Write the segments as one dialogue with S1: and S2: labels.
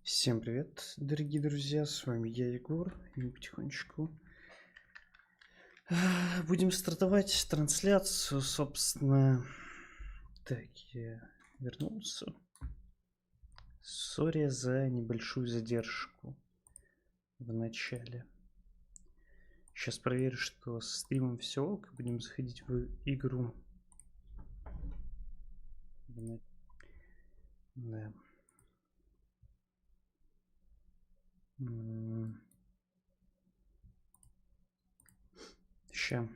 S1: Всем привет, дорогие друзья, с вами я, Егор, и мы потихонечку будем стартовать трансляцию, собственно. Так, я вернулся. Сори за небольшую задержку в начале. Сейчас проверю, что с стримом все ок, будем заходить в игру. Да. Ща.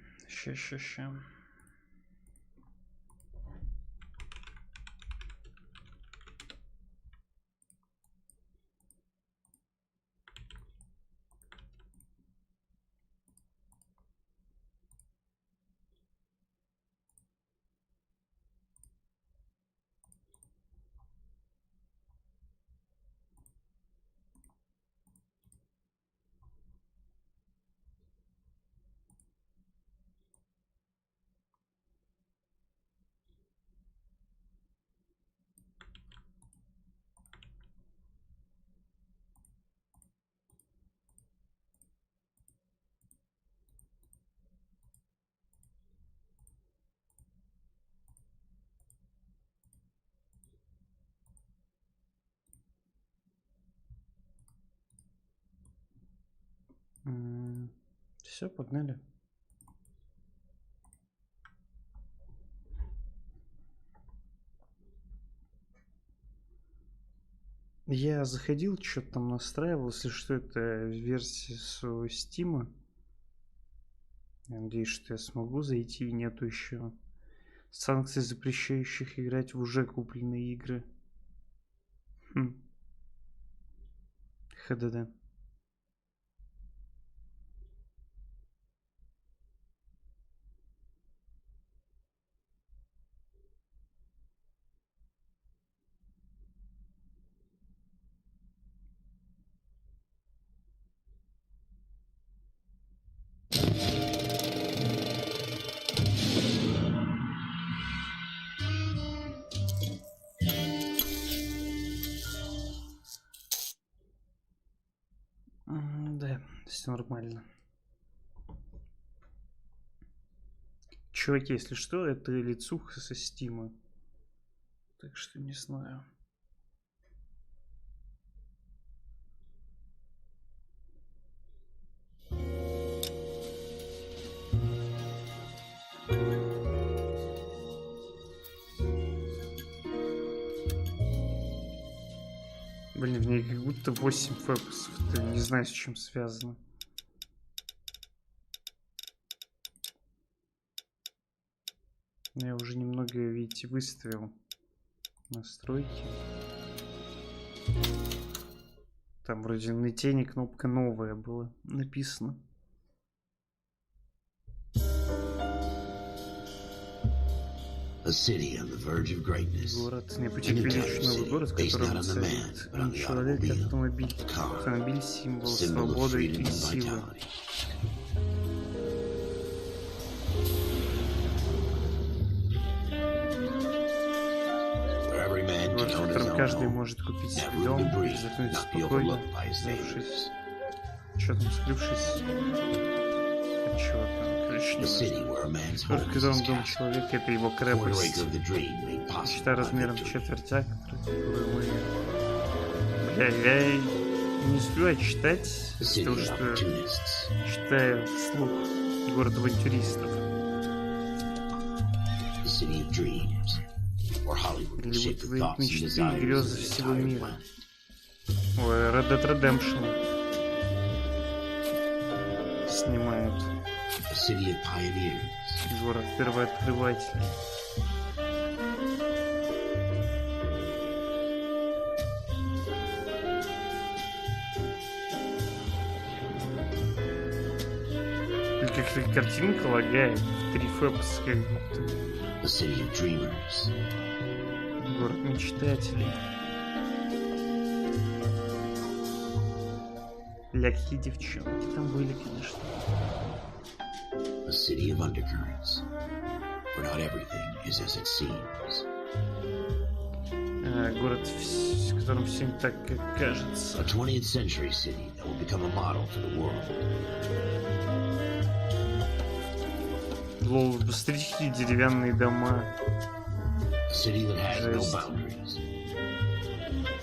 S1: Все, погнали. Я заходил, что-то там настраивал, если что, это версия с Steam. Я надеюсь, что я смогу зайти, и нету еще санкций, запрещающих играть в уже купленные игры. ХДД. Да, все нормально. Чуваки, если что, это лицуха со Стима. Так что не знаю. Блин, мне как будто 8 фокусов. Это не знаю, с чем связано. Я уже немного, видите, выставил настройки. Там вроде на тени кнопка новая была написана. Город на пути к величию, город, в котором царит не человек, а автомобиль. Автомобиль — символ свободы и силы. Город, в котором каждый может купить себе дом, вздохнуть спокойно, скрывшись. Что там, скрывшись? От чего там? Город, в котором дом человека — это его крепость. Считай размером четверть акра, которую мы... Я не успеваю читать, потому что читаю вслух город авантюристов. Голливуд творит мечты и грезы всего мира. Ой, Red Dead Redemption снимают. Город первооткрывателей. Как-то картинка лагает. 3 фокуса как будто. Город мечтателей. Ля, какие девчонки там были, конечно.
S2: A city of undercurrents, where not everything is as it seems.
S1: город, в котором все не так, как кажется.
S2: A 20th century city that will become a model for the world.
S1: Лол, посмотрите, деревянные дома.
S2: A city that has no
S1: Жесть.
S2: boundaries.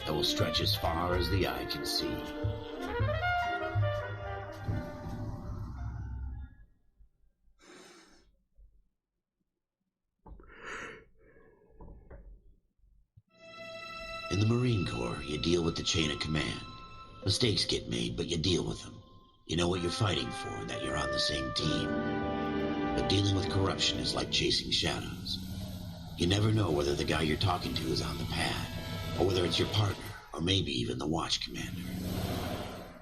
S2: That will stretch as far as the eye can see. In the Marine Corps, you deal with the chain of command. Mistakes get made, but you deal with them. You know what you're fighting for, that you're on the same team. But dealing with corruption is like chasing shadows. You never know whether the guy you're talking to is on the pad, or whether it's your partner, or maybe even the watch commander.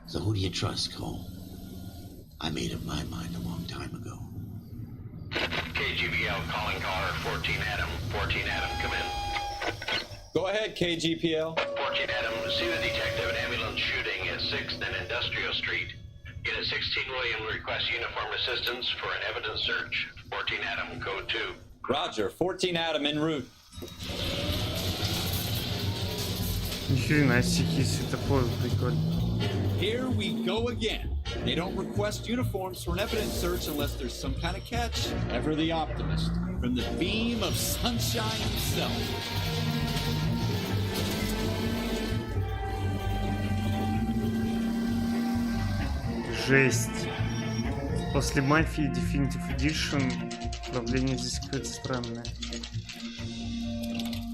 S2: So who do you trust, Cole? I made up my mind a long time ago.
S3: KGBL calling caller 14 Adam. 14 Adam, come in.
S4: Go ahead, KGPL.
S3: 14 Adam, see the detective an ambulance shooting at 6th and Industrial Street. Unit 16 William requests uniform assistance for an evidence search. 14 Adam, code 2.
S4: Roger, 14 Adam en route.
S1: Нихрена себе, светофор, прикольно.
S5: Here we go again. They don't request uniforms for an evidence search unless there's some kind of catch. Ever the optimist. From the beam of sunshine himself.
S1: Жесть. После мафии Definitive Edition управление здесь какое-то странное.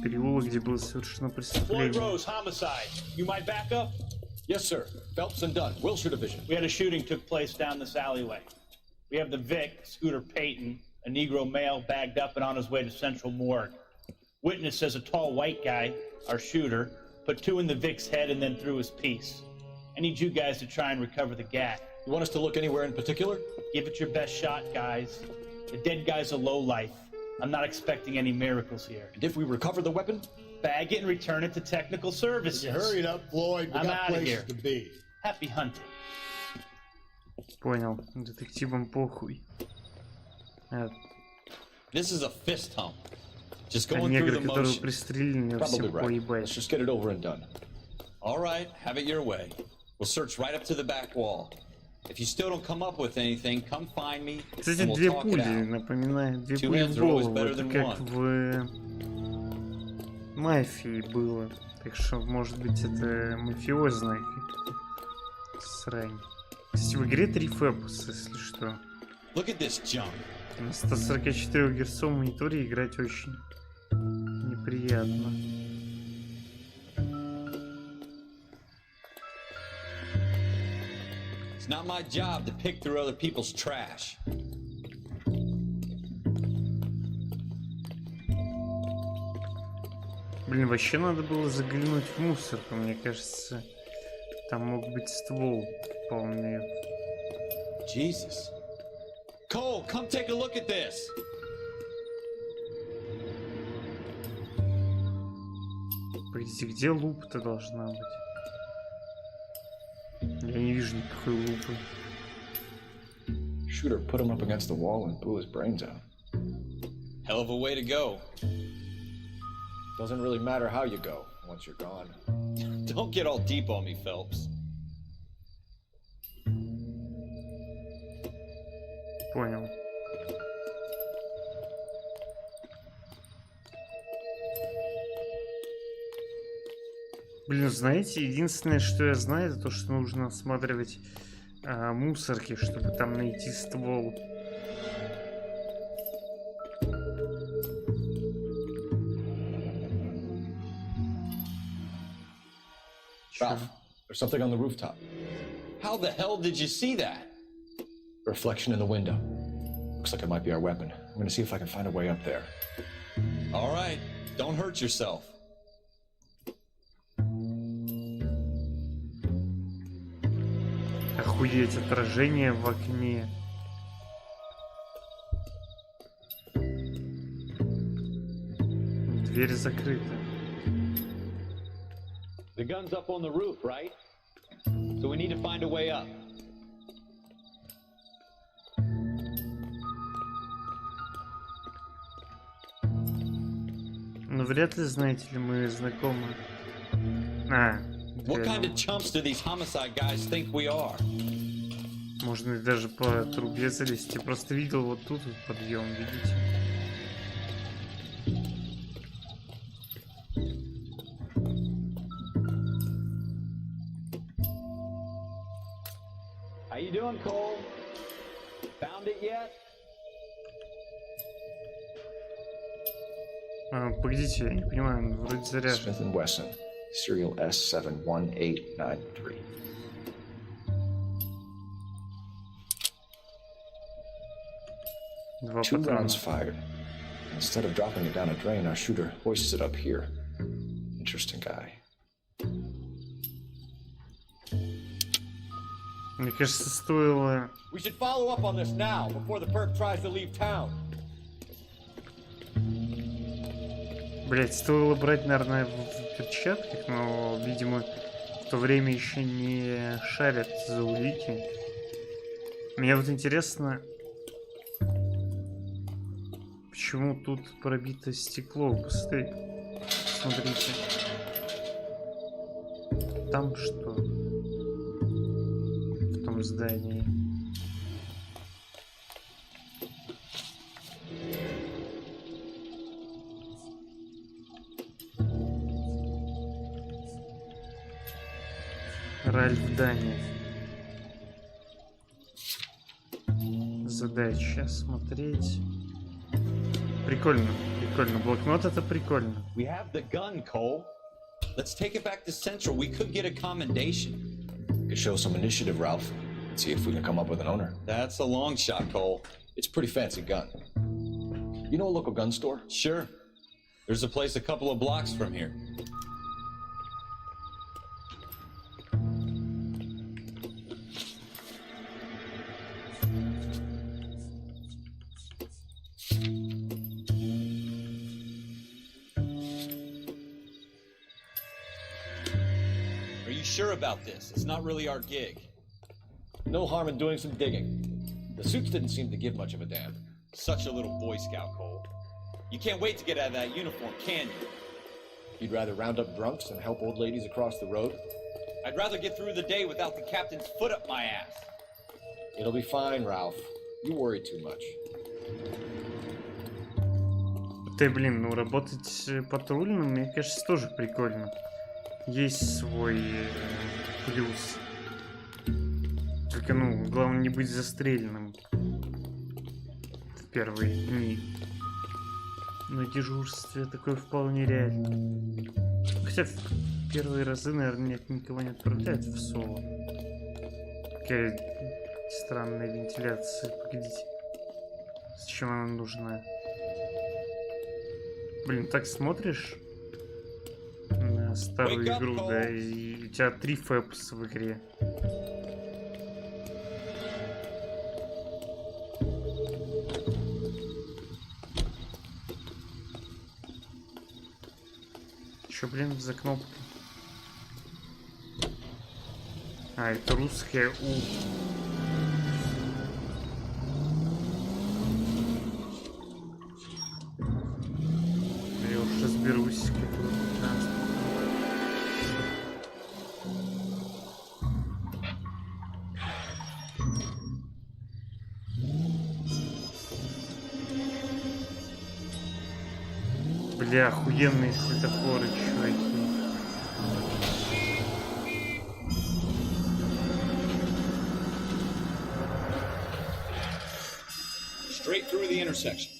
S1: Переулок, где было совершено
S6: Floyd
S1: преступление.
S6: Rose, homicide. You might back up?
S7: Yes, sir. Phelps and Dunn, Wilshire Division.
S6: We had a shooting took place down this alleyway. We have the Vic, Scooter Payton, a Negro male bagged up and on his way to Central Morgue. Witness says a tall white guy, our shooter, put 2 in the Vic's head and then threw his piece. I need you guys to try and recover the gat.
S7: You want us to look anywhere in particular?
S6: Give it your best shot, guys. The dead guy's a lowlife. I'm not expecting any miracles here.
S7: And if we recover the weapon?
S6: Bag it and return it to technical services.
S8: You hurry it up, Floyd. We
S6: I'm
S8: got
S6: outta
S8: places
S6: here.
S8: to be.
S6: Happy hunting.
S1: Понял. Детективам похуй.
S4: This is a fist hump. Just
S1: А
S4: going through
S1: негры,
S4: the
S1: которого
S4: motion.
S1: пристрелили, мне
S7: Probably
S1: всем
S7: right. Let's
S1: поебать.
S7: just get it over and done.
S4: All right, have it your way. We'll search right up to the back wall. If you still don't come up with anything, come find me,
S1: Кстати,
S4: and we'll
S1: две
S4: talk it
S1: пули,
S4: out.
S1: напоминаю, две
S4: Two
S1: пули
S4: hands
S1: в
S4: are always
S1: голову.
S4: better
S1: Это
S4: than
S1: как
S4: one.
S1: в мафии было. Так что, может быть, это мафиозная срань. Кстати, в игре 3 фэпуса, если что.
S4: Look at this junk.
S1: На 144 герцовом мониторе играть очень неприятно.
S4: It's not my job to pick through other people's trash.
S1: Блин, вообще надо было заглянуть в мусорку, мне кажется. Там мог быть ствол вполне.
S4: Jesus. Cole, come take a look at this.
S1: Погодите, где лупа-то должна быть? Я не вижу никакой лупы.
S7: Shooter put him up against the wall and blew his brains out.
S4: Hell of a way to go.
S7: Doesn't really matter how you go once you're gone.
S4: Don't get all deep on me, Phelps.
S1: Понял. Блин, знаете, единственное, что я знаю, это то, что нужно осматривать мусорки, чтобы там найти ствол.
S7: Ralph, there's something on the rooftop.
S4: How the hell did you see that?
S7: Reflection in the window. Looks like it might be our weapon. I'm gonna see if I can find a way up there.
S4: All right, don't hurt yourself.
S1: Охуеть, отражение в окне. Дверь закрыта.
S6: The gun's up on the roof, right? So we need to find a way up.
S1: Ну, вряд ли, знаете ли, мы знакомы.
S4: What kind of chumps do these homicide guys think we are?
S1: Можно и даже по трубе залезть. Я просто видел вот тут вот подъем, видите?
S5: How you doing, Cole? Found it yet?
S1: Погодите, я не понимаю, он вроде заряжен.
S7: Smith & Wesson, serial S71893.
S1: Два
S7: 2
S1: патрона.
S7: rounds fired. Instead of dropping it down a drain, our shooter hoists it up here. Interesting guy.
S1: Мне кажется, стоило...
S5: We should follow up on this now, before the perp tries to leave town.
S1: Блять, стоило брать, наверное, в перчатках, но, видимо, в то время еще не шарят за улики. Мне вот интересно, почему тут пробито стекло густой. Смотрите. Там что? В том здании. Ральф Дани. Задача смотреть. Прикольно, прикольно. Блокнот это прикольно.
S4: We have the gun, Cole. Let's take it back to Central. We could get a commendation.
S7: Could show some initiative, Ralph. See if we can come up with an owner.
S4: That's a long shot, Cole.
S7: It's a pretty fancy gun. You know a local gun store?
S4: Sure. There's a place a couple of blocks from here. Are you sure about this? It's not really our gig.
S7: No harm in doing some digging. The suits didn't seem to give much of a damn.
S4: Such a little Boy Scout, Cole. You can't wait to get out of that uniform, can you?
S7: You'd rather round up drunks than help old ladies across the road?
S4: I'd rather get through the day without the captain's foot up my ass.
S7: It'll be fine, Ralph. You worry too much.
S1: Да, блин, ну работать патрульным, мне кажется, тоже прикольно. Есть свой плюс. Только, ну, главное не быть застреленным в первые дни. На дежурстве такое вполне реально. Хотя в первые разы, наверное, нет, никого не отправляют в соло. Какая странная вентиляция. Погодите. Зачем она нужна? Блин, так смотришь на старую игру, да, и у тебя 3 фэпс в игре. Чё, блин, за кнопка? А, это русская У. Я уж разберусь, какой транспорт. Бля, охуенные светофоры, чуваки.
S4: Straight through the intersection.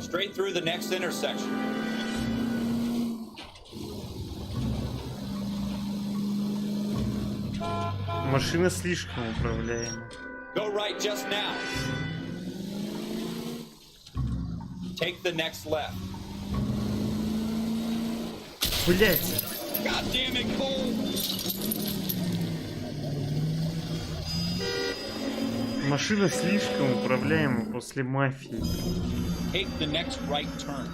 S4: Straight through the next intersection.
S1: Машина слишком управляема.
S4: Go right just now. Take the next left.
S1: Блять!
S4: God damn it, Cole!
S1: Машина слишком управляема после мафии.
S4: Take the next right turn.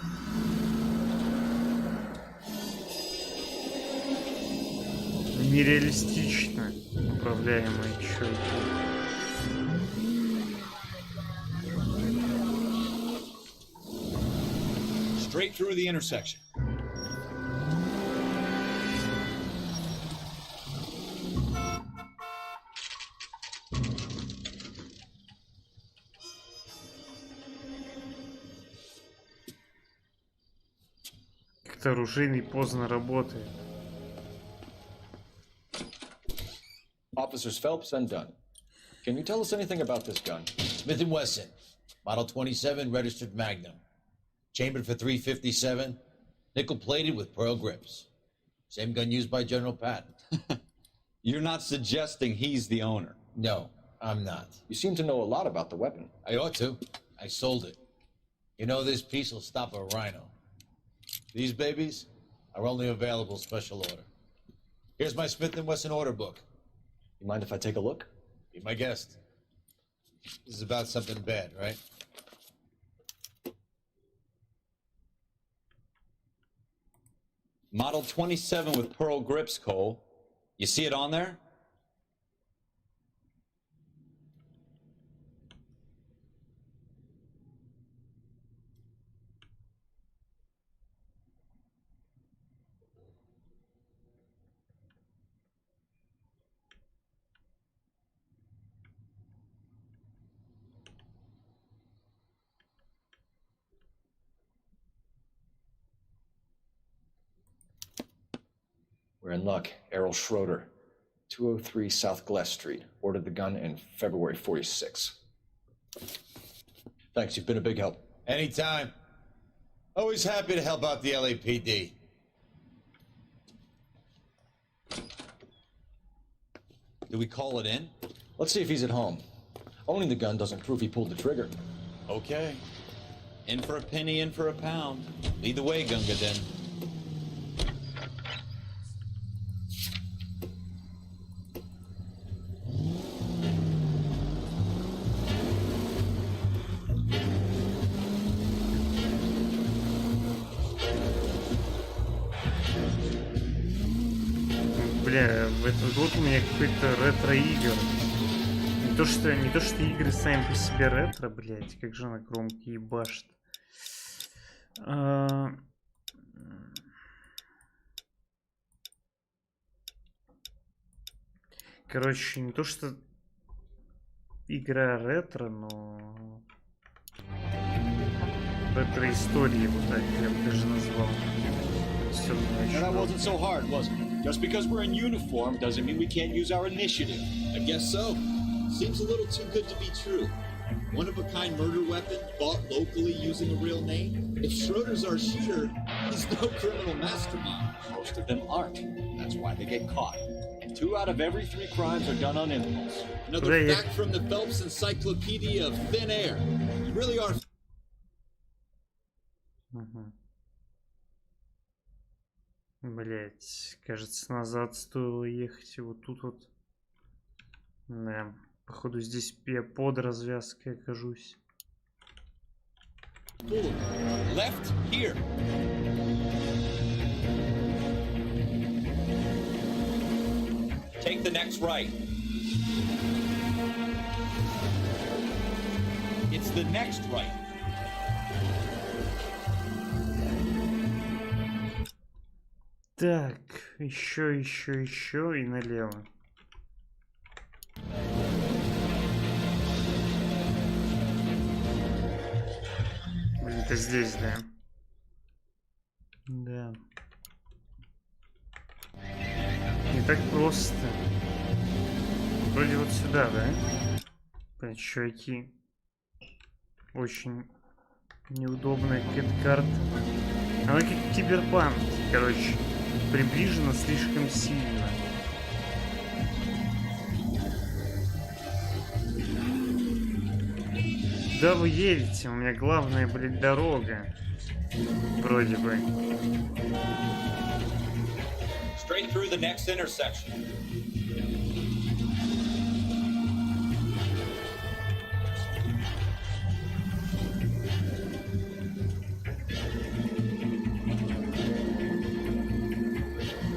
S1: Нереалистично управляемые чуваки.
S5: Straight through the intersection.
S1: Как-то оружейный поздно работает.
S7: Officers Phelps and Dunn. Can you tell us anything about this gun?
S2: Smith & Wesson, Model 27, registered Magnum. Chambered for .357, nickel-plated with pearl grips. Same gun used by General Patton.
S4: You're not suggesting he's the owner?
S2: No, I'm not.
S7: You seem to know a lot about the weapon.
S2: I ought to. I sold it. You know, this piece will stop a rhino. These babies are only available special order. Here's my Smith & Wesson order book.
S7: You mind if I take a look?
S2: Be my guest. This is about something bad, right?
S4: Model 27 with pearl grips, Cole. You see it on there?
S7: We're in luck. Errol Schroeder, 203 South Glass Street. Ordered the gun in February 46. Thanks, you've been a big help.
S2: Anytime. Always happy to help out the LAPD.
S4: Do we call it in?
S7: Let's see if he's at home. Owning the gun doesn't prove he pulled the trigger.
S4: Okay. In for a penny, in for a pound. Lead the way, Gunga Den.
S1: Бля, в этот год у меня какой-то ретро-игр. Не то что игры сами по себе ретро, блядь, как же она громко ебашит. Короче, не то что игра ретро, но ретро-истории, вот так я бы даже назвал. Все равно
S5: That wasn't so hard, was it? Just because we're in uniform doesn't mean we can't use our initiative.
S8: I guess so. Seems a little too good to be true. One-of-a-kind murder weapon bought locally using a real name? If Schroeder's our shooter, he's no criminal mastermind.
S5: Most of them aren't. That's why they get caught. 2 out of every 3 crimes are done on impulse.
S8: Another fact from the Phelps Encyclopedia of Thin Air. You really are...
S1: Блять, кажется, назад стоило ехать, и вот тут вот. Да, походу здесь я под развязкой окажусь.
S5: Left here.
S4: Take the next right.
S5: It's the next right.
S1: Так, еще и налево. Блин, это здесь, да? Да. Не так просто. Вроде вот сюда, да? Блин, чуваки. Очень неудобная кэт-карта. Она как киберпанк, короче. Приближена слишком сильно. Да вы едете, у меня главная, блядь, дорога. Вроде бы.
S4: Straight through the next intersection.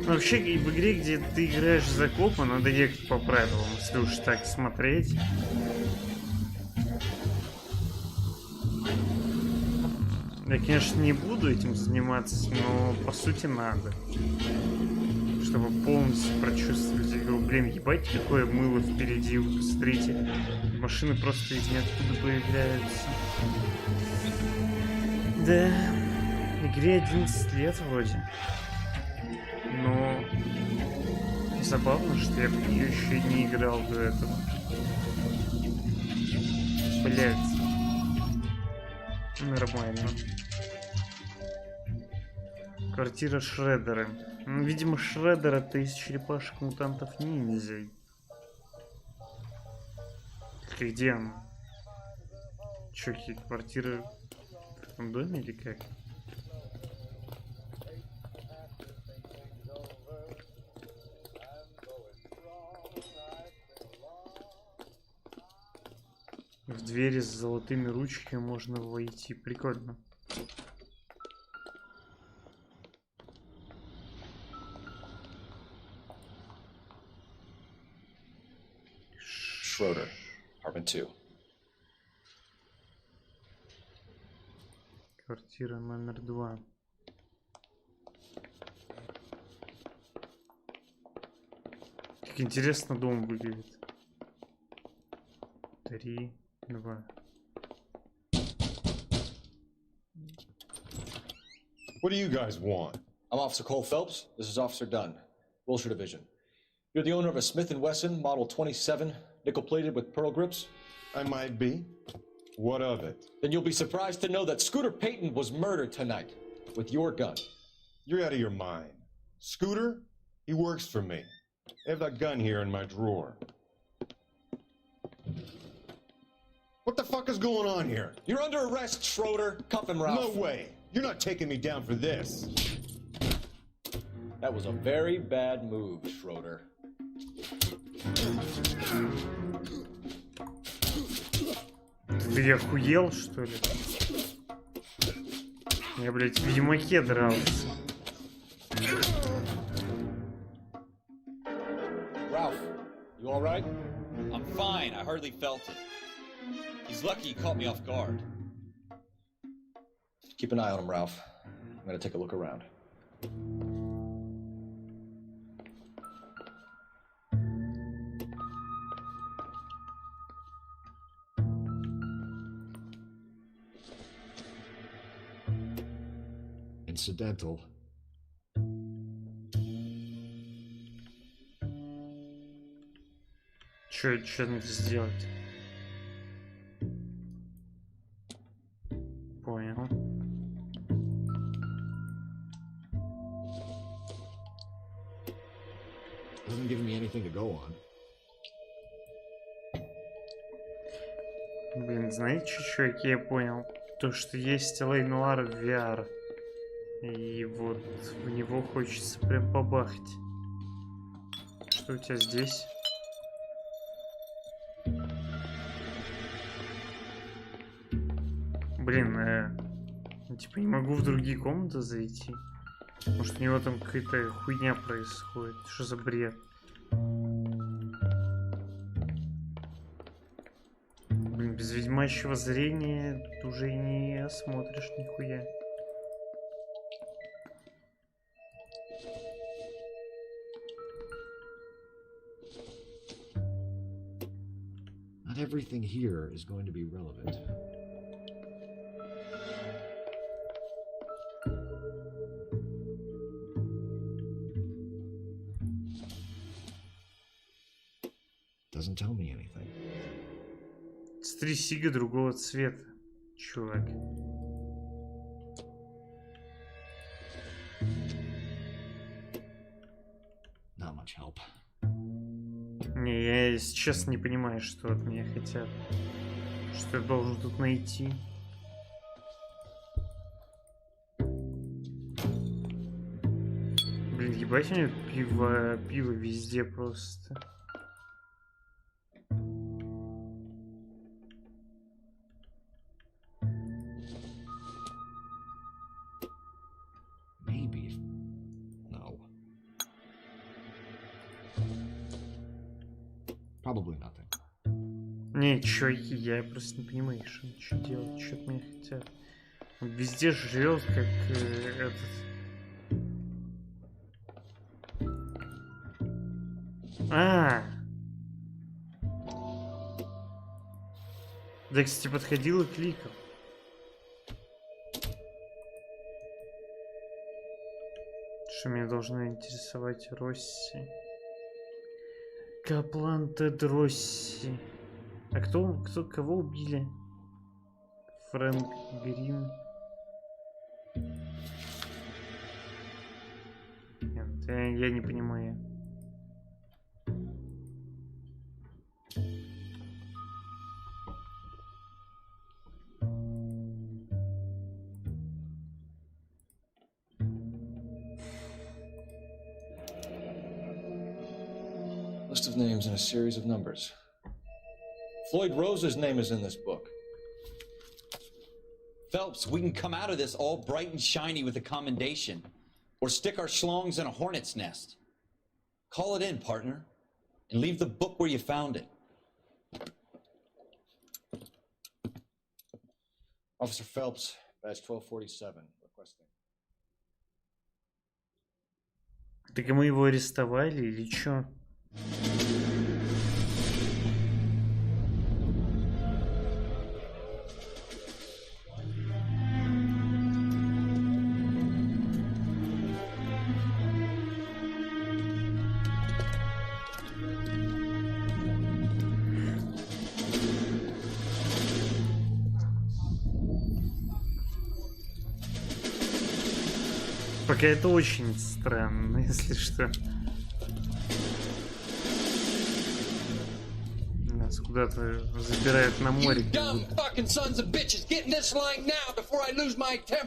S1: Вообще, в игре, где ты играешь за копа, надо ехать по правилам, если уж так смотреть. Я, конечно, не буду этим заниматься, но по сути надо. Чтобы полностью прочувствовать игру. Блин, ебать, какое мыло впереди, вы посмотрите. Машины просто из ниоткуда появляются. Да, игре 11 лет вроде. Но забавно, что я в нее еще не играл до этого. Блять. Нормально. Квартира Шреддера. Ну, видимо, Шреддера-то из черепашек-мутантов ниндзя. Где он? Чё, какие квартиры в этом доме или как? В двери с золотыми ручками можно войти. Прикольно.
S7: Schroeder, apartment 2.
S1: Квартира номер 2. Как интересно дом выглядит. 3, 2.
S9: What do you guys want?
S7: I'm Officer Cole Phelps. This is Officer Dunn, Wilshire Division. You're the owner of a Smith & Wesson Model 27, nickel-plated with pearl grips?
S9: I might be. What of it?
S7: Then you'll be surprised to know that Scooter Payton was murdered tonight with your gun.
S9: You're out of your mind. Scooter? He works for me. I have that gun here in my drawer. What the fuck is going on here?
S7: You're under arrest, Schroeder. Cuff him, Ralph.
S9: No way. You're not taking me down for this.
S7: That was a very bad move, Schroeder.
S1: Ты охуел, что ли? Я, блядь, в Ведьмаке дрался.
S7: Ralph, you all right?
S4: I'm fine. I hardly felt it. He's lucky he caught me off guard.
S7: Keep an eye on him, Ralph. I'm gonna take a look around.
S9: Incidental.
S1: Что надо сделать? Понял.
S9: Doesn't give me anything to go on.
S1: Блин, знаете, чуваки, я понял. То, что есть Лайк в VR. И вот в него хочется прям побахать. Что у тебя здесь? Блин, типа не могу в другие комнаты зайти. Может, у него там какая-то хуйня происходит. Что за бред? Блин, без ведьмачьего зрения тут уже и не осмотришь нихуя.
S9: Not everything here is going to be relevant. Doesn't tell me anything.
S1: Смотри, сига другого цвета, чувак.
S9: Not much help.
S1: Не, я, если честно, не понимаю, что от меня хотят. Что я должен тут найти? Блин, ебать, у меня пиво везде просто.
S9: Maybe. No. Probably nothing.
S1: Не, чуваки, я просто не понимаю, что делать, что от меня хотят. Он везде жрет, как этот. Да, кстати, подходил и кликал. Что меня должно интересовать Росси? Каплан Тед Росси. А кого убили? Фрэнк Грин. Нет, я не понимаю.
S7: List of names and a series of numbers. Floyd Rose's name is in this book.
S4: Phelps, we can come out of this all bright and shiny with a commendation. Or stick our schlongs in a hornet's nest. Call it in, partner. And leave the book where you found it.
S7: Officer Phelps, badge 1247, requesting.
S1: Так мы его арестовали или чё? Пока это очень странно, если что. Нас куда-то забирают на море.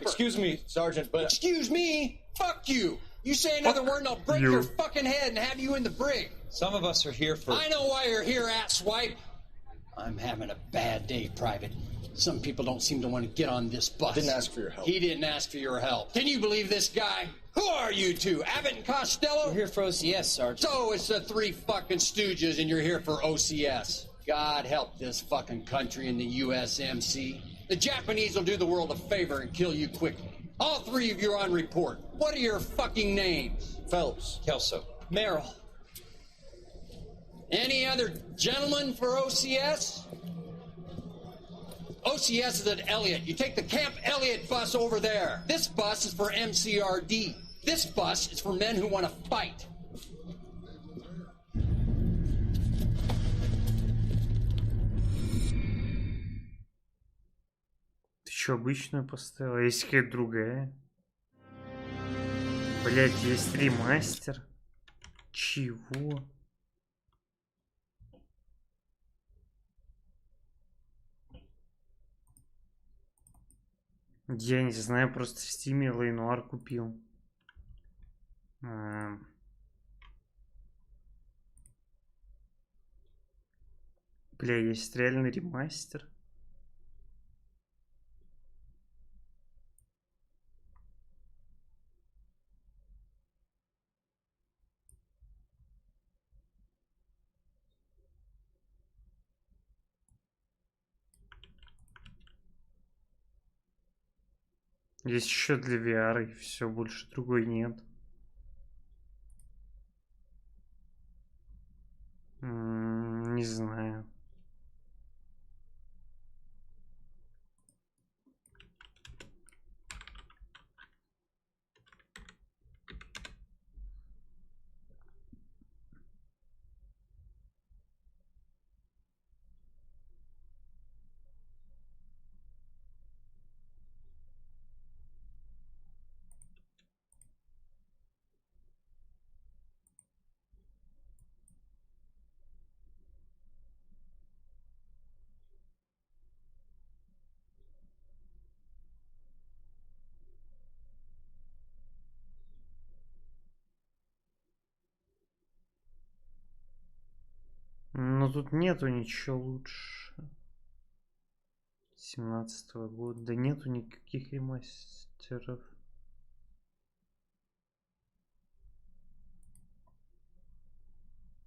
S7: Excuse me, Sergeant, but...
S10: Excuse me? Fuck you! You say another word and I'll break your fucking head and have you in the brig.
S4: Some of us are here for...
S10: I know why you're here, asswipe. I'm having a bad day, Private. Some people don't seem to want to get on this bus.
S7: Didn't ask for your help.
S10: He didn't ask for your help. Can you believe this guy? Who are you two? Abbott and Costello?
S11: We're here for OCS, Sergeant.
S10: So it's the three fucking stooges and you're here for OCS. God help this fucking country and the USMC. The Japanese will do the world a favor and kill you quickly. All three of you are on report. What are your fucking names?
S7: Phelps.
S11: Kelso.
S10: Merrill. Any other gentlemen for OCS? OCS is at Elliott. You take the Camp Elliott bus over there. This bus is for MCRD. This bus is for men who want to fight.
S1: Ты что, обычную поставила? А есть какая-то другая? Блять, есть ремастер. Чего? Я не знаю, просто в Стиме Лайнуар купил. Бля, есть реальный ремастер. Есть еще для VR, и все, больше другой нет. Не знаю. Но тут нету ничего лучше. 17-го года. Да нету никаких ремастеров.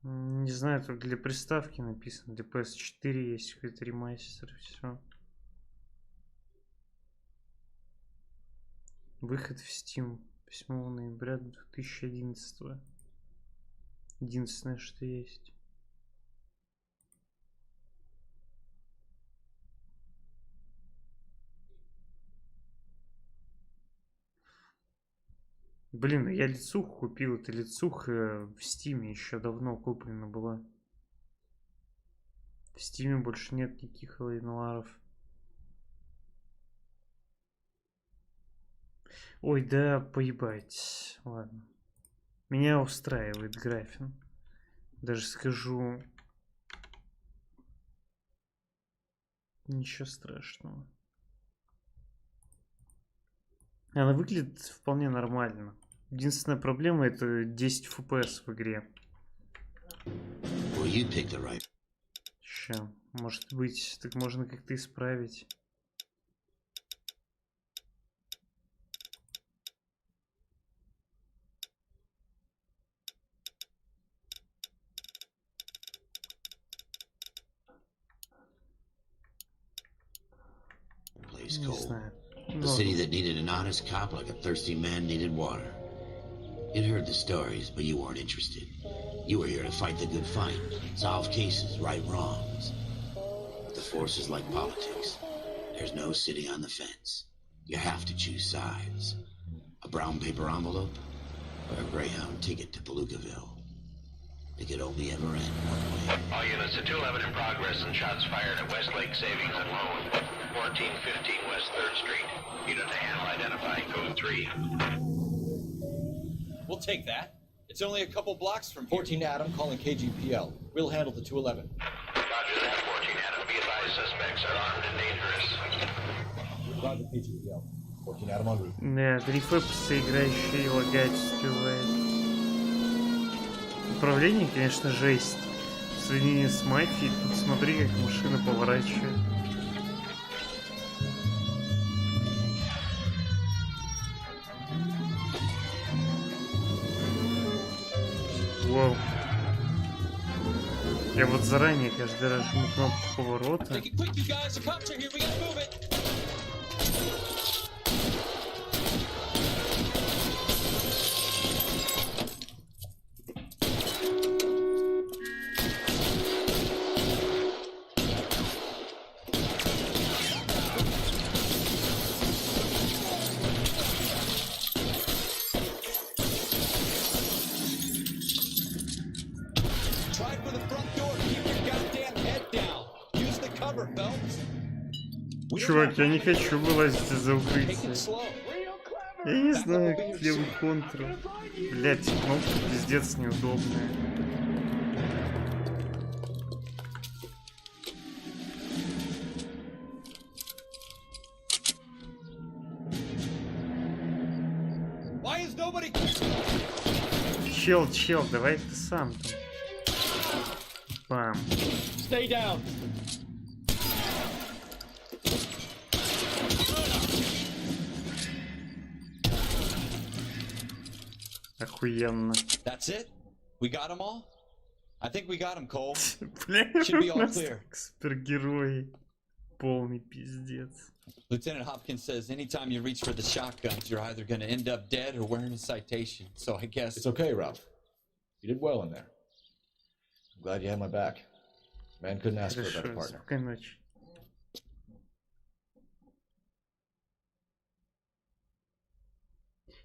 S1: Не знаю, тут для приставки написано. Для PS4 есть какой-то ремастер. Все. Выход в Steam 8 ноября 2011. Единственное, что есть. Блин, я лицуху купил. Это лицуха в Стиме еще давно куплена была. В Стиме больше нет никаких лайнуаров. Ой, да поебать. Ладно. Меня устраивает графин. Даже скажу... Ничего страшного. Она выглядит вполне нормально. Единственная проблема — это 10 FPS в игре. Ща, может быть, так можно как-то исправить. Не знаю.
S2: A city that needed an honest cop like a thirsty man needed water. You'd heard the stories, but you weren't interested. You were here to fight the good fight, solve cases, right wrongs. But the force is like politics. There's no sitting on the fence. You have to choose sides. A brown paper envelope or a Greyhound ticket to Palookaville. It could only ever end one way.
S3: All units at 211 in progress and shots fired at Westlake Savings and Loan, 1415 West 3rd Street. Unit to handle identifying code 3.
S5: We'll take that. It's only a couple blocks from here.
S7: 14 Adam calling KGPL. We'll handle the 211.
S3: Roger that, 14 Adam. Be advised, suspects are armed and dangerous.
S7: Roger KGPL. 14 Adam en route.
S1: Да, дрифэпсы играющие лагать успевает. Управление, конечно, жесть. В сравнении с мафией, тут смотри, как машина поворачивает. Вау. Я вот заранее каждый раз жму кнопку поворота. Чувак, я не хочу вылазить из-за укрытия. Я не знаю, как левый контрол. Блять, кнопка пиздец неудобная. Чел, давай ты сам там. Бам.
S6: Stay down.
S1: Охуенно.
S4: That's it? We got them all? I think we got them, Cole.
S1: Бля,
S4: Should be
S1: у
S4: all
S1: нас
S4: clear.
S1: супергерои. Полный пиздец.
S4: Lieutenant Hopkins says anytime you reach for the shotguns, you're either going to end up dead or wearing a citation. So I guess...
S7: It's okay, Ralph. You did well in there. I'm glad you had my back. Man couldn't ask for a better partner.
S1: Спокойной ночи.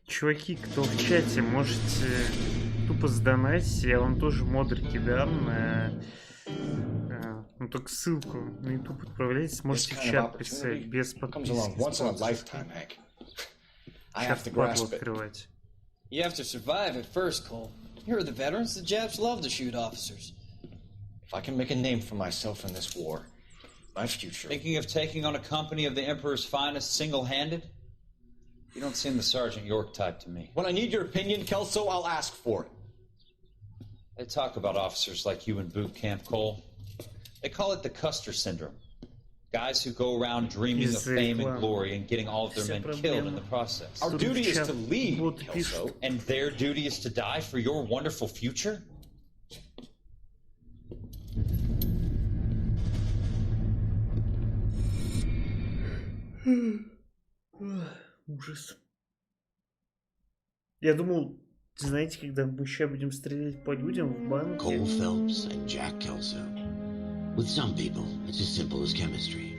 S1: Чуваки, кто в чате, можете тупо сдонатить, я вам тоже модерки дам на... Ну, только ссылку на YouTube отправляйте, можете в чат писать, без подписки. Чат впадло открывать.
S11: You have to survive at first, Cole. Here are the veterans. The Japs love to shoot officers.
S7: If I can make a name for myself in this war, my future...
S11: Thinking of taking on a company of the Emperor's finest single-handed? You don't seem the Sergeant York type to me.
S7: When I need your opinion, Kelso, I'll ask for it.
S11: They talk about officers like you in boot camp, Cole. They call it the Custer Syndrome. Guys who go around dreaming of fame and glory and getting all of their men killed in the process.
S7: Our duty is to lead, Kelso.
S11: And their duty is to die for your wonderful future?
S1: Ужас. Я думал, знаете, когда мы еще будем стрелять по людям в банке.
S2: Cole Phelps and Jack Kelso. With some people, it's as simple as chemistry.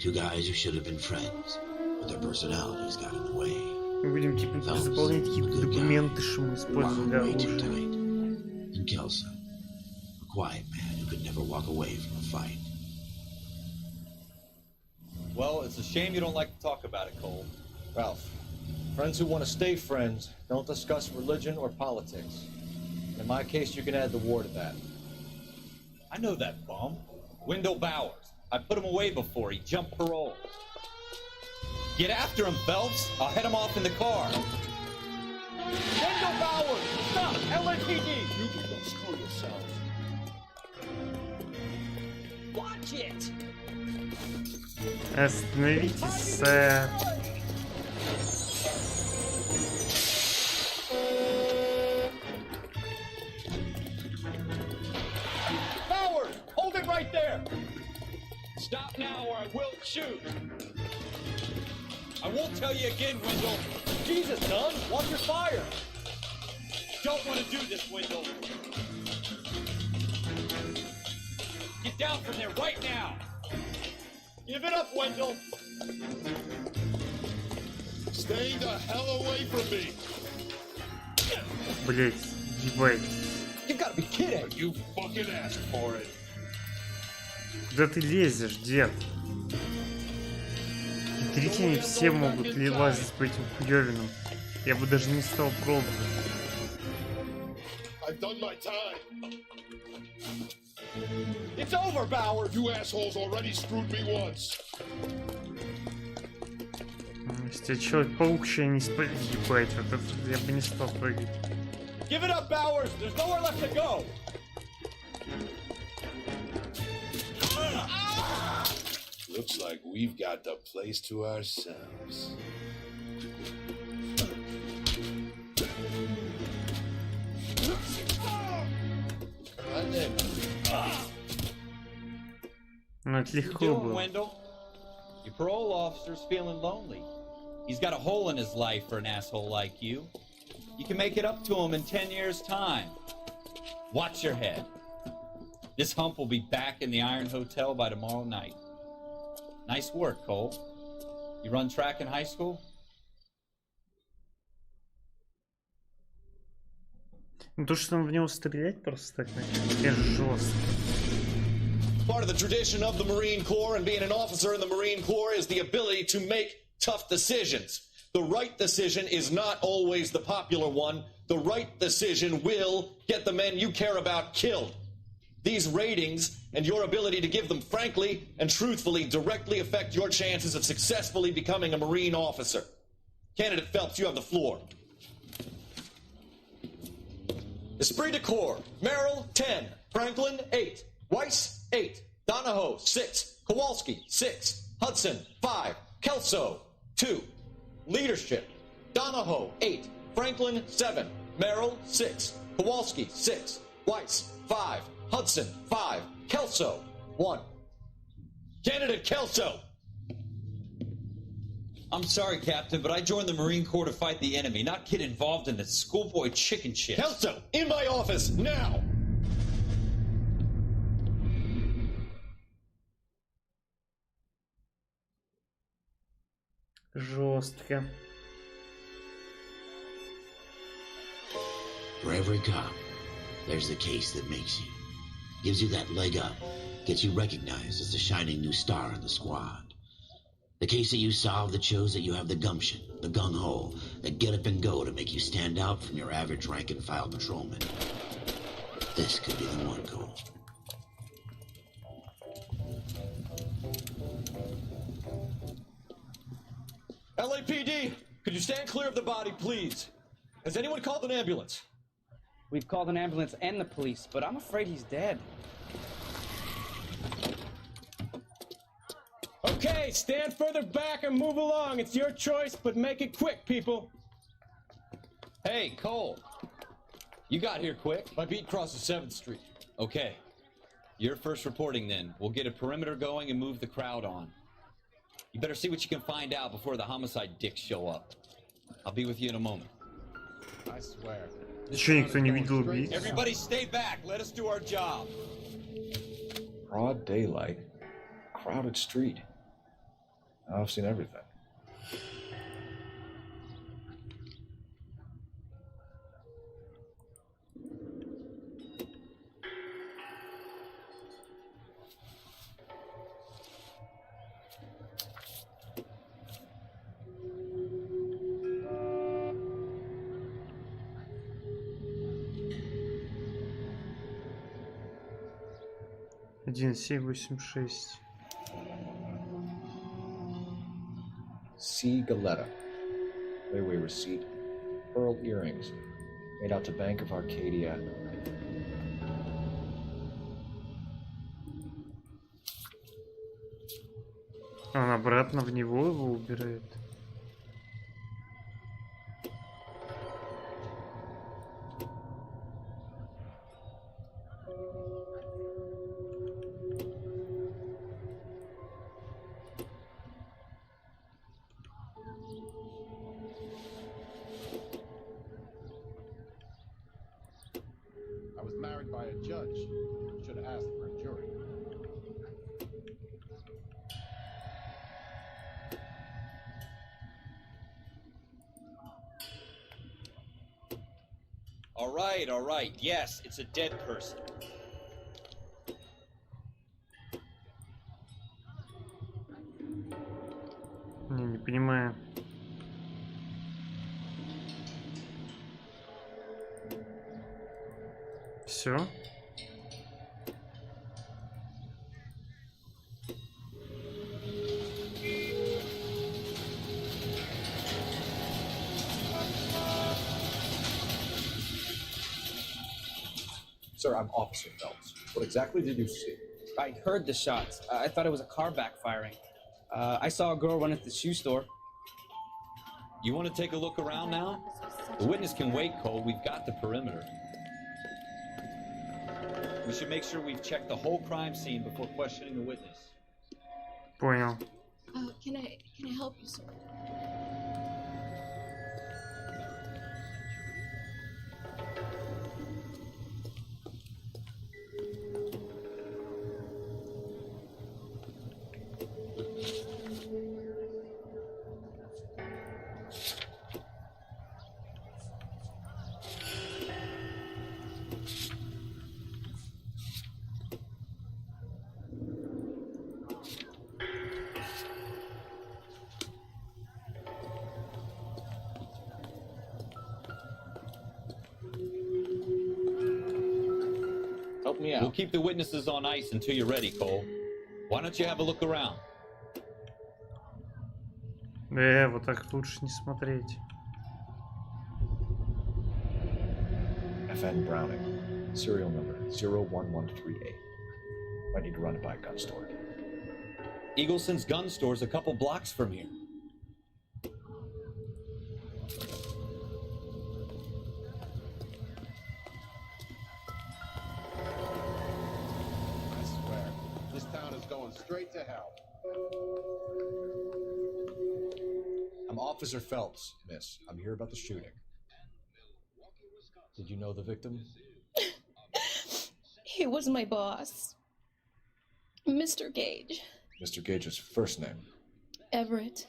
S2: Two guys who should have been friends, but their personalities got in the way.
S1: Мы будем типа заполнять какие-то документы, что мы используем для оружия.
S2: And Kelso, a quiet man who could never walk away from a fight.
S11: Well, it's a shame you don't like to talk about it, Cole.
S7: Ralph, friends who want to stay friends don't discuss religion or politics. In my case, you can add the war to that.
S11: I know that bum. Wendell Bowers. I put him away before he jumped parole. Get after him, Phelps. I'll head him off in the car.
S10: Wendell Bowers! Stop! LAPD! You can go screw yourselves. Watch it!
S1: Остановитесь, сэр.
S10: Bowers! Hold it right there! Stop now or I will shoot!
S11: I won't tell you again, Wendell.
S10: Jesus, son! Watch your fire!
S11: Don't want to do this, Wendell. Get down from there right now.
S10: Give it up, Wendell!
S9: Stay the hell away from me.
S1: Блять, ебать.
S10: You gotta be kidding!
S9: You fucking asked for it.
S1: Куда ты лезешь, дед? Смотрите, не все могут лазить по этим хуёвинам. Я бы даже не стал пробовать.
S9: I've done my time.
S10: It's over, Bowers!
S9: You assholes already screwed me once.
S1: Если Человек-паук еще не спать, ебать, вот это я бы не стал прыгать.
S10: Give it up, Bowers! There's nowhere left to go!
S9: Looks like we've got the place to ourselves.
S1: Ну, это легко было.
S11: Wendell? Your parole officer's feeling lonely. He's got a hole in his life for an asshole like you. You can make it up to him in 10 years' time. Watch your head. This hump will be back in the Iron Hotel by tomorrow night. Nice work, Cole. You run track in high school?
S1: Ну, то, что там в него стрелять просто так начали, это жестко.
S12: Part of the tradition of the Marine Corps and being an officer in the Marine Corps is the ability to make tough decisions. The right decision is not always the popular one. The right decision will get the men you care about killed. These ratings and your ability to give them frankly and truthfully directly affect your chances of successfully becoming a Marine officer. Candidate Phelps, you have the floor. Esprit de Corps, Merrill, 10, Franklin, 8, Weiss, 8, Donahoe, 6, Kowalski, 6, Hudson, 5, Kelso, 2. Leadership, Donahoe, 8, Franklin, 7, Merrill, 6, Kowalski, 6, Weiss, 5, Hudson, 5, Kelso, 1. Candidate Kelso!
S11: I'm sorry, Captain, but I joined the Marine Corps to fight the enemy, not get involved in this schoolboy chicken shit.
S12: Kelso, in my office, now!
S1: Жестко.
S2: For every cop, there's the case that makes you. Gives you that leg up. Gets you recognized as the shining new star in the squad. The case that you solved that shows that you have the gumption, the gung-ho, that get up and go to make you stand out from your average rank-and-file patrolman. This could be the one, Cole.
S12: LAPD, could you stand clear of the body, please? Has anyone called an ambulance?
S13: We've called an ambulance and the police, but I'm afraid he's dead.
S14: Okay, stand further back and move along. It's your choice, but make it quick, people.
S11: Hey, Cole. You got here quick.
S12: My beat crosses 7th Street.
S11: Okay. You're first reporting then. We'll get a perimeter going and move the crowd on. You better see what you can find out before the homicide dicks show up. I'll be with you in a moment.
S7: I swear.
S1: Еще никто не видел убийц.
S5: Everybody stay back. Let us do our job.
S7: Broad daylight, crowded street. I've seen everything.
S1: Один, 7, 8, 6.
S7: C. Galetta. Layaway receipt. Pearl earrings. Made out to Bank of Arcadia.
S1: Он обратно в него его убирает.
S15: I was married by a judge. Should have asked for a jury.
S5: All right. Yes, it's a dead person.
S1: Не понимаю. Все.
S7: Sir, I'm Officer Phelps. What exactly did you see?
S13: I heard the shots. I thought it was a car backfiring. I saw a girl run at the shoe store.
S4: You want to take a look around now? The witness can wait, Cole. We've got the perimeter. We should make sure we've checked the whole crime scene before questioning the witness.
S1: Понял.
S16: Can I help you, sir?
S7: Help me out.
S4: We'll keep the witnesses on ice until you're ready, Cole. Why don't you have a look around?
S1: Вот так лучше не смотреть.
S7: FN Browning. Serial number 01138. Might need to run it by a gun store.
S4: Eagleson's gun store's a couple blocks from here.
S15: I swear, this town is going straight to hell.
S7: I'm Officer Phelps, miss. I'm here about the shooting. Did you know the victim?
S16: He was my boss, Mr. Gage.
S7: Mr. Gage's first name.
S16: Everett.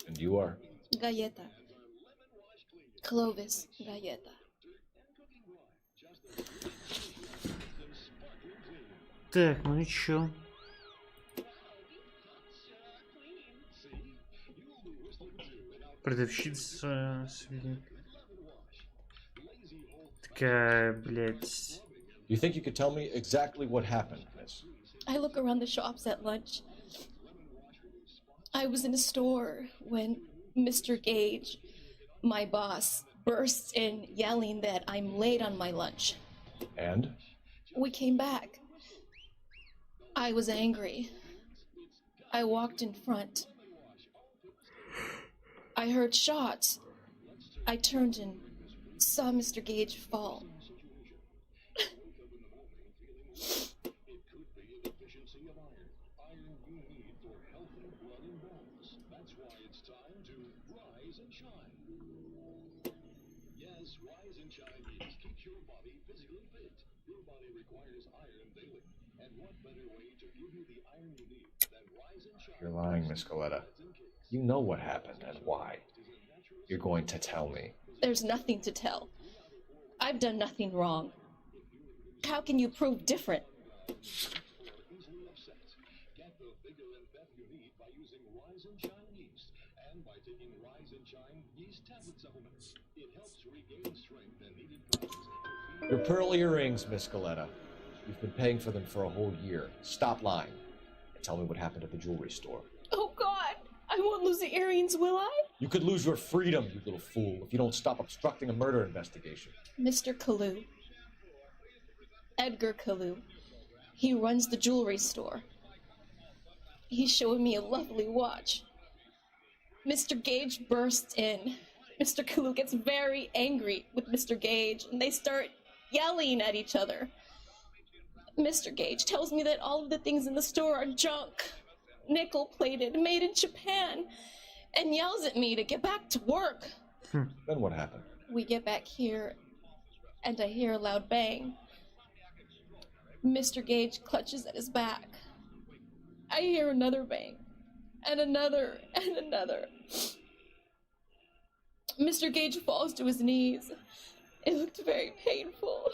S7: And you are?
S16: Galleta. Clovis Galleta.
S1: Так, ну и чё? Продавщица свинья. Такая, блядь.
S7: You think you could tell me exactly what happened, miss?
S16: I look around the shops at lunch. I was in a store when Mr. Gage, my boss, bursts in yelling that I'm late on my lunch.
S7: And?
S16: We came back. I was angry. I walked in front. I heard shots. I turned and saw Mr. Gage fall.
S17: Yes, Rise and Shine Yeast keeps your body physically fit. Your body requires iron daily. And what better way to give you the iron you need than Rise and Shine?
S7: You're lying, Miss Coletta. You know what happened and why. You're going to tell me.
S16: There's nothing to tell. I've done nothing wrong. How can you prove different?
S17: Easily upset. Get the vigor and pep you need by using Rise and Shine Yeast and by taking Rise and Shine Yeast tablet supplements. It helps regain strength and needed vitamins.
S7: Your pearl earrings, Miss Coletta. You've been paying for them for a whole year. Stop lying and tell me what happened at the jewelry store.
S16: Oh God, I won't lose the earrings, will I?
S7: You could lose your freedom, you little fool, if you don't stop obstructing a murder investigation.
S16: Mr. Kalu. Edgar Kalu. He runs the jewelry store. He's showing me a lovely watch. Mr. Gage bursts in. Mr. Kalu gets very angry with Mr. Gage, and they start yelling at each other. Mr. Gage tells me that all of the things in the store are junk, nickel-plated, made in Japan, and yells at me to get back to work.
S7: Then what happened?
S16: We get back here, and I hear a loud bang. Mr. Gage clutches at his back. I hear another bang, and another, and another. Mr. Gage falls to his knees. It looked very painful.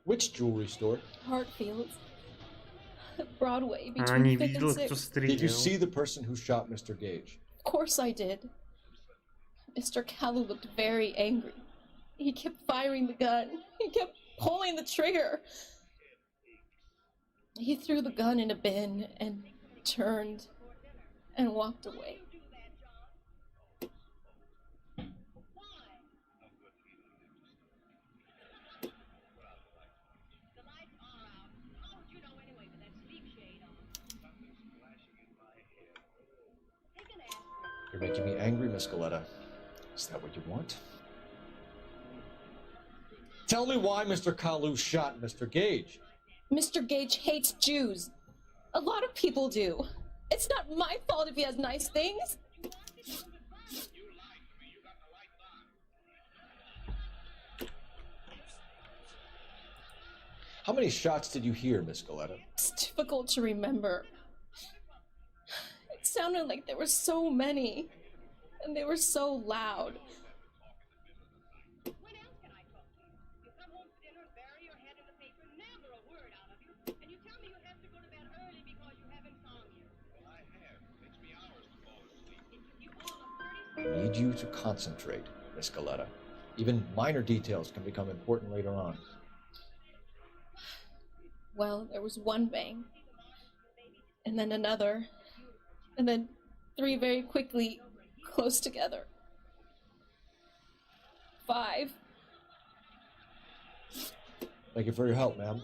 S7: Which jewelry store?
S16: Hartfield's. Broadway,
S1: А,
S16: between
S1: не
S16: 5th and
S1: видел, кто
S16: 6th.
S7: Did you
S1: стрелял.
S7: see the person who shot Mr. Gage?
S16: Of course I did. Mr. Kalu looked very angry. He kept firing the gun. He kept pulling the trigger. He threw the gun in a bin and turned and walked away.
S7: You're making me angry, Miss Coletta. Is that what you want? Tell me why Mr. Kalu shot Mr. Gage.
S16: Mr. Gage hates Jews. A lot of people do. It's not my fault if he has nice things.
S7: How many shots did you hear, Miss Coletta?
S16: It's difficult to remember. It sounded like there were so many, and they were so loud.
S7: I need you to concentrate, Miss Coletta. Even minor details can become important later on.
S16: Well, there was one bang, and then another, and then 3 very quickly, close together. 5.
S7: Thank you for your help, ma'am.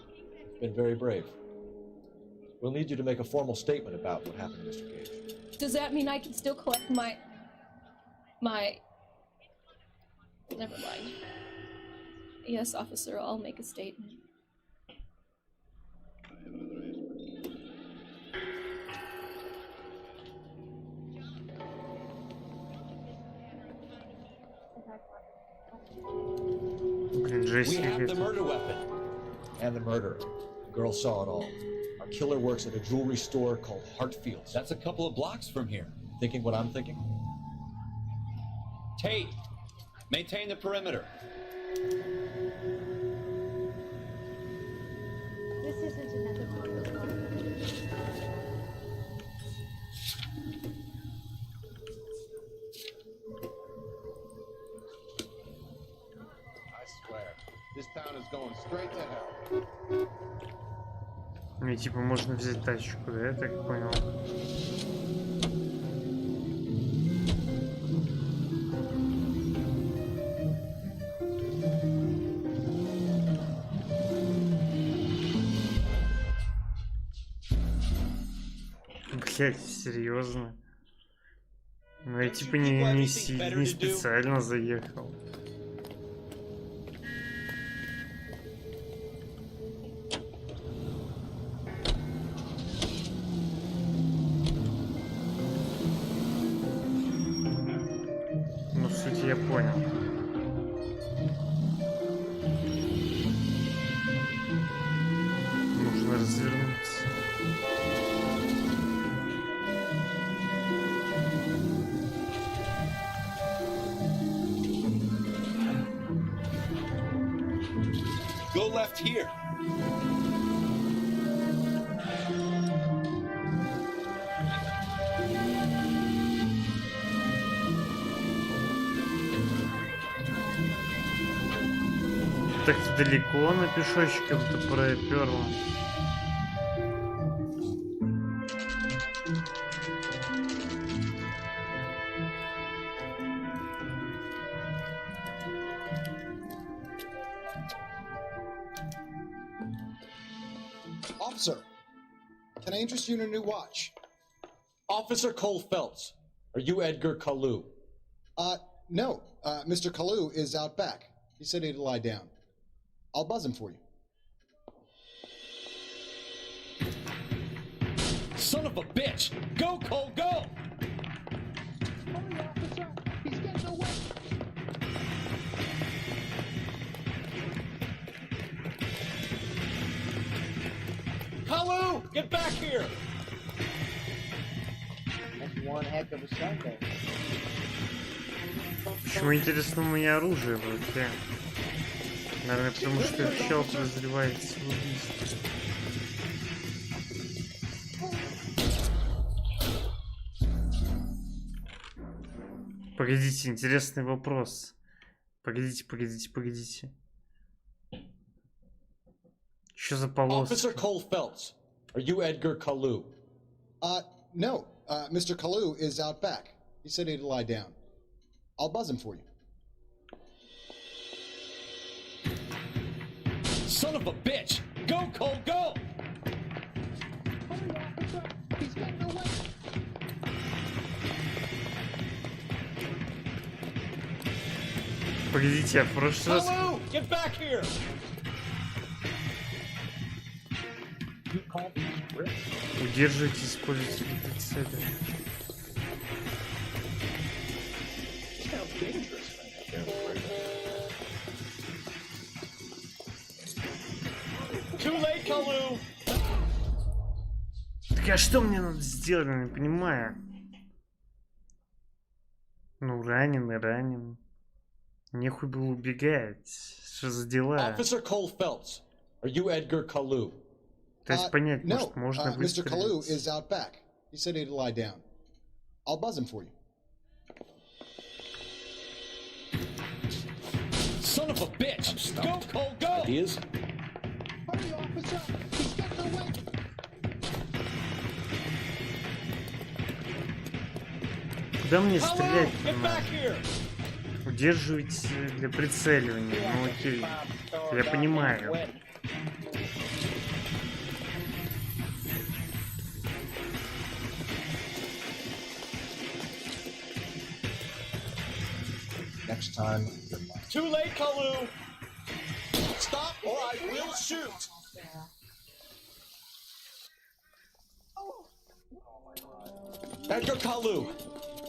S7: You've been very brave. We'll need you to make a formal statement about what happened to Mr. Gage.
S16: Does that mean I can still collect my... Never mind. Yes, officer, I'll make a statement.
S11: We have the murder weapon.
S7: And the murderer. The girl saw it all. Our killer works at a jewelry store called Hartfield's.
S11: That's a couple of blocks from here.
S7: Thinking what I'm thinking?
S11: Tate, maintain the perimeter.
S18: This isn't another protocol.
S15: I swear, this town is going straight to hell.
S1: Ну и типа можно взять тачку, да, я так понял. Блять, серьезно? Ну я типа не специально заехал. понял. Нужно развернуться.
S12: Go left here.
S1: Так далеко на пешочком-то проперло.
S19: Officer, can I interest you in a new watch?
S7: Officer Cole Phelps, are you Edgar Kalu?
S19: No. Mr. Kalu is out back. He said he'd lie down. I'll buzz him for you.
S5: Son of a bitch! Go, Cole, go!
S17: Hurry, officer! He's getting away!
S5: Kalu, get back here!
S20: That's one heck of a Sunday.
S1: Почему интересно у меня оружие в руке? Наверное, потому что чел подозревается в убийстве. Погодите, интересный вопрос. Погодите. Что за полоска?
S7: Officer Cole Phelps, are you Edgar Kalu?
S19: No. Mr. Kalu is out back. He said he'd lie down. I'll buzz him for you.
S5: Son of a bitch! Go, Cole, go!
S17: Hurry, officer! He's getting away!
S1: Погодите, а в прошлый раз...
S5: Kalu, get back here!
S1: Удерживайте, используйте прицелы.
S5: Too late, Kalu!
S1: Так а что мне надо сделать, я не понимаю. Ну, ранен. Нехуй было убегать. Что за дела?
S7: Officer Cole Phelps, are you Edgar Kalu?
S1: То есть понять,
S19: No.
S1: может, можно
S19: Mr. Kalu
S1: выстрелить.
S19: is out back. He said he'd lie down. I'll buzz him for you.
S5: Son of a bitch! Go, Cole, go!
S7: Ideas?
S17: Hurry, officer! He's getting away!
S1: Куда мне
S5: Kalu,
S1: стрелять
S5: get back here!
S1: Удерживайте для прицеливания. Ну окей. Я понимаю.
S15: Next time,
S5: Too late, Kalu!
S12: Stop or I will shoot.
S7: Edgar Kalu,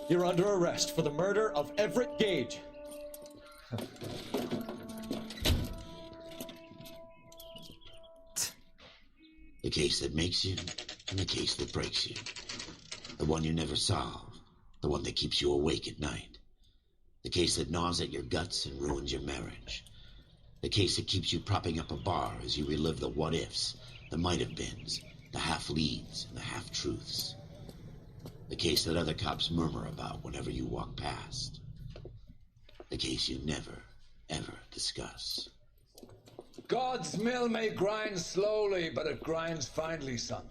S7: you're under arrest for the murder of Everett Gage.
S2: The case that makes you and the case that breaks you. The one you never solve. The one that keeps you awake at night. The case that gnaws at your guts and ruins your marriage. The case that keeps you propping up a bar as you relive the what-ifs, the might-have-beens, the half-leads, and the half-truths. The case that other cops murmur about whenever you walk past. The case you never, ever discuss.
S21: God's mill may grind slowly, but it grinds finely, son.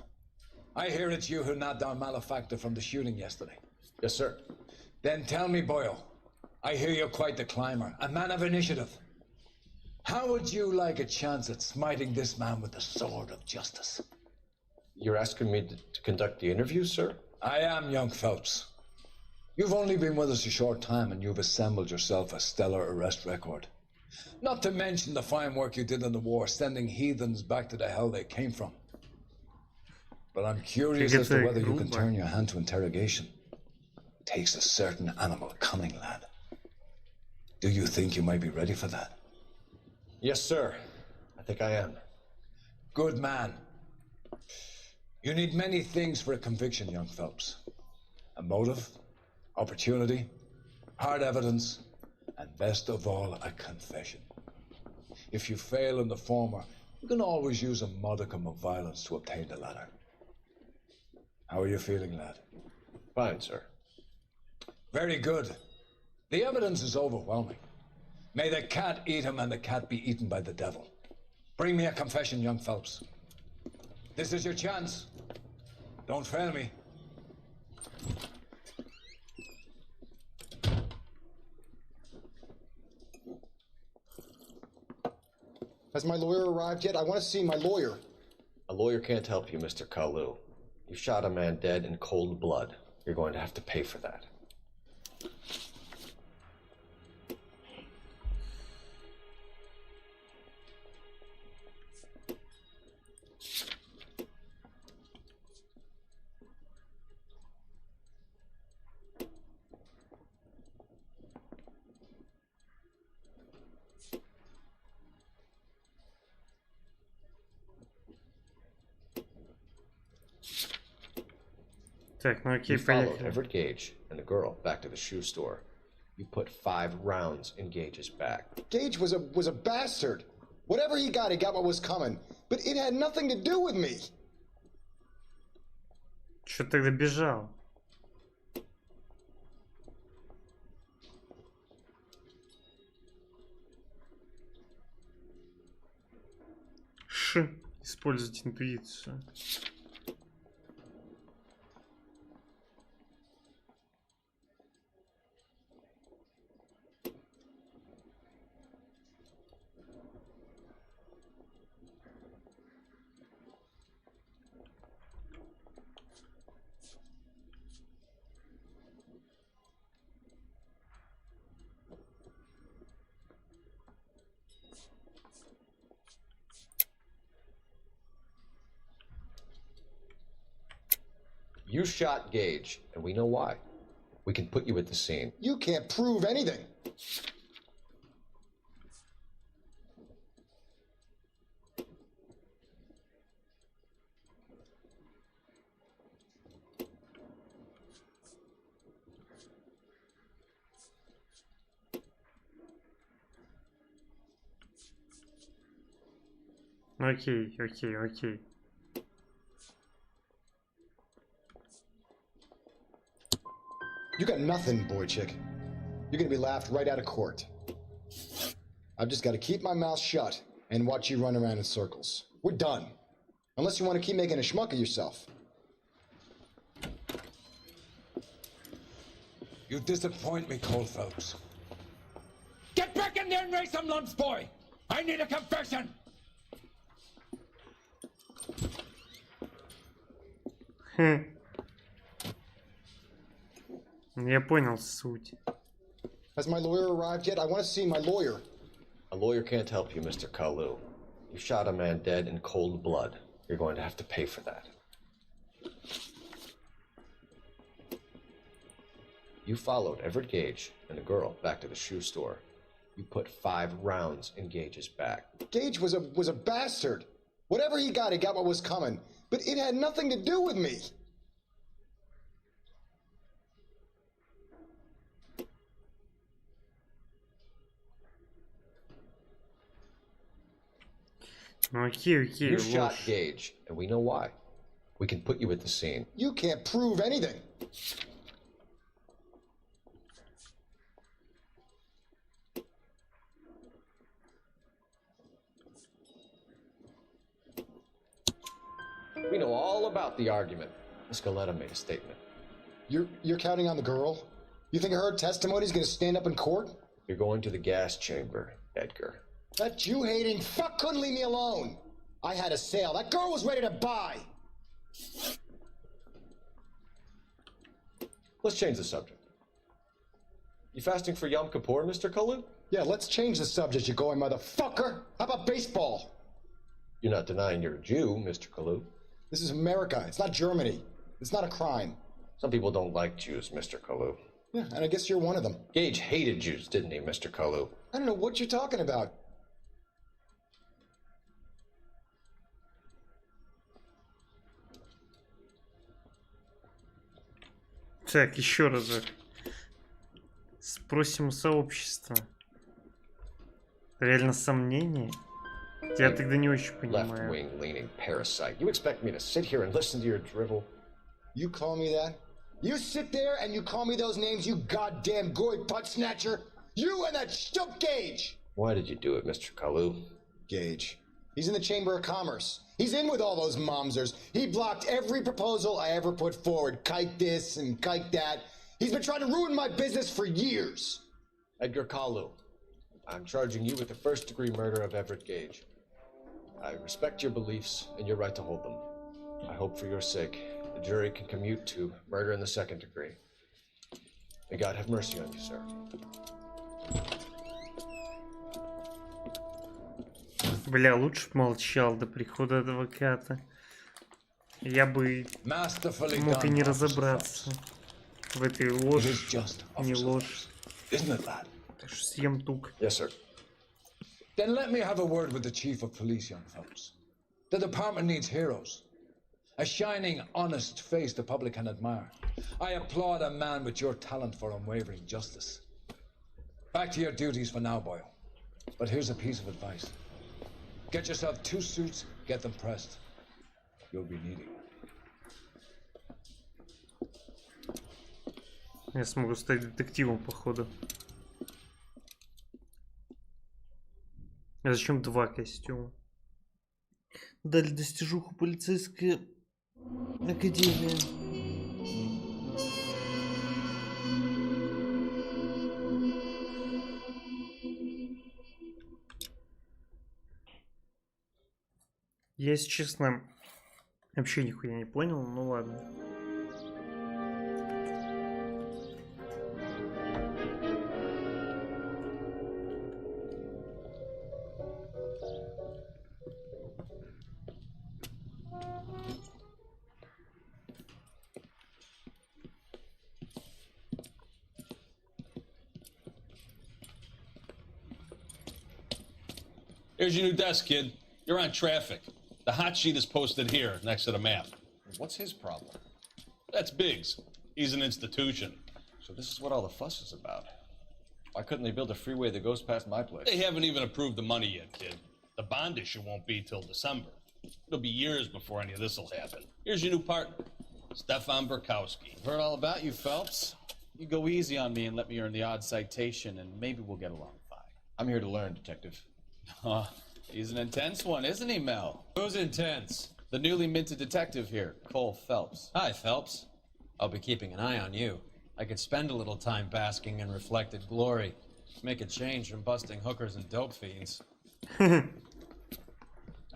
S21: I hear it's you who nabbed our malefactor from the shooting yesterday.
S7: Yes, sir.
S21: Then tell me, Boyle, I hear you're quite the climber, a man of initiative. How would you like a chance at smiting this man with the sword of justice?
S7: You're asking me to conduct the interview, sir?
S21: I am, young Phelps. You've only been with us a short time and you've assembled yourself a stellar arrest record. Not to mention the fine work you did in the war, sending heathens back to the hell they came from. But I'm curious as to whether you can turn your hand to interrogation. It takes a certain animal cunning, lad. Do you think you might be ready for that?
S7: Yes, sir. I think I am.
S21: Good man. You need many things for a conviction, young Phelps. A motive, opportunity, hard evidence, and best of all, a confession. If you fail in the former, you can always use a modicum of violence to obtain the latter. How are you feeling, lad?
S7: Fine, sir.
S21: Very good. The evidence is overwhelming. May the cat eat him and the cat be eaten by the devil. Bring me a confession, young Phelps. This is your chance. Don't fail me.
S19: Has my lawyer arrived yet? I want to see my lawyer.
S7: A lawyer can't help you, Mr. Kalu. You shot a man dead in cold blood. You're going to have to pay for that.
S1: Так, ну окей,
S7: You followed
S1: поехали.
S7: Everett Gage and the girl back to the shoe store. You put 5 rounds in Gage's back.
S19: Gage was a bastard. Whatever he got what was coming. But it had nothing to do with me.
S1: Чё ты тогда бежал? Использовать интуицию.
S7: You shot Gage, and we know why. We can put you at the scene.
S19: You can't prove anything.
S1: Окей, окей, окей.
S19: You got nothing, boy chick. You're gonna be laughed right out of court. I've just got to keep my mouth shut and watch you run around in circles. We're done. Unless you want to keep making a schmuck of yourself.
S21: You disappoint me, Cole Phelps.
S8: Get back in there and raise some lumps, boy! I need a confession!
S1: Я понял суть.
S19: Has my lawyer arrived yet? I want to see my lawyer.
S7: A lawyer can't help you, Mr. Kalu. You shot a man dead in cold blood. You're going to have to pay for that. You followed Everett Gage and the girl back to the shoe store. You put 5 rounds in Gage's back.
S19: Gage was a bastard. Whatever he got what was coming. But it had nothing to do with me.
S1: Окей, окей,
S7: You shot Gage, and we know why. We can put you at the scene.
S19: You can't prove anything.
S7: We know all about the argument. Miss Galetta made a statement.
S19: You're counting on the girl? You think her testimony is going to stand up in court?
S7: You're going to the gas chamber, Edgar.
S19: That Jew-hating fuck couldn't leave me alone. I had a sale. That girl was ready to buy.
S7: Let's change the subject. You fasting for Yom Kippur, Mr. Kalu?
S19: Yeah, let's change the subject, you going motherfucker. How about baseball?
S7: You're not denying you're a Jew, Mr. Kalu.
S19: This is America. It's not Germany. It's not a crime.
S7: Some people don't like Jews, Mr. Kalu.
S19: Yeah, and I guess you're one of them.
S7: Gage hated Jews, didn't he, Mr. Kalu?
S19: I don't know what you're talking about.
S1: Так, еще разок. Спросим у сообщества. Реально сомнения? Я тогда не очень понимаю.
S7: Left-wing leaning parasite. You expect me to sit here and listen to your drivel?
S19: You call me that? You sit there and you call me those names, you goddamn goy butt snatcher? You and that stump Gage!
S7: Why did you do it, Mr. Kalu?
S19: Gage. He's in the Chamber of Commerce. He's in with all those momsers. He blocked every proposal I ever put forward. Kike this and kike that. He's been trying to ruin my business for years.
S7: Edgar Kalu, I'm charging you with the first-degree murder of Everett Gage. I respect your beliefs and your right to hold them. I hope for your sake the jury can commute to murder in the second degree. May God have mercy on you, sir.
S1: Бля, лучше б молчал до прихода адвоката. Я бы мог и не разобраться в этой ложь, не ложь. Так что съем тук.
S7: Yes, sir.
S21: Then let me have a word with the chief of police, young fellows. The department needs heroes. A shining, honest face the public can admire. I applaud a man with your talent for unwavering justice. Back to your duties for now, Boyle. But here's a piece of advice. Get yourself 2 suits, get them pressed. You'll be needing.
S1: Я смогу стать детективом, походу. А зачем 2 костюма? Дали достижуху полицейская академия. Я, если честно, вообще нихуя не понял, ну ладно.
S5: Here's your new desk, kid. You're on traffic. The hot sheet is posted here, next to the map.
S7: What's his problem?
S5: That's Biggs. He's an institution.
S7: So this is what all the fuss is about. Why couldn't they build a freeway that goes past my place?
S5: They haven't even approved the money yet, kid. The bond issue won't be till December. It'll be years before any of this will happen. Here's your new partner, Stefan Burkowski.
S3: I've heard all about you, Phelps. You go easy on me and let me earn the odd citation, and maybe we'll get along fine.
S7: I'm here to learn, Detective.
S3: He's an intense one, isn't he, Mel? Who's intense? The newly minted detective here, Cole Phelps.
S22: Hi, Phelps. I'll be keeping an eye on you. I could spend a little time basking in reflected glory. Make a change from busting hookers and dope fiends.
S7: Who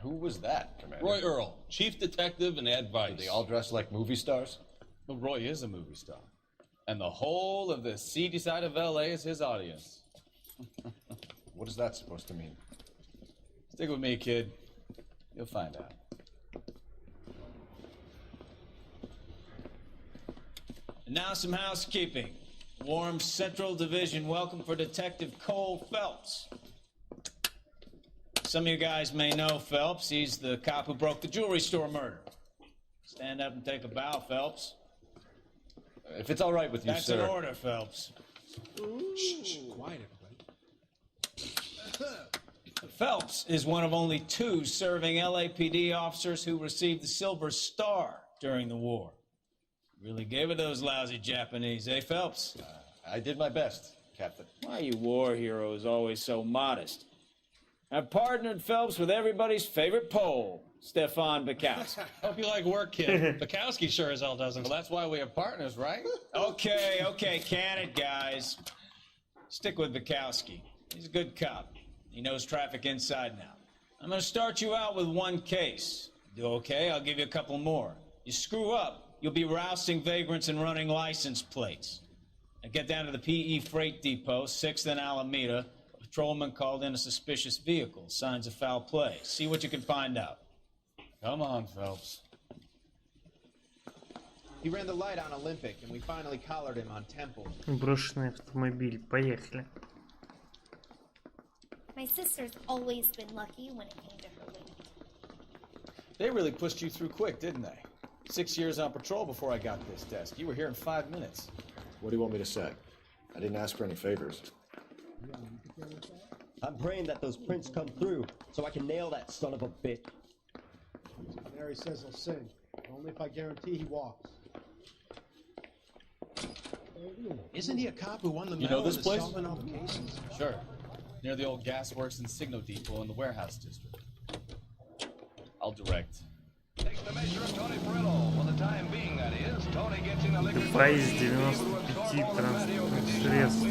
S7: was that, Commander?
S5: Roy Earl, chief detective and advice.
S7: Do they all dress like movie stars?
S3: Well, Roy is a movie star. And the whole of the seedy side of L.A. is his audience.
S7: What is that supposed to mean?
S3: Stick with me, kid. You'll find out. And now some housekeeping. Warm Central Division welcome for Detective Cole Phelps. Some of you guys may know Phelps. He's the cop who broke the jewelry store murder. Stand up and take a bow, Phelps.
S7: If it's all right with you,
S3: That's
S7: sir.
S3: That's an order, Phelps.
S15: Shh, quiet, everybody.
S3: Phelps is one of only 2 serving LAPD officers who received the Silver Star during the war. Really gave it those lousy Japanese, eh, Phelps?
S7: I did my best, Captain.
S3: Why are you war heroes always so modest? I've partnered Phelps with everybody's favorite Pole, Stefan Bukowski.
S5: Hope you like work, kid. Bukowski sure as hell doesn't.
S3: Well, that's why we have partners, right? Okay, can it, guys. Stick with Bukowski. He's a good cop. He knows traffic inside now. I'm gonna start you out with 1 case. Do okay? I'll give you a couple more. You screw up, you'll be rousting vagrants and running license plates. Now get down to the PE Freight Depot, 6th and Alameda. A patrolman called in a suspicious vehicle. Signs of foul play. See what you can find out. Come on, Phelps.
S22: He ran the light on Olympic, and we finally collared him on Temple.
S1: Брошенный автомобиль. Поехали.
S18: My sister's always been lucky when it came to her weight.
S3: They really pushed you through quick, didn't they? 6 years on patrol before I got this desk. You were here in 5 minutes.
S7: What do you want me to say? I didn't ask for any favors.
S6: I'm praying that those prints come through so I can nail that son of a bitch.
S15: Mary says he'll sing, only if I guarantee he walks.
S22: Isn't he a cop who won the
S3: You know
S22: medal
S3: this
S22: in
S3: place?
S22: solving all the cases?
S3: Sure. Near the old gas works and Signo Depot in the warehouse district. I'll direct.
S10: Takes the measure of Tony Perillo. For the time being, that is. Tony gets in the liquor
S1: Два из 95 транспортных средств.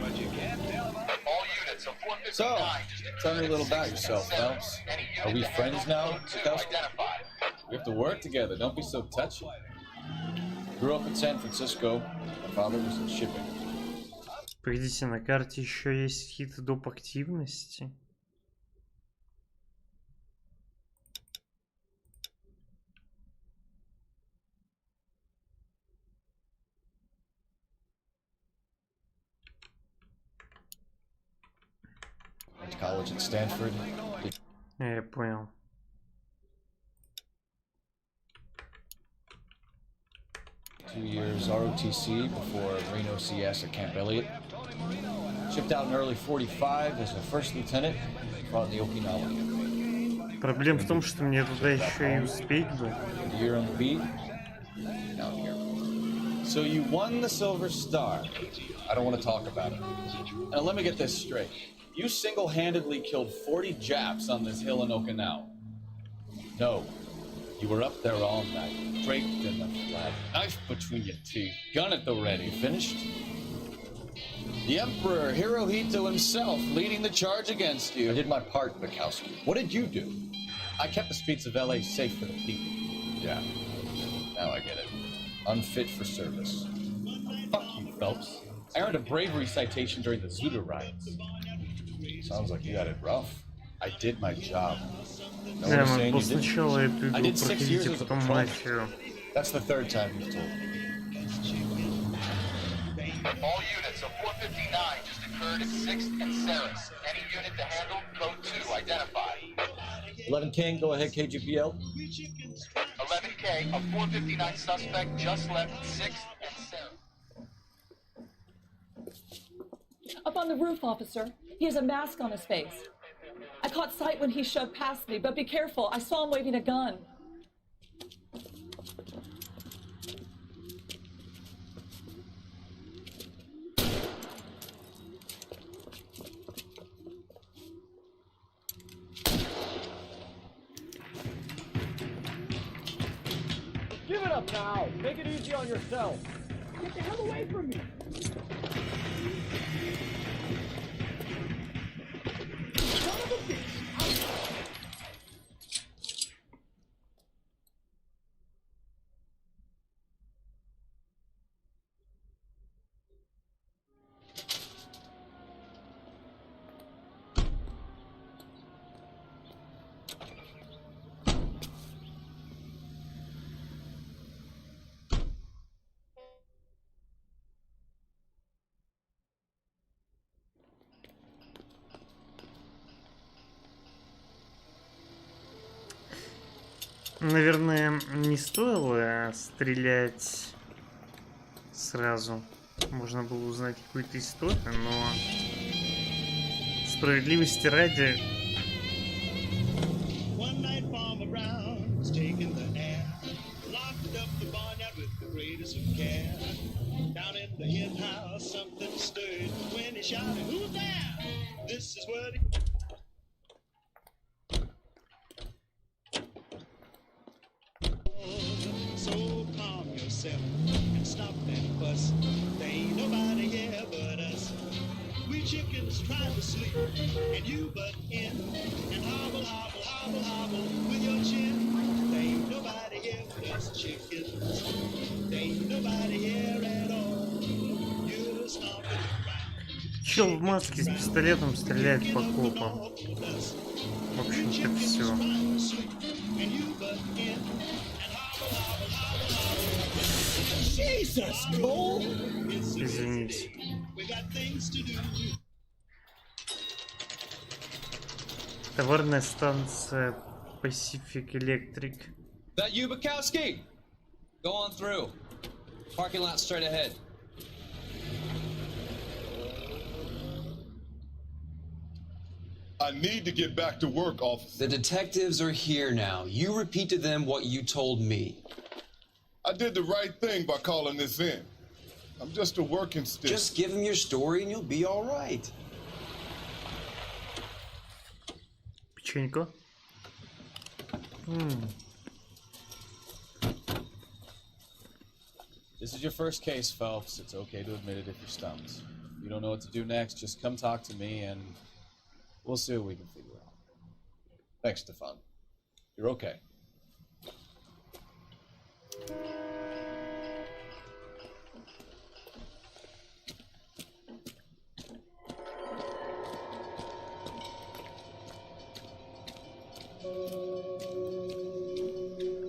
S10: But you can't tell about all units of 459.
S3: So, tell me a little about yourself, Phelps. Are we friends now, Kowski? We have to work together. Don't be so touchy. Grew up in San Francisco. My father was in shipping.
S1: Погодите, на карте еще есть какие-то доп. Активности.
S3: Went to college at Stanford.
S1: Я понял.
S3: Two years ROTC before Reno CS at Camp Elliott. Shipped out in early 45 as a first lieutenant. Fought in the Okinawa.
S1: Проблема в том, что мне туда еще и успеть бы.
S3: Year on the beat. Now here. So you won the Silver Star. I don't want to talk about it. Now let me get this straight. You single-handedly killed 40 Japs on this hill in Okinawa. No. You were up there all night, draped in the flag, knife between your teeth, gun at the ready. Finished? The Emperor Hirohito himself leading the charge against you. I did my part, Bukowski. What did you do? I kept the streets of LA safe for the people. Yeah. Now I get it. Unfit for service. Fuck you, Phelps. I earned a bravery citation during the Zuda riots. Sounds like you had it rough. I did my job.
S1: Да, мы бы сначала эту игру проходить, а потом мафию.
S3: That's the third time you've told me.
S10: all units of 459 just occurred at 6th and Ceres. Any unit to handle, code 2, identify.
S3: 11 King, go ahead, KGPL.
S10: 11K, a 459 suspect just left 6th and Ceres.
S23: Up on the roof, officer. He has a mask on his face. I caught sight when he shoved past me, but be careful. I saw him waving a gun.
S6: Give it up now! Make it easy on yourself! Get the hell away from me! Son of a bitch!
S1: Наверное, не стоило стрелять сразу. Можно было узнать какую-то историю, но справедливости ради.
S24: So calm yourself and stop that fuss. There ain't nobody here but us. We chickens try to sleep and you butt in and hobble, hobble, hobble, hobble with your chin. There ain't nobody here but us chickens. There ain't nobody here at all. You're stomping around.
S1: Чел в маске с пистолетом стреляет по копам. В общем-то, все.
S24: Jesus, Cole!
S1: Извините.
S24: We got things to do.
S1: Товарная станция Pacific Electric.
S22: That you, Bukowski? Go on through. Parking lot straight ahead.
S15: I need to get back to work, officer.
S4: The detectives are here now. You repeat to them what you told me.
S15: I did the right thing by calling this in. I'm just a working stick.
S4: Just give them your story and you'll be all right.
S1: Печенько.
S22: This is your first case, Phelps. It's okay to admit it if you're stumped. If you don't know what to do next, just come talk to me and we'll see what we can figure out.
S7: Thanks, Stefan. You're okay.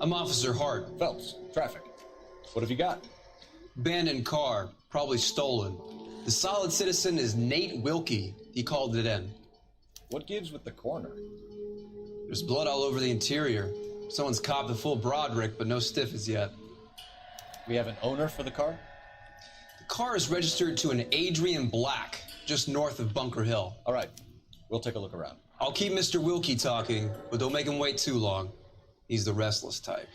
S4: I'm Officer Hart.
S7: Phelps, traffic. What have you got?
S4: Abandoned car, probably stolen. The solid citizen is Nate Wilkie. He called it in.
S7: What gives with the coroner?
S4: There's blood all over the interior. Someone's copped a full Broderick, but no stiff as yet.
S7: We have an owner for the car?
S4: The car is registered to an Adrian Black, just north of Bunker Hill.
S7: All right, we'll take a look around.
S4: I'll keep Mr. Wilkie talking, but don't make him wait too long. He's the restless type.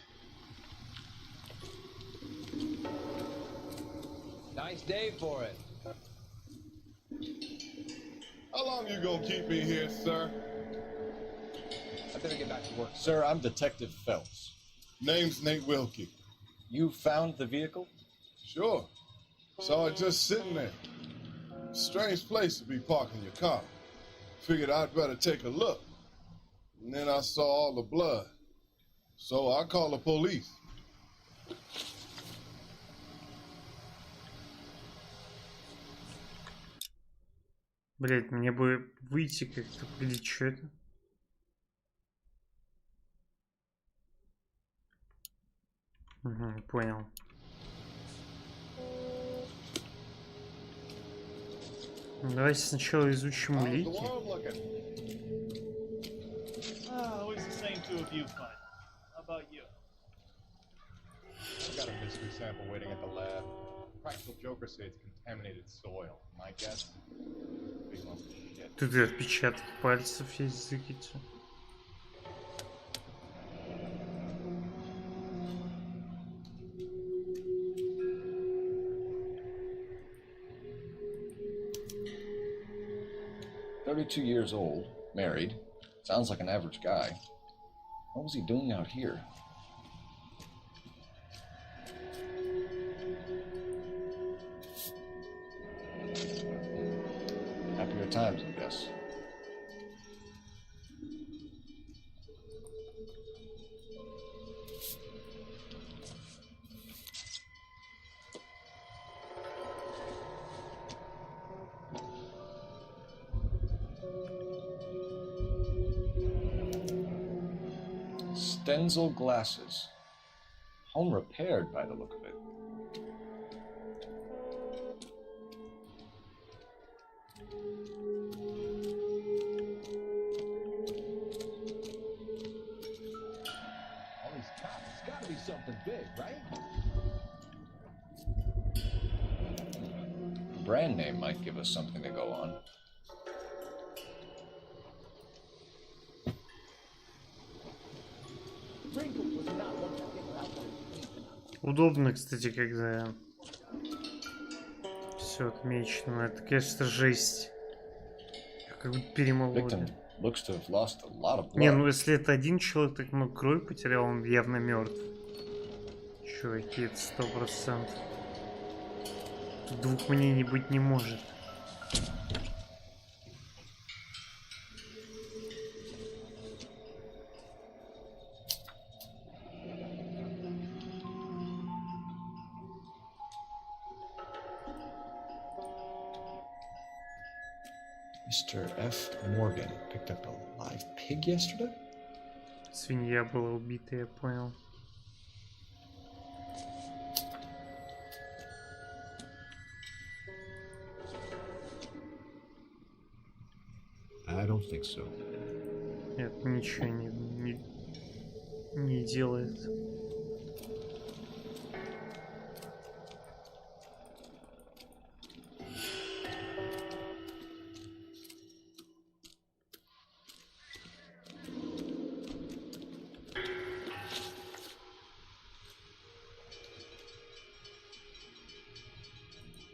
S22: Nice day for it.
S15: How long you gonna keep me here, sir?
S7: I better get back to work. Sir, I'm Detective Phelps.
S15: Name's Nate Wilkie.
S7: You found the vehicle?
S15: Sure. Saw it just sitting there. Strange place to be parking your car. Figured I'd better take a look. And then I saw all the blood. So I called the police.
S1: Блять, мне бы выйти как-то, или что это? Угу, понял. Давайте сначала изучим улики.
S6: Always the same two of you, fun. How about you?
S15: I've got a mystery sample waiting at the lab. Practical Joker says it's contaminated soil. My guess, big lump of shit.
S1: Тут и отпечаток пальцев есть, закидывайте.
S7: "32 years old, married. Sounds like an average guy. What was he doing out here?" Happier times, I guess. Stenzel glasses. Home repaired by the look of it.
S24: All these cops, it's gotta be something big, right?
S7: The brand name might give us something to go on.
S1: Удобно, кстати, когда все отмечено. Это, конечно, жесть. Как будто перемололи. Не, ну если это один человек так много крови потерял, он явно мертв. Чуваки, это 100%. Двух мнений быть не может.
S7: Mr. F. Morgan picked up a live pig yesterday?
S1: Свинья была убита, я понял.
S9: don't think so.
S1: Это ничего не делает.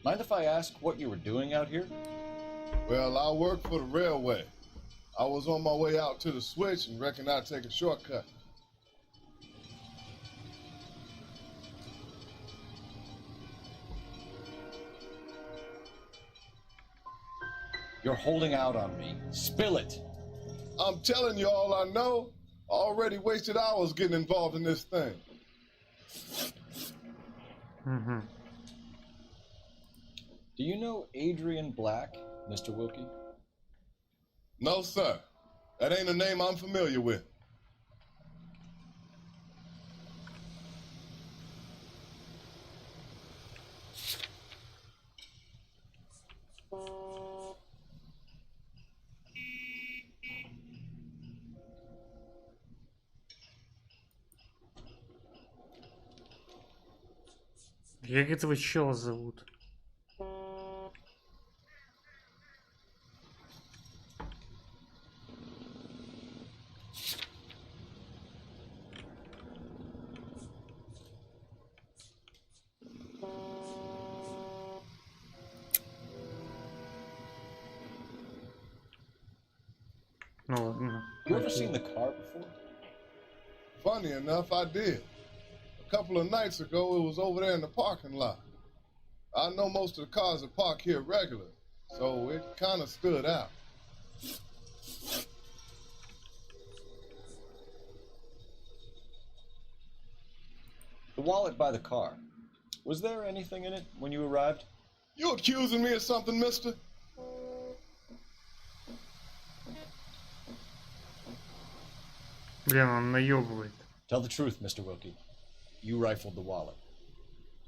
S5: Mind if I ask what you were doing out here?
S15: Well, I work for the railway. I was on my way out to the switch and reckoned I'd take a shortcut.
S5: You're holding out on me. Spill it.
S15: I'm telling you all I know. I already wasted hours getting involved in this thing.
S1: Mm-hmm.
S5: Do you know Adrian Black, Mr. Wilkie?
S15: No, sir. That ain't a name I'm familiar with.
S1: Как этого чела зовут? Ну ладно.
S5: You ever seen the car before?
S15: Funny enough, I did. A couple of nights ago, it was over there in the parking lot. I know most of the cars are parked here regular, so it kind of stood out.
S5: The wallet by the car. Was there anything in it when you arrived?
S15: You accusing me of something, mister?
S1: Блин, он наебывает.
S5: Tell the truth, Mr. Wilkie. You rifled the wallet.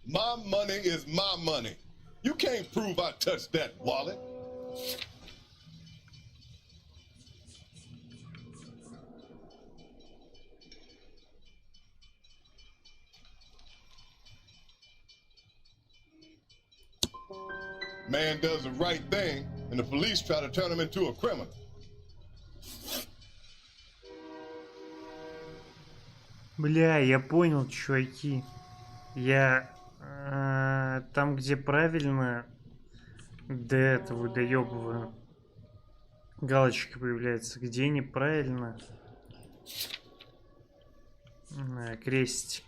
S15: My money is my money. You can't prove I touched that wallet. Man does the right thing, and the police try to turn him into a criminal.
S1: Бля, я понял, чуваки. Я там, где правильно до этого доебываю, галочка появляется. Где неправильно, крестик.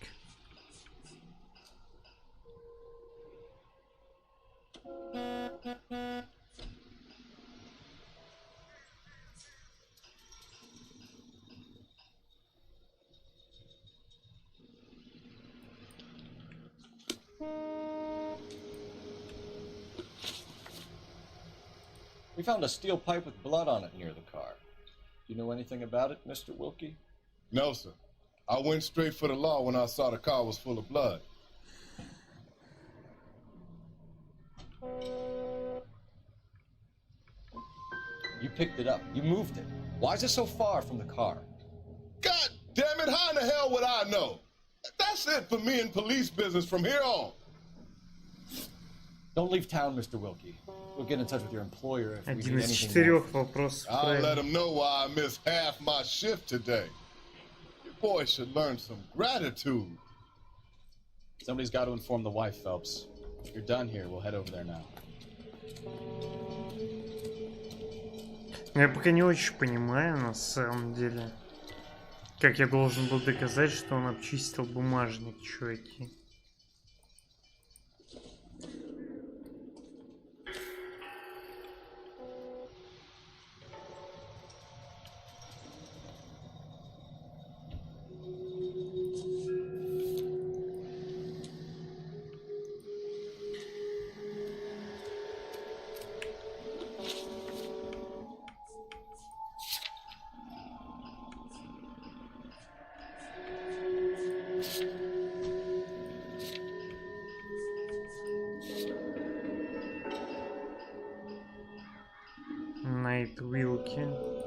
S5: We found a steel pipe with blood on it near the car. Do you know anything about it, Mr. Wilkie?
S15: No, sir. I went straight for the law when I saw the car was full of blood.
S5: You picked it up. You moved it. Why is it so far from the car?
S15: God damn it, how in the hell would I know? That's it for me in police business from here on.
S5: Don't leave town, Mr. Wilkie. We'll get in touch with your employer if we need
S1: Один из
S5: anything
S1: 4
S5: more.
S1: вопросов.
S15: I'll let him know why I missed half my shift today. Your boy should learn some gratitude.
S22: Somebody's got to inform the wife, Phelps. If you're done here, we'll head over there now.
S1: Я пока не очень понимаю, на самом деле, как я должен был доказать, что он обчистил бумажник, чуваки. Вилки.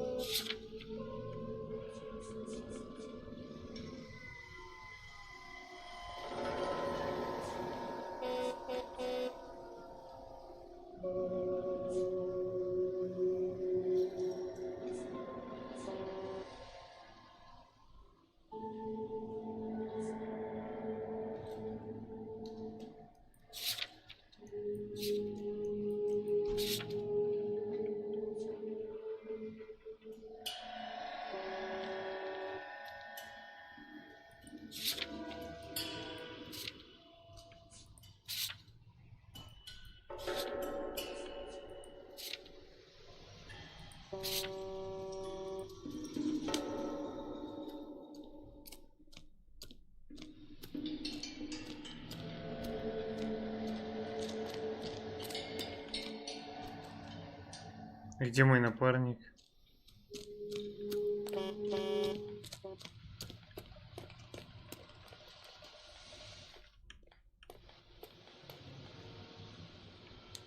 S1: Где мой напарник?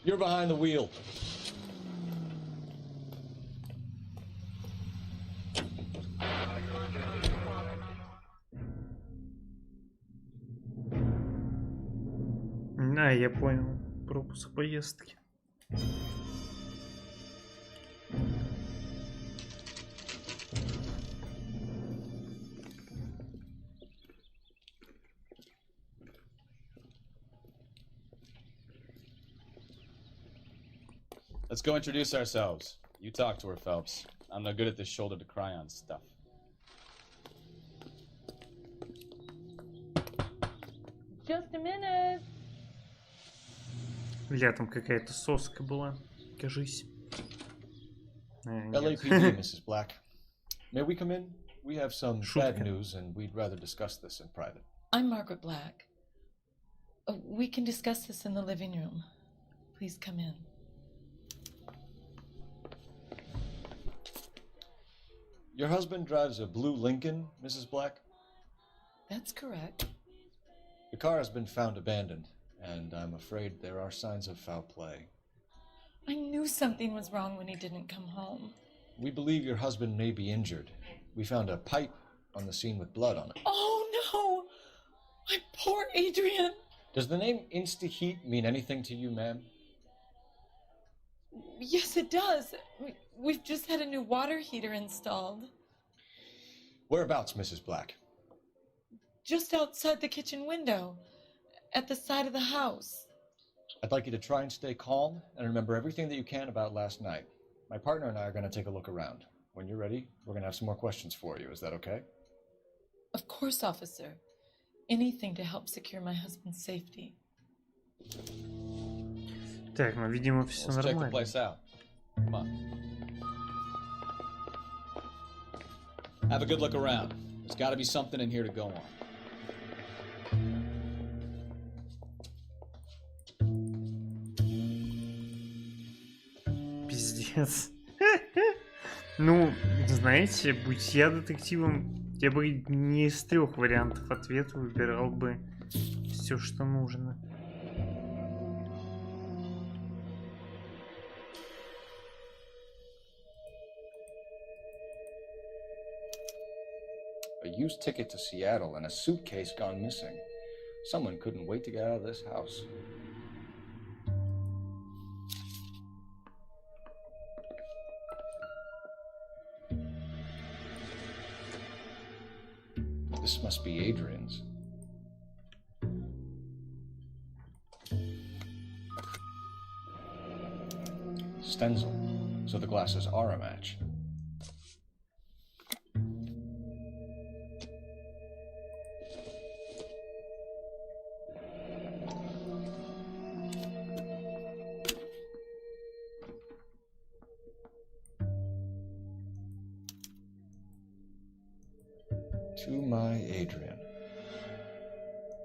S7: You're behind the wheel.
S1: А, я понял. Пропуск поездки.
S9: Let's go introduce ourselves. You talk to her, Phelps. I'm no good at this shoulder to cry on stuff.
S23: Just a minute.
S1: Бля, там какая-то соска была. Кажись.
S7: LAPD, Mrs. Black. May we come in? We have some bad news and we'd rather discuss this in private.
S13: I'm Margaret Black. We can discuss this in the living room. Please come in.
S7: Your husband drives a blue Lincoln, Mrs. Black?
S13: That's correct.
S7: The car has been found abandoned, and I'm afraid there are signs of foul play.
S13: I knew something was wrong when he didn't come home.
S7: We believe your husband may be injured. We found a pipe on the scene with blood on it.
S13: Oh no! My poor Adrian!
S7: Does the name Insta-Heat mean anything to you, ma'am?
S13: Yes, it does. We've just had a new water heater installed.
S7: Whereabouts, Mrs. Black?
S13: Just outside the kitchen window, at the side of the house.
S7: I'd like you to try and stay calm and remember everything that you can about last night. My partner and I are going to take a look around. When you're ready, we're going to have some more questions for you. Is that okay?
S13: Of course, officer. Anything to help secure my husband's safety.
S1: Так, ну, видимо, все
S9: Let's check the
S1: нормально.
S9: place out. Come on. Have a good look around. There's got to be something in here to go on.
S1: Пиздец. Ну, знаете, будь я детективом, я бы не из 3 вариантов ответа выбирал бы все, что нужно.
S7: A used ticket to Seattle and a suitcase gone missing. Someone couldn't wait to get out of this house. This must be Adrian's. Stencil, so the glasses are a match. To my Adrian.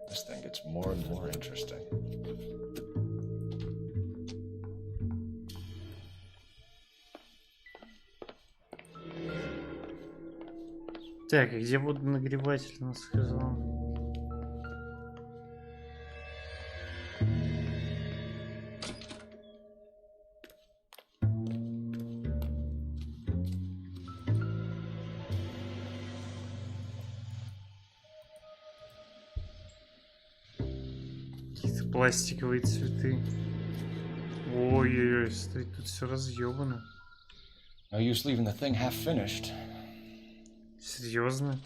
S7: This thing gets more and more interesting.
S1: Так, а где водонагреватель, он сказал? пластиковые цветы. Ой-ой-ой, стой, тут все разъебано.
S11: No use leaving the thing half finished.
S1: Серьезно?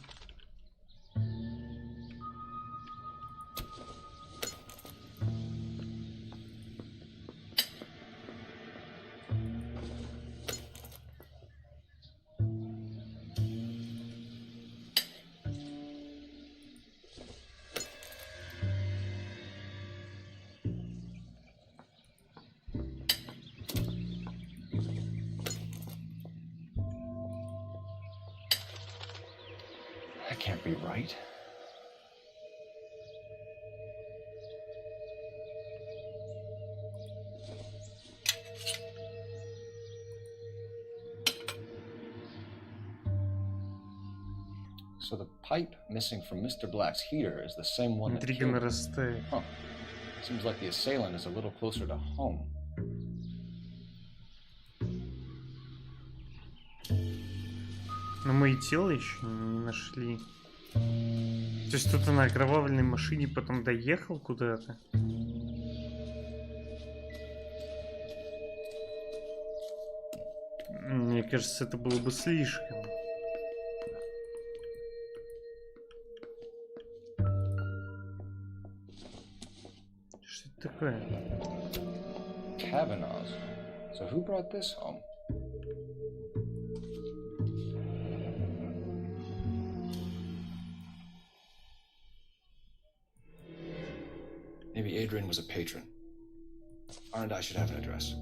S11: That can't be right. So the pipe missing from Mr. Black's heater is the same one that
S1: Интрига
S11: killed him.
S1: нарастает.
S11: Huh. Seems like the assailant is a little closer to home.
S1: Но мы и тело еще не нашли. То есть кто-то на окровавленной машине потом доехал куда-то. Мне кажется, это было бы слишком. Что это такое?
S11: Kavanaugh's. So who brought this home? Maybe Adrian was a patron. R&I should have an address.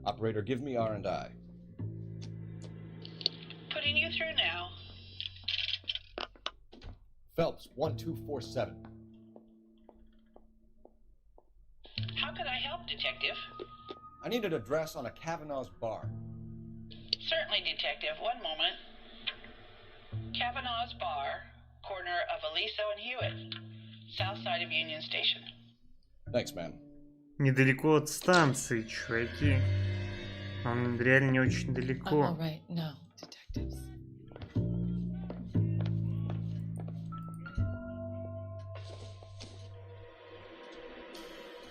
S11: Operator, give me R&I.
S14: Putting you through now.
S7: Phelps, 1247.
S14: How can I help, Detective?
S7: I need an address on a Kavanaugh's bar.
S14: Certainly, Detective. One moment. Kavanaugh's Bar, corner of Aliso and Hewitt, south side of Union Station.
S11: Thanks, man.
S1: Недалеко от станции, чуваки. Он реально не очень далеко.
S13: I'm all right now, detectives.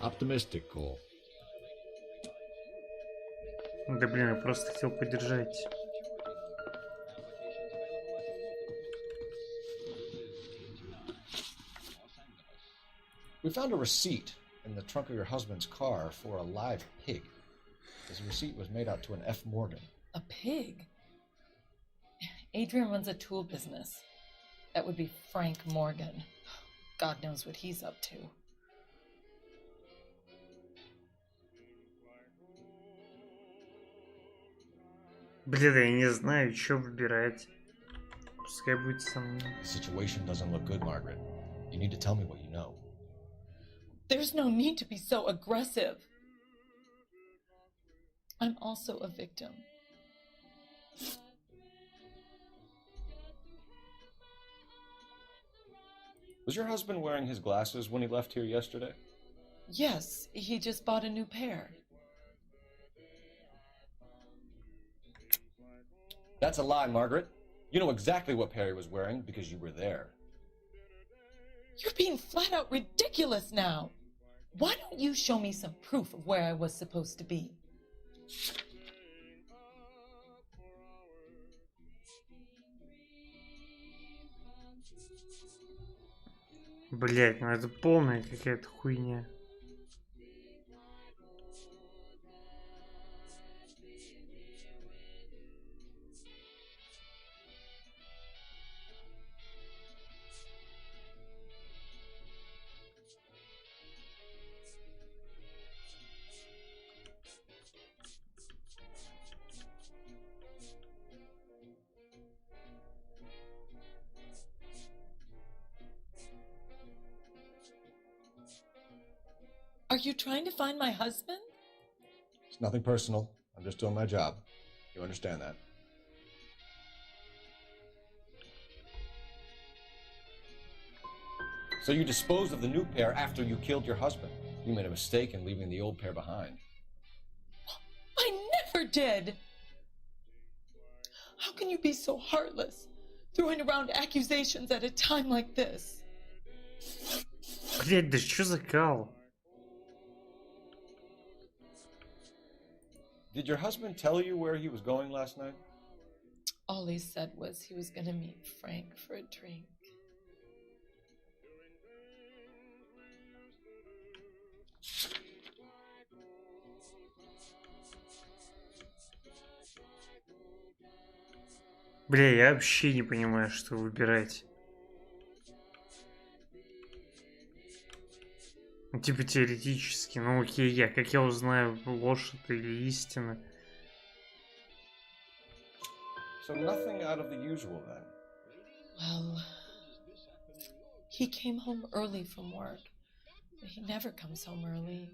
S5: Optimistic call.
S1: Да блин, я просто хотел поддержать.
S11: We found a receipt in the trunk of your husband's car for a live pig. This receipt was made out to an F. Morgan.
S13: A pig? Adrian runs a tool business. That would be Frank Morgan. God knows what he's up to.
S1: Блин, я не знаю, что выбирать. Пускай будет со мной.
S11: The situation doesn't look good, Margaret. You need to tell me what you know.
S13: There's no need to be so aggressive. I'm also a victim.
S11: Was your husband wearing his glasses when he left here yesterday?
S13: Yes, he just bought a new pair.
S11: That's a lie, Margaret. You know exactly what pair he was wearing because you were there.
S13: You're being flat out ridiculous now. Why don't you show me some proof of where I was supposed to be?
S1: Блять, ну это полная какая-то хуйня.
S13: Are you trying to find my husband?
S11: It's nothing personal. I'm just doing my job. You understand that? So you disposed of the new pair after you killed your husband. You made a mistake in leaving the old pair behind.
S13: I never did! How can you be so heartless, throwing around accusations at a time like this?
S1: Блять, да что за кал?
S11: Did your husband tell you where he was going last night?
S13: All he said was he was gonna meet Frank for a drink.
S1: Бля, я вообще не понимаю, что выбирать. Ну, типа теоретически, ну окей, как я узнаю, ложь это или истина?
S11: So nothing out of the usual then.
S13: Well, he came home early from work. He never comes home early.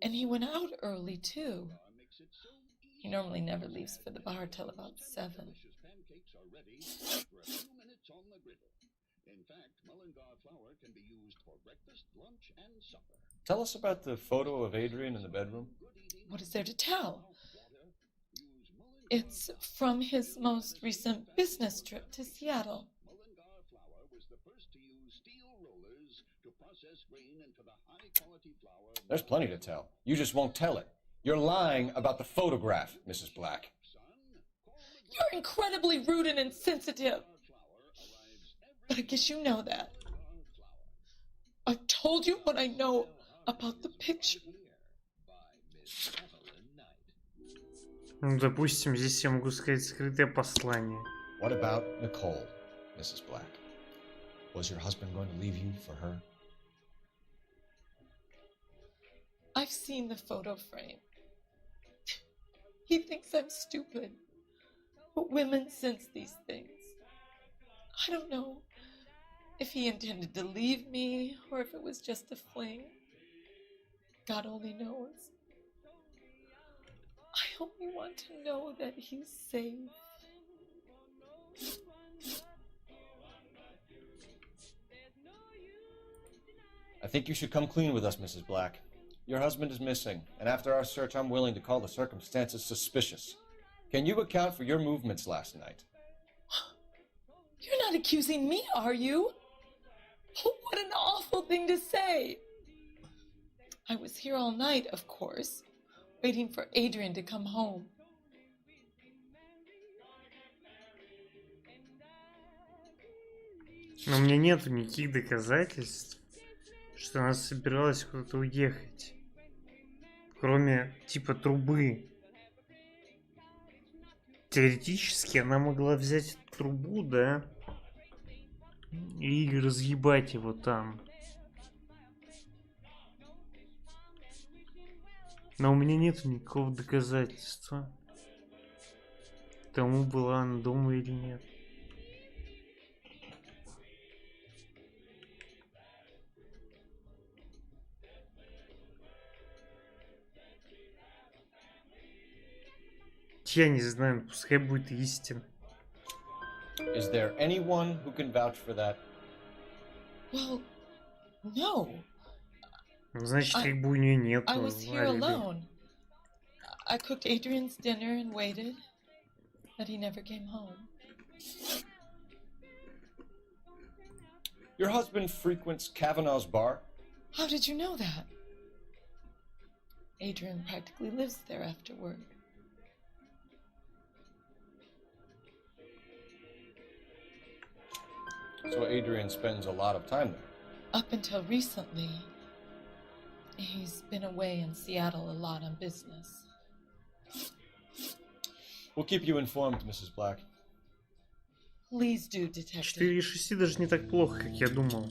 S13: And he went out early too. He normally never leaves for the bar till about 7.
S11: Tell us about the photo of Adrian in the bedroom.
S13: What is there to tell? It's from his most recent business trip to Seattle.
S11: There's plenty to tell. You just won't tell it. You're lying about the photograph, Mrs. Black.
S13: You're incredibly rude and insensitive. But I guess you know that. I've told you what I know about the picture.
S1: Ну, допустим, здесь я могу сказать скрытое послание.
S11: What about Nicole, Mrs. Black? Was your husband going to leave you for her?
S13: I've seen the photo frame. He thinks I'm stupid. But women sense these things. I don't know if he intended to leave me or if it was just a fling. God only knows. I only want to know that he's safe.
S11: I think you should come clean with us, Mrs. Black. Your husband is missing, and after our search, I'm willing to call the circumstances suspicious. Can you account for your movements last night?
S13: You're not accusing me, are you? What an awful thing to say. I was here all night, of course, waiting for Adrian to come home.
S1: Но у меня нету никаких доказательств, что она собиралась куда-то уехать. Кроме, типа, трубы. Теоретически она могла взять трубу, да? И разъебать его там. Но у меня нету никакого доказательства тому, была она дома или нет. Я не знаю, пускай будет истина.
S11: Is there anyone who can vouch for that?
S13: Well, no.
S1: Значит, как бы у нее нет.
S13: I was here alone. I cooked Adrian's dinner and waited, but he never came home.
S11: Your husband frequents Kavanaugh's bar?
S13: How did you know that? Adrian practically lives there after work.
S11: So Adrian spends a lot of time there?
S13: Up until recently, he's been away in Seattle a lot on business.
S11: We'll keep you informed, Mrs. Black.
S13: Please do, detective.
S1: 4 из 6 даже не так плохо, как я думал.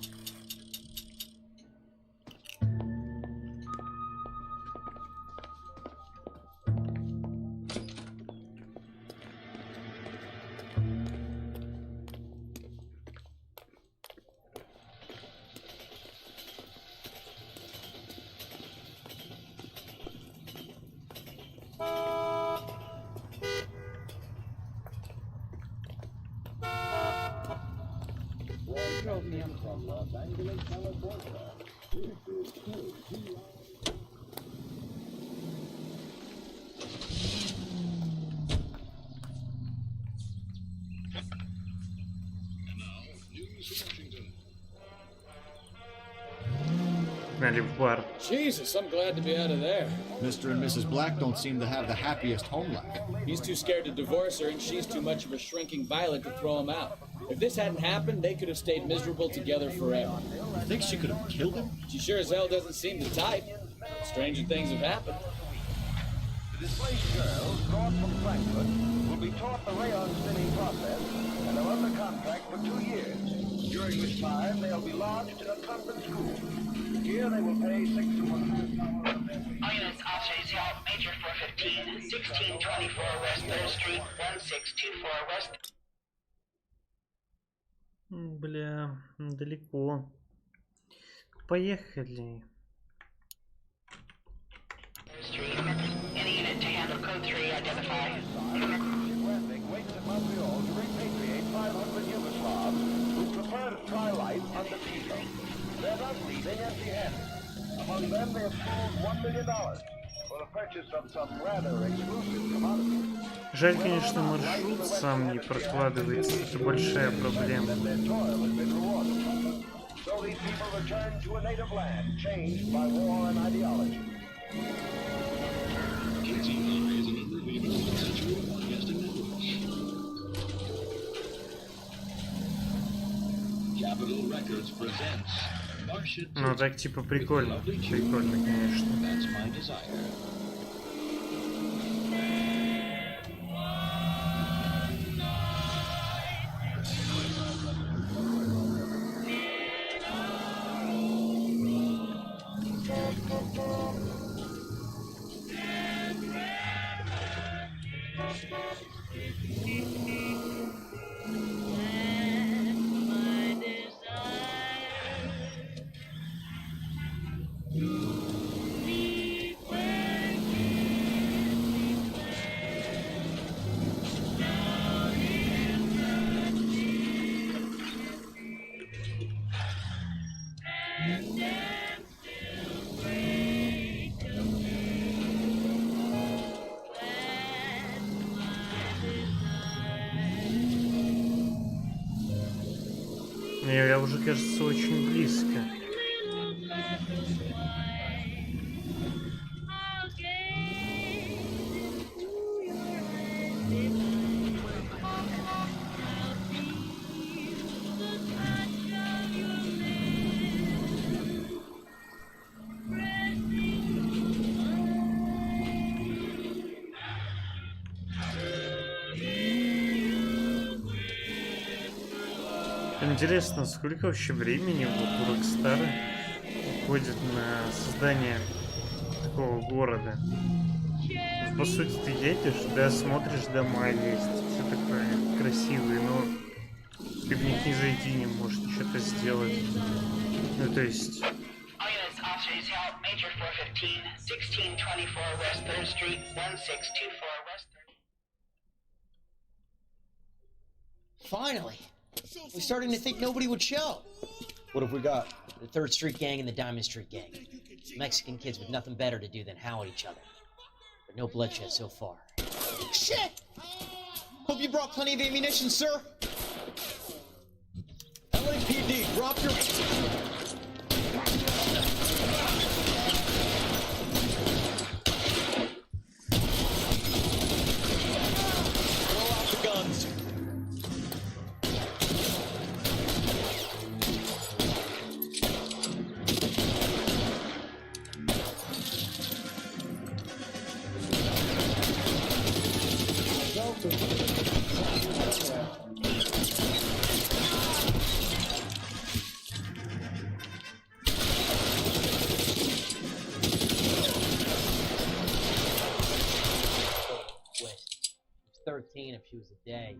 S23: drove me up.
S6: Jesus, I'm glad to be out of there.
S5: Mr. and Mrs. Black don't seem to have the happiest home life.
S6: He's too scared to divorce her, and she's too much of a shrinking violet to throw him out. If this hadn't happened, they could have stayed miserable together forever.
S5: You think she could have killed him?
S6: She sure as hell doesn't seem the type. Stranger things have happened.
S10: The displaced girls, brought from Frankfurt, will be taught the rayon spinning process and are under contract for 2 years, during which time they'll be lodged in a convent school. Here they will pay $600.
S14: Units Officer Major 415, 1624 West 3rd Street, 1624 West.
S1: Бля, далеко. Поехали.
S14: Any unit to handle code 3, identify.
S10: Waits in Montreal to repatriate 500 Yugoslavs who prefer to try life under Tito. They're not leaving empty-handed. Among them, they have pooled $1 million for the purchase of some rather exclusive commodities.
S1: Жаль, конечно, маршрут сам не прокладывается. Это большая проблема.
S10: So these people return to a native land changed by war and ideology.
S2: Capitol Records presents Martian.
S1: Ну так типа прикольно. Прикольно, конечно.
S2: That's my desire.
S1: Я уже, кажется, очень близко. Интересно, сколько вообще времени вот у Рокстара уходит на создание такого города? По сути, ты едешь, да, смотришь, дома есть, все такое красивое, но ты в них не зайти не можешь, что-то сделать. Ну, то есть...
S12: Finally! We're starting to think nobody would show.
S11: What have we got?
S12: The 3rd Street Gang and the Diamond Street Gang. Mexican kids with nothing better to do than howl at each other. But no bloodshed so far. Shit! Hope you brought plenty of ammunition, sir. LAPD, drop your... Throw out the guns. If she was a day.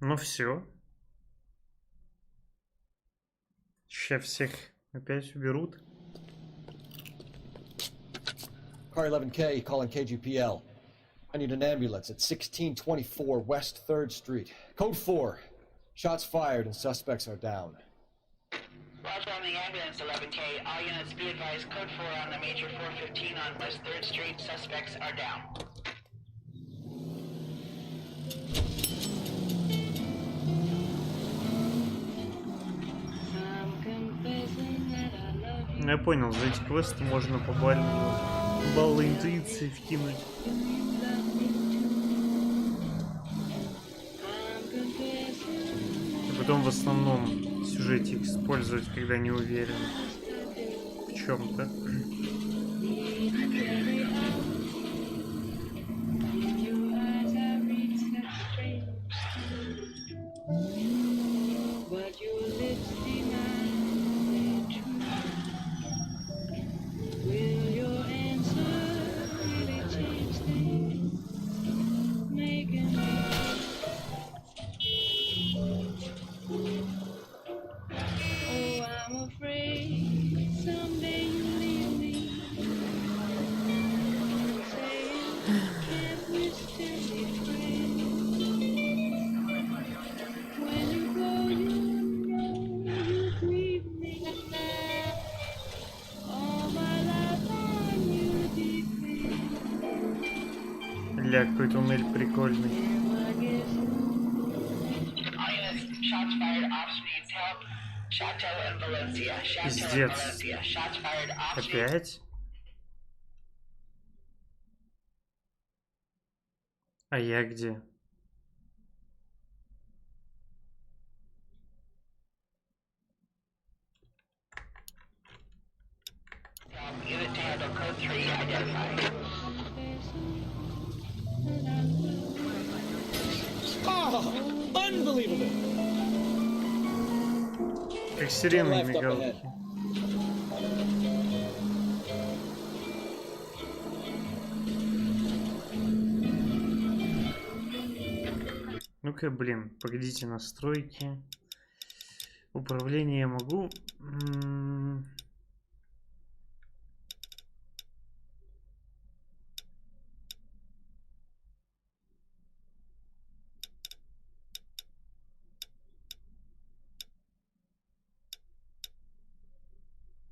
S1: Ну все. Сейчас всех опять уберут.
S11: Car 11K calling KGPL. I need an ambulance at 1624 West 3rd Street. Code 4. Shots fired and suspects are down.
S14: Roger on the ambulance, 11K. All units be advised, code 4 on the major 415 on West 3rd Street. Suspects are down.
S1: Ну, я понял, за эти квесты можно по баллы интуиции вкинуть. И потом в основном сюжете их использовать, когда не уверен в чем-то. Ля, какой туннель прикольный. Пиздец. Опять? А я где?
S6: Oh, unbelievable!
S1: Как сирены мигалки. Ну-ка, блин, погодите, настройки. Управление я могу.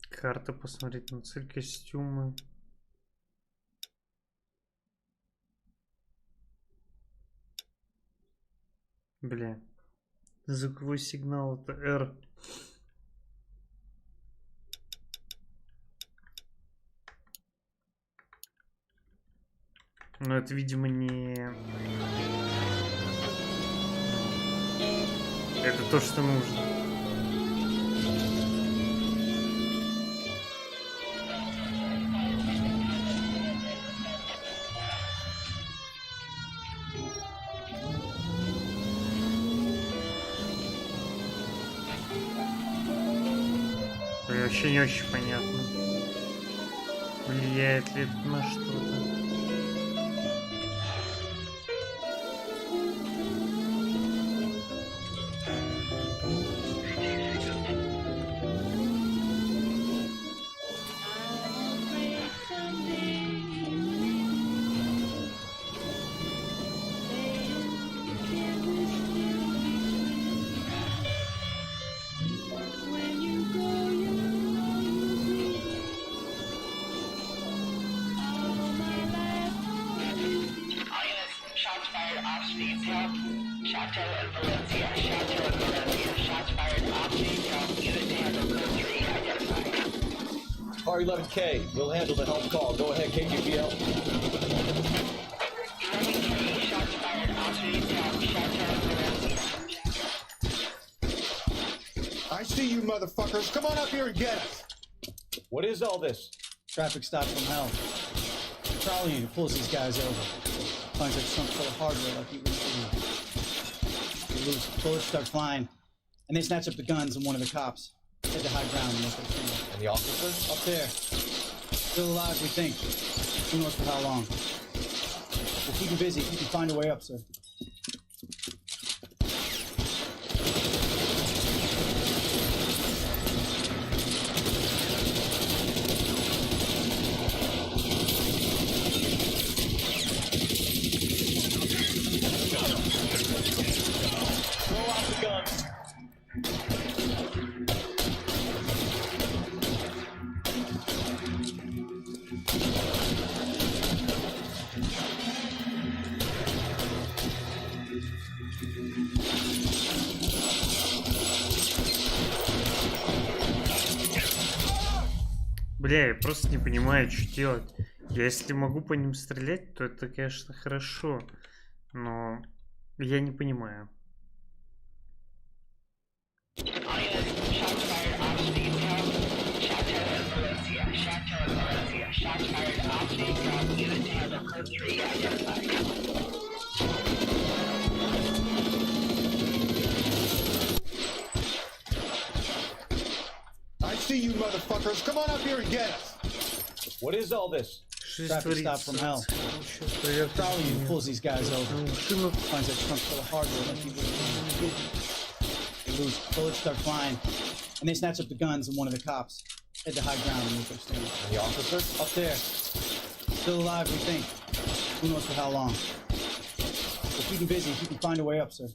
S1: Карта, посмотреть на цель, костюмы. Бля. Звуковой сигнал это R. Но это, видимо, не... Это то, что нужно. Вообще не очень понятно. Влияет ли это на что-то?
S11: R11K, we'll handle the help call. Go ahead, KGPL.
S8: I see you motherfuckers. Come on up here and get us.
S11: What is all this?
S16: Traffic stop from hell. Trolley unit pulls these guys over. Finds like some sort of hardware like you They lose. Bullets start flying. And they snatch up the guns and one of the cops. Head to high ground and make their thing.
S11: And the officer?
S16: Up there. Still alive, we think. Who knows for how long. We'll keep him busy if you can find a way up, sir.
S1: Бля, я просто не понимаю, что делать. Я если могу по ним стрелять, то это, конечно, хорошо. Но я не понимаю.
S8: I see you motherfuckers. Come on up here and get us.
S16: What is all this? Traffic stop from hell. Probably who pulls these guys over. Finds a trunk full of hardware like he would. They lose. Bullets start flying. And they snatch up the guns and one of the cops. Head to high ground and make their stand.
S11: And the officer?
S16: Up there. Still alive, we think. Who knows for how long. We'll keep him busy if you can find a way up, sir.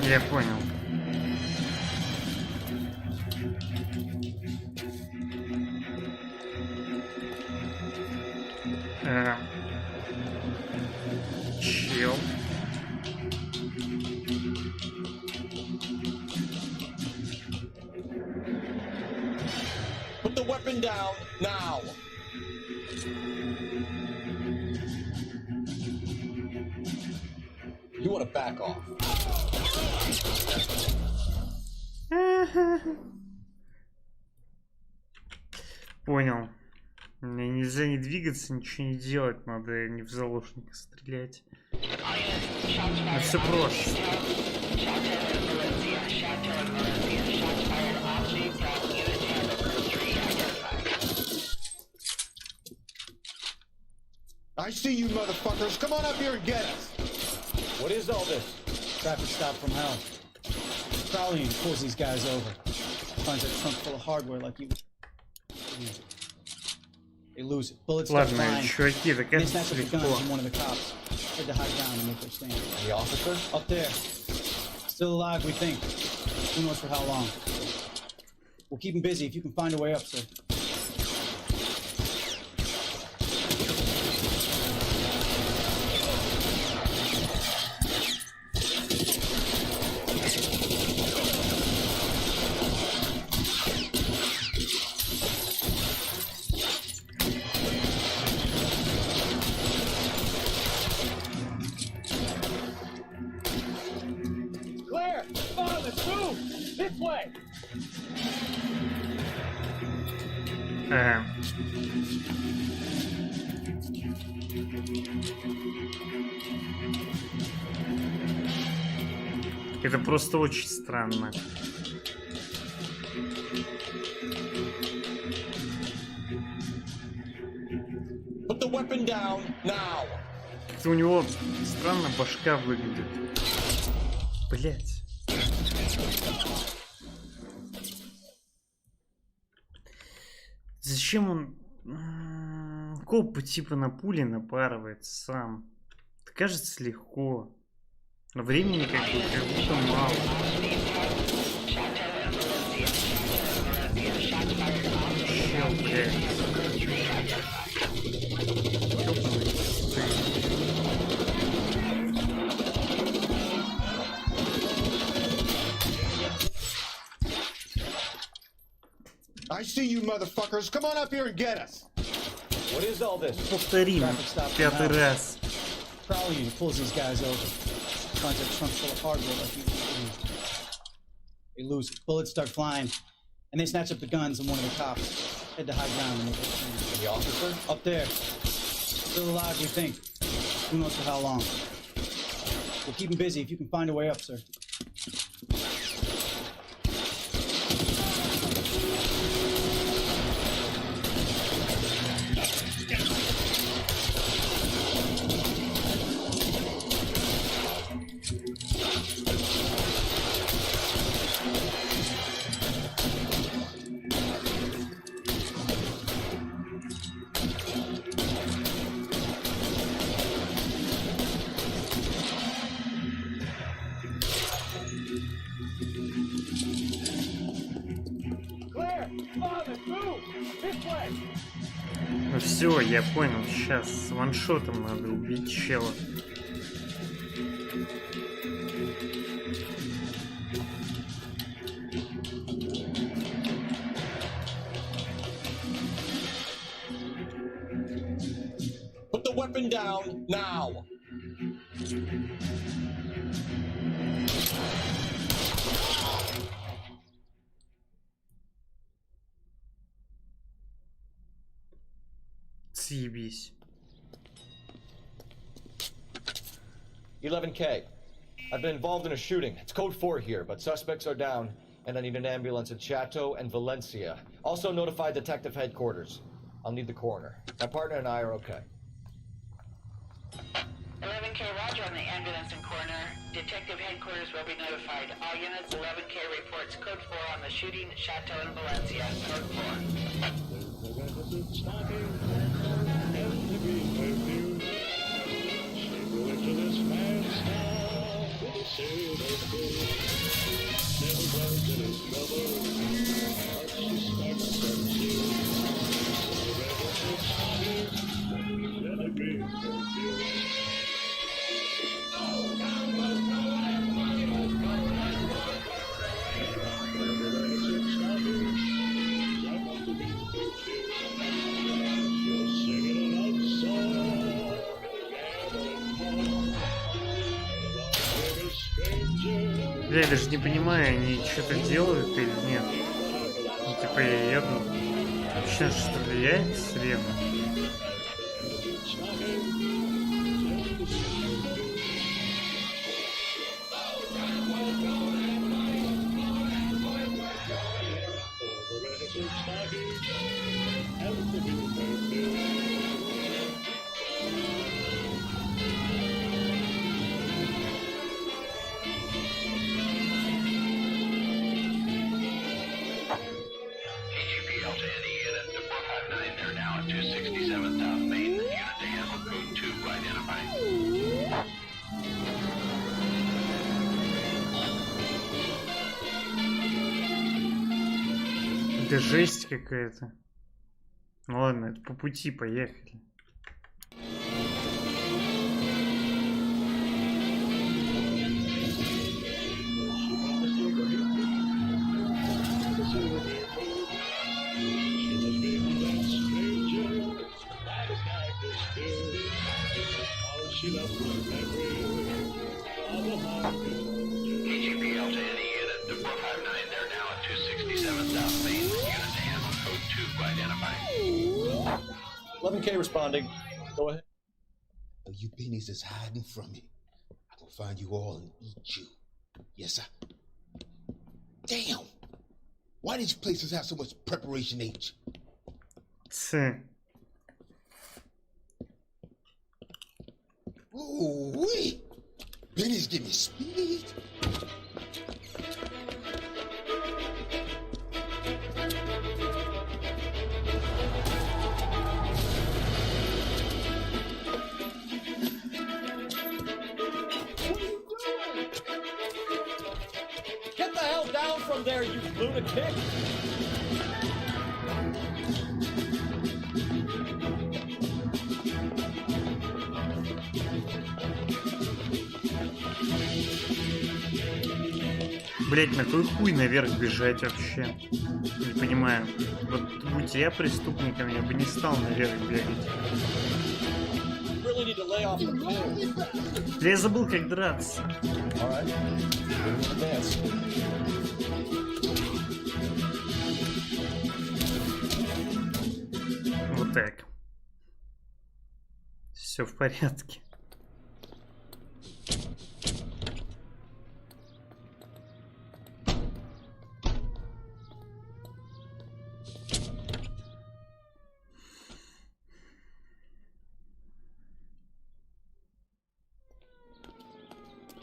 S1: Я понял. Чел.
S4: Put the weapon down now. You want to back off.
S1: Понял. Мне нельзя не двигаться, ничего не делать, надо не в заложника стрелять. Ну все просто.
S8: I see you motherfuckers. Come on up here and get us.
S16: What is all this? Traffic stop from hell. Probably who pulls these guys over. Finds a trunk full of hardware like you. They lose it. Bullets start flying.
S1: Чуваки, да
S16: They snatch up the guns and one of the cops. Head to high ground and make their stand.
S11: And the officer?
S16: Up there. Still alive, we think. Who knows for how long. We'll keep him busy if you can find a way up, sir.
S1: Это просто очень странно.
S4: Put the weapon down now.
S1: Это у него странно башка выглядит. Блять. Зачем он копы типа на пули напарывает сам? Это кажется легко. Но времени как будто мало. Чел, блядь.
S8: I see you motherfuckers. Come on up here and get us.
S16: What is all this?
S1: Повторим пятый раз.
S16: Probably who pulls these guys over. Finds a trunk full of hardware like you. They lose it. Bullets start flying. And they snatch up the guns and one of the cops. Head to high ground and make it.
S4: The officer?
S16: Up there. Still alive, we think. Who knows for how long. We'll keep him busy if you can find a way up, sir.
S1: Ну все, я понял, сейчас с ваншотом надо убить чела.
S11: Put the weapon down now.
S1: Съебись.
S11: 11K. I've been involved in a shooting. It's code 4 here, but suspects are down, and I need an ambulance in Chateau and Valencia. Also notify detective headquarters. I'll need the coroner. My partner and I are okay.
S14: 11K, roger on the ambulance and coroner. Detective headquarters will be notified. All units, 11K reports code 4 on the shooting at Chateau and Valencia. Code
S1: Я даже не понимаю, они что-то делают или нет. Ну, типа я еду. Вообще что влияет слева? Это жесть какая-то. Ну ладно, это по пути, поехали.
S10: KGPL to any unit, the 459, they're now at 267 South Main. Unit to handle code 2 identified.
S11: 11K responding. Go ahead.
S8: You pennies is hiding from me. I will find you all and eat you. Yes, sir. Damn! Why these places have so much preparation H? Ooh wee! Pennies give me speed.
S11: Get the hell down from there, you lunatic!
S1: Блять, на какой хуй наверх бежать вообще? Не понимаю. Вот будь я преступником, я бы не стал наверх бегать. Я забыл, как драться. Так. Все в порядке.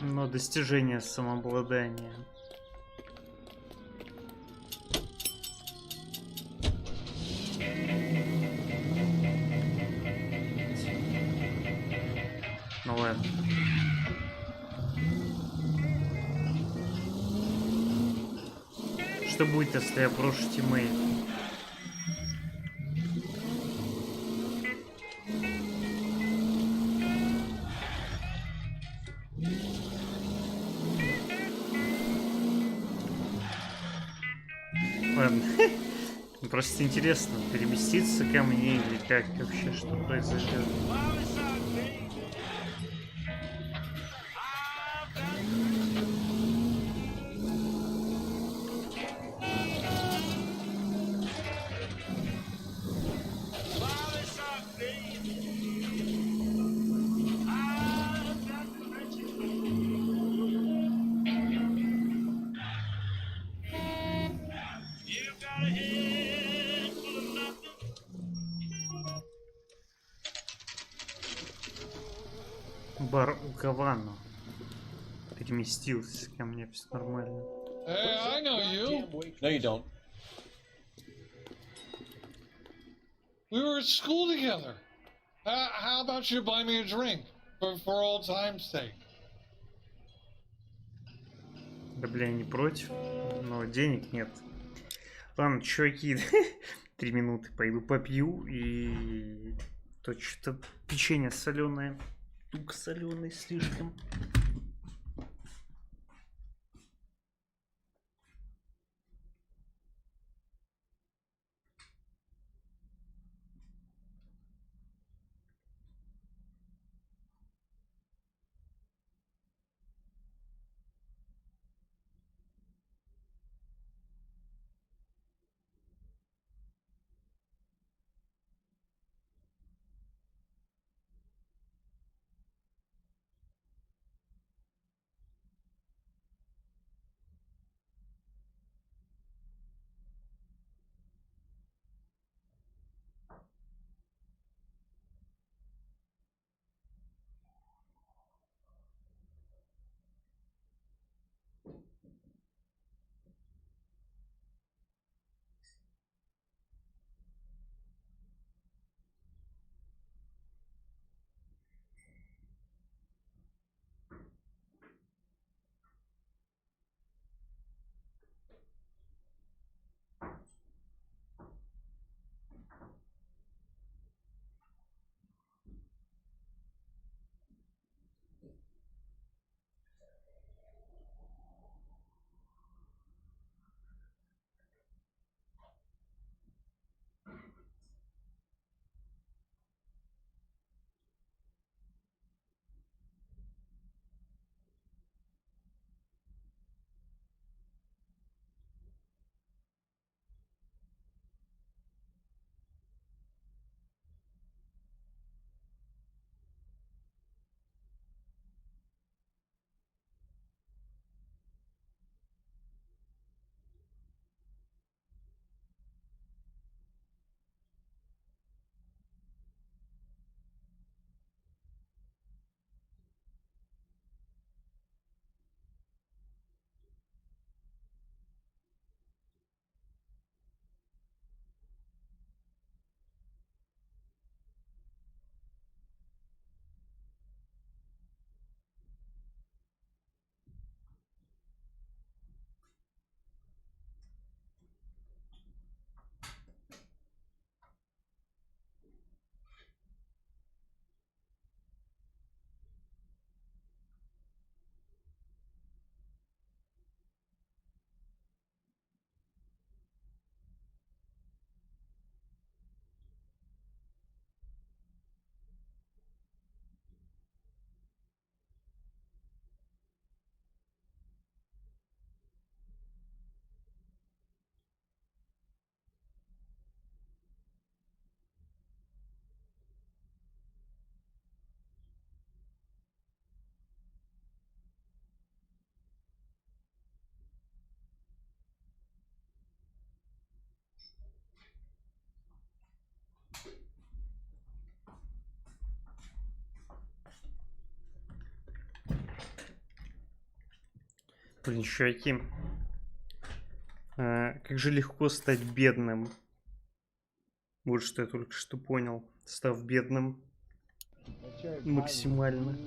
S1: Но достижение самообладания. Ну ладно. Что будет, если я брошу тиммейт? Ладно. Просто интересно, переместиться ко мне или как вообще, что произойдет. Бар у Гавана переместился ко мне, все нормально.
S17: Hey, I know you.
S22: No, you don't.
S17: We were at school together. How about you buy me a drink for old time's sake?
S1: Да бля, не против, но денег нет. Ладно, чуваки, 3 минуты пойду попью и то что-то печенье соленое. Тук соленый слишком. Блин, чуваки. Как же легко стать бедным. Вот что я только что понял. Став бедным максимально.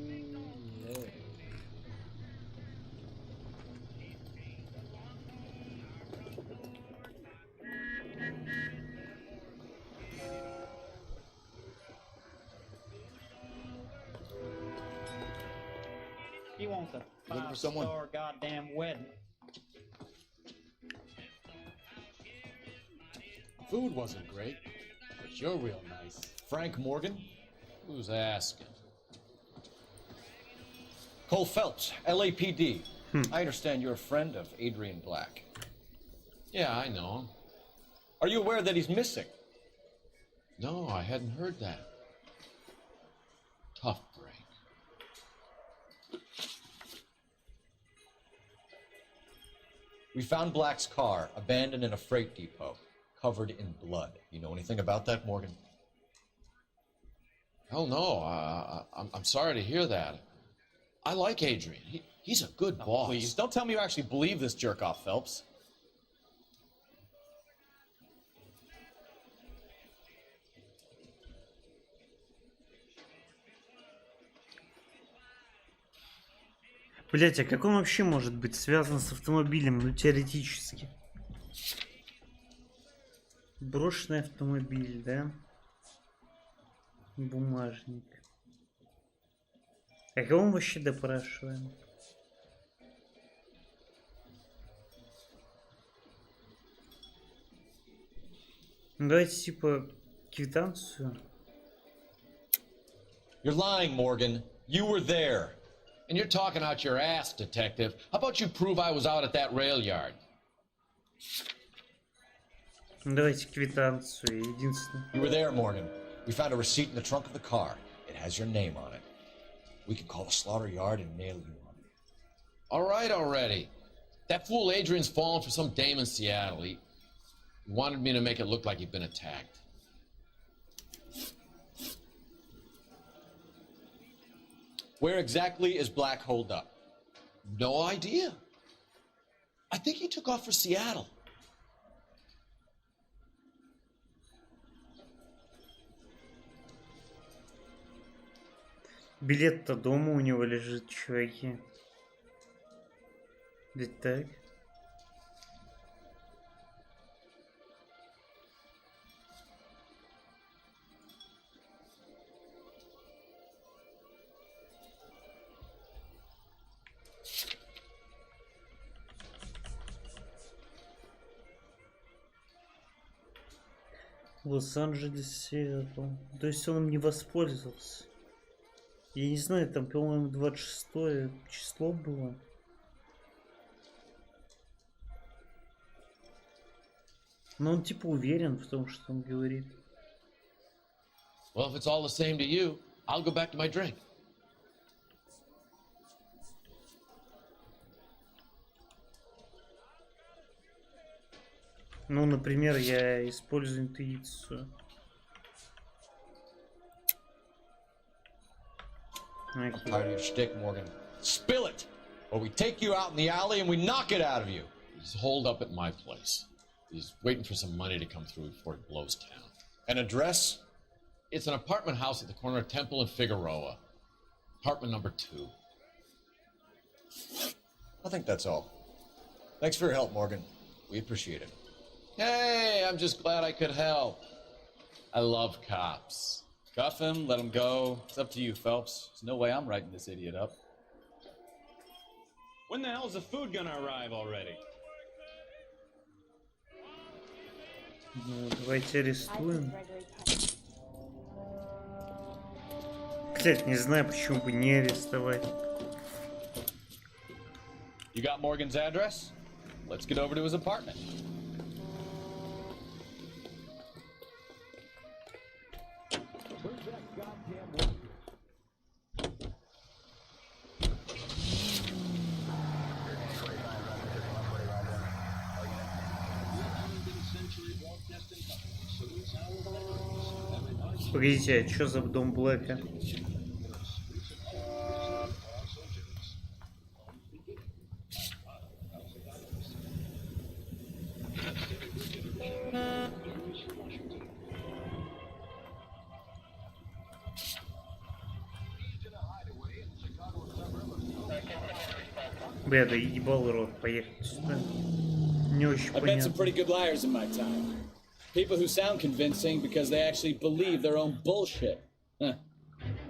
S18: He wants a
S11: Looking for someone?
S18: 5-star goddamn wedding.
S22: Food wasn't great, but you're real nice.
S11: Frank Morgan?
S22: Who's asking?
S11: Cole Phelps, LAPD. I understand you're a friend of Adrian Black.
S22: Yeah, I know him.
S11: Are you aware that he's missing?
S22: No, I hadn't heard that. Tough break.
S11: We found Black's car abandoned in a freight depot, covered in blood. You know anything about that, Morgan?
S22: Hell no. I'm sorry to hear that. I like Adrian. He's a good boss.
S9: Please, don't tell me you actually believe this jerk-off, Phelps.
S1: Блять, а как он вообще может быть связан с автомобилем? Ну, теоретически. Брошенный автомобиль, да? Бумажник. А кого мы вообще допрашиваем? Ну, давайте, типа, квитанцию.
S11: You're lying, Morgan. You were there.
S22: And you're talking out your ass, detective. How about you prove I was out at that rail yard?
S1: Давайте квитанцию, единственное.
S11: You were there, Morgan. We found a receipt in the trunk of the car. It has your name on it. We could call the slaughter yard and nail you on it.
S22: All right already. That fool Adrian's fallen for some dame in Seattle. He wanted me to make it look like he'd been attacked.
S11: Where exactly is Black holed up?
S22: No idea. I think he took off for Seattle.
S1: Билет-то дома у него лежит, чуваки. Ведь так? Лос-Анджелесе, то есть он им не воспользовался. Я не знаю, там, по-моему, 26 число было. Но он типа уверен в том, что он говорит.
S22: Well, if it's all the same to you, I'll go back to my drink.
S1: Ну, например, я использую интуицию.
S11: I'm tired of your shtick, Morgan. Spill it, or we take you out in the alley and we knock it out of you.
S22: He's holed up at my place. He's waiting for some money to come through before he blows town.
S11: An address?
S22: It's an apartment house at the corner of Temple and Figueroa. Apartment number 2.
S11: I think that's all. Thanks for your help, Morgan. We appreciate it.
S22: Hey, I'm just glad I could help. I love cops.
S9: Cuff him, let him go. It's up to you, Phelps. There's no way I'm writing this idiot up.
S3: When the hell's the food gonna arrive already?
S1: Ну, давайте арестуем. Блять, не знаю, почему бы не арестовать.
S9: You got Morgan's address? Let's get over to his apartment.
S1: Погодите, а что за дом Блэка? Бля, да ебал рот, поехать сюда. Не очень
S6: I've met some
S1: понятно.
S6: pretty good liars in my time. People who sound convincing because they actually believe their own bullshit. Huh.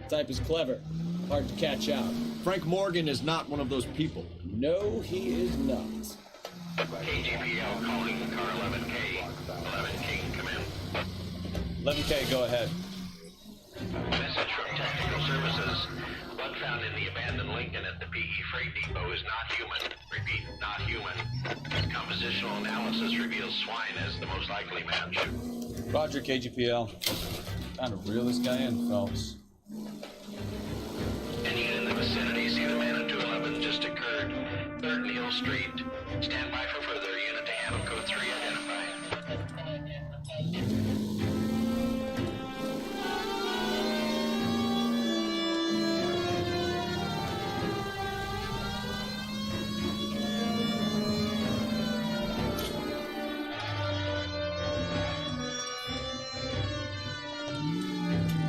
S6: Type is clever. Hard to catch out.
S5: Frank Morgan is not one of those people.
S6: No, he is not.
S10: KGPL calling car 11K. 11K, come in.
S9: 11K, go ahead.
S10: Message from Technical Services. Blood found in the abandoned Lincoln at the PE Freight Depot is not human. Repeat, not human. Compositional analysis reveals swine as the most likely match.
S9: Roger, KGPL. Time to reel this guy in, Phelps.
S10: Any in the vicinity, see the man at 211 just occurred. 3rd Neal Street. Stand by for further. Unit to handle code 3 identified.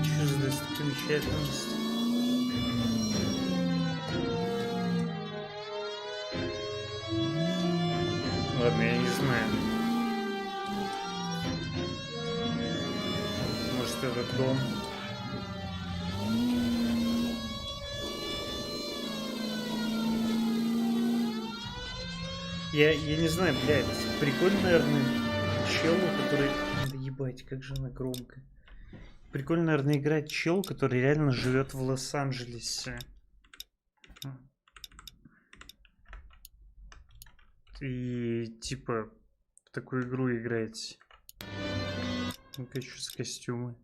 S1: Что за достопримечательность? Ладно, я не знаю. Может, это дом? Я не знаю, блядь. Прикольно, наверное, челу, который... Да ебать, как же она громко. Прикольно, наверное, играть чел, который реально живет в Лос-Анджелесе. И типа в такую игру играть. Ну-ка, что за костюмы?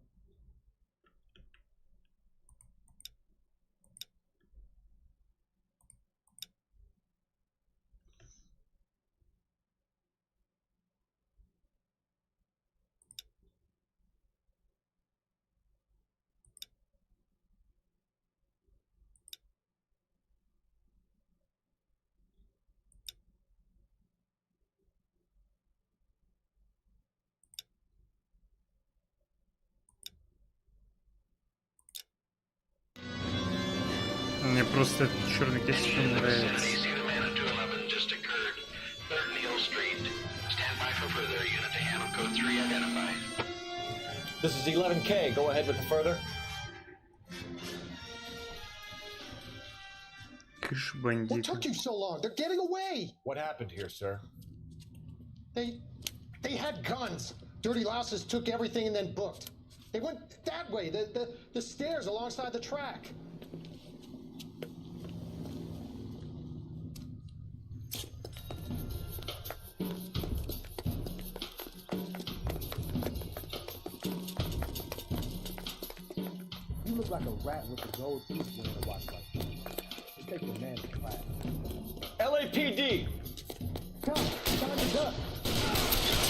S1: Мне просто этот черный костюм нравится.
S11: This is 11K. Go ahead with the further.
S1: Кыш бандиты.
S19: What took you so long? They're getting away.
S11: What happened here, sir?
S19: They had guns. Dirty louses took everything and then booked. They went that way, the stairs alongside the track.
S20: You look like a rat with a gold tooth wearing a watch like that. It takes a man to class.
S11: LAPD!
S19: Come, time to duck.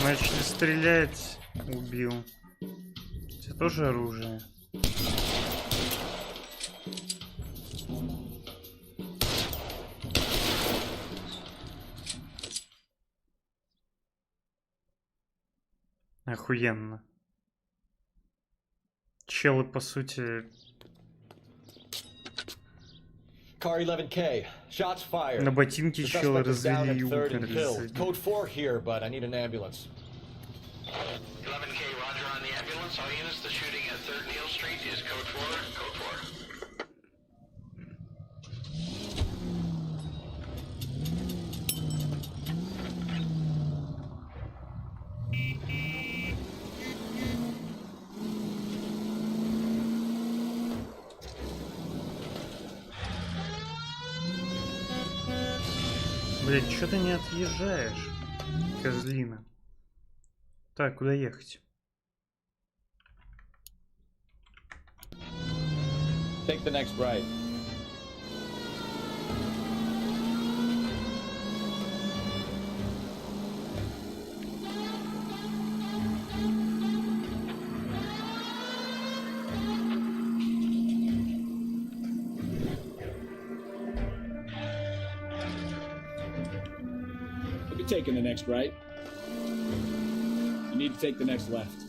S1: Начали стрелять. Убил. Это тоже оружие. Охуенно. Челы, по сути...
S11: Car 11K. Shots fired.
S1: На ботинке
S11: The
S1: челы
S11: suspect is down
S1: развели
S11: in
S1: и
S11: 3rd and killed.
S1: укрылись.
S11: Code 4 here, but I need an ambulance.
S10: 11K, roger on the ambulance. All units, the shooting at 3rd Neal Street is code 4. Code 4.
S1: Блять, что ты не отъезжаешь, козлина? Так, куда ехать?
S22: Take the next right.
S6: You'll be taking the next right. You need to take the next left.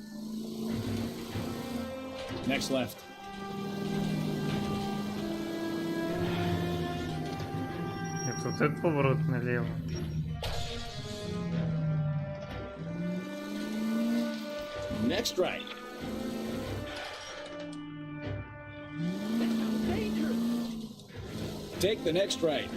S6: Next left.
S1: Это Вот этот поворот налево.
S6: Next right. Take the next right.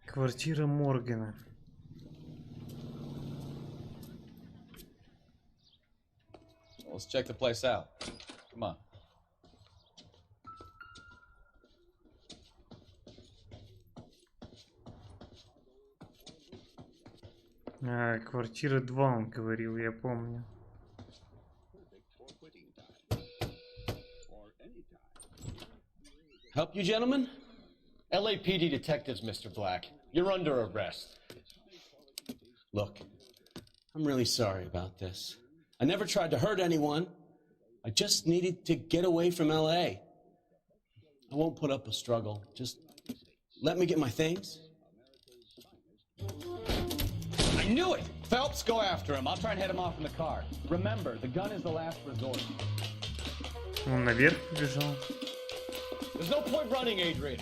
S1: Квартира Моргана.
S9: Let's check the place out. Come on.
S1: Квартира 2, он говорил, я помню.
S11: Help you, gentlemen? LAPD detectives, Mr. Black. You're under arrest.
S7: Look, I'm really sorry about this. I never tried to hurt anyone. I just needed to get away from LA. I won't put up a struggle. Just let me get my things.
S11: I knew it! Phelps, go after him. I'll try and head him off in the car. Remember, the gun is the last resort.
S1: Он наверх побежал.
S11: There's no point running, Adrian.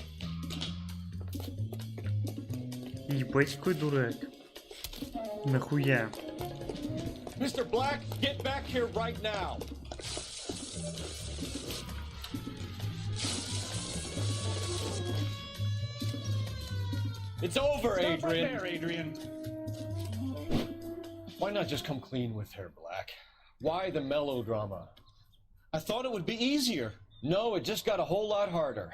S1: Ебать, какой дурак. Нахуя?
S11: Mr. Black, get back here right now. It's over, Adrian.
S6: Stop right there, Adrian.
S11: Why not just come clean with her, Black? Why the melodrama? I thought it would be easier. No, it just got a whole lot harder.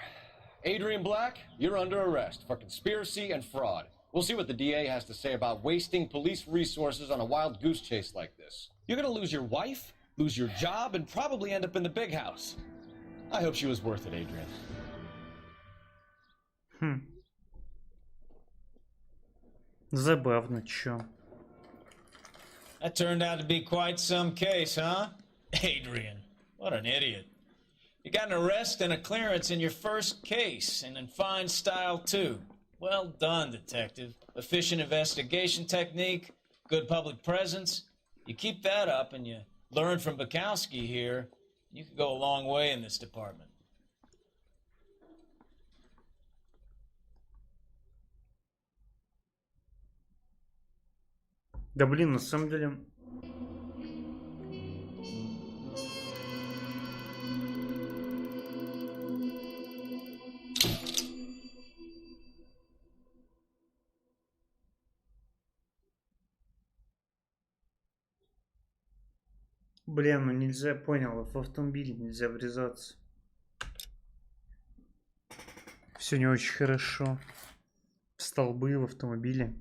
S11: Adrian Black, you're under arrest for conspiracy and fraud. We'll see what the DA has to say about wasting police resources on a wild goose chase like this.
S9: You're gonna lose your wife, lose your job, and probably end up in the big house.
S11: I hope she was worth it, Adrian.
S1: Забавно, чё.
S3: That turned out to be quite some case, huh? Adrian, what an idiot. You got an arrest and a clearance in your first case, and in fine style, too. Well done, detective. Efficient investigation technique, good public presence. You keep that up and you learn from Bukowski here, you could go a long way in this department.
S1: Да блин, на самом деле... Блин, ну нельзя, понял, в автомобиле нельзя врезаться. Все не очень хорошо. В столбы в автомобиле.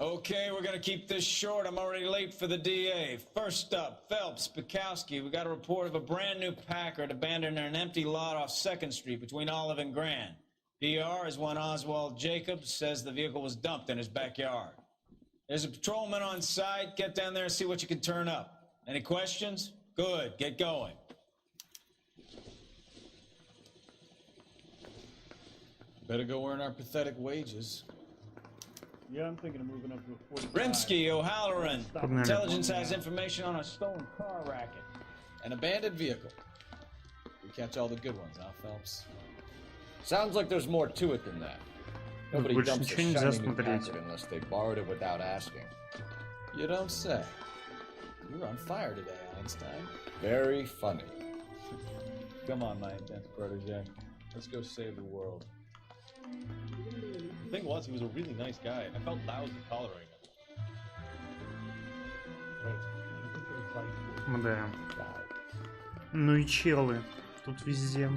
S3: Okay, we're gonna keep this short. I'm already late for the DA. First up, Phelps, Bukowski. We got a report of a brand new Packard abandoned in an empty lot off 2nd Street between Olive and Grand. PR is one Oswald Jacobs says the vehicle was dumped in his backyard. There's a patrolman on site. Get down there and see what you can turn up. Any questions? Good, get going.
S9: Better go earn our pathetic wages.
S18: Yeah, I'm thinking of moving up to a 45.
S3: Rimsky, O'Halloran. Intelligence has information on a stolen car racket.
S9: An abandoned vehicle. We catch all the good ones, huh, Phelps?
S11: Sounds like there's more to it than that. Nobody
S1: Больше
S11: dumps a
S1: ничего нельзя
S11: shiny new
S1: смотреть.
S11: Packard unless they borrowed it without asking.
S9: You don't say. You're on fire today, Einstein.
S11: Very funny.
S9: Come on, my intense protege. Let's go save the world.
S15: The thing was, he was a really nice guy. I felt lousy tolerating him.
S1: Да. Ну и челы. Тут везде.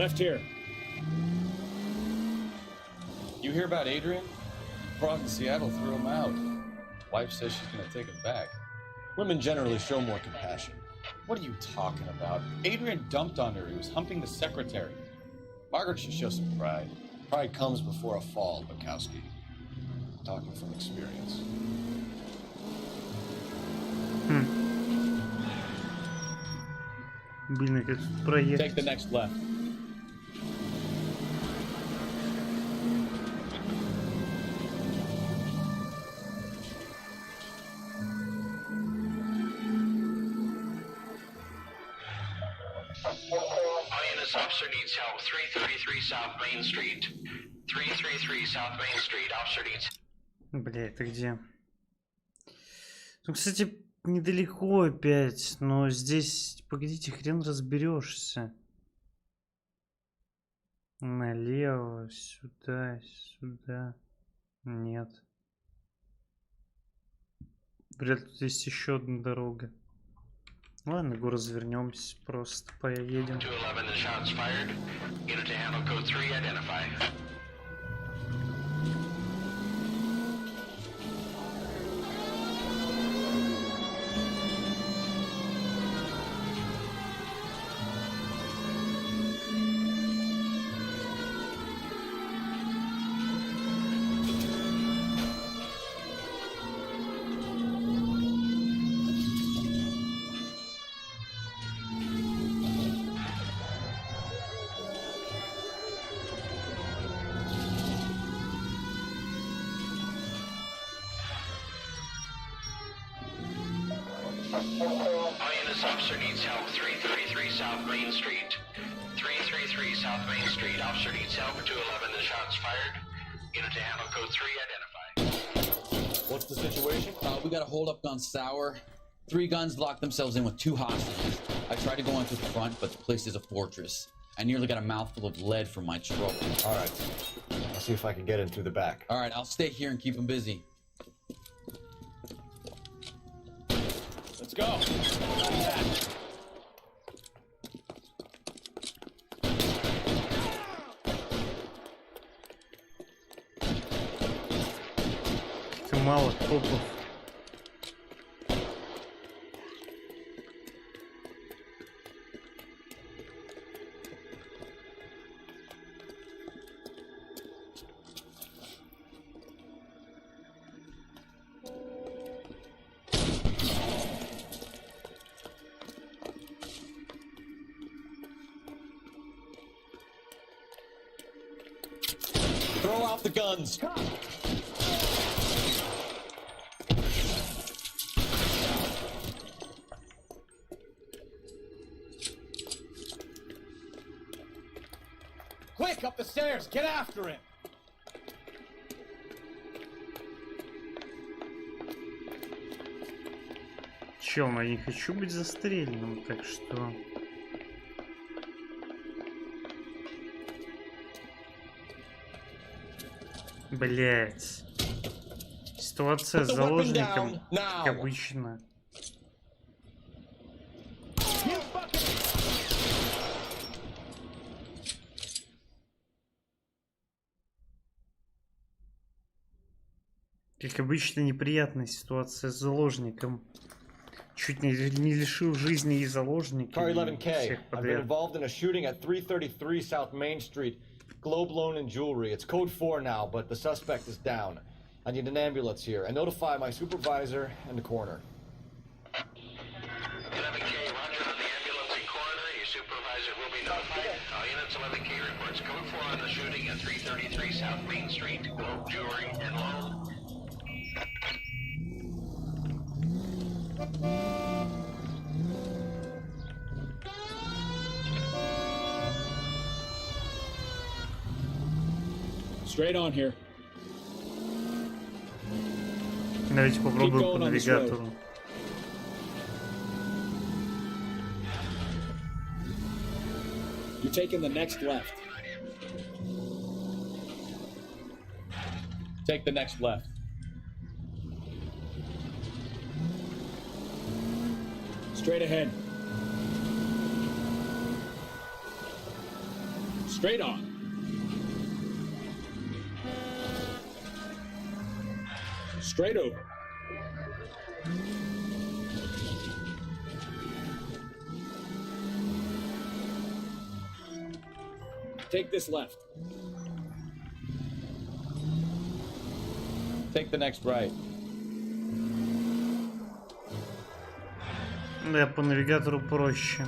S6: Left here.
S9: You hear about Adrian? Frog in Seattle threw him out. Wife says she's gonna take him back. Women generally show more compassion. What are you talking about? Adrian dumped on her. He was humping the secretary. Margaret should show some pride.
S11: Pride comes before a fall, Bukowski. Talking from experience.
S1: Блин, как тут проехать?
S6: Take the next left.
S10: This officer needs help. 333 South Main Street. 333 South Main Street. Officer needs...
S1: Бля, это где? Ну, кстати, недалеко опять, но здесь, погодите, хрен разберешься. Налево, сюда, сюда. Нет. Вряд ли тут есть еще одна дорога. Ладно, го развернемся, просто поедем.
S10: 211 shots fired. Unit to handle code 3, identify. This officer needs help. 333 South Main Street. 333 South Main Street. Officer needs help. 211 shots fired. Unit to handle code 3, identify.
S11: What's the situation?
S13: We got a hold-up on Sour. 3 guns locked themselves in with 2 hostages. I tried to go into the front, but the place is a fortress. I nearly got a mouthful of lead from my trouble.
S11: All right. I'll see if I can get in through the back.
S13: All right, I'll stay here and keep them busy.
S6: Let's go.
S1: Ты мало копов.
S6: Throw out the guns. Quick, up the stairs. Get after him.
S1: Чел, но я не хочу быть застреленным, так что... Блять. Ситуация с заложником, как обычно. Как обычно, неприятная ситуация с заложником. Чуть не лишил жизни и заложника.
S11: Car 11K. I've been involved in a shooting at 333 South Main Street. Globe Loan and Jewelry. It's code 4 now, but the suspect is down. I need an ambulance here. And notify my supervisor and the coroner.
S10: 11K, roger on the ambulance and coroner. Your supervisor will be notified. All units, 11K reports code 4 on the shooting at 333 South Main Street. Globe Jewelry and Loan.
S6: Straight on here.
S1: Давайте попробуем по навигатору.
S6: You're taking the next left. Take the next left. Straight ahead. Straight on. Straight over. Take this left.
S11: Take the next right.
S1: Да, по навигатору проще.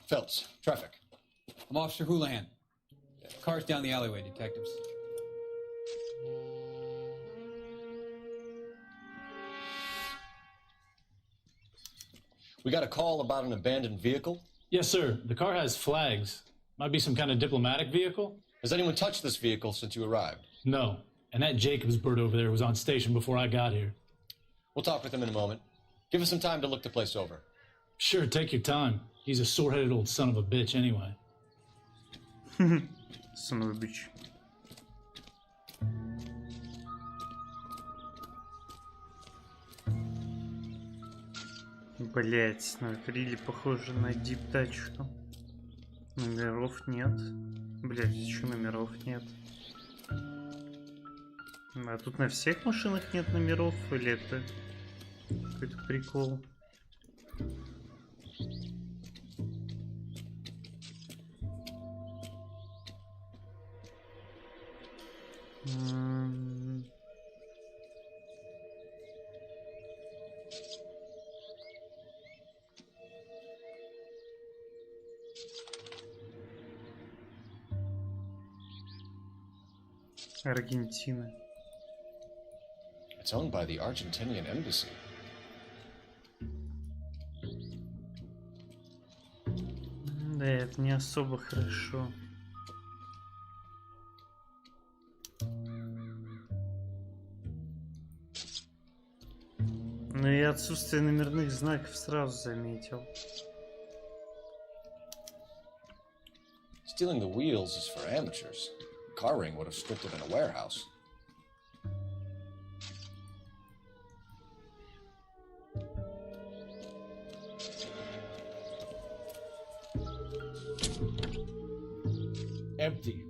S11: Phelps, traffic.
S2: I'm Officer Houlihan. Car's down the alleyway, detectives.
S11: We got a call about an abandoned vehicle.
S21: Yes, sir. The car has flags. Might be some kind of diplomatic vehicle.
S11: Has anyone touched this vehicle since you arrived?
S21: No. And that Jacobs bird over there was on station before I got here.
S11: We'll talk with him in a moment. Give us some time to look the place over.
S21: Sure, take your time. He's a sore-headed old son of a bitch anyway.
S1: Son of a bitch. Блять, ну это рили похоже на дип-тачку. Номеров нет. Блять, еще номеров нет. А тут на всех машинах нет номеров, или это какой-то прикол? Аргентина.
S11: It's owned by the Argentinian embassy.
S1: Да, это не особо хорошо. Но и отсутствие номерных знаков сразу заметил.
S11: Stealing the wheels is for amateurs. Car ring would have stripped it in a warehouse.
S16: Empty.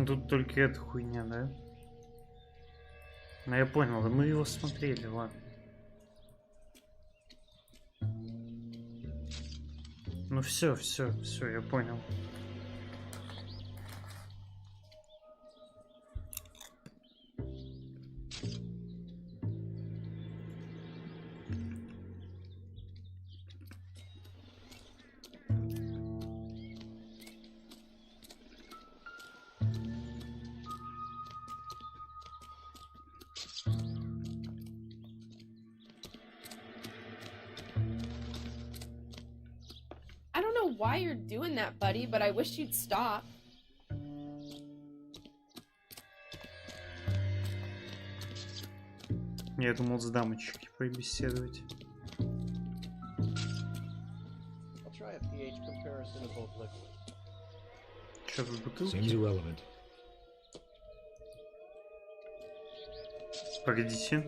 S1: Тут только эта хуйня, да? Ну я понял, мы его смотрели, ладно. Ну все, я понял.
S23: I don't know why you're doing that, buddy, but I wish you'd stop.
S1: Я думал с дамочки побеседовать.
S20: I'll try a pH comparison of both liquids.
S1: Что в бутылке?
S20: Seems irrelevant.
S1: Погодите.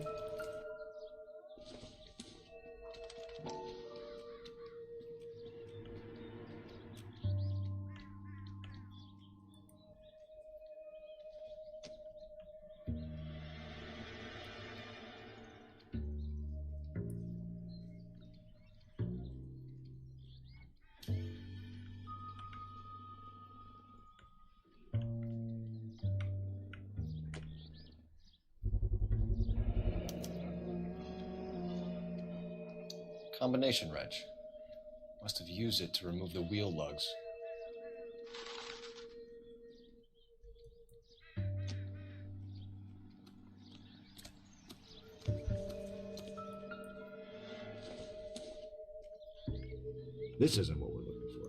S11: Combination wrench. Must have used it to remove the wheel lugs.
S20: This isn't what we're looking for.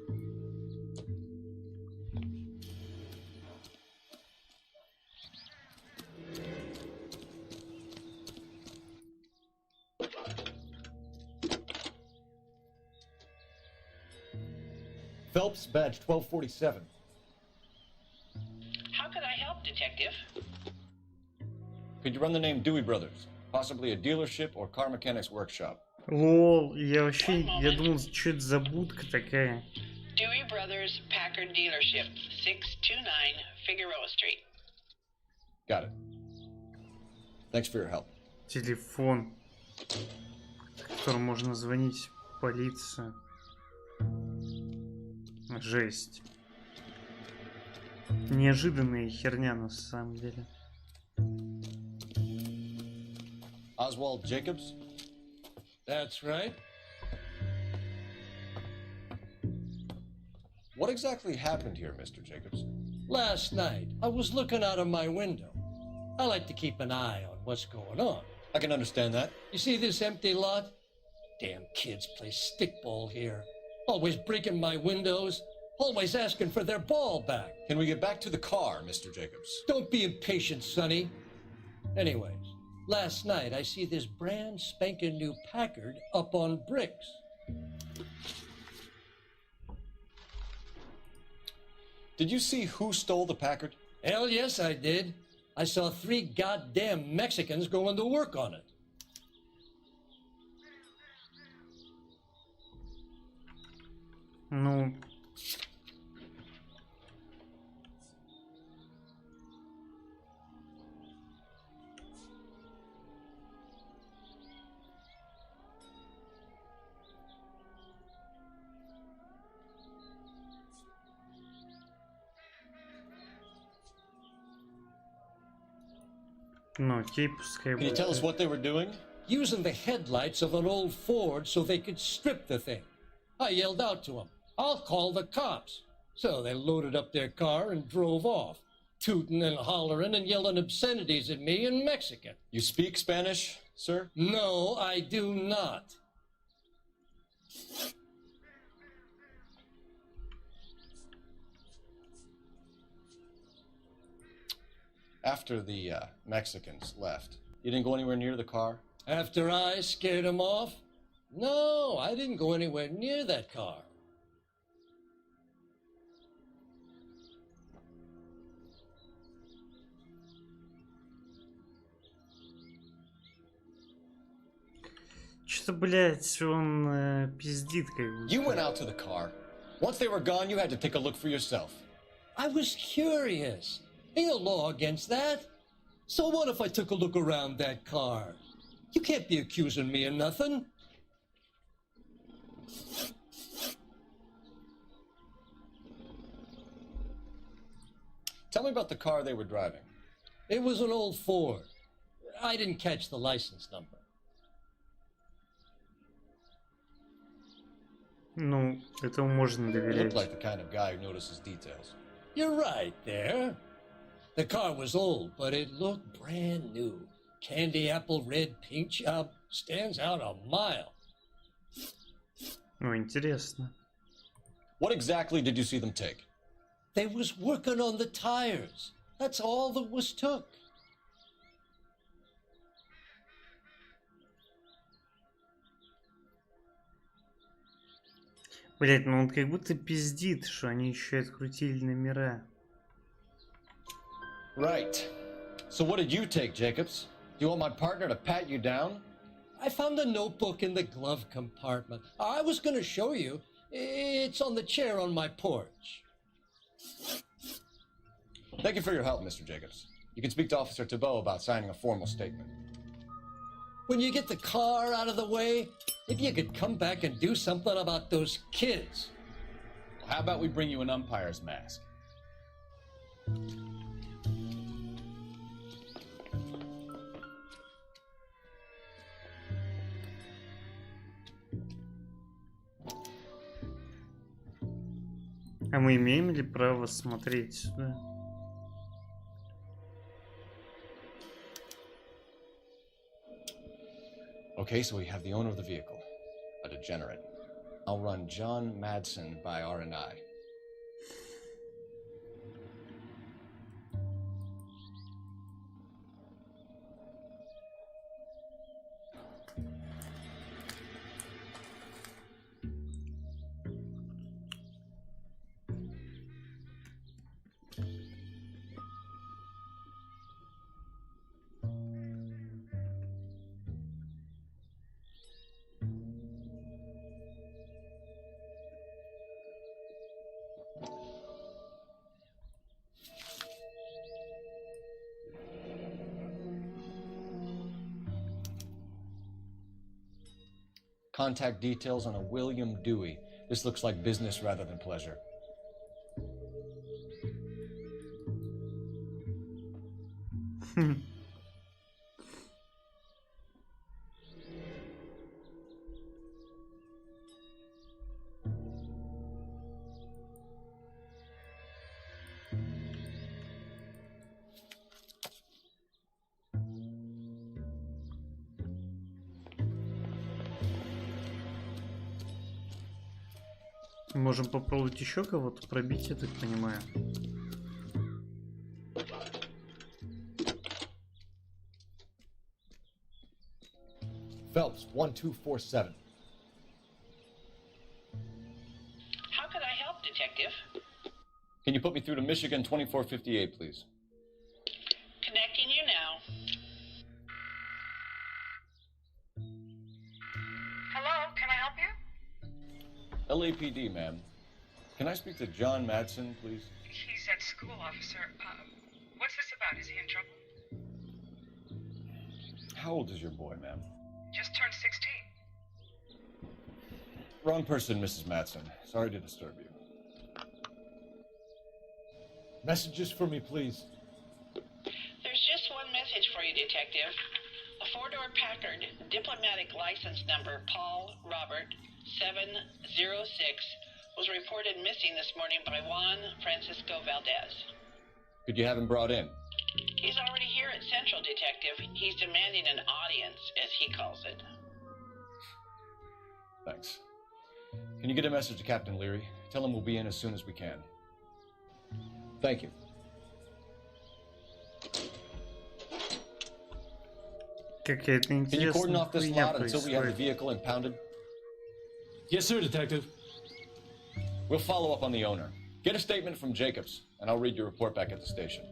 S11: Phelps, badge 1247.
S4: How could I help, Detective?
S9: Could you run the name Dewey Brothers? Possibly a dealership or car mechanics workshop.
S1: Лол, я думал, что это за будка такая.
S4: Dewey Brothers Packard Dealership, 629 Figueroa Street.
S9: Got it. Thanks for your help.
S1: Телефон, которым можно звонить в полицию. Жесть. Неожиданная херня на самом деле.
S9: Oswald Jacobs?
S12: That's right.
S9: What exactly happened here, Mr. Jacobs?
S12: Last night, I was looking out of my window. I like to keep an eye on what's going on.
S9: I can understand that.
S12: You see this empty lot? Damn kids play stickball here. Always breaking my windows. Always asking for their ball back.
S9: Can we get back to the car, Mr. Jacobs?
S12: Don't be impatient, Sonny. Anyways, last night I see this brand spanking new Packard up on bricks.
S9: Did you see who stole the Packard?
S12: Hell yes, I did. I saw 3 goddamn Mexicans going to work on it.
S1: Ну... Ну, окей, пускай
S9: Can you tell us what they were doing?
S12: Using the headlights of an old Ford so they could strip the thing. I yelled out to them, "I'll call the cops." So they loaded up their car and drove off, tooting and hollering and yelling obscenities at me in Mexican.
S9: You speak Spanish, sir?
S12: No, I do not.
S9: After the Mexicans left, you didn't go anywhere near the car?
S12: After I scared them off? No, I didn't go anywhere near that car.
S1: Что-то, блядь, он пиздит как бы.
S9: You went out to the car. Once they were gone, you had to take a look for yourself.
S12: I was curious. Ain't no law against that. So what if I took a look around that car? You can't be accusing me of nothing.
S9: Tell me about the car they were driving.
S12: It was an old Ford. I didn't catch the license number.
S1: Ну, этому можно
S9: You
S1: доверять.
S9: look like the kind of guy who notices details.
S12: You're right there. The car was old, but it looked brand new. Candy apple red paint job stands out a mile.
S1: Ну, интересно.
S9: What exactly did you see them take?
S12: They was working on the tires. That's all that was took.
S1: Блять, ну он как будто пиздит, что они еще открутили номера.
S9: Right. So what did you take, Jacobs? Do you want my partner to pat you down?
S12: I found a notebook in the glove compartment. I was going to show you. It's on the chair on my porch.
S9: Thank you for your help, Mr. Jacobs. You can speak to Officer Thibault about signing a formal statement.
S12: When you get the car out of the way, maybe you could come back and do something about those kids.
S15: Well, how about we bring you an umpire's mask?
S1: А мы имеем ли право смотреть сюда?
S9: Okay, so we have the owner of the vehicle, a degenerate. I'll run John Madsen by R&I.
S11: Contact details on a William Dewey. This looks like business rather than pleasure.
S1: Можем попробовать еще кого-то пробить, я так понимаю.
S11: Phelps, 1247.
S4: How can I help, Detective?
S9: Can you put me through to Michigan 2458, please?
S4: Connecting you now.
S8: Hello, can I help you?
S9: LAPD, ma'am. Can I speak to John Madsen, please?
S8: He's at school, officer. What's this about? Is he in trouble?
S9: How old is your boy, ma'am?
S8: Just turned 16.
S9: Wrong person, Mrs. Madsen. Sorry to disturb you.
S11: Messages for me, please.
S4: There's just one message for you, Detective. A four-door Packard, diplomatic license number Paul Robert 706, was reported missing this morning by Juan Francisco Valdez.
S9: Could you have him brought in?
S4: He's already here at Central, Detective. He's demanding an audience, as he calls it.
S9: Thanks. Can you get a message to Captain Leary? Tell him we'll be in as soon as we can.
S11: Thank you.
S1: Какая-то
S9: Can you cordon
S1: интересная
S9: off this
S1: хуйня
S9: lot until we have the
S1: происходит.
S9: vehicle impounded?
S21: Yes, sir, Detective.
S9: We'll follow up on the owner. Get a statement from Jacobs, and I'll read your report back at the station.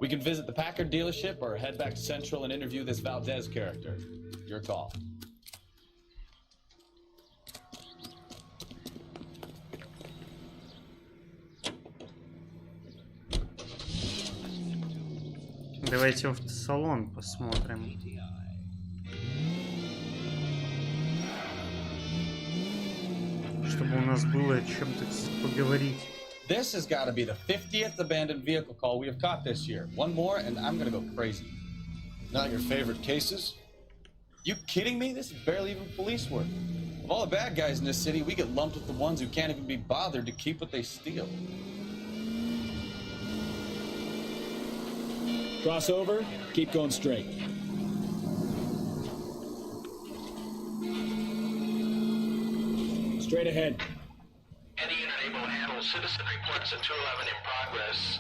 S15: We can visit the Packard dealership or head back to Central and interview this Valdez character. Your call.
S1: Давайте в автосалон посмотрим. Чтобы у нас было о чем, так поговорить.
S15: This has got to be the 50th abandoned vehicle call we have caught this year. One more and I'm gonna go crazy.
S9: Not your favorite cases?
S15: You kidding me? This is barely even police work. Of all the bad guys in this city, we get lumped with the ones who can't even be bothered to keep what they steal.
S6: Cross over, keep going straight. Straight ahead.
S10: Any unit able to handle citizen reports at 211 in progress.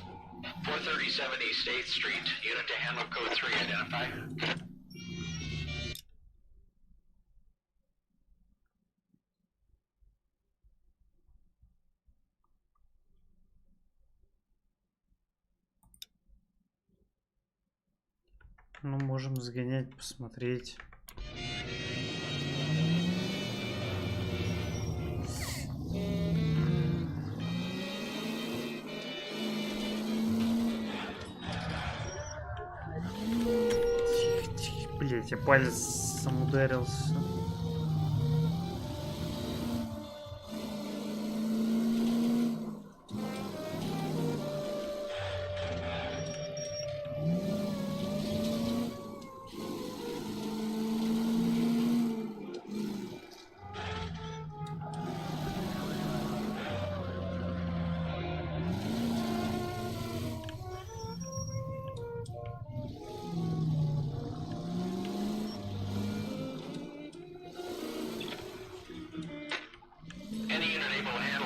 S10: 437 East 8th Street. Unit to handle code 3 identify.
S1: Ну, можем сгонять, посмотреть. Тихо, блять, я палец сам ударился.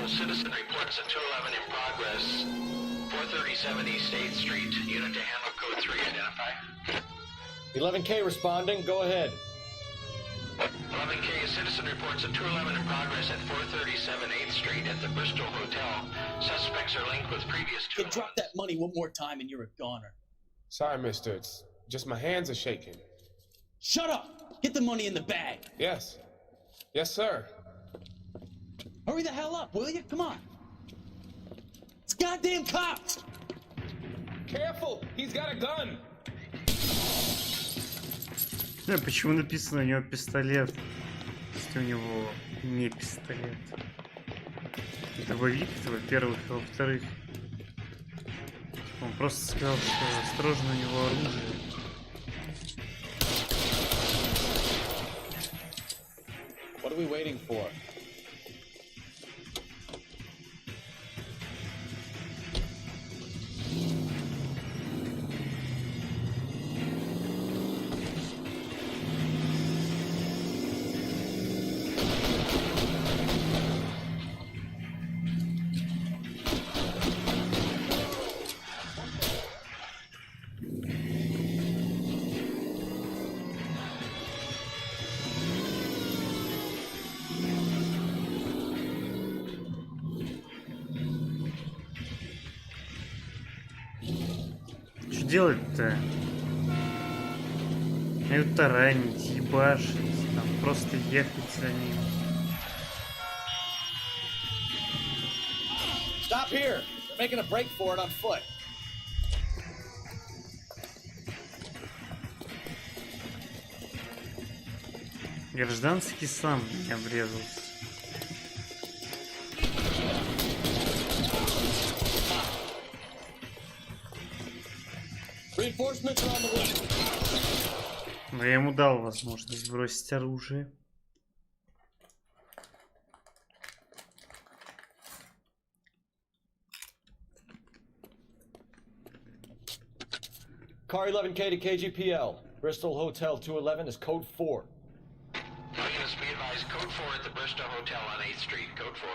S10: Citizen reports at 211 in progress. 437 East 8th Street. Unit to handle code 3 identify.
S11: 11K responding. Go ahead.
S10: 11K, citizen reports at 211 in progress at 437 8th Street at the Bristol Hotel. Suspects are linked with previous two.
S13: Drop that money one more time and you're a goner.
S14: Sorry, mister. It's just my hands are shaking.
S13: Shut up! Get the money in the bag.
S14: Yes. Yes, sir.
S13: Hurry the hell up, will you? Come on. It's goddamn cops!
S14: Careful! He's got a gun!
S1: Почему написано у него пистолет, если у него не пистолет? Дробовик, это во-первых, а во-вторых, он просто сказал, что осторожно, у него оружие.
S6: What are we waiting for?
S1: Что делать-то? Ее таранить, ебашить, там просто ехать за ним.
S6: Stop here! They're making a break for it on foot.
S1: Гражданский сам меня врезался.
S6: Reinforcements are on the way.
S1: Но я ему дал возможность бросить оружие.
S11: Car 11K to KGPL. Bristol Hotel 211 is code 4.
S10: Units be advised, code 4 at the Bristol Hotel on 8th Street. Code 4.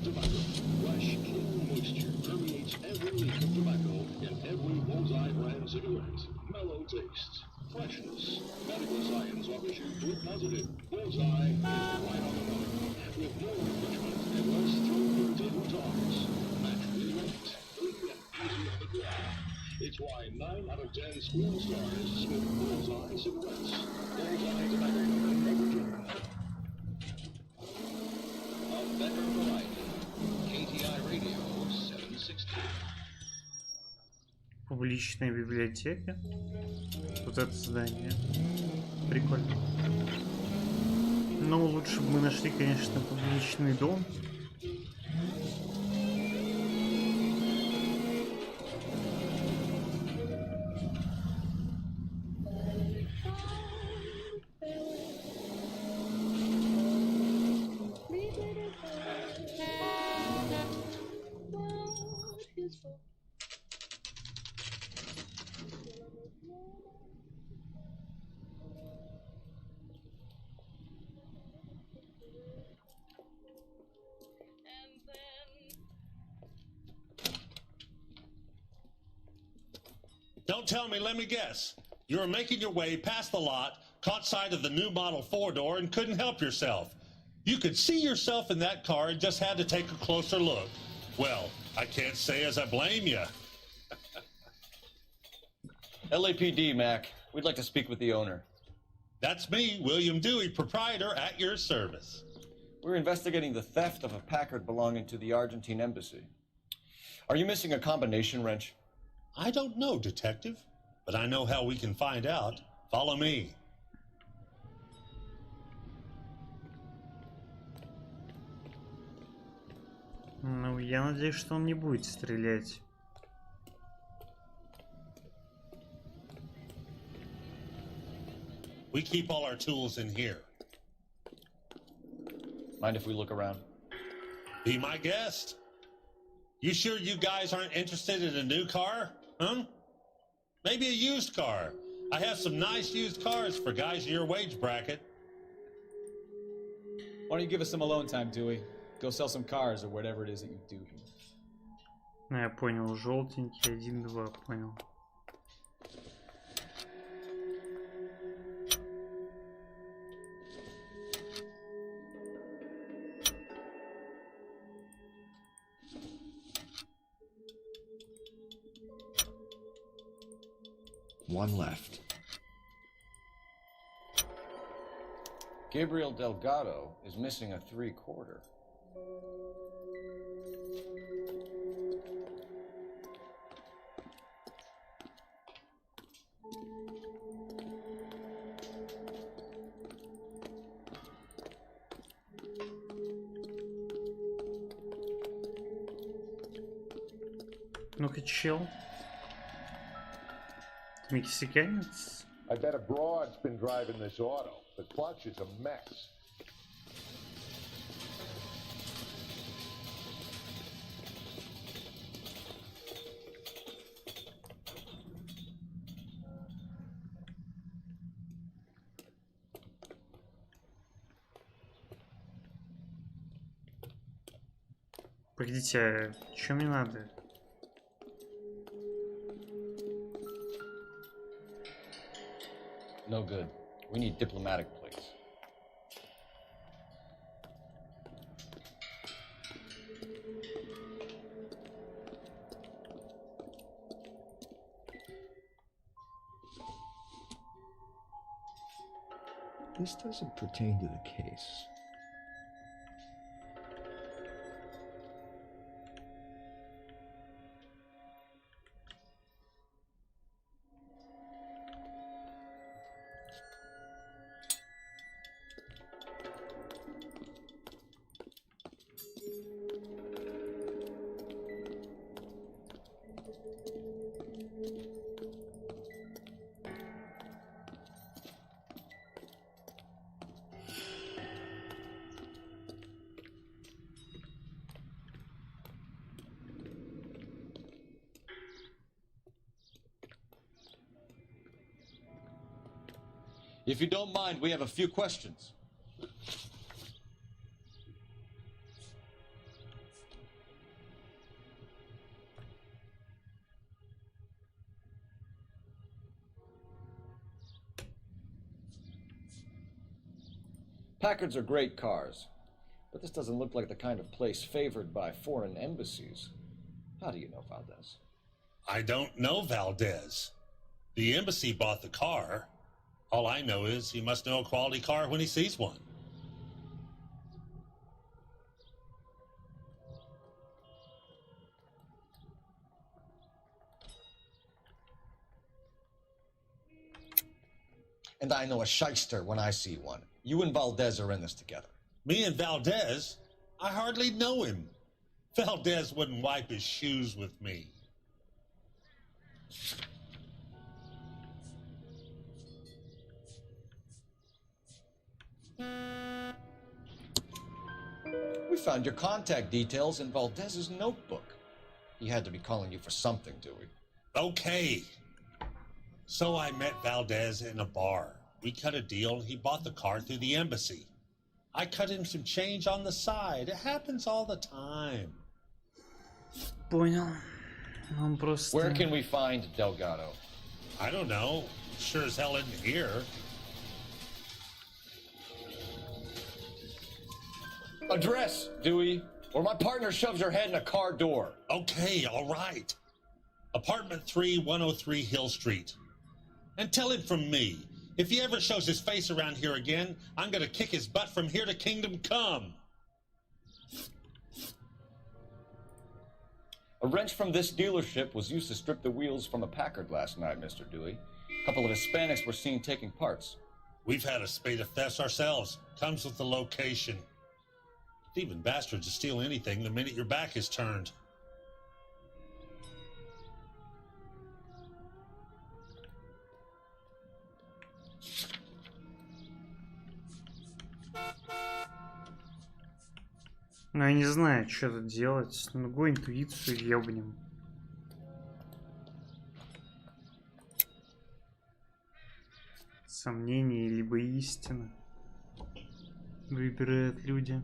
S5: Tobacco, fresh, clean moisture permeates every leaf of tobacco in every Bullseye brand cigarette. Mellow taste, freshness. Medical science offers you proof positive. Bullseye is right on the money. With no enrichment and less throat-irritating talks. Naturally light, clean, and easy on the grab. It's why 9 out of 10 school stars smoke Bullseye cigarettes. Bullseye tobacco company never drink. A better variety. KTI Radio 760.
S1: Публичная библиотека. Вот это здание. Прикольно. Но лучше бы мы нашли, конечно, публичный дом.
S17: Don't tell me, let me guess. You were making your way past the lot, caught sight of the new model 4-door, and couldn't help yourself. You could see yourself in that car and just had to take a closer look. Well, I can't say as I blame you.
S11: LAPD, Mac. We'd like to speak with the owner.
S17: That's me, William Dewey, proprietor, at your service.
S11: We're investigating the theft of a Packard belonging to the Argentine embassy. Are you missing a combination wrench?
S17: I don't know, Detective, but I know how we can find out. Follow me.
S1: Ну, я надеюсь, что он не будет стрелять.
S17: We keep all our tools in here.
S11: Mind if we look around?
S17: Be my guest. You sure you guys aren't interested in a new car? Huh? Maybe a used car. I have some nice used cars for guys in your wage bracket.
S6: Why don't you give us some alone time, Dewey? Go sell some cars or whatever it is that you do here.
S1: Ну, я понял, желтенький, 1-2, понял.
S11: One left. Gabriel Delgado is missing a 3/4.
S1: Ну-ка, чел. Ты мексиканец?
S10: I bet a broad's been driving this auto. The clutch is a mess.
S1: Погодите, а что мне надо?
S11: No good. We need diplomatic plates.
S7: This doesn't pertain to the case.
S11: If you don't mind, we have a few questions. Packards are great cars, but this doesn't look like the kind of place favored by foreign embassies. How do you know Valdez?
S17: I don't know Valdez. The embassy bought the car. All I know is he must know a quality car when he sees one.
S11: And I know a shyster when I see one. You and Valdez are in this together.
S17: Me and Valdez? I hardly know him. Valdez wouldn't wipe his shoes with me.
S11: We found your contact details in Valdez's notebook. He had to be calling you for something, Dewey.
S17: Okay. So I met Valdez in a bar. We cut a deal and he bought the car through the embassy. I cut him some change on the side. It happens all the time.
S1: Понял. Он просто...
S11: Where can we find Delgado?
S17: I don't know. Sure as hell isn't here.
S11: Address, Dewey, or my partner shoves her head in a car door.
S17: Okay, all right. Apartment 3, 103 Hill Street. And tell him from me, if he ever shows his face around here again, I'm gonna kick his butt from here to Kingdom Come.
S11: A wrench from this dealership was used to strip the wheels from a Packard last night, Mr. Dewey. A couple of Hispanics were seen taking parts.
S17: We've had a spate of thefts ourselves. Comes with the location. Thieving bastards to steal anything the minute your back is turned.
S1: Ну, я не знаю, что тут делать. Ну, го интуицию ёбнем. Сомнение, либо истина. Выбирают люди.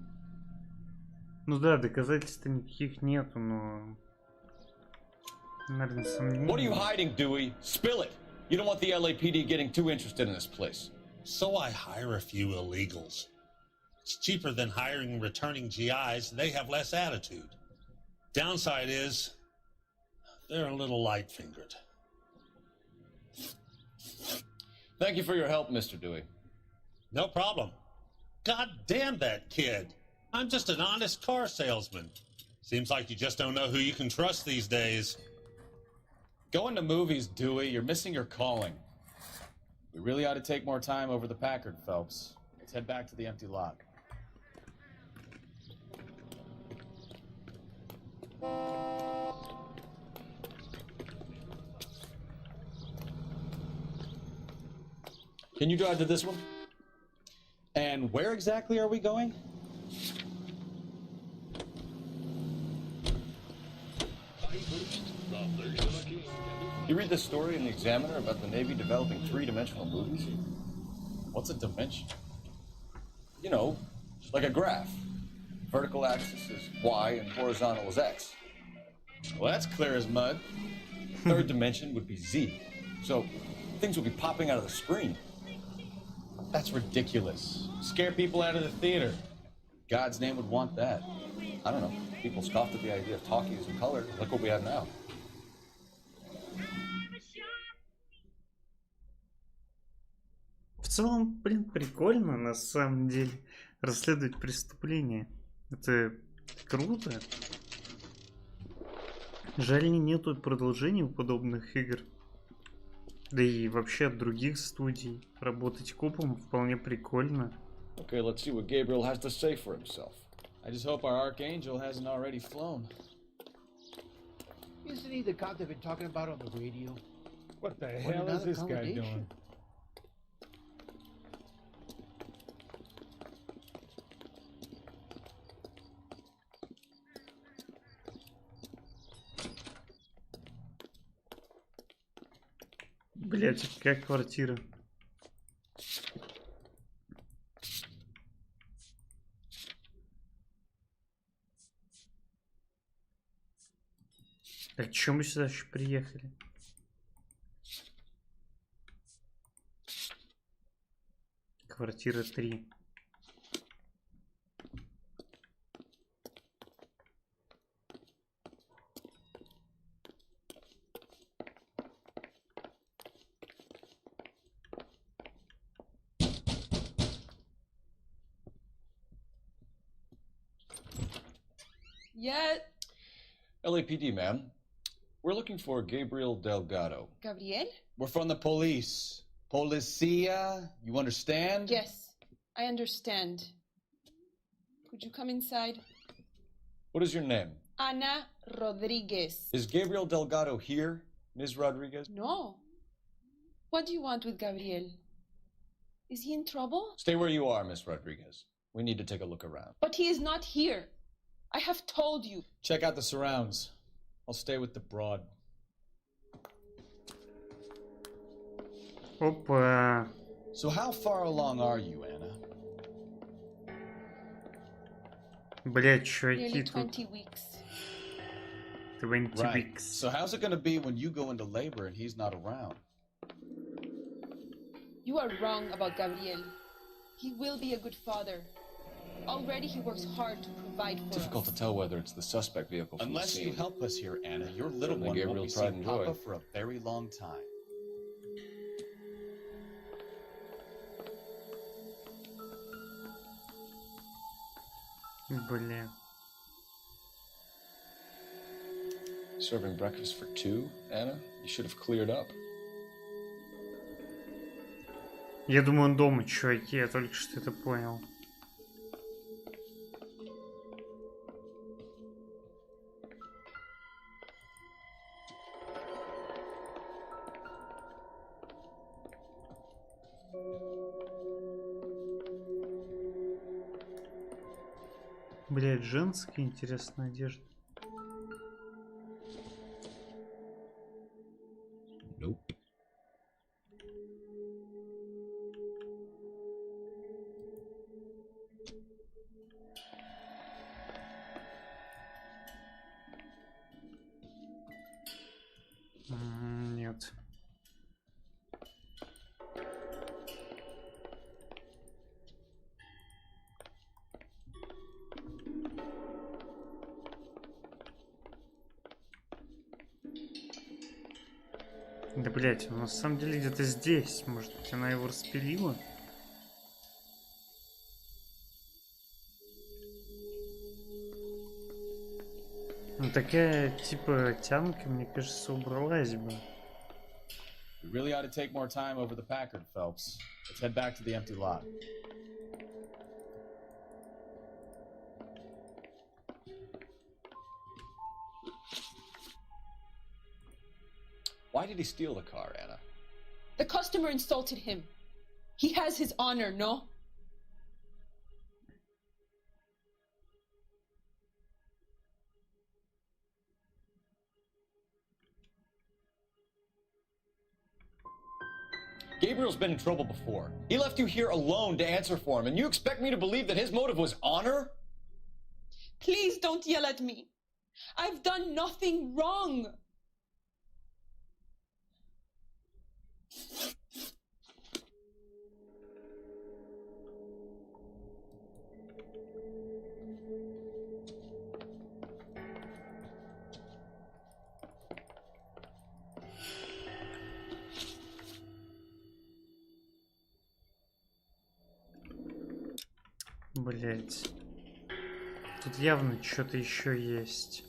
S1: Ну да, доказательств никаких нету, но... Наверное, сомнения.
S11: What are you hiding, Dewey? Spill it! You don't want the LAPD getting too interested in this place.
S17: So I hire a few illegals. It's cheaper than hiring returning GIs. They have less attitude. Downside is, they're a little light-fingered.
S11: Thank you for your help, Mr. Dewey.
S17: No problem. God damn that kid. I'm just an honest car salesman. Seems like you just don't know who you can trust these days.
S15: Going to movies, Dewey. You're missing your calling. We really ought to take more time over the Packard, Phelps. Let's head back to the empty lot.
S9: Can you drive to this one?
S15: And where exactly are we going?
S9: You read this story in the Examiner about the Navy developing three-dimensional movies?
S15: What's a dimension?
S9: You know, like a graph. Vertical axis is Y and horizontal is X.
S15: Well, that's clear as mud.
S9: Third dimension would be Z. So things will be popping out of the screen.
S15: That's ridiculous. Scare people out of the theater. God's name would want that.
S9: I don't know. People scoffed at the idea of talkies in color. Look what we have now.
S1: В целом, блин, прикольно на самом деле расследовать преступления. Это круто. Жаль, нету продолжений у подобных игр. Да и вообще от других студий. Работать копом вполне прикольно.
S9: Okay, let's see what Gabriel has to say for himself.
S15: I just hope our archangel hasn't already flown.
S20: Isn't he the cop they've been talking about on the radio?
S14: What the hell is this guy doing?
S1: Блять, какая квартира. А чё мы сюда еще приехали? Квартира 3.
S23: Yet.
S9: LAPD, ma'am. We're looking for Gabriel Delgado.
S23: Gabriel?
S15: We're from the police. Policia, you understand?
S23: Yes, I understand. Could you come inside?
S9: What is your name?
S23: Ana Rodriguez.
S9: Is Gabriel Delgado here, Ms. Rodriguez?
S23: No. What do you want with Gabriel? Is he in trouble?
S9: Stay where you are, Ms. Rodriguez. We need to take a look around.
S23: But he is not here. I have told you.
S15: Check out the surrounds. I'll stay with the broad.
S1: Опа.
S15: So how far along are you, Anna?
S1: Блять, чуваки,
S23: Nearly
S1: тут
S23: 20 weeks.
S1: 20
S15: Right.
S1: weeks.
S15: So how's it going to be when you go into labor and he's not around?
S23: You are wrong about Gabriel. He will be a good father. Already he works hard to provide for
S9: Difficult
S23: us.
S9: to tell whether it's the suspect vehicle from
S15: Unless
S9: the
S15: you
S9: scene.
S15: help us here, Anna, your little
S9: Certainly
S15: one
S9: Gabriel
S15: won't be
S9: pride
S15: seeing
S9: and joy.
S15: Papa for a very long time.
S1: Бля.
S9: Serving breakfast for two, Anna? You should have cleared up.
S1: Я думаю, он дома, чуваки, я только что это понял. Блять, женская интересная одежда.
S9: Nope.
S1: Нет. Да, блять, он на самом деле где-то здесь. Может быть, она его распилила? Ну, такая, типа, тянка, мне кажется, убралась бы.
S15: We really ought to take more time over the Packard, Phelps. Let's head back to the empty lot.
S9: Why did he steal the car, Anna?
S23: The customer insulted him. He has his honor, no?
S11: Gabriel's been in trouble before. He left you here alone to answer for him, and you expect me to believe that his motive was honor?
S23: Please don't yell at me. I've done nothing wrong.
S1: Блять. Тут явно что-то еще есть.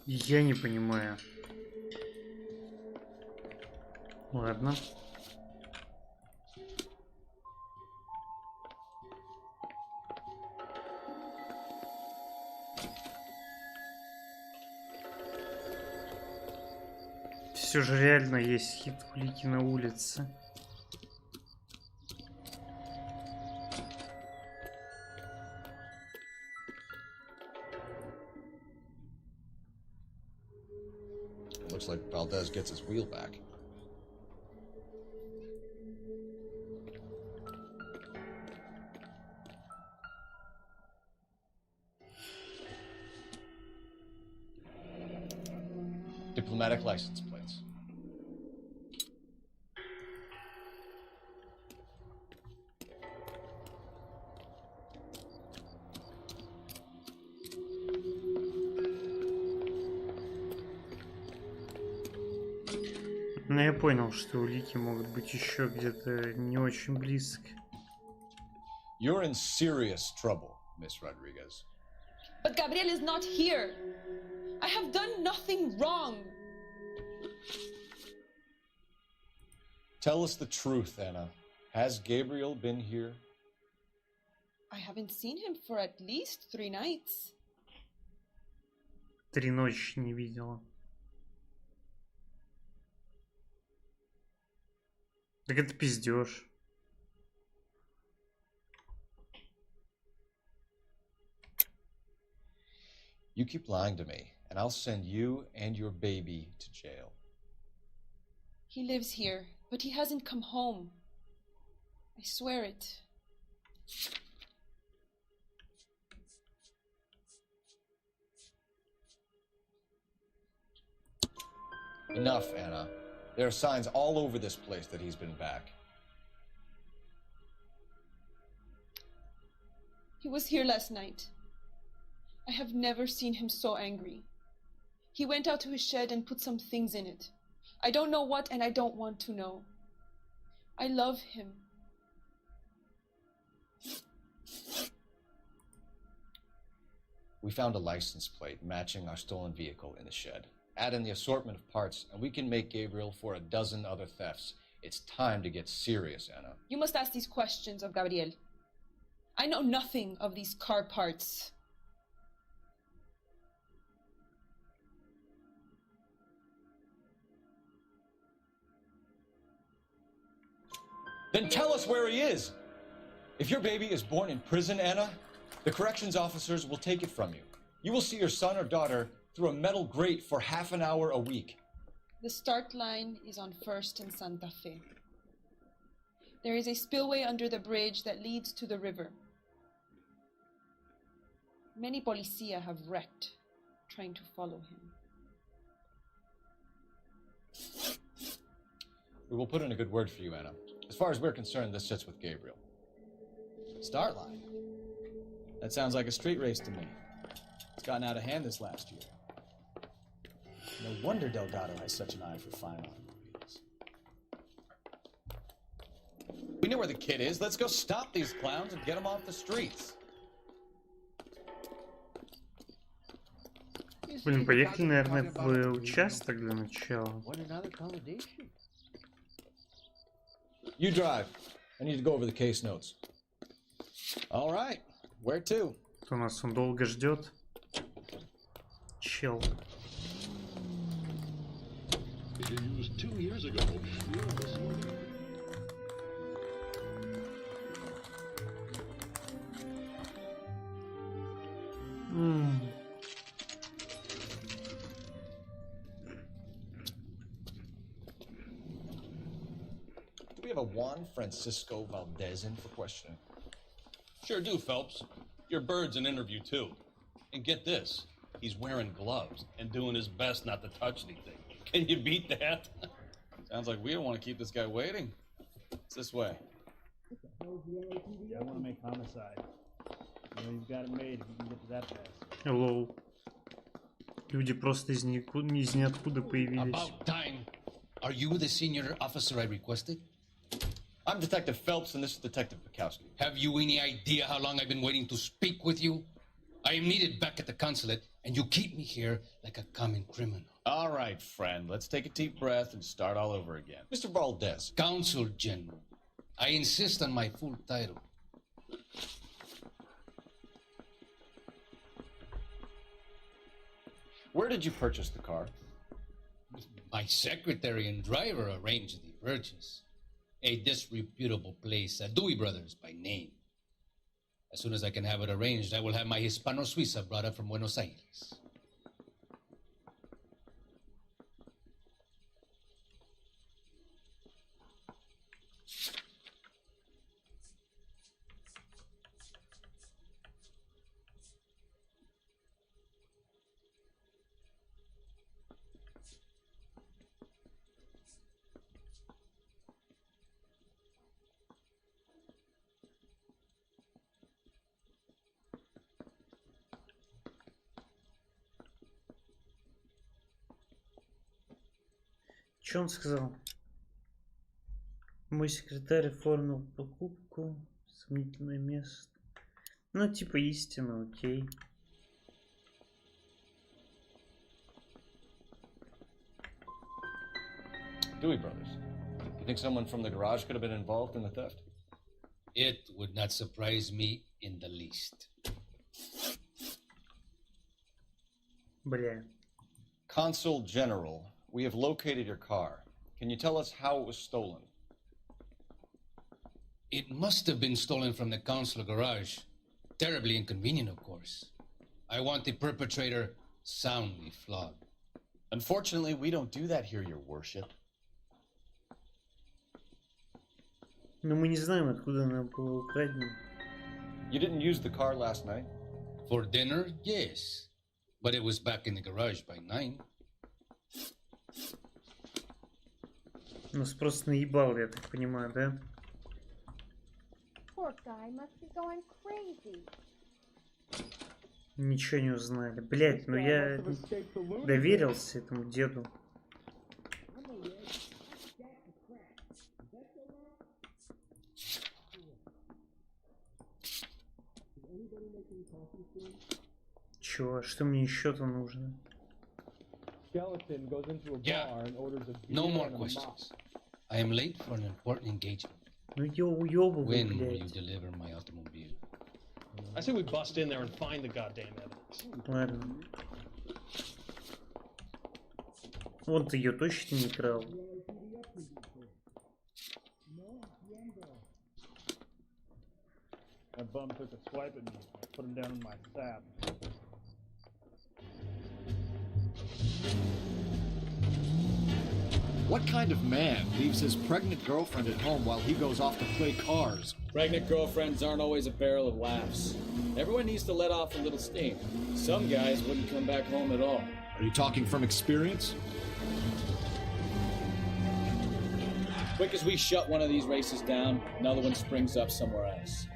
S1: Я не понимаю. Ладно. Все же реально есть хит-улики на улице.
S11: Looks like Valdez gets his wheel back. Diplomatic license plates.
S1: Но я понял, что улики могут быть еще где-то не очень близко.
S9: You're in serious trouble, Miss Rodriguez.
S23: But Gabriel is not here. I have done nothing wrong.
S9: Tell us the truth, Anna. Has Gabriel been here?
S23: I haven't seen him for at least 3 nights.
S1: 3 ночи не видела. Так это пиздёж.
S9: You keep lying to me, and I'll send you and your baby to jail.
S23: He lives here, but he hasn't come home. I swear it.
S9: Enough, Anna. There are signs all over this place that he's been back.
S23: He was here last night. I have never seen him so angry. He went out to his shed and put some things in it. I don't know what, and I don't want to know. I love him.
S11: We found a license plate matching our stolen vehicle in the shed. Add in the assortment of parts, and we can make Gabriel for a dozen other thefts. It's time to get serious, Anna.
S23: You must ask these questions of Gabriel. I know nothing of these car parts.
S11: Then tell us where he is. If your baby is born in prison, Anna, the corrections officers will take it from you. You will see your son or daughter through a metal grate for half an hour a week.
S23: The start line is on 1st and Santa Fe. There is a spillway under the bridge that leads to the river. Many policia have wrecked trying to follow him.
S11: We will put in a good word for you, Anna. As far as we're concerned, this sits with Gabriel.
S9: Start line. That sounds like a street race to me. It's gotten out of hand this last year. No wonder Delgado has such an eye for fine automobiles. We know where the kid is. Let's go stop these clowns and get them off the streets.
S1: Блин, поехали, наверное, в участок для начала.
S11: You drive. I need to go over the case notes.
S9: All right. Where to?
S1: У нас он долго ждет. Чел.
S5: Used 2 years ago.
S11: Do we have a Juan Francisco Valdez in for questioning?
S17: Sure do, Phelps. Your bird's an interview, too. And get this, he's wearing gloves and doing his best not to touch anything. Can you beat that?
S9: Sounds like we don't want to keep this guy waiting. It's this way.
S14: I want to make homicide. You know, you've got it made if you can get to that fast.
S1: Лол. Люди просто из ниоткуда появились.
S12: About time. Are you the senior officer I requested?
S11: I'm Detective Phelps, and this is Detective Bukowski.
S12: Have you any idea how long I've been waiting to speak with you? I am needed back at the consulate, and you keep me here like a common criminal.
S9: All right, friend. Let's take a deep breath and start all over again.
S11: Mr. Valdez.
S12: Consul General. I insist on my full title.
S11: Where did you purchase the car?
S12: My secretary and driver arranged the purchase. A disreputable place, Dewey Brothers by name. As soon as I can have it arranged, I will have my Hispano Suiza brought up from Buenos Aires.
S1: Что он сказал? Мой секретарь оформил покупку. Сомнительное место. Ну, типа истина, окей.
S11: Dewey Brothers. You think someone from the garage could have been involved in the theft?
S12: It would not surprise me in the least.
S1: Бля.
S11: Consul General, we have located your car. Can you tell us how it was stolen?
S12: It must have been stolen from the consular garage. Terribly inconvenient, of course. I want the perpetrator soundly flogged.
S9: Unfortunately, we don't do that here, your worship.
S1: Но мы не знаем, откуда она была украдена.
S11: You didn't use the car last night?
S12: For dinner, yes. But it was back in the garage by 9.
S1: Нас просто наебал, я так понимаю, да?
S18: Poor guy must be going crazy.
S1: Ничего не узнали. Блять, ну я доверился этому деду. Чё? Что мне еще-то нужно?
S20: Skeleton goes into a bar and orders a beer
S3: No more
S20: and a
S3: questions. I am late for an important engagement.
S1: Ну уёбывай,
S3: When will
S1: блядь.
S3: you deliver my automobile?
S19: I say we bust in there and find the goddamn evidence.
S1: Ладно. Он ты ее точно не крал.
S14: That bum took a swipe at me. I put him down in my sap.
S11: What kind of man leaves his pregnant girlfriend at home while he goes off to play cars?
S6: Pregnant girlfriends aren't always a barrel of laughs. Everyone needs to let off a little steam. Some guys wouldn't come back home at all.
S11: Are you talking from experience?
S6: Quick as we shut one of these races down, another one springs up somewhere else.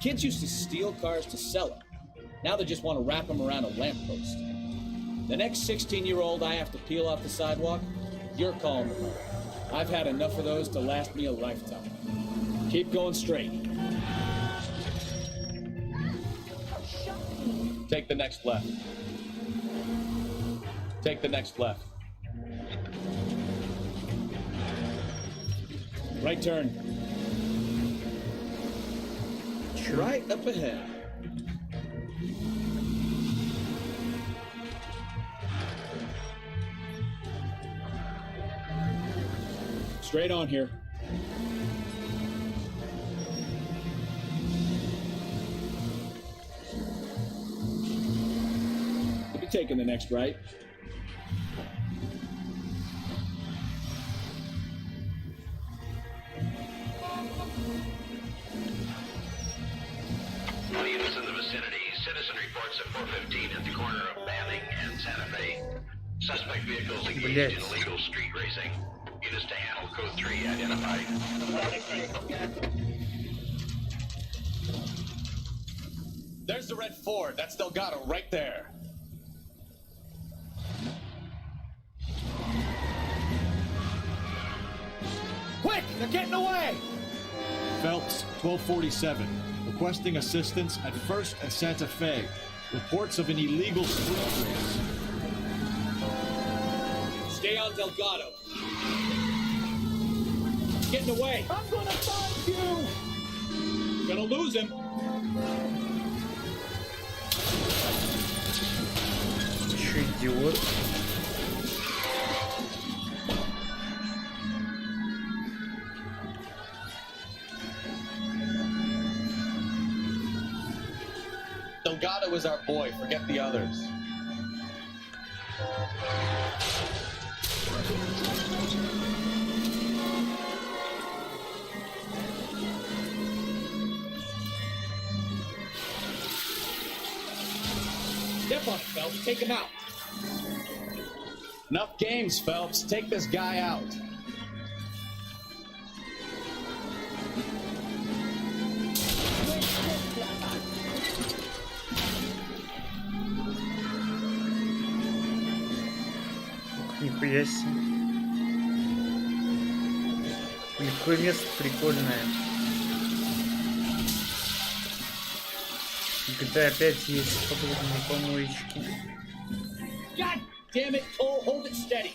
S6: Kids used to steal cars to sell them. Now they just want to wrap them around a lamppost. The next 16-year-old I have to peel off the sidewalk, you're calling the mother. I've had enough of those to last me a lifetime. Keep going straight. Take the next left. Take the next left. Right turn. Right up ahead. Straight on here. We'll be taking the next right.
S10: All units in the vicinity. Citizen reports at 415 at the corner of Banning and Santa Fe. Suspect vehicles engaged in illegal street racing. Units to handle code 3 identified.
S15: There's the red Ford. That's Delgado right there.
S6: Quick! They're getting away!
S11: Phelps, 1247. Requesting assistance at 1st and Santa Fe. Reports of an illegal street race.
S6: Stay on Delgado. Getting away. I'm gonna find you! Gonna lose him.
S1: Че, идиот?
S15: Delgado is our boy. Forget the others.
S6: Step on it, Phelps. Take him out.
S15: Enough games, Phelps. Take this guy out.
S1: Нихуя себе. Какое место прикольное. GTA опять есть подобные помоечки.
S6: God damn it, Cole, hold it steady.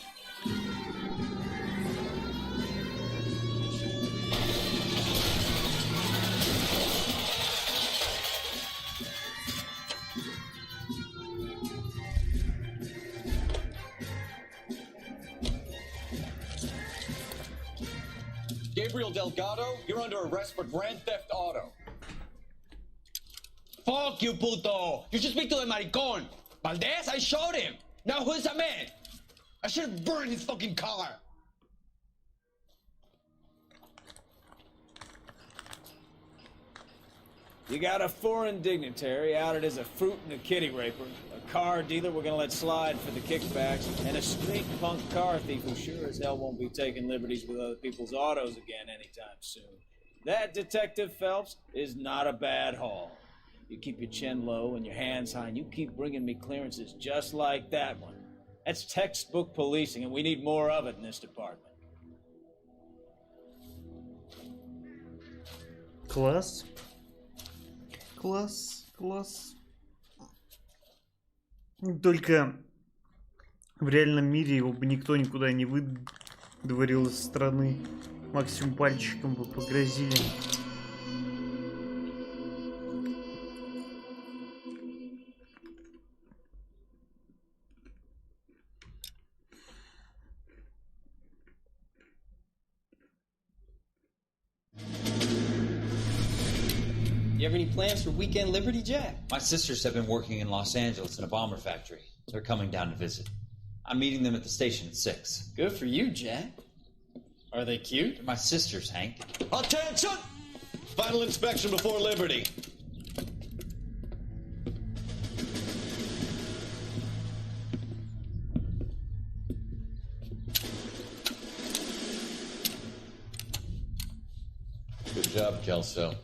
S15: Gabriel Delgado, you're under arrest for grand theft auto.
S22: Fuck you, puto! You should speak to the maricon! Valdez, I showed him! Now who's the man? I should have burned his fucking car!
S6: You got a foreign dignitary outed as a fruit and a kitty raper, a car dealer we're gonna let slide for the kickbacks, and a street punk car thief who sure as hell won't be taking liberties with other people's autos again anytime soon. That, Detective Phelps, is not a bad haul. You keep your chin low and your hands high, and you keep bringing me clearances just like that one. That's textbook policing, and we need more of it in this department.
S1: Класс. Класс, класс. Только в реальном мире его бы никто никуда не выдворил из страны. Максимум пальчиком бы погрозили.
S6: You have any plans for weekend Liberty, Jack?
S13: My sisters have been working in Los Angeles in a bomber factory. They're coming down to visit. I'm meeting them at the station at 6.
S6: Good for you, Jack. Are they cute?
S13: They're my sisters, Hank.
S9: Attention! Final inspection before Liberty. Good job, Kelso.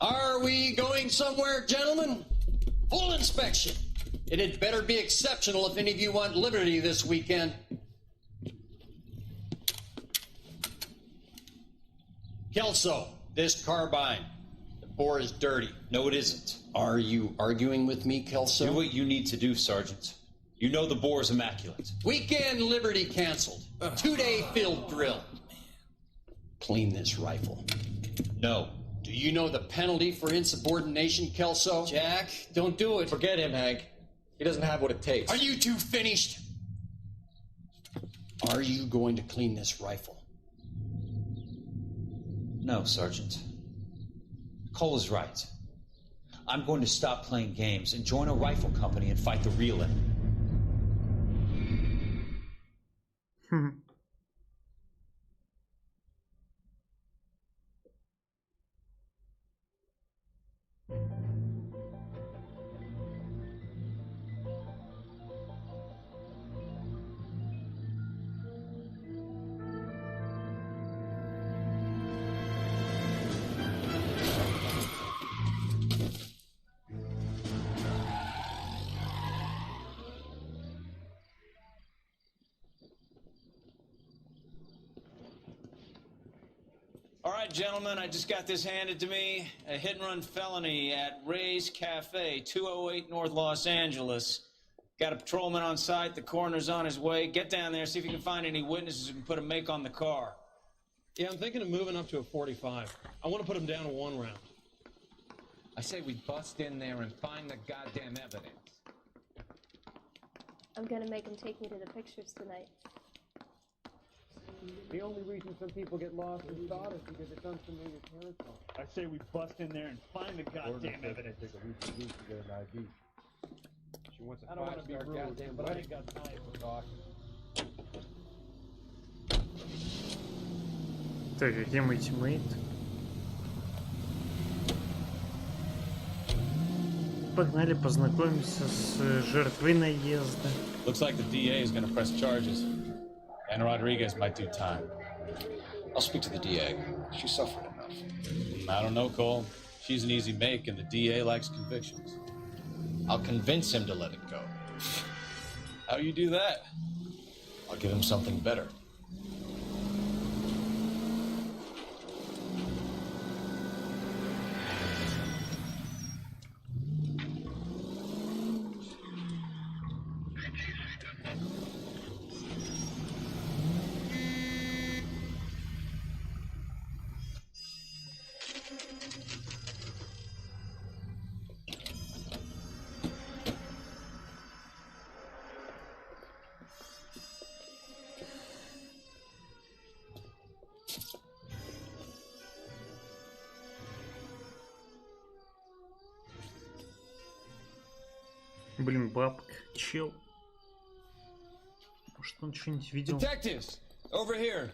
S12: Are we going somewhere, gentlemen? Full inspection. It had better be exceptional if any of you want liberty this weekend. Kelso, this carbine. The bore is dirty.
S13: No, it isn't.
S12: Are you arguing with me, Kelso?
S13: Do what you need to do, Sergeant. You know the bore is immaculate.
S12: Weekend liberty canceled. 2-day field drill. Clean this rifle.
S13: No.
S12: Do you know the penalty for insubordination, Kelso?
S6: Jack, don't do it.
S11: Forget him, Hank. He doesn't have what it takes.
S12: Are you two finished? Are you going to clean this rifle?
S13: No, Sergeant. Cole is right. I'm going to stop playing games and join a rifle company and fight the real enemy.
S6: All right, gentlemen, I just got this handed to me. A hit-and-run felony at Ray's Cafe, 208 North Los Angeles. Got a patrolman on site. The coroner's on his way. Get down there, see if you can find any witnesses who can put a make on the car.
S19: Yeah, I'm thinking of moving up to a 45. I want to put him down to 1 round.
S2: I say we bust in there and find the goddamn evidence.
S18: I'm gonna make him take me to the pictures tonight.
S20: The only reason some people get lost in thought is because it's unfamiliar territory.
S14: I say we bust in there and find the goddamn evidence.
S20: Take a week to get an ID. She wants a
S2: I don't want to be rude,
S20: goddamn,
S2: but I ain't got time for talk.
S1: Так, где мой тиммейт? Погнали, познакомимся с жертвой наезда.
S15: Looks like the DA is going to press charges. And Rodriguez might do time.
S9: I'll speak to the DA. She suffered enough.
S15: I don't know, Cole. She's an easy make, and the DA likes convictions.
S9: I'll convince him to let it go.
S15: How do you do that?
S9: I'll give him something better.
S1: Блин, бабка, чел. Может, он что-нибудь видел?
S6: Detectives, over here.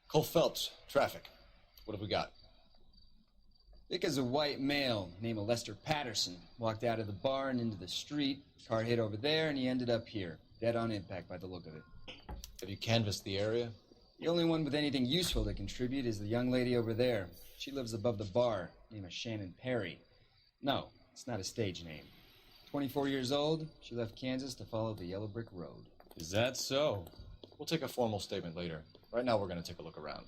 S9: Cole Phelps, traffic. What have we got?
S6: Dick is a white male named Lester Patterson. Walked out of the bar and into the street. Car hit over there, and he ended up here. Dead on impact by the look of it.
S9: Have you canvassed the area?
S6: The only one with anything useful to contribute is the young lady over there. She lives above the bar. Name is Shannon Perry. No, it's not a stage name.
S4: 24 years old, she left Kansas to follow the yellow brick road.
S9: Is that so?
S11: We'll take a formal statement later. Right now, we're going to take a look around.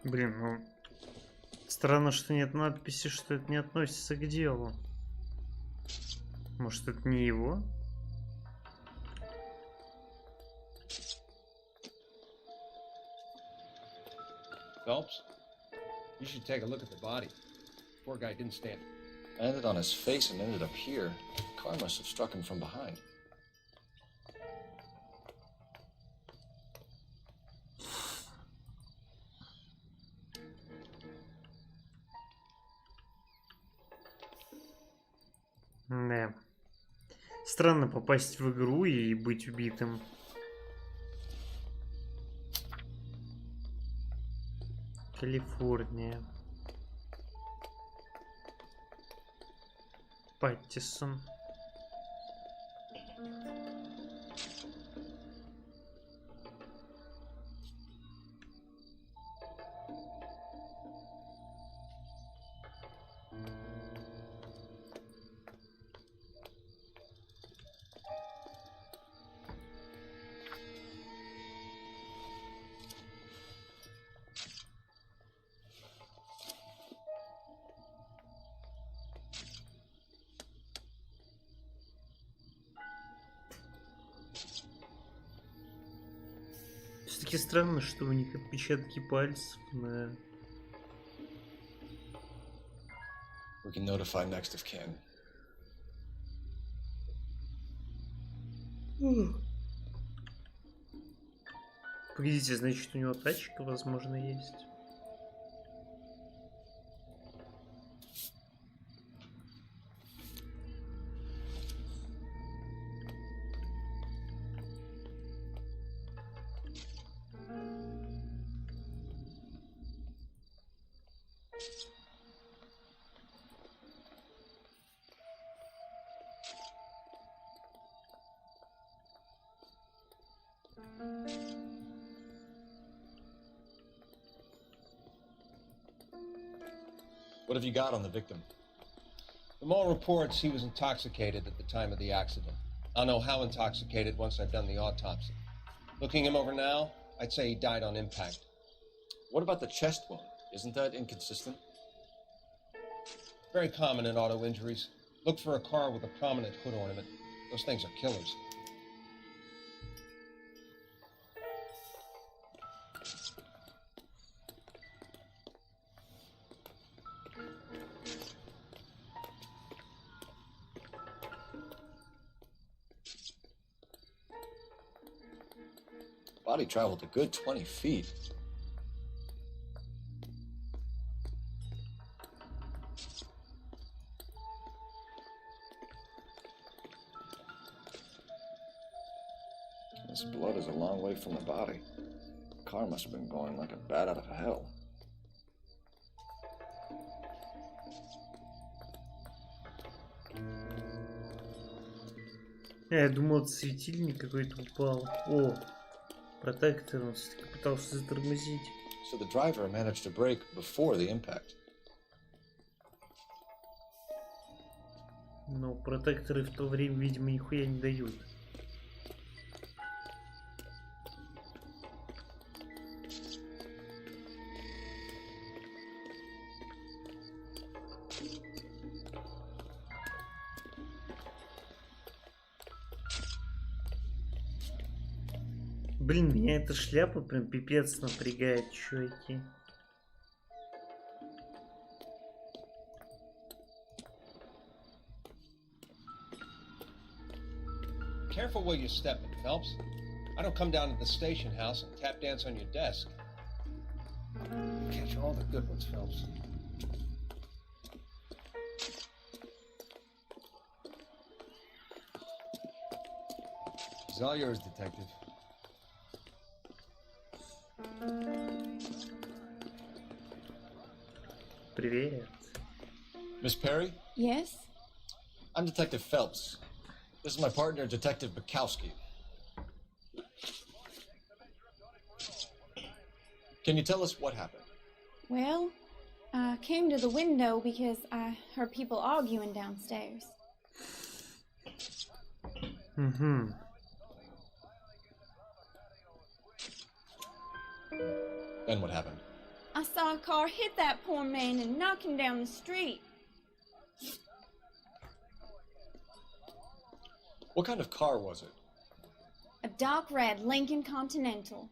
S1: Блин, ну... Странно, что нет надписи, что это не относится к делу. Может, это не его?
S4: Phelps, you should take a look at the body. Poor guy didn't stand.
S11: Landed on his face and ended up here. Car must have struck him from behind.
S1: Да. Странно попасть в игру и быть убитым. Калифорния. Паттисон. Все-таки странно, что у них отпечатки пальцев на...
S11: We can notify next of kin.
S1: Погодите, значит, у него тачка, возможно, есть.
S11: What have you got on the victim?
S4: From all reports, he was intoxicated at the time of the accident. I'll know how intoxicated once I've done the autopsy. Looking him over now, I'd say he died on impact.
S11: What about the chest wound? Isn't that inconsistent?
S4: Very common in auto injuries. Look for a car with a prominent hood ornament. Those things are killers.
S11: Body traveled a good 20 feet. This blood is a long way from the body. The car must have been going like a bat out of hell.
S1: Я думал, светильник какой-то упал. О, протектор, он все-таки пытался затормозить.
S11: So the driver managed to brake before the impact.
S1: Но протекторы в то время, видимо, нихуя не дают. Блин, меня эта шляпа прям пипец напрягает, чуваки.
S4: Careful where you're stepping, Phelps. I don't come down to the station house and tap dance on your desk. You catch all the good ones, Phelps.
S9: It's all yours, Detective.
S1: Привет.
S11: Miss Perry?
S23: Yes?
S11: I'm Detective Phelps. This is my partner, Detective Bukowski. Can you tell us what happened?
S8: Well, I came to the window because I heard people arguing downstairs.
S1: Угу.
S11: Then what happened?
S8: I saw a car hit that poor man and knock him down the street.
S11: What kind of car was it?
S8: A dark red Lincoln Continental.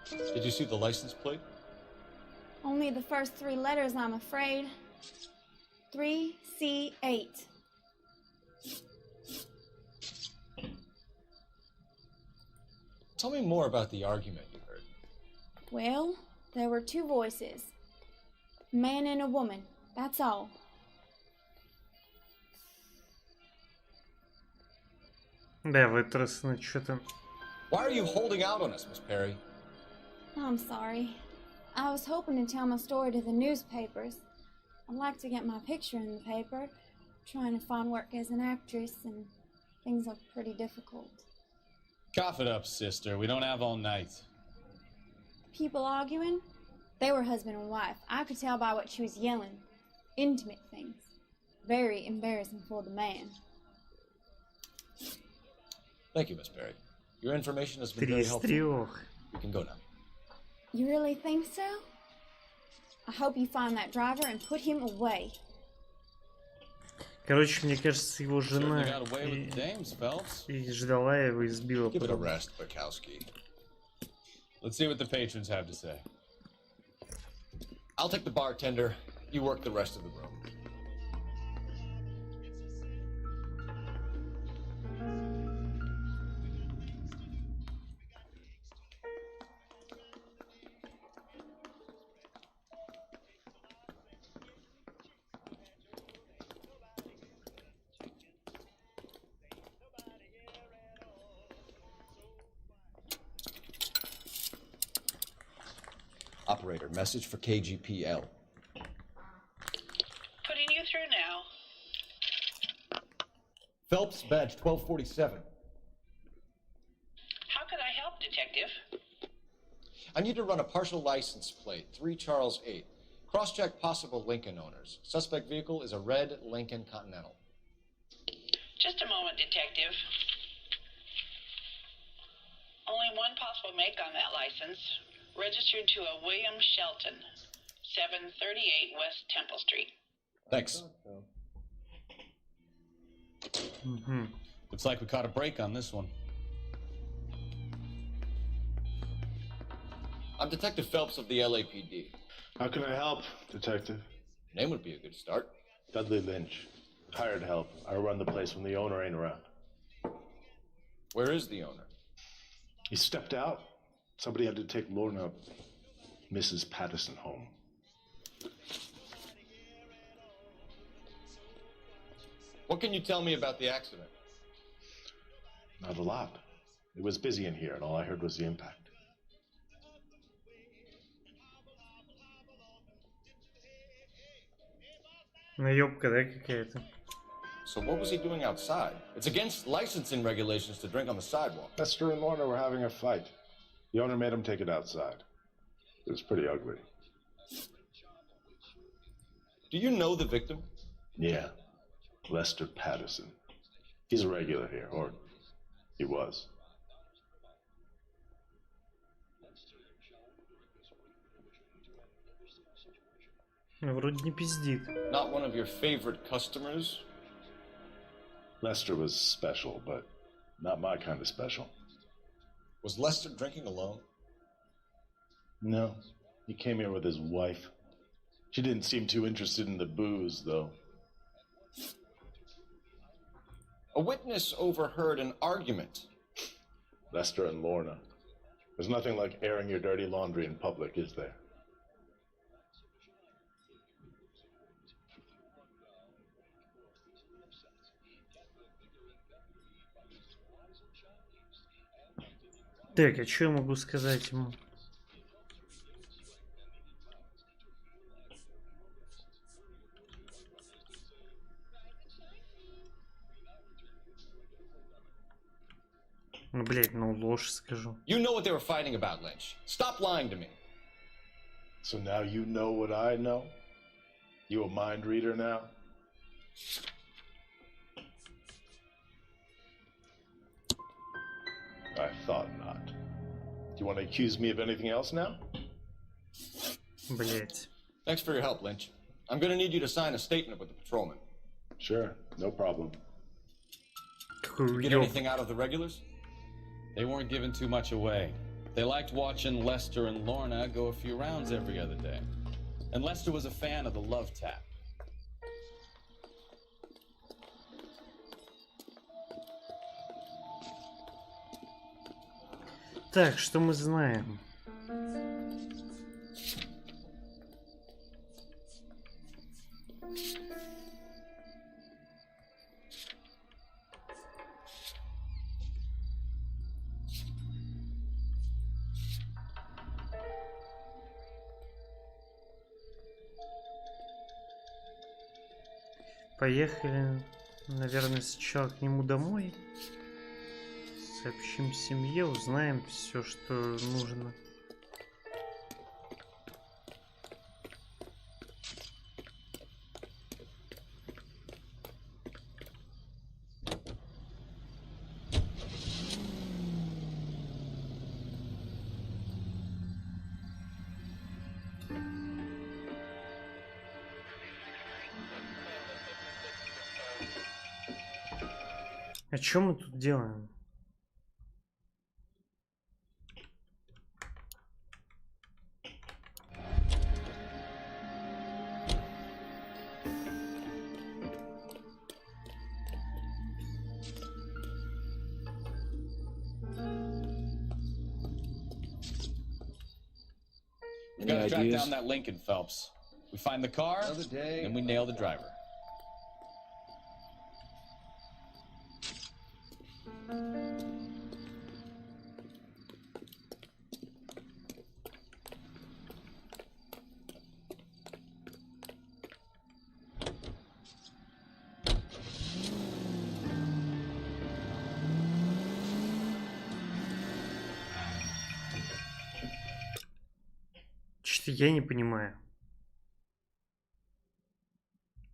S11: Did you see the license plate?
S8: Only the first three letters, I'm afraid. 3C8.
S11: Tell me more about the argument you heard.
S8: Well, there were two voices. A man and a woman, that's all.
S1: Да, вытрясну, что-то.
S11: Why are you holding out on us, Miss Perry?
S8: I'm sorry. I was hoping to tell my story to the newspapers. I'd like to get my picture in the paper. Trying to find work as an actress, and things look pretty difficult.
S15: Cough it up, sister. We don't have all night.
S8: People arguing? They were husband and wife. I could tell by what she was yelling. Intimate things. Very embarrassing for the man.
S11: Thank you, Miss Perry. Your information has been very helpful. You can go now.
S8: You really think so? I hope you find that driver and put him away.
S1: Короче, мне кажется, его жена и ждала его и сбила.
S11: Give it a rest, Bukowski.
S15: Let's see what the patrons have to say.
S11: I'll take the bartender. You work the rest of the room. Operator, message for KGPL.
S16: Putting you through now.
S11: Phelps, badge 1247.
S16: How can I help, Detective?
S11: I need to run a partial license plate, 3 Charles 8. Cross-check possible Lincoln owners. Suspect vehicle is a red Lincoln Continental.
S16: Just a moment, Detective. Only one possible make on that license. Registered to a William Shelton, 738 West Temple Street.
S11: Thanks.
S15: Looks like we caught a break on this one.
S11: I'm Detective Phelps of the LAPD.
S5: How can I help, Detective?
S11: Name would be a good start.
S5: Dudley Lynch. Hired help. I run the place when the owner ain't around.
S11: Where is the owner?
S5: He stepped out. Somebody had to take Lorna, Mrs. Patterson, home.
S11: What can you tell me about the accident?
S5: Not a lot. It was busy in here, and all I heard was the impact.
S1: Наёбка, да, какая-то?
S5: So what was he doing outside?
S11: It's against licensing regulations to drink on the sidewalk.
S5: Lester and Lorna were having a fight. The owner made him take it outside. It was pretty ugly.
S11: Do you know the victim?
S5: Yeah. Lester Patterson. He's a regular here, or he was.
S1: Вроде не пиздит.
S11: Not one of your favorite customers?
S5: Lester was special, but not my kind of special.
S11: Was Lester drinking alone?
S5: No. He came here with his wife. She didn't seem too interested in the booze, though.
S11: A witness overheard an argument.
S5: Lester and Lorna. There's nothing like airing your dirty laundry in public, is there?
S1: Так, а что я могу сказать ему? Ну, блядь, ну ложь скажу.
S11: You know what they were fighting about, Lynch. Stop lying to me.
S5: So now you know what I know? You a mind reader now? I thought not. Do you want to accuse me of anything else now?
S1: Блять.
S11: Thanks for your help, Lynch. I'm gonna need you to sign a statement with the patrolman.
S5: Sure, no problem.
S11: You get anything out of the regulars?
S15: They weren't giving too much away. They liked watching Lester and Lorna go a few rounds every other day. And Lester was a fan of the love tap.
S1: Так, что мы знаем? Поехали, наверное, сначала к нему домой. Сообщим семье, узнаем все, что нужно. А что мы тут делаем?
S15: We gotta track down that Lincoln, Phelps. We find the car, and we nail the driver.
S1: Что-то я не понимаю.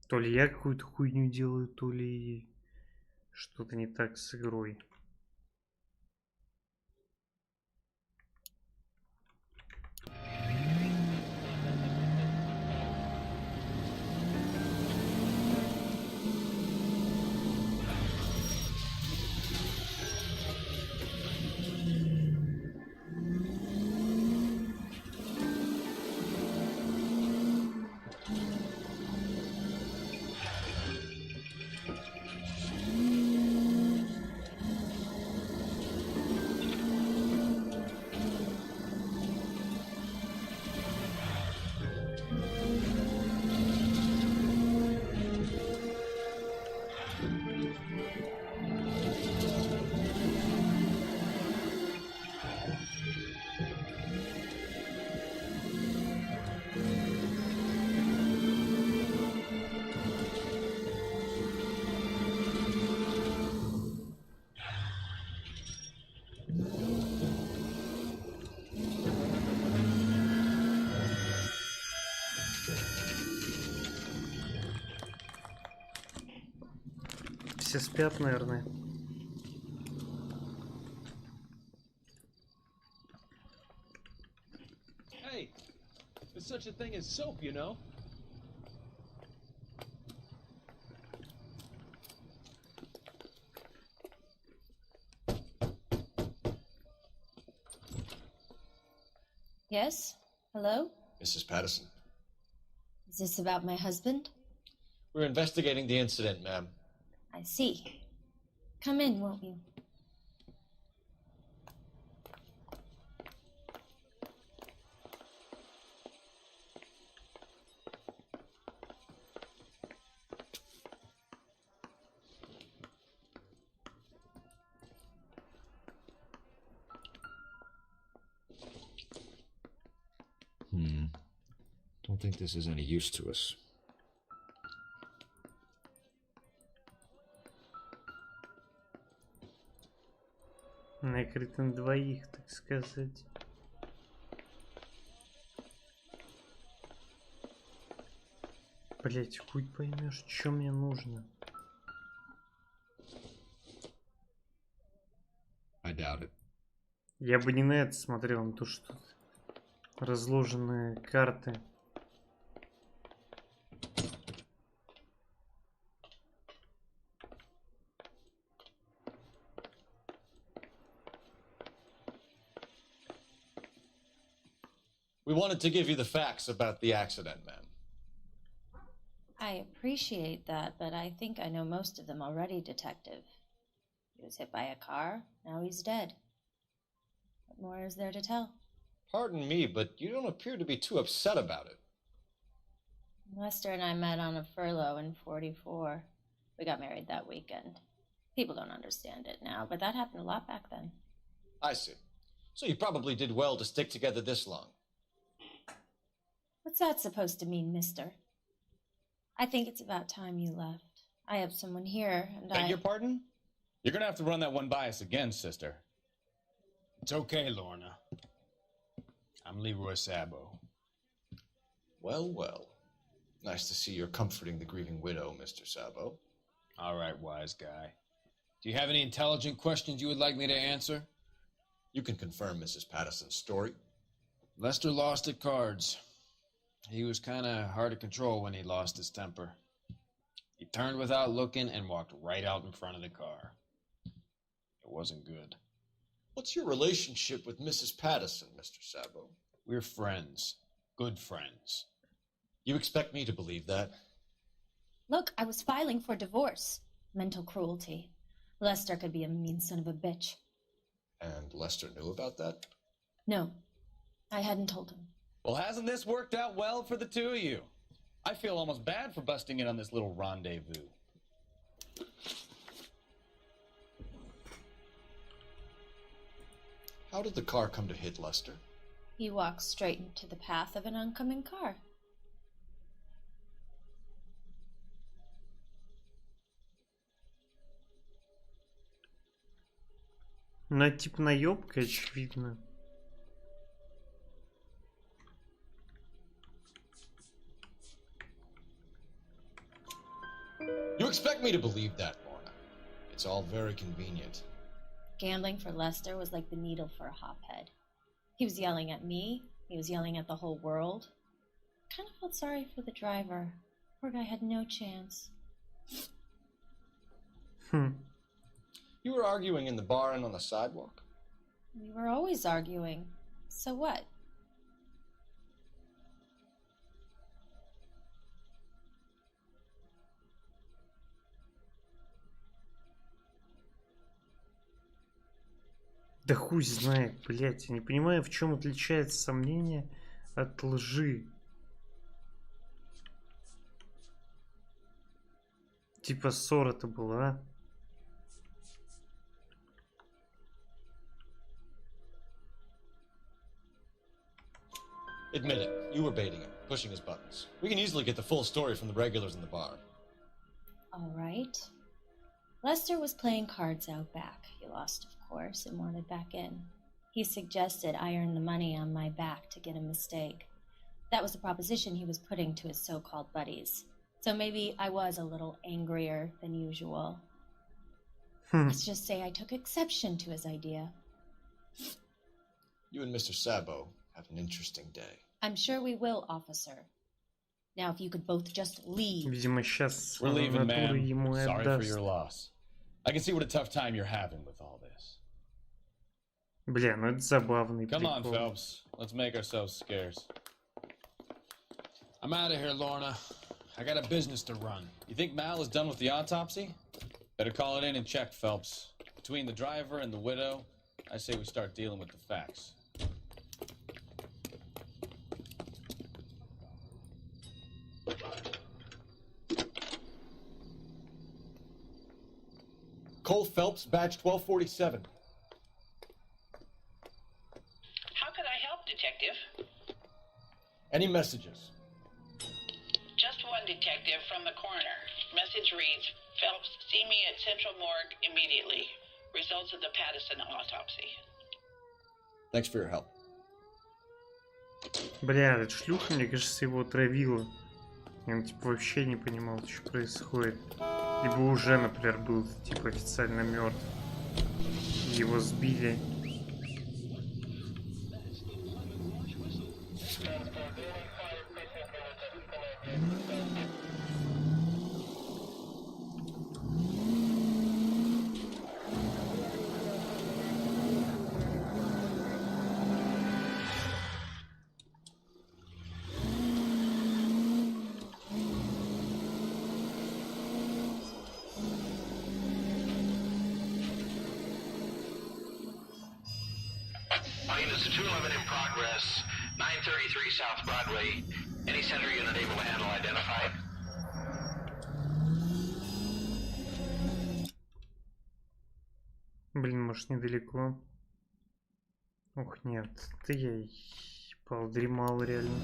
S1: То ли я какую-то хуйню делаю, то ли что-то не так с игрой. Все спят, наверное.
S19: Hey, there's such a thing as soap, you know?
S18: Yes? Hello?
S11: Mrs. Patterson.
S18: Is this about my husband?
S11: We're investigating the incident, ma'am.
S18: I see. Come in, won't you?
S11: don't think this is any use to us.
S1: Накрыт на двоих, так сказать. Блять, хуй поймешь, что мне нужно.
S11: I doubt it.
S1: Я бы не на это смотрел, на то, что тут разложенные карты.
S11: We wanted to give you the facts about the accident, ma'am.
S18: I appreciate that, but I think I know most of them already, Detective. He was hit by a car, now he's dead. What more is there to tell?
S11: Pardon me, but you don't appear to be too upset about it.
S18: Lester and I met on a furlough in 44. We got married that weekend. People don't understand it now, but that happened a lot back then.
S11: I see. So you probably did well to stick together this long.
S18: What's that supposed to mean, mister? I think it's about time you left. I have someone here, and
S15: Beg your pardon? You're gonna have to run that one by us again, sister.
S7: It's okay, Lorna. I'm Leroy Sabo.
S11: Well, well. Nice to see you're comforting the grieving widow, Mr. Sabo.
S7: All right, wise guy. Do you have any intelligent questions you would like me to answer?
S11: You can confirm Mrs. Patterson's story.
S7: Lester lost at cards. He was kind of hard to control when he lost his temper. He turned without looking and walked right out in front of the car. It wasn't good.
S11: What's your relationship with Mrs. Patterson, Mr. Sabo?
S7: We're friends. Good friends.
S11: You expect me to believe that?
S18: Look, I was filing for divorce. Mental cruelty. Lester could be a mean son of a bitch.
S11: And Lester knew about that?
S18: No, I hadn't told him.
S15: Well, hasn't this worked out well for the two of you? I feel almost bad for busting in on this little rendezvous.
S11: How did the car come to hit Lester?
S18: He walked straight into the path of an oncoming car.
S1: Ну, типа наёбка, очевидно.
S11: You expect me to believe that, Lorna? It's all very convenient.
S18: Gambling for Lester was like the needle for a hophead. He was yelling at me. He was yelling at the whole world. Kind of felt sorry for the driver. Poor guy had no chance.
S11: You were arguing in the bar and on the sidewalk?
S18: We were always arguing. So what?
S1: Да хуй знает, блять. Я не понимаю, в чем отличается сомнение от лжи. Типа ссора-то была.
S11: Admit it, you were baiting him, pushing his buttons. We can easily get the full story from the regulars in the bar.
S18: All right. Lester was playing cards out back. He lost, of course, and wanted back in. He suggested I earn the money on my back to get a mistake. That was the proposition he was putting to his so-called buddies. So maybe I was a little angrier than usual. Let's just say I took exception to his idea.
S11: You and Mr. Sabo have an interesting day.
S18: I'm sure we will, officer. Now, if you could both just leave.
S1: Видимо, сейчас
S15: We're leaving,
S1: натуру
S15: ma'am.
S1: ему и
S15: Sorry for
S1: отдаст.
S15: your loss. I can see what a tough time you're having with all this.
S1: Бля, ну это забавный
S15: Come on,
S1: прикол.
S15: Phelps. Let's make ourselves scarce.
S7: I'm out of here, Lorna. I got a business to run.
S15: You think Mal is done with the autopsy? Better call it in and check, Phelps. Between the driver and the widow, I say we start dealing with the facts.
S11: Cole Phelps, badge 1247.
S16: How could I help, Detective?
S11: Any messages?
S16: the coroner. Message reads, Phelps, see me at Central Morgue immediately. Results of the Pattison autopsy.
S11: Thanks for your help.
S1: Бля, эта шлюха, мне кажется, его отравила. И он типа вообще не понимал, что происходит. Либо уже, например, был типа официально мертв. Его сбили.
S10: Units 211 in progress, 933 South Broadway. Any center unit able to handle identify?
S1: Блин, может недалеко. Ох, нет. Да я ебал, дремал реально.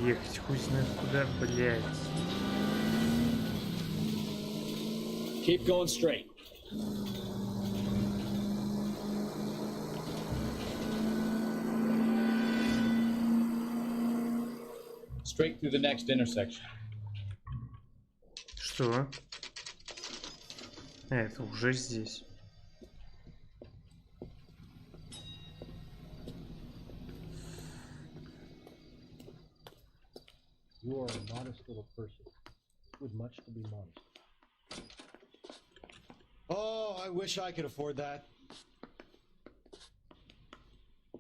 S1: Ехать хуй знает куда, блядь.
S6: Keep going straight.
S15: Straight through the next intersection.
S1: Что? Это уже здесь.
S20: You are a modest little person with much to be modest.
S11: Oh, I wish I could afford that.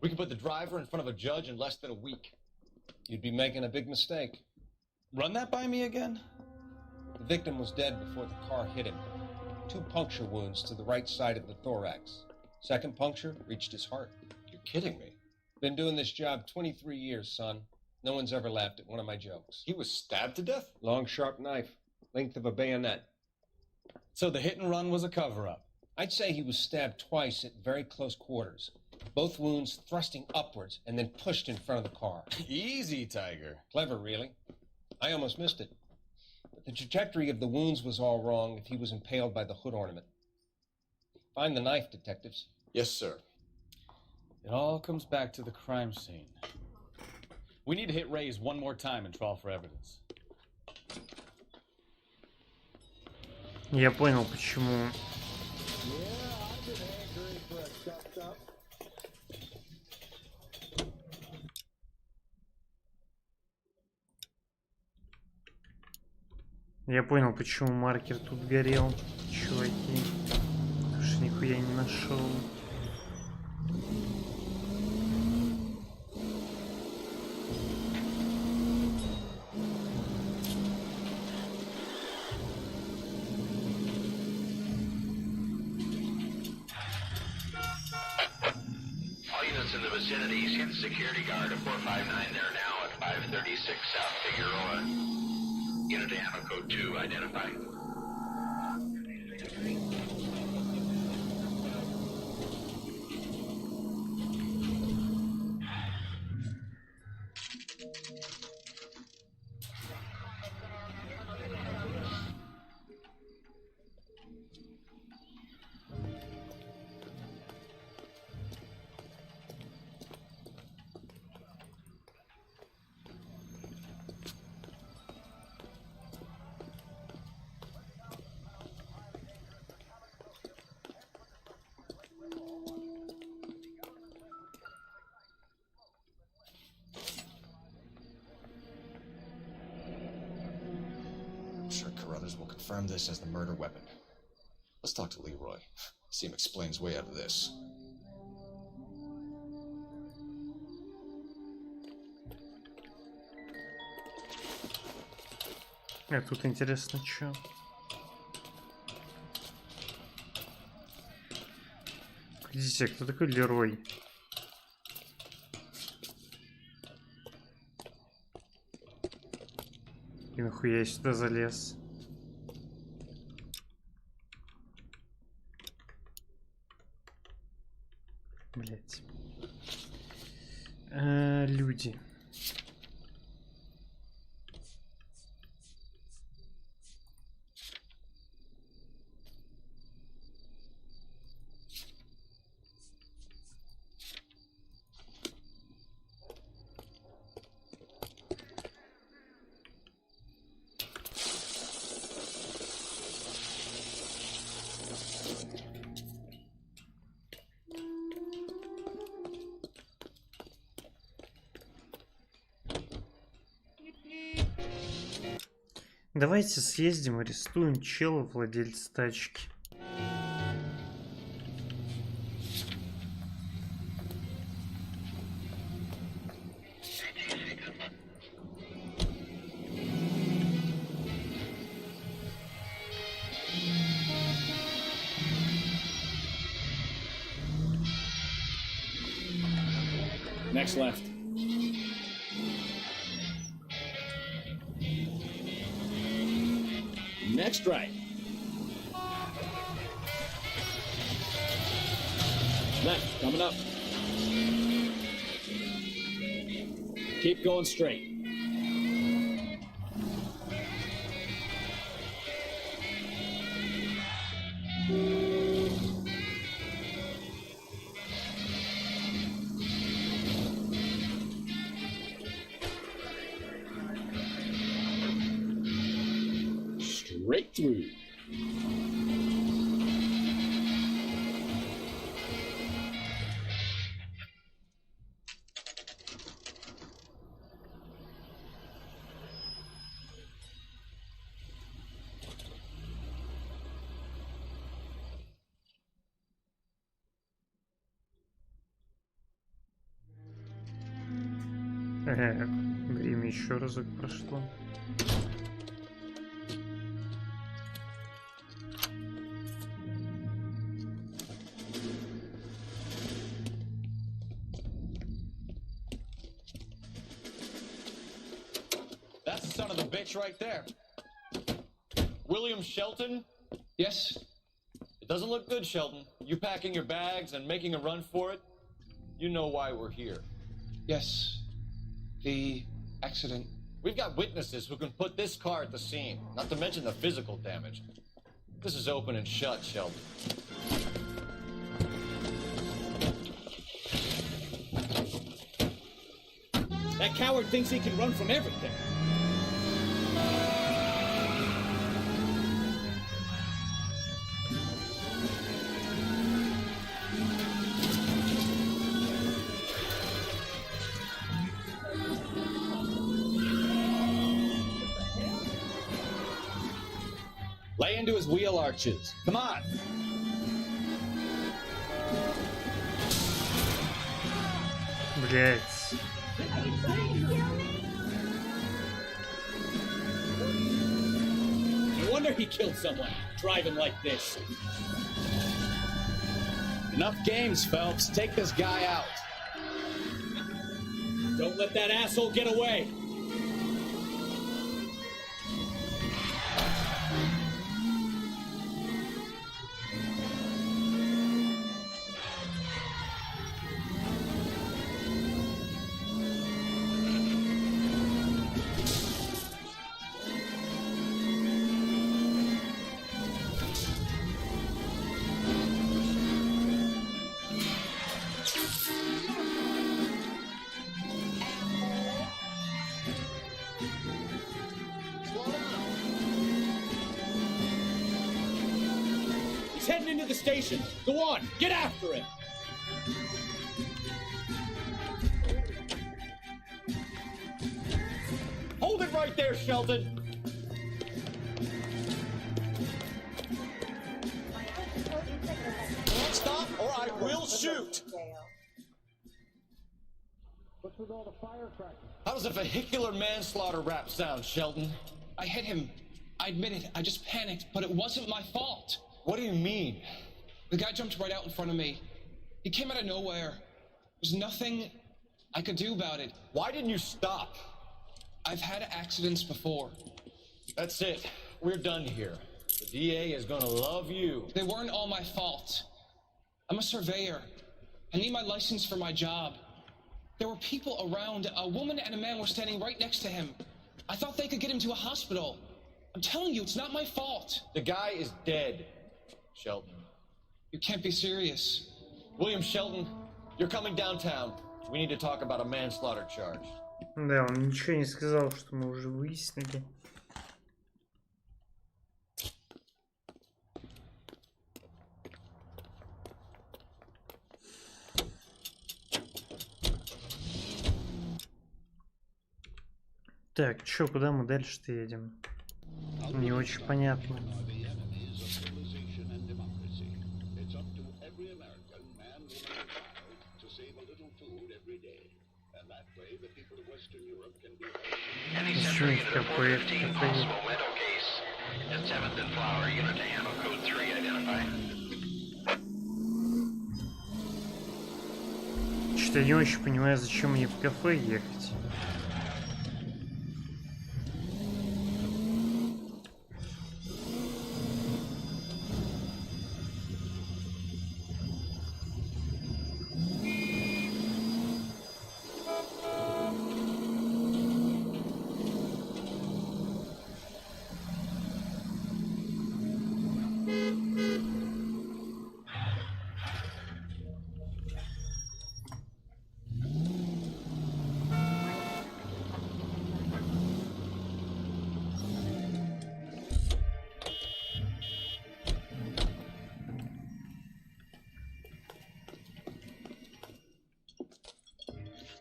S11: We could put the driver in front of a judge in less than a week.
S4: You'd be making a big mistake.
S15: Run that by me again?
S4: The victim was dead before the car hit him. 2 puncture wounds to the right side of the thorax. Second puncture reached his heart.
S11: You're kidding me.
S4: Been doing this job 23 years, son. No one's ever laughed at one of my jokes.
S11: He was stabbed to death?
S4: Long, sharp knife. Length of a bayonet.
S15: So the hit and run was a cover-up?
S4: I'd say he was stabbed twice at very close quarters. Both wounds thrusting upwards and then pushed in front of the car.
S15: Easy, Tiger.
S4: Clever, really. I almost missed it. But the trajectory of the wounds was all wrong if he was impaled by the hood ornament. Find the knife, detectives.
S11: Yes, sir.
S15: It all comes back to the crime scene. We need to hit Ray's one more time and trial for evidence.
S1: Я понял, почему. Я понял, почему маркер тут горел, чуваки. Потому что нихуя не нашел.
S10: All units in the vicinity, hit the security guard at 459 there now at 536 South Figueroa. Unit ammo code 2 identified.
S11: Will confirm this as the murder weapon. Let's talk to Leroy. See him explain his way out of this.
S1: Тут интересно, что. Погодите, кто такой Лерой? И нахуя я сюда залез? Блять. Люди. Давайте съездим, арестуем чела, владельца тачки.
S6: Next left. Next right. Left, coming up. Keep going straight. Straight through.
S1: Время еще разок прошло.
S11: That's the son of the bitch right there. William Shelton?
S22: Yes?
S11: It doesn't look good, Shelton. You packing your bags and making a run for it? You know why we're here.
S22: Yes. The accident.
S11: We've got witnesses who can put this car at the scene, not to mention the physical damage. This is open and shut, Shelton.
S6: That coward thinks he can run from everything.
S22: Lay into his wheel arches. Come on.
S1: Блять.
S6: No wonder he killed someone, driving like this.
S22: Enough games, Phelps. Take this guy out.
S6: Don't let that asshole get away. He's heading into the station. Go on, get after him.
S11: Hold it right there, Shelton. Stop or I will shoot.
S10: What's with all the firecrackers?
S11: How does a vehicular manslaughter rap sound, Shelton?
S22: I hit him. I admit it. I just panicked, but it wasn't my fault.
S11: What do you mean?
S22: The guy jumped right out in front of me. He came out of nowhere. There's nothing I could do about it.
S11: Why didn't you stop?
S22: I've had accidents before.
S11: That's it. We're done here. The DA is gonna love you.
S22: They weren't all my fault. I'm a surveyor. I need my license for my job. There were people around. A woman and a man were standing right next to him. I thought they could get him to a hospital. I'm telling you, it's not my fault.
S11: The guy is dead, Shelton.
S22: You can't be serious.
S11: William Shelton, you're coming downtown. We need to talk about a manslaughter charge.
S1: Да, он ничего не сказал, что мы уже выяснили. Так, чё, куда мы дальше-то едем? Не очень понятно.
S10: Any century of 415 possible mental case. It's 7th and Flower, unit to handle code 3 identified.
S1: Что-то я не очень понимаю, зачем мне в кафе ехать.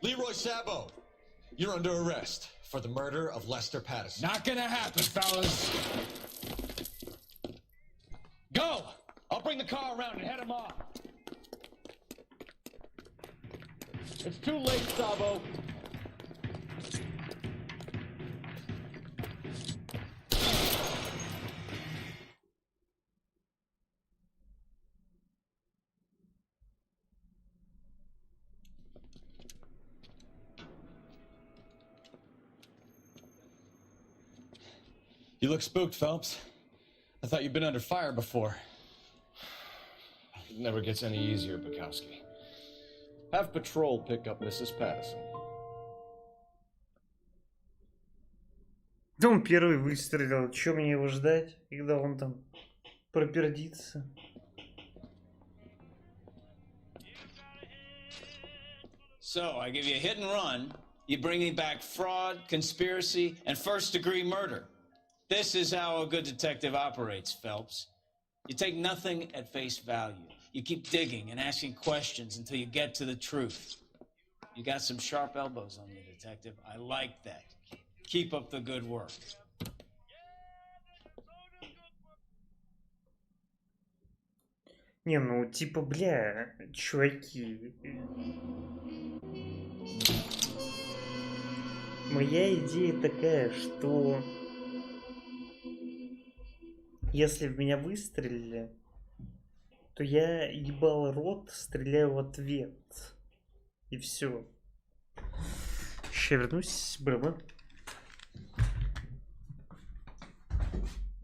S11: Leroy Sabo, you're under arrest for the murder of Lester Patterson.
S22: Not gonna happen, fellas. Go! I'll bring the car around and head him off.
S11: It's too late, Sabo.
S15: You look spooked, Phelps. I thought you'd been under fire before.
S9: It never gets any easier, Bukowski. Have patrol pick up Mrs. Patterson.
S1: Да он первый выстрелил. Чё мне его ждать, когда он там пропердится?
S6: So, I give you a hit and run. You bring me back fraud, conspiracy, and first-degree murder. This is how a good detective operates, Phelps. You take nothing at face value. You keep digging and asking questions until you get to the truth. You got some sharp elbows on you, detective. I like that. Keep up the good work.
S1: Не, ну типа, бля, чуваки. Моя идея такая, что если в меня выстрелили, то я ебал рот, стреляю в ответ. И все. Сейчас вернусь, браба.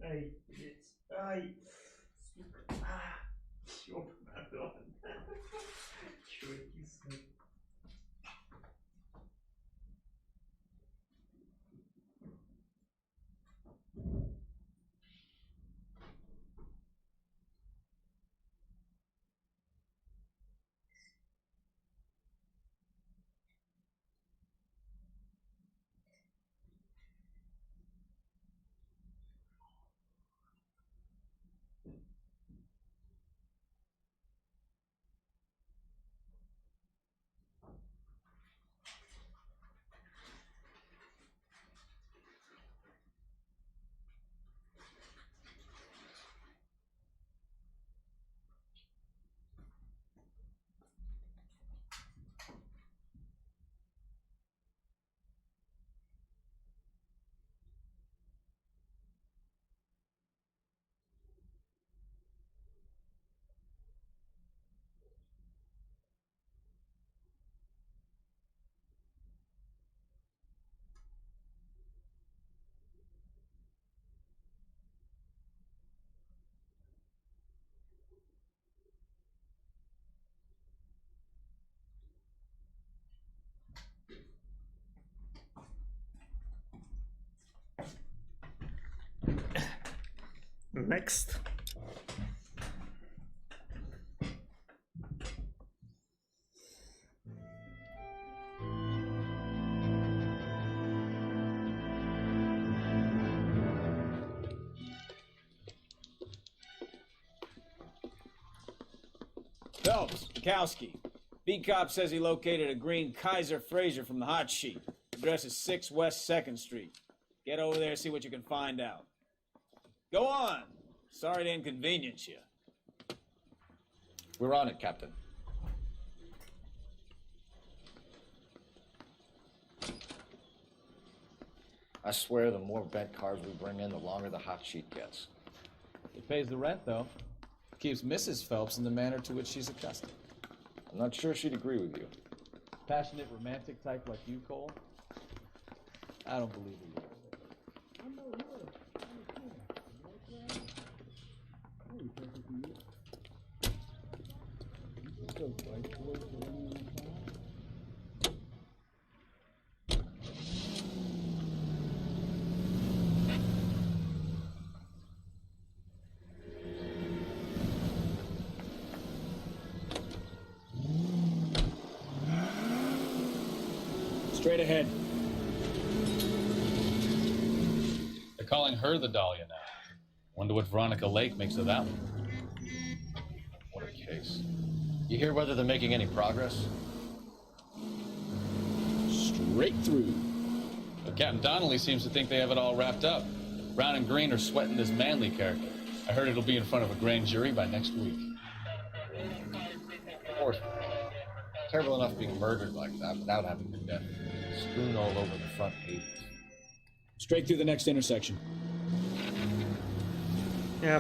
S1: Ай, блядь, ай, сука, ёбаный. Чуваки, сука. Next.
S6: Phelps, Bukowski. Beat cop says he located a green Kaiser Fraser from the hot sheet. Address is 6 West 2nd Street. Get over there and see what you can find out. Go on. Sorry to inconvenience you.
S11: We're on it, Captain. I swear the more bent cars we bring in, the longer the hot sheet gets.
S15: It pays the rent, though. Keeps Mrs. Phelps in the manner to which she's accustomed.
S11: I'm not sure she'd agree with you.
S15: Passionate, romantic type like you, Cole? I don't believe it.
S6: Straight ahead.
S15: They're calling her the Dahlia now. Wonder what Veronica Lake makes of that one.
S11: What a case. You hear whether they're making any progress?
S15: Straight through. But Captain Donnelly seems to think they have it all wrapped up. Brown and Green are sweating this Manley character. I heard it'll be in front of a grand jury by next week.
S11: Poor thing. Terrible enough being murdered like that without having been dead. Strewn all over the front pages.
S6: Straight through the next intersection.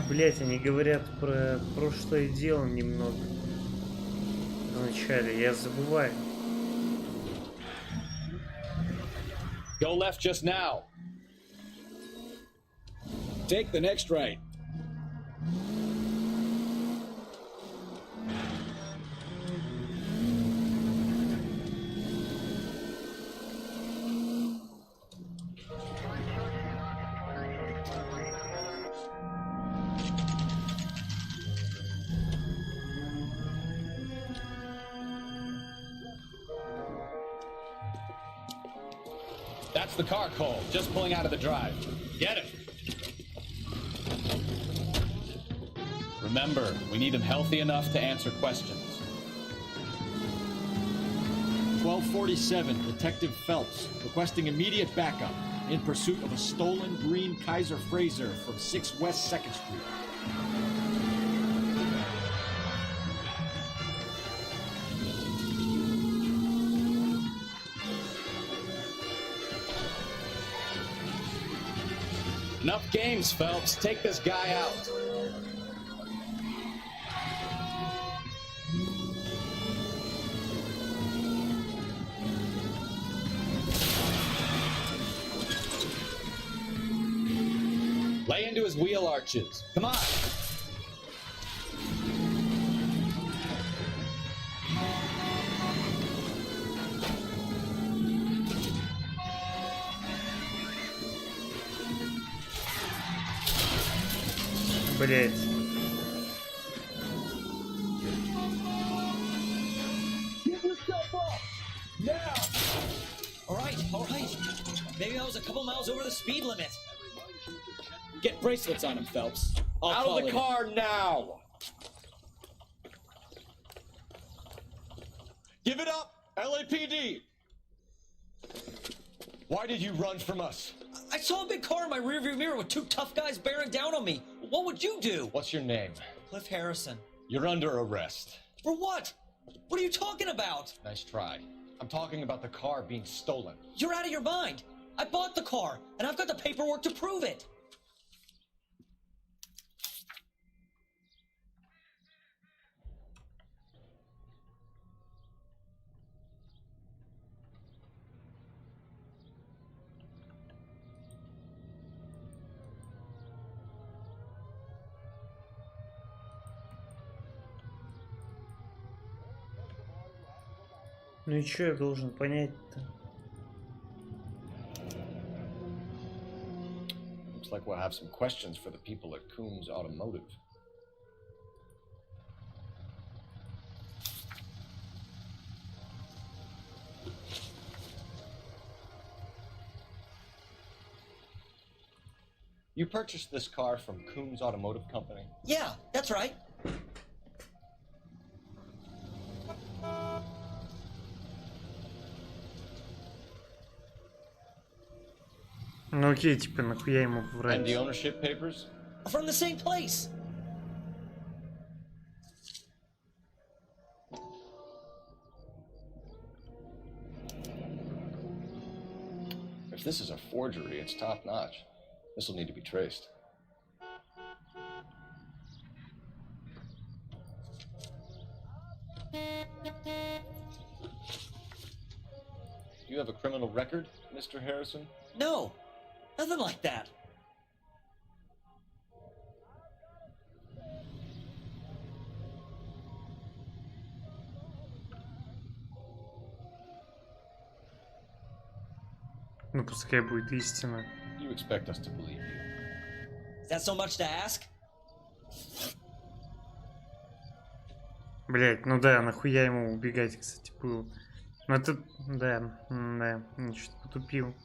S1: Блять, они говорят про прошлое дело немного. Вначале, я забываю.
S15: Go left just now.
S6: Take the next right.
S15: That's the car, Cole. Just pulling out of the drive. Get him. Remember, we need him healthy enough to answer questions.
S3: 1247, Detective Phelps, requesting immediate backup in pursuit of a stolen green Kaiser Frazer from 6 West 2nd Street.
S15: Enough games, Phelps. Take this guy out. Lay into his wheel arches. Come on.
S1: Блять.
S10: Give yourself up! Now!
S17: Alright. Maybe I was a couple miles over the speed limit.
S6: Get bracelets on him, Phelps.
S11: Out of the car now!
S9: Give it up, LAPD! Why did you run from us?
S17: I saw a big car in my rearview mirror with 2 tough guys bearing down on me. What would you do?
S11: What's your name?
S17: Cliff Harrison.
S11: You're under arrest.
S17: For what? What are you talking about?
S11: Nice try. I'm talking about the car being stolen.
S17: You're out of your mind. I bought the car, and I've got the paperwork to prove it.
S1: Ну и что я должен понять-то?
S11: Looks like we'll have some questions for the people at Coombs Automotive. You purchased this car from Coombs Automotive Company?
S17: Yeah, that's right.
S1: Ну окей, типа, нахуя ему
S11: And
S1: врать?
S11: the ownership papers?
S17: from the same place.
S9: If this is a forgery, it's top notch. This will need to be traced. Do you have a criminal record, Mr. Harrison?
S17: No, nothing like that.
S1: Ну, пускай будет истина.
S9: You expect us to believe you.
S17: Is that so much to ask?
S1: Блять, ну да, нахуя ему убегать, кстати, было. Ну это, да, что-то потупил.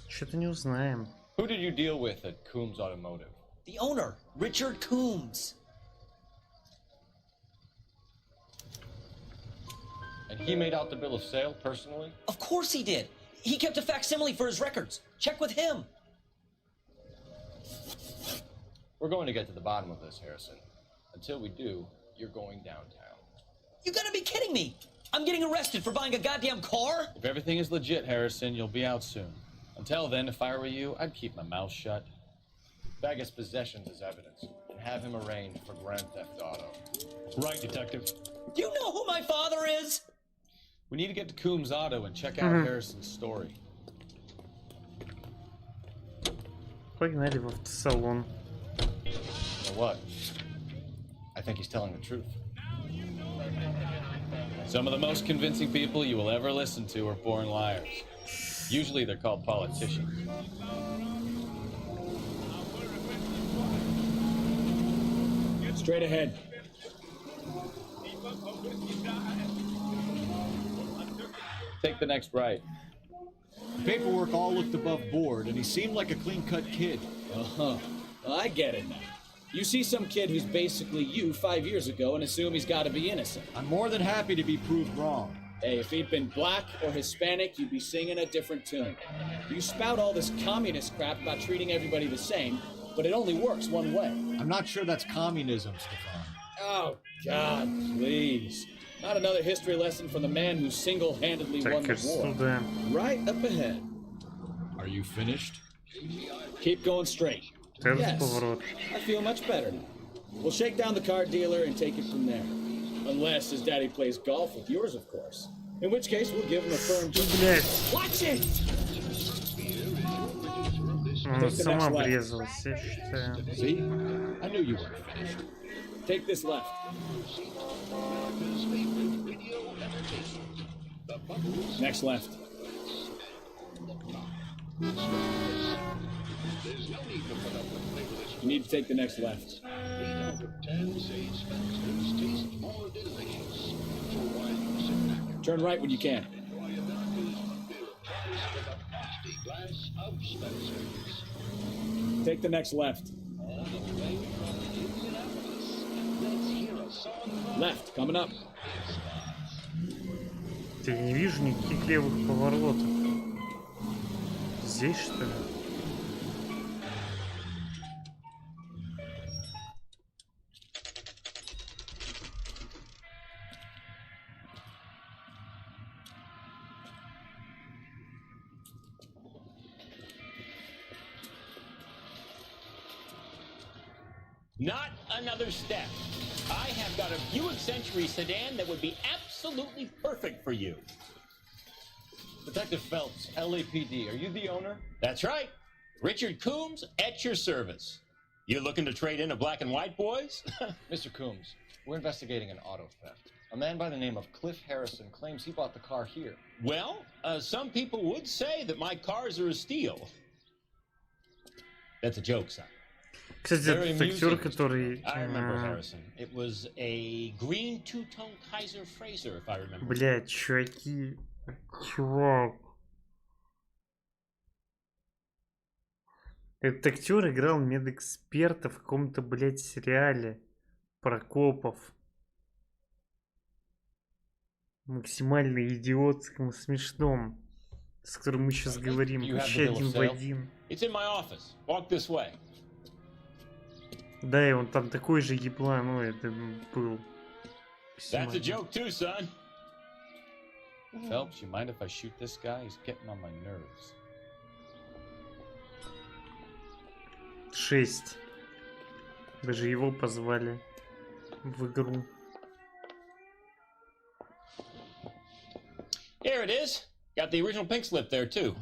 S1: Что-то не узнаем.
S9: Who did you deal with at Coombs Automotive?
S17: The owner, Richard Coombs.
S9: And he made out the bill of sale personally?
S17: Of course he did. He kept a facsimile for his records. Check with him.
S9: We're going to get to the bottom of this, Harrison. Until we do, you're going downtown.
S17: You gotta be kidding me! I'm getting arrested for buying a goddamn car?
S15: If everything is legit, Harrison, you'll be out soon. Until then, if I were you, I'd keep my mouth shut.
S9: Bag his possessions as evidence, and have him arraigned for Grand Theft Auto.
S15: Right, Detective.
S17: Do you know who my father is?
S15: We need to get to Coombs Auto and check out Harrison's story.
S1: Погнали в автосалон.
S9: So what? I think he's telling the truth.
S15: Some of the most convincing people you will ever listen to are born liars. Usually they're called politicians.
S3: Straight ahead.
S15: Take the next right.
S3: The paperwork all looked above board, and he seemed like a clean-cut kid.
S12: Uh-huh. Well, I get it now. You see some kid who's basically you 5 years ago and assume he's got to be innocent.
S3: I'm more than happy to be proved wrong.
S12: Hey, if he'd been black or Hispanic, you'd be singing a different tune. You spout all this communist crap about treating everybody the same, but it only works one way.
S3: I'm not sure that's communism, Stefan.
S12: Oh, God, please. Not another history lesson from the man who single-handedly won the war. Right up ahead.
S3: Are you finished?
S12: Keep going straight. Yes, I feel much better now. We'll shake down the car dealer and take it from there. Unless his daddy plays golf with yours, of course. In which case, we'll give him a firm... Watch it!
S1: Она сама врезалась, я считаю.
S12: See? I knew you weren't finished. Take this left. Next left. You need to take the next left. Turn right when you can. Take the next left. Left, coming up.
S1: Я не вижу никаких левых поворотов. Здесь, что ли?
S13: Not another step. I have got a Buick Century sedan that would be absolutely perfect for you.
S9: Detective Phelps, LAPD, are you the owner?
S13: That's right. Richard Coombs at your service. You looking to trade in a black and white, boys?
S9: Mr. Coombs, we're investigating an auto theft. A man by the name of Cliff Harrison claims he bought the car here.
S13: Well, some people would say that my cars are a steal. That's a joke, son.
S1: Кстати, этот актер, который...
S13: I remember Harrison. It was a green two-tone Kaiser Fraser, if I remember.
S1: Блядь, чуваки... Чувак... Этот актер играл медэксперта в каком-то, блядь, сериале про копов. Максимально идиотском, смешном. с которым мы сейчас говорим,
S13: You have
S1: вообще
S13: the bill of
S1: один в
S13: sale?
S1: один.
S13: It's in my office. Walk this way.
S1: Да, и он там такой же еблан, ну это был.
S13: That's a joke too, son.
S15: Phelps, you mind if I shoot this guy? He's getting on my nerves.
S1: 6. Даже его позвали в игру.
S13: Here it is. Got the original pink slip there too.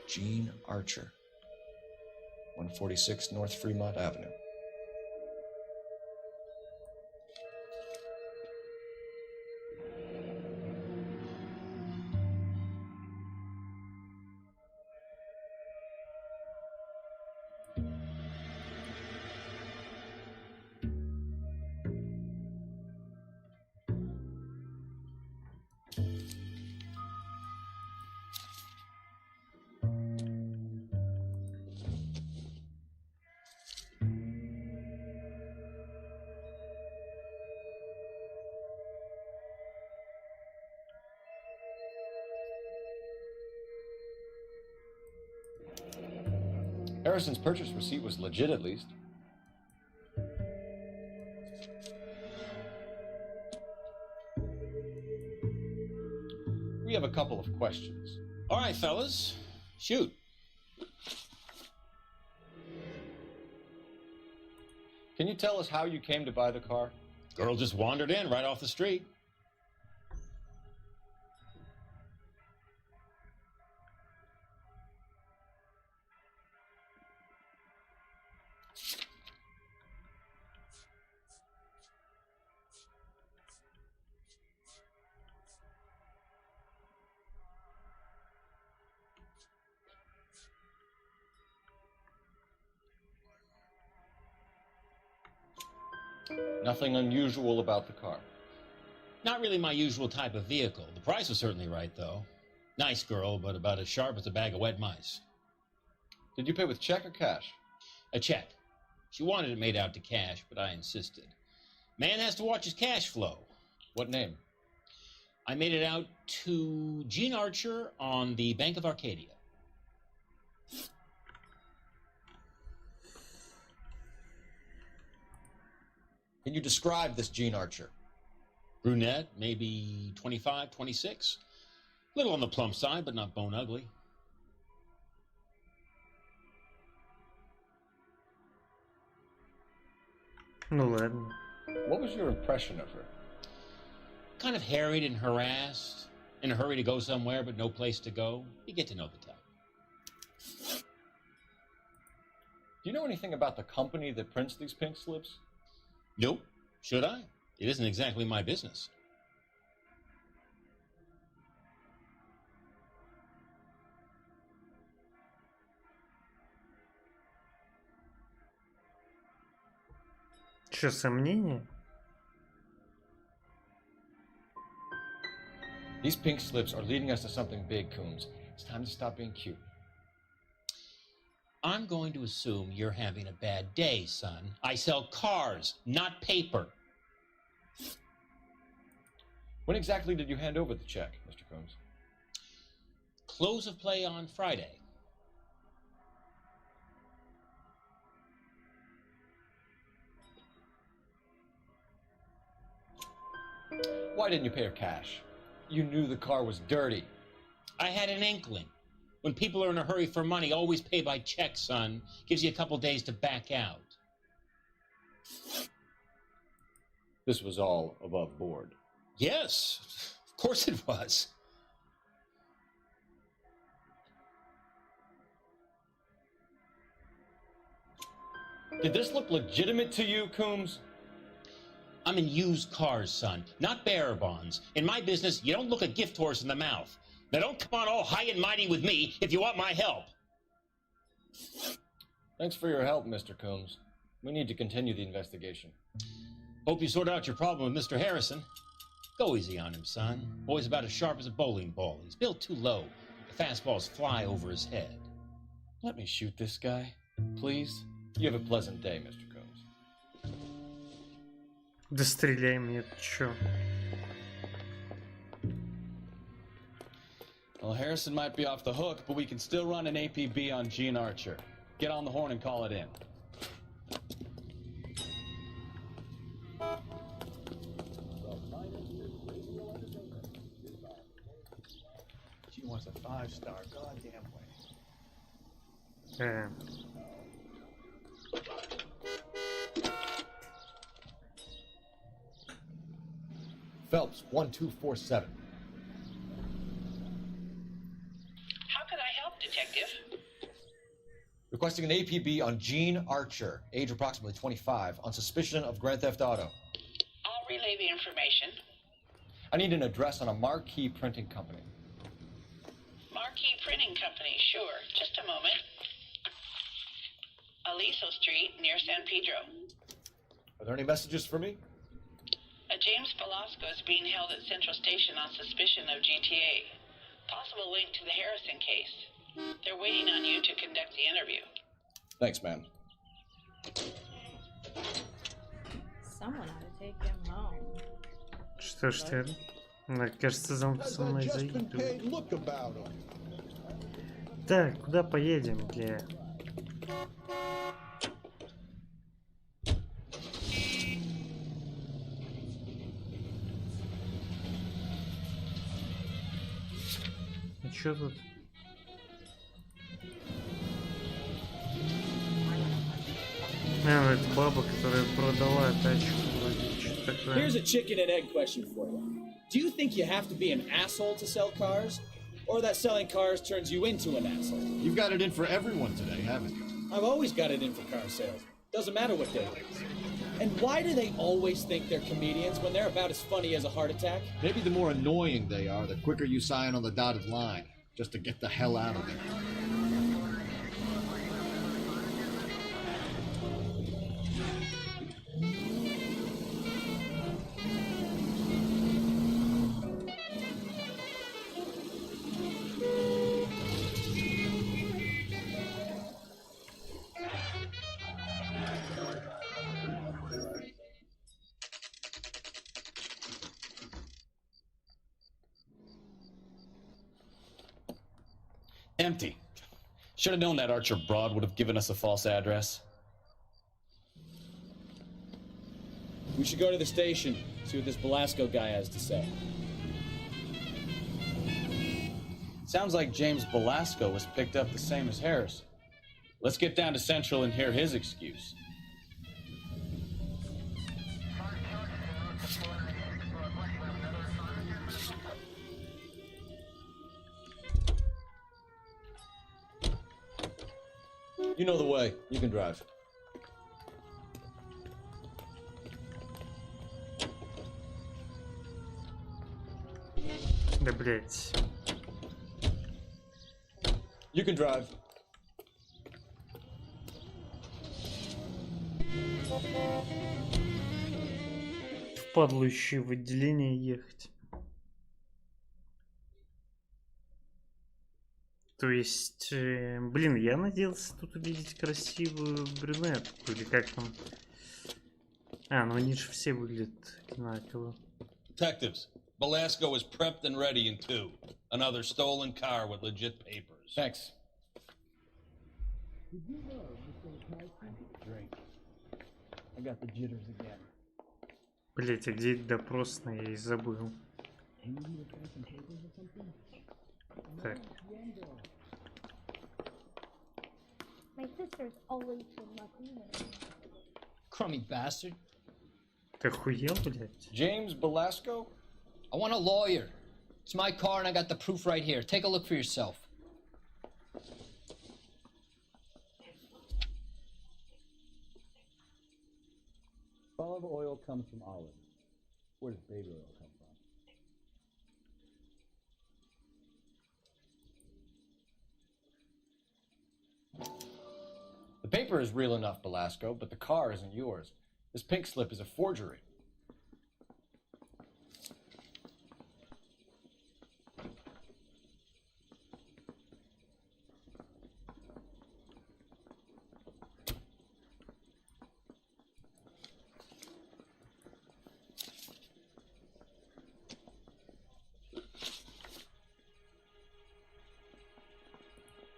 S11: Gene Archer, 146 North Fremont Avenue.
S9: Harrison's purchase receipt was legit, at least. We have a couple of questions.
S13: All right, fellas. Shoot.
S9: Can you tell us how you came to buy the car?
S13: Girl just wandered in right off the street.
S9: Nothing unusual about the car.
S13: Not really my usual type of vehicle. The price was certainly right, though. Nice girl, but about as sharp as a bag of wet mice.
S9: Did you pay with check or cash?
S13: A check. She wanted it made out to cash, but I insisted. Man has to watch his cash flow.
S9: What name?
S13: I made it out to Gene Archer on the Bank of Arcadia.
S11: Can you describe this Gene Archer?
S13: Brunette, maybe 25, 26. Little on the plump side, but not bone ugly.
S1: Ну ладно.
S9: What was your impression of her?
S13: Kind of harried and harassed. In a hurry to go somewhere, but no place to go. You get to know the type.
S9: Do you know anything about the company that prints these pink slips?
S13: Nope. Should I? It isn't exactly my business.
S1: Что, сомнения?
S11: These pink slips are leading us to something big, Coombs. It's time to stop being cute.
S13: I'm going to assume you're having a bad day, son. I sell cars, not paper.
S11: When exactly did you hand over the check, Mr. Coombs?
S13: Close of play on Friday.
S11: Why didn't you pay her cash? You knew the car was dirty.
S13: I had an inkling. When people are in a hurry for money, always pay by check, son. Gives you a couple days to back out.
S9: This was all above board.
S13: Yes, of course it was.
S11: Did this look legitimate to you, Coombs?
S13: I'm in used cars, son, not bearer bonds. In my business, you don't look a gift horse in the mouth. Now don't come on all high and mighty with me if you want my help.
S11: Thanks for your help, Mr. Coombs. We need to continue the investigation.
S13: Hope you sort out your problem with Mr. Harrison. Go easy on him, son. Boy's about as sharp as a bowling ball. He's built too low. The fastballs fly over his head.
S11: Let me shoot this guy, please. You have a pleasant day, Mr. Coombs.
S1: Да стреляй мне, чё?
S15: Well, Harrison might be off the hook, but we can still run an APB on Gene Archer. Get on the horn and call it in.
S19: She wants a 5-star goddamn way.
S11: Phelps, 1247.
S16: How can I help, Detective?
S11: Requesting an APB on Gene Archer, age approximately 25, on suspicion of Grand Theft Auto.
S16: I'll relay the information.
S11: I need an address on a Marquee Printing Company.
S16: Marquee Printing Company, sure. Just a moment. Aliso Street, near San Pedro.
S11: Are there any messages for me?
S16: A James Velasco is being held at Central Station on suspicion of GTA. Possible link to the Harrison case. They're waiting on you to conduct the interview.
S11: Thanks, man.
S18: Someone ought to take him home.
S1: Что ж ты? Кажется, замок со мной заигрывает. Так, куда поедем, бля? А чё тут? Это баба, которая продала тачку вроде, что-то такое.
S12: Here's a chicken and egg question for you. Do you think you have to be an asshole to sell cars? Or that selling cars turns you into an asshole?
S9: You've got it in for everyone today, haven't you?
S12: I've always got it in for car sales. Doesn't matter what day it is. And why do they always think they're comedians when they're about as funny as a heart attack?
S9: Maybe the more annoying they are, the quicker you sign on the dotted line, just to get the hell out of there.
S15: Empty. Should have known that Archer broad would have given us a false address.
S12: We should go to the station, see what this Velasco guy has to say.
S15: Sounds like James Velasco was picked up the same as Harrison. Let's get down to Central and hear his excuse.
S11: You know the way. You can drive.
S1: Да, блять.
S11: You can drive.
S1: Впадло еще в отделение ехать. То есть, блин, я надеялся тут увидеть красивую брюнетку, или как там. А, ну они же все выглядят одинаково.
S2: Detectives, Velasco is prepped and ready in 2. Another stolen car with legit papers.
S11: Thanks.
S20: I got the jitters again.
S1: Блять, а где допросная, я и забыл. Так.
S14: My sister's always been lucky.
S17: Crummy bastard.
S1: Ты охуел, блять?
S11: James Velasco?
S17: I want a lawyer. It's my car and I got the proof right here. Take a look for yourself.
S20: Olive oil comes from olives. Where does baby oil come from?
S11: paper is real enough, Belasco, but the car isn't yours. This pink slip is a forgery.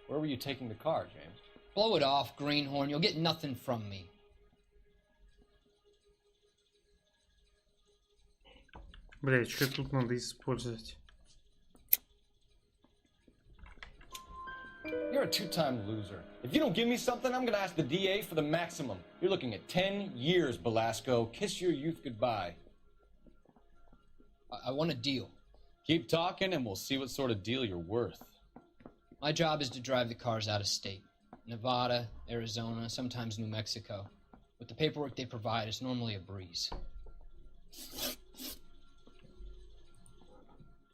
S11: Where were you taking the car, James?
S8: Blow it off, Greenhorn. You'll get nothing from me.
S1: Блять, что тут надо использовать?
S11: You're a two-time loser. If you don't give me something, I'm gonna ask the DA for the maximum. You're looking at 10 years, Belasco. Kiss your youth goodbye.
S8: I want a deal.
S15: Keep talking and we'll see what sort of deal you're worth.
S8: My job is to drive the cars out of state. Nevada, Arizona, sometimes New Mexico. With the paperwork they provide, it's normally a breeze.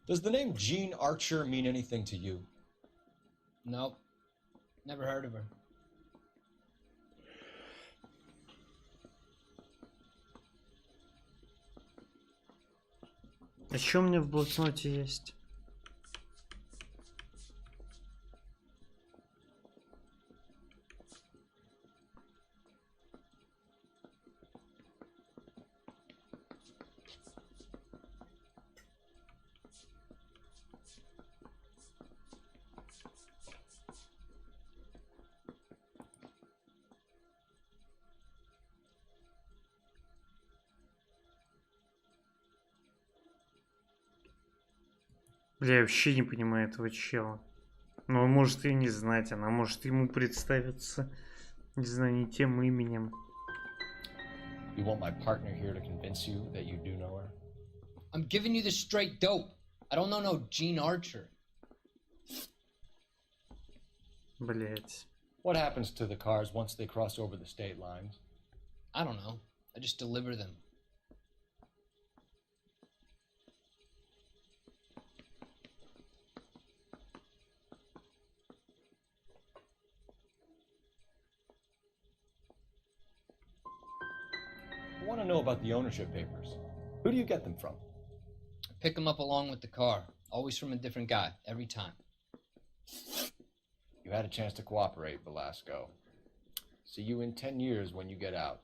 S11: Does the name Jean Archer mean anything to you?
S8: Nope. Never heard of her.
S1: А что у меня в блокноте есть? Бля, я вообще не понимаю этого чела. Но он может и не знать, она может ему представиться, не знаю, не тем именем.
S11: You want my partner here to convince you that you do know her?
S8: I'm giving you the straight dope. I don't know no Jean Archer.
S1: Блять.
S11: What happens to the cars once they cross over the state lines?
S8: I don't know. I just deliver them.
S11: I want to know about the ownership papers. Who do you get them from?
S8: I pick them up along with the car. Always from a different guy, every time.
S11: You had a chance to cooperate, Belasco. See you in 10 years when you get out.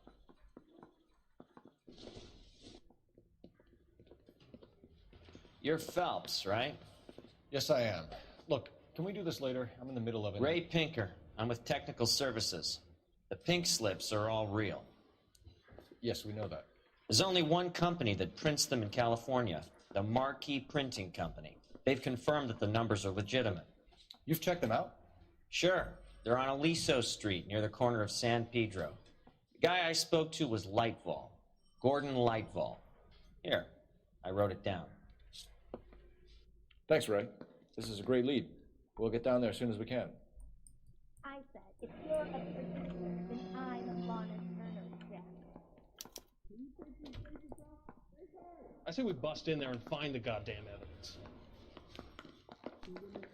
S7: You're Phelps, right?
S11: Yes, I am. Look, can we do this later? I'm in the middle of it.
S7: Ray Pinker. I'm with Technical Services. The pink slips are all real.
S11: Yes, we know that.
S7: There's only one company that prints them in California, the Marquee Printing Company. They've confirmed that the numbers are legitimate.
S11: You've checked them out?
S7: Sure. They're on Aliso Street, near the corner of San Pedro. The guy I spoke to was Lightval. Gordon Lightval. Here, I wrote it down.
S11: Thanks, Ray. This is a great lead. We'll get down there as soon as we can.
S14: I said, if you're a producer, then I'm a Bonnet Turner Jack.
S19: I say we bust in there and find the goddamn evidence.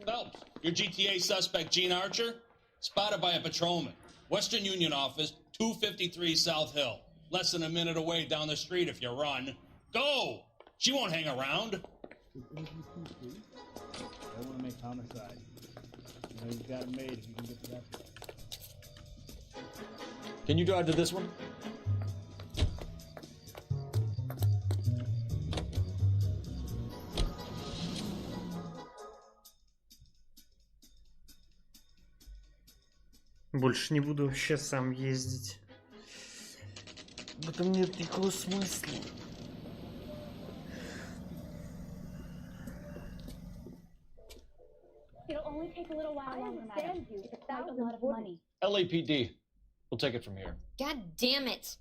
S2: Phelps, your GTA suspect, Jean Archer, spotted by a patrolman. Western Union office, 253 South Hill. Less than a minute away down the street if you run. Go! She won't hang around.
S20: I want to make homicide. You know, you've got it made if you can get to that place.
S11: Can you drive to this one?
S1: Больше не буду вообще сам ездить. В этом нет никакого смысла.
S14: It'll only take a little while longer, madam. It's quite a lot of money.
S11: LAPD. We'll take it from here.
S21: God damn it.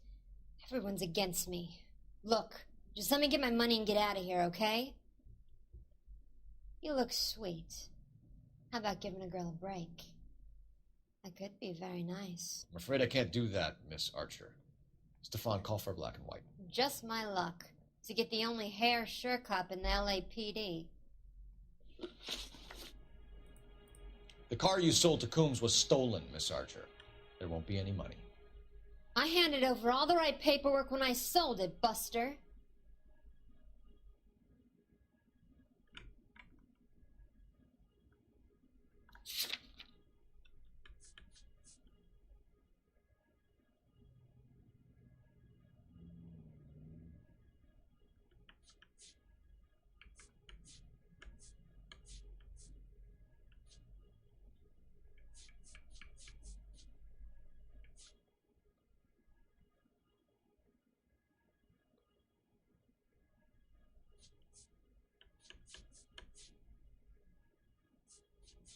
S21: Everyone's against me. Look, just let me get my money and get out of here, okay? You look sweet. How about giving a girl a break? That could be very nice.
S11: I'm afraid I can't do that, Miss Archer. Stefan, call for black and white.
S21: Just my luck to get the only hair sure cop in the LAPD.
S11: The car you sold to Coombs was stolen, Miss Archer. there won't be any money.
S21: I handed over all the right paperwork when I sold it, Buster.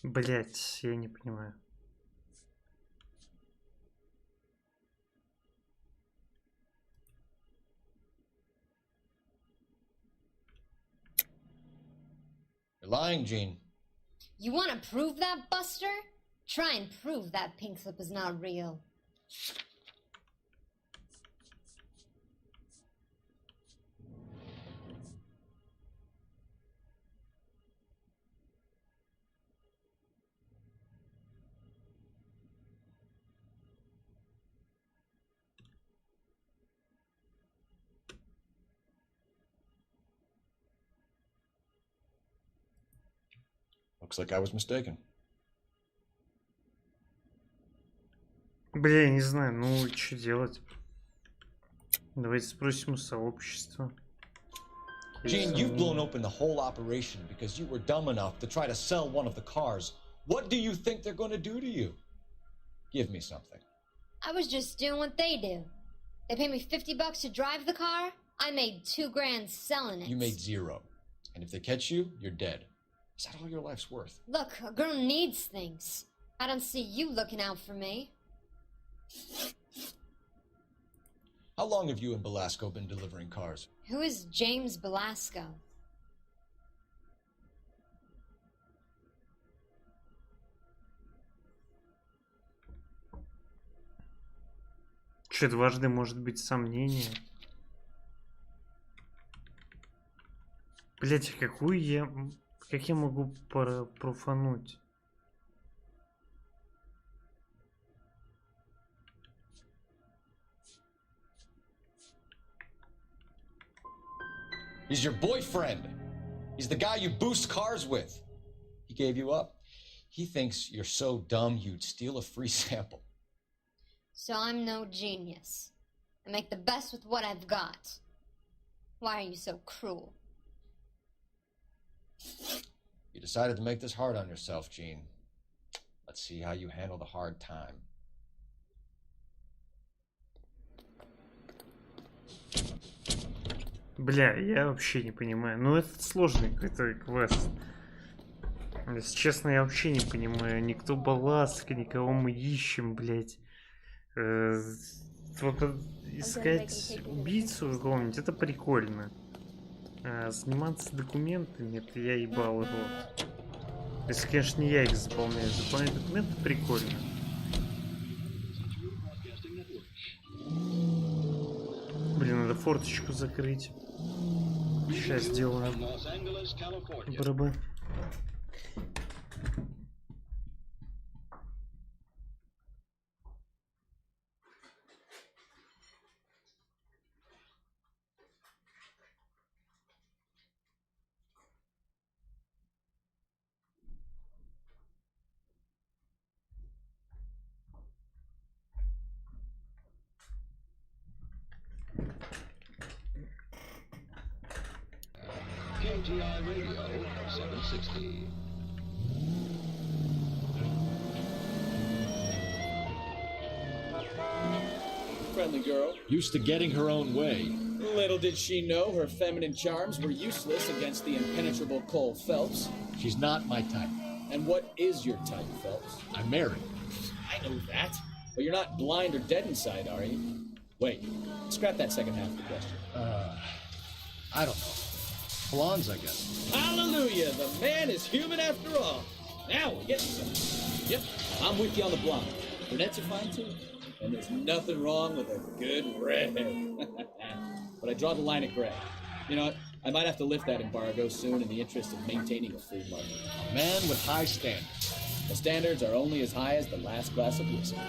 S1: Блять, я не понимаю.
S11: You're lying, Gene.
S21: You want to prove that, Buster? Try and prove that pink slip is not real.
S11: Looks like I was mistaken.
S1: Бля, я не знаю, ну что делать? Давайте спросим у сообщества.
S11: Gene, you've blown open the whole operation because you were dumb enough to try to sell one of the cars. What do you think they're going to do to you? Give me something.
S21: I was just doing what they do. They paid me $50 to drive the car. I made $2 grand selling it.
S11: You made $0. And if they catch you, you're dead. Is that all your life's worth?
S21: Look, a girl needs things. I don't see you looking out for me.
S11: How long have you and Belasco been delivering cars?
S21: Who is James Belasco?
S1: Че, дважды может быть сомнение? Блять, какую я... Как я могу профануть?
S11: He's your boyfriend. He's the guy you boost cars with. He gave you up. He thinks you're so dumb you'd steal a free sample.
S21: So I'm no genius. I make the best with what I've got. Why are you so cruel?
S11: You decided to make this hard on yourself, Gene. Let's see how you handle the hard time.
S1: Бля, я вообще не понимаю. Ну, это сложный какой-то квест. Если честно, я вообще не понимаю. Никто Баласка, никого мы ищем, блядь. Только искать убийцу какого-нибудь, это прикольно. А заниматься документами, это я ебал его. Если, конечно, не я их заполняю. Заполнять документы прикольно. Блин, надо форточку закрыть. Сейчас сделаю. Барабан.
S10: KTI Radio 760.
S12: Friendly girl.
S3: Used to getting her own way.
S12: Little did she know her feminine charms were useless against the impenetrable Cole Phelps.
S3: She's not my type.
S12: And what is your type, Phelps?
S3: I'm married.
S12: I know that. But you're not blind or dead inside, are you? Wait, scrap that second half of the question.
S3: I don't know. Blondes, I guess.
S12: Hallelujah! The man is human after all. Now we're getting somewhere. Yep, I'm with you on the blonde. Brunettes are fine too. And there's nothing wrong with a good red. But I draw the line at gray. You know what? I might have to lift that embargo soon in the interest of maintaining a free market.
S3: A man with high standards.
S12: The standards are only as high as the last glass of whiskey.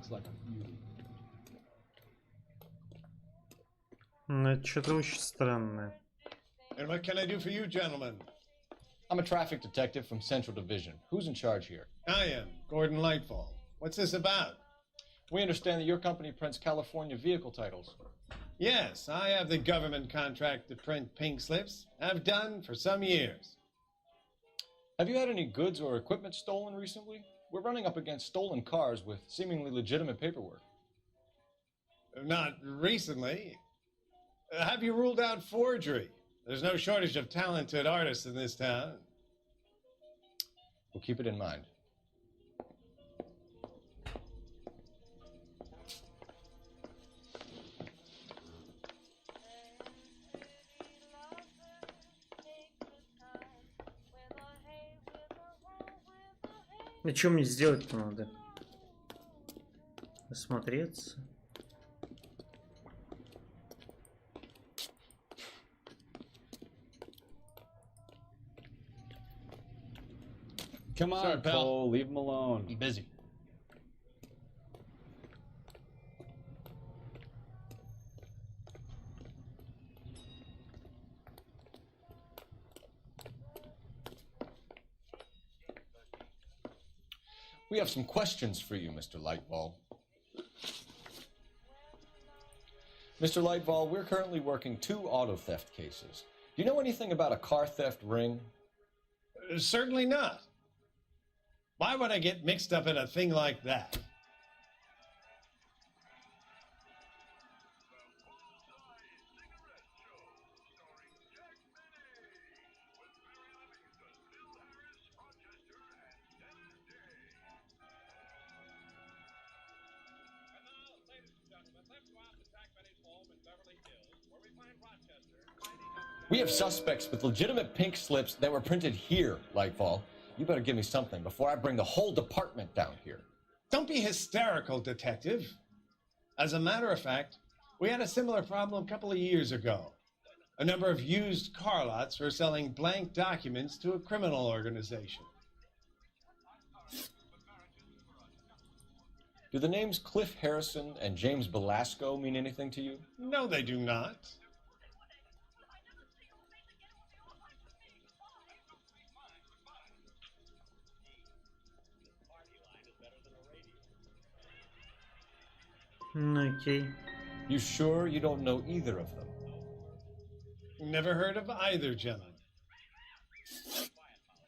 S12: looks like a beauty.
S1: Ну, это что-то очень странное.
S4: And what can I do for you, gentlemen?
S9: I'm a traffic detective from Central Division. Who's in charge here?
S4: I am, Gordon Lightfall. What's this about?
S9: We understand that your company prints California vehicle titles.
S4: Yes, I have the government contract to print pink slips. I've done for some years.
S9: Have you had any goods or equipment stolen recently? We're running up against stolen cars with seemingly legitimate paperwork.
S4: Not recently. Have you ruled out forgery? There's no shortage of talented artists in this town.
S9: We'll keep it in mind.
S1: Ну, что мне сделать-то надо? Осмотреться.
S3: Come on,
S15: Sorry, pal.
S3: Cole, leave him alone.
S15: I'm busy.
S9: We have some questions for you, Mr. Lightball. Mr. Lightball, we're currently working 2 auto theft cases. Do you know anything about a car theft ring?
S4: Certainly not. Why would I get mixed up in a thing like that?
S9: We have suspects with legitimate pink slips that were printed here, Lightfall. You better give me something before I bring the whole department down here.
S4: Don't be hysterical, Detective. As a matter of fact, we had a similar problem a couple of years ago. A number of used car lots were selling blank documents to a criminal organization.
S9: Do the names Cliff Harrison and James Belasco mean anything to you?
S4: No, they do not.
S1: Okay.
S9: You sure you don't know either of them?
S4: Never heard of either, gentlemen.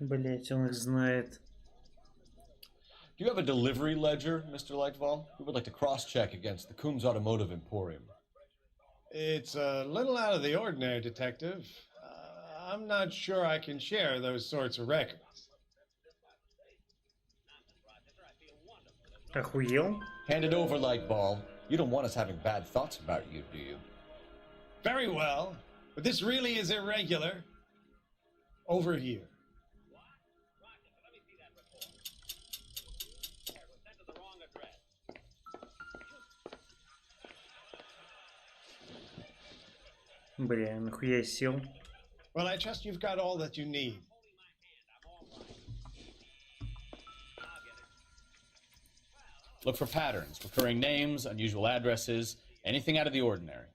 S1: Блять, он их знает.
S9: Do you have a delivery ledger, Mr. Lightfall? We would like to cross-check against the Coombs Automotive Emporium.
S4: It's a little out of the ordinary, Detective. I'm not sure I can share those sorts of records.
S1: Охуел?
S9: Hand it over, Lightball. You don't want us having bad thoughts about you, do you?
S4: Very well, but this really is irregular. Over here.
S1: Бля, нахуя я сел?
S4: Well, I trust you've got all that you need.
S15: Look for patterns, recurring names, unusual addresses, anything out of the ordinary.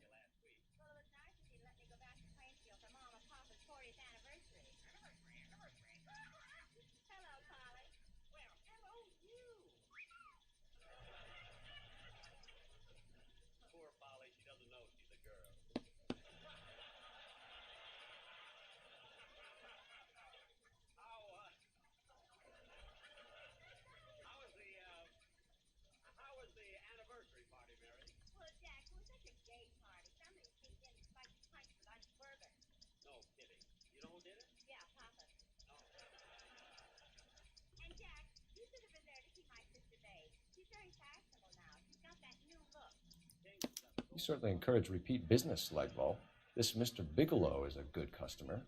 S9: You certainly encourage repeat business, Lightball. This Mr. Bigelow is a good customer.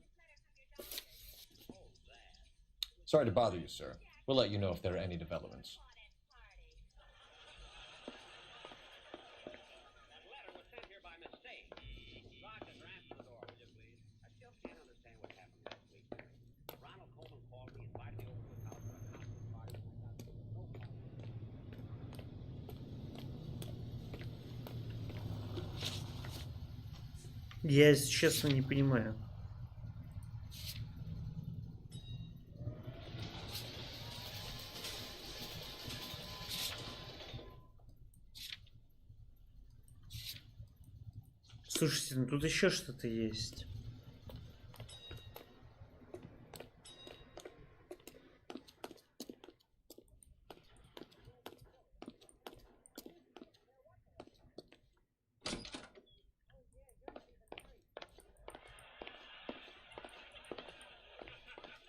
S9: Sorry to bother you, sir. We'll let you know if there are any developments.
S1: Я, если честно, не понимаю. Слушайте, ну тут еще что-то есть.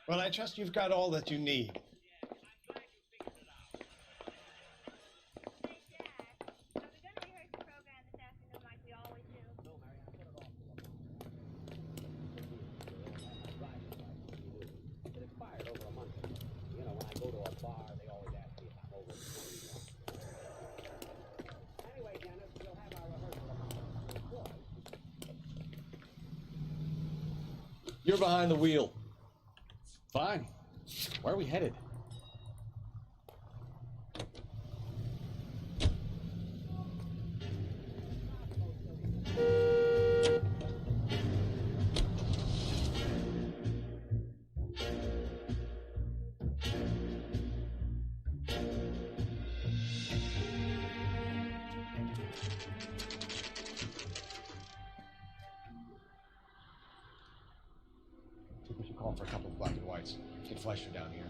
S4: Well, I trust you've got all that you need.
S11: You're behind the wheel.
S15: Fine. Where are we headed?
S11: We should call for a couple of black and whites. Get Fleischer down here.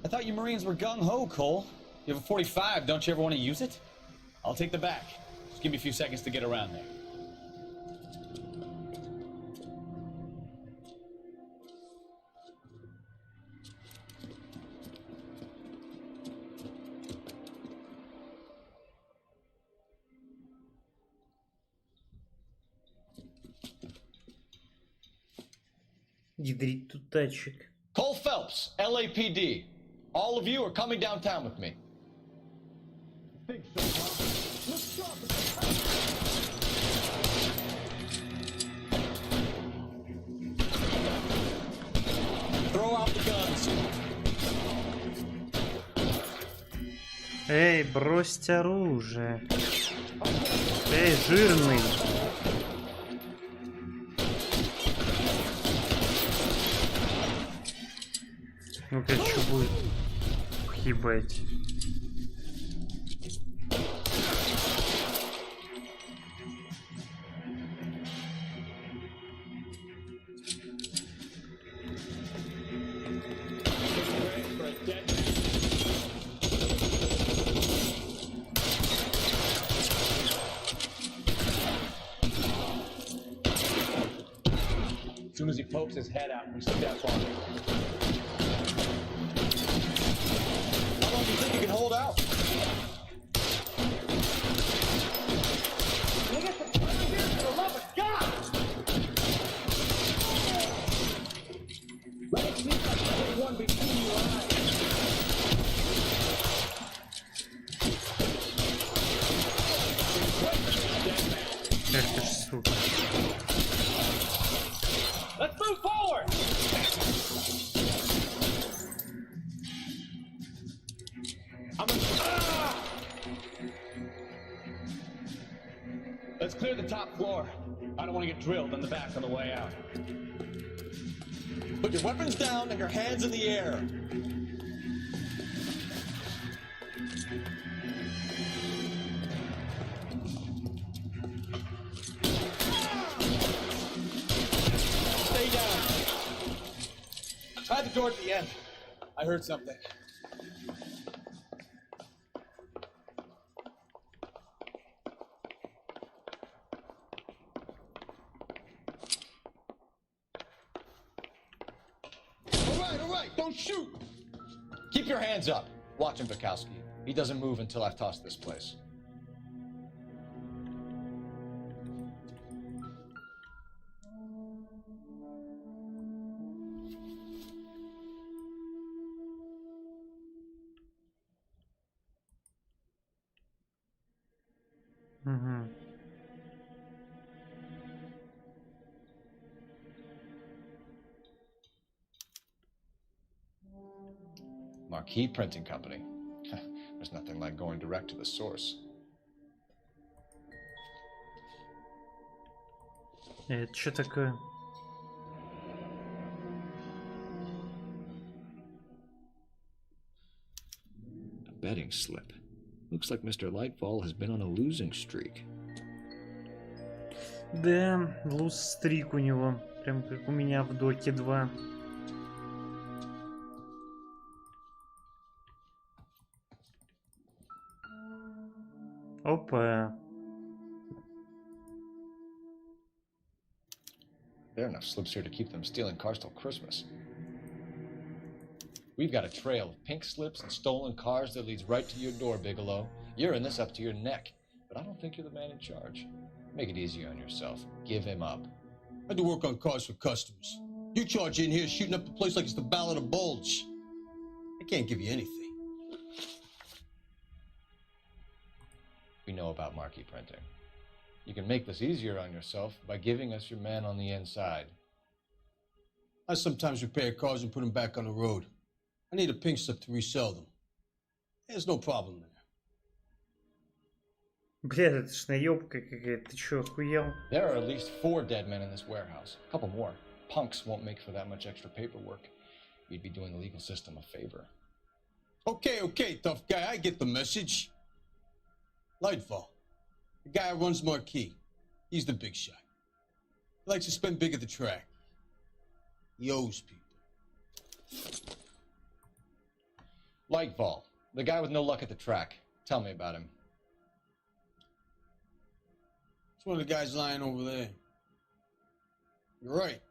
S17: I thought you Marines were gung-ho, Cole. You have a 45, don't you ever want to use it?
S15: I'll take the back. Just give me a few seconds to get around there.
S1: Ядрить тут тачек.
S11: Cole Phelps, LAPD. All of you are coming downtown with me.
S17: Throw out the guns.
S1: Эй, бросьте оружие. Эй, жирный. Ну-ка, что будет? Ебать.
S15: As soon as he pokes his head out, we step on him.
S11: How long do you think you can hold out?
S1: Эх ты ж, сука.
S17: Let's move forward!
S15: Let's clear the top floor. I don't want to get drilled in the back on the way out.
S11: Put your weapons down and your hands in the air.
S15: Stay down. Try the door at the end. I heard something.
S11: All right, don't shoot! Keep your hands up. Watch him, Bukowski. He doesn't move until I've tossed this place.
S1: Угу.
S11: Marquee Printing Company. There's nothing like going direct to the source.
S1: Это что такое?
S11: A betting slip. Looks like Mr. Lightfall has been on a losing streak.
S1: Да, луз-стрик у него. Прям как у меня в Доке 2. Опа.
S11: There are enough slips here to keep them stealing cars till Christmas. We've got a trail of pink slips and stolen cars that leads right to your door, Bigelow. You're in this up to your neck, but I don't think you're the man in charge. Make it easier on yourself. Give him up.
S5: I do work on cars for customers. You charge in here shooting up the place like it's the Ballad of Bulge. I can't give you anything.
S11: We know about marquee printing. You can make this easier on yourself by giving us your man on the inside.
S5: I sometimes repair cars and put them back on the road. I need a pink slip to resell them. There's no problem there.
S1: Блядь, это ж наебка какая-то. Ты чё, охуел?
S11: There are at least 4 dead men in this warehouse. A couple more. Punks won't make for that much extra paperwork. You'd be doing the legal system a favor.
S5: Okay, tough guy. I get the message. Lightfall. The guy who runs Marquee. He's the big shot. He likes to spend big at the track. He owes people.
S11: Lightfall. The guy with no luck at the track. Tell me about him.
S5: It's one of the guys lying over there. You're right.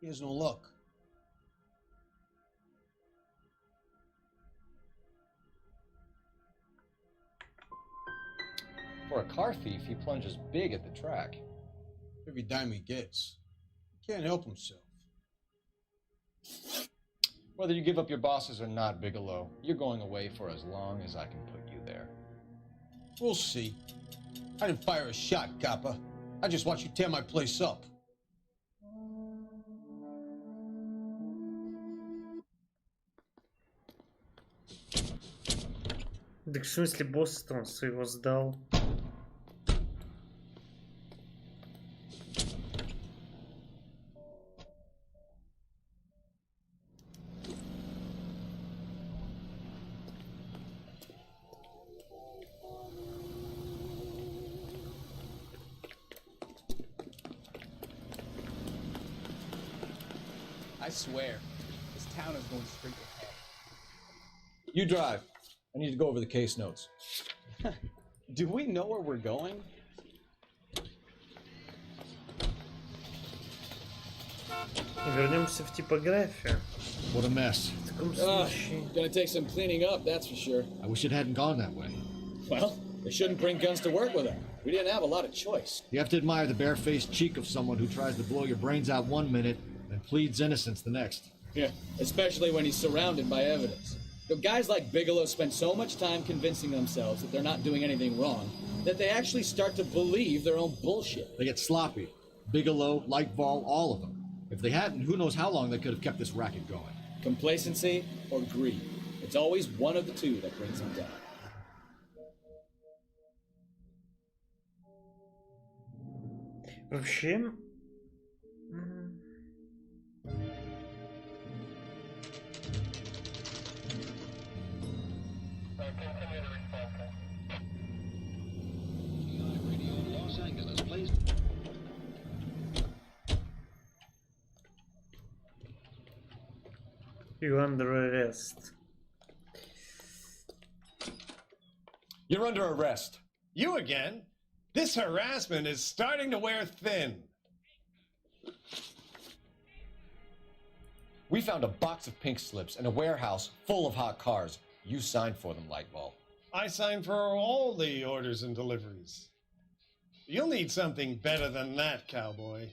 S5: He has no luck.
S11: For a car thief, he plunges big at the track.
S5: Every dime he gets. He can't help himself.
S11: Whether you give up your bosses or not, Bigelow, you're going away for as long as I can put you there.
S5: We'll see. I didn't fire a shot, copper. I just watch you tear my place up.
S1: Так в смысле босса-то он своего сдал?
S22: I swear, this town is going straight to hell.
S11: You drive. I need to go over the case notes.
S22: Do we know where we're going?
S1: Вернемся в типографию.
S11: What a mess.
S1: В таком случае...
S3: Gonna take some cleaning up, that's for sure.
S11: I wish it hadn't gone that way.
S3: Well, they shouldn't bring guns to work with them. We didn't have a lot of choice.
S11: You have to admire the barefaced cheek of someone who tries to blow your brains out one minute and pleads innocence the next.
S3: Yeah, especially when he's surrounded by evidence. You know, guys like Bigelow spend so much time convincing themselves that they're not doing anything wrong that they actually start to believe their own bullshit.
S11: They get sloppy. Bigelow, Lightfall, all of them. If they hadn't, who knows how long they could have kept this racket going.
S3: Complacency or greed. It's always one of the two that brings them down.
S1: Вообще... You're under arrest.
S11: You're under arrest.
S4: You again? This harassment is starting to wear thin.
S11: We found a box of pink slips in a warehouse full of hot cars. You signed for them, Lightball.
S4: I signed for all the orders and deliveries. You'll need something better than that, cowboy.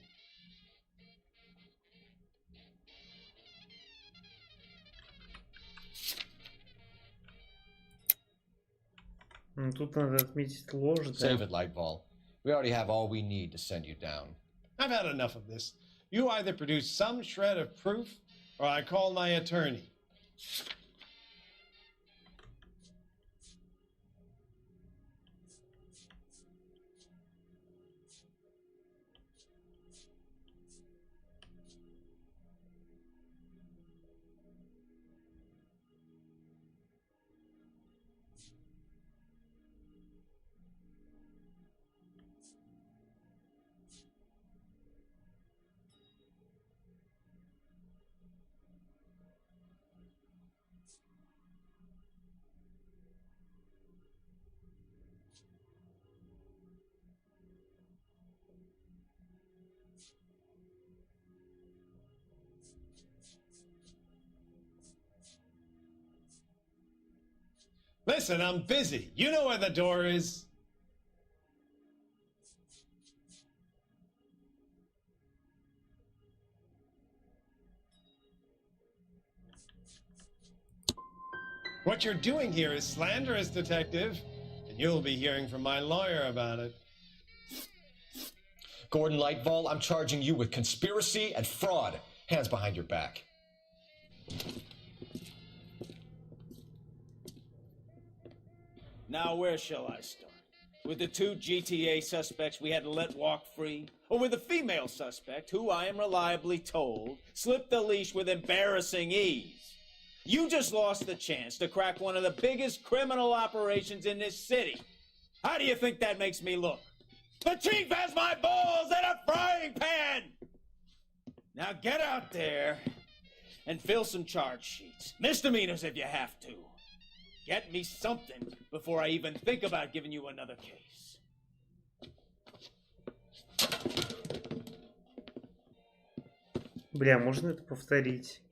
S1: Ну, тут надо отметить ложь, да?
S11: Save it, Lightball. We already have all we need to send you down.
S4: I've had enough of this. You either produce some shred of proof, or I call my attorney. Listen, I'm busy. You know where the door is. What you're doing here is slanderous, detective, and you'll be hearing from my lawyer about it.
S11: Gordon Lightfall, I'm charging you with conspiracy and fraud. Hands behind your back.
S6: Now, where shall I start? With the 2 GTA suspects we had to let walk free? Or with the female suspect, who I am reliably told slipped the leash with embarrassing ease? You just lost the chance to crack one of the biggest criminal operations in this city. How do you think that makes me look? The chief has my balls in a frying pan! Now get out there and fill some charge sheets. Misdemeanors if you have to. Get me something before I even think about giving you another case.
S1: Бля, можно это повторить?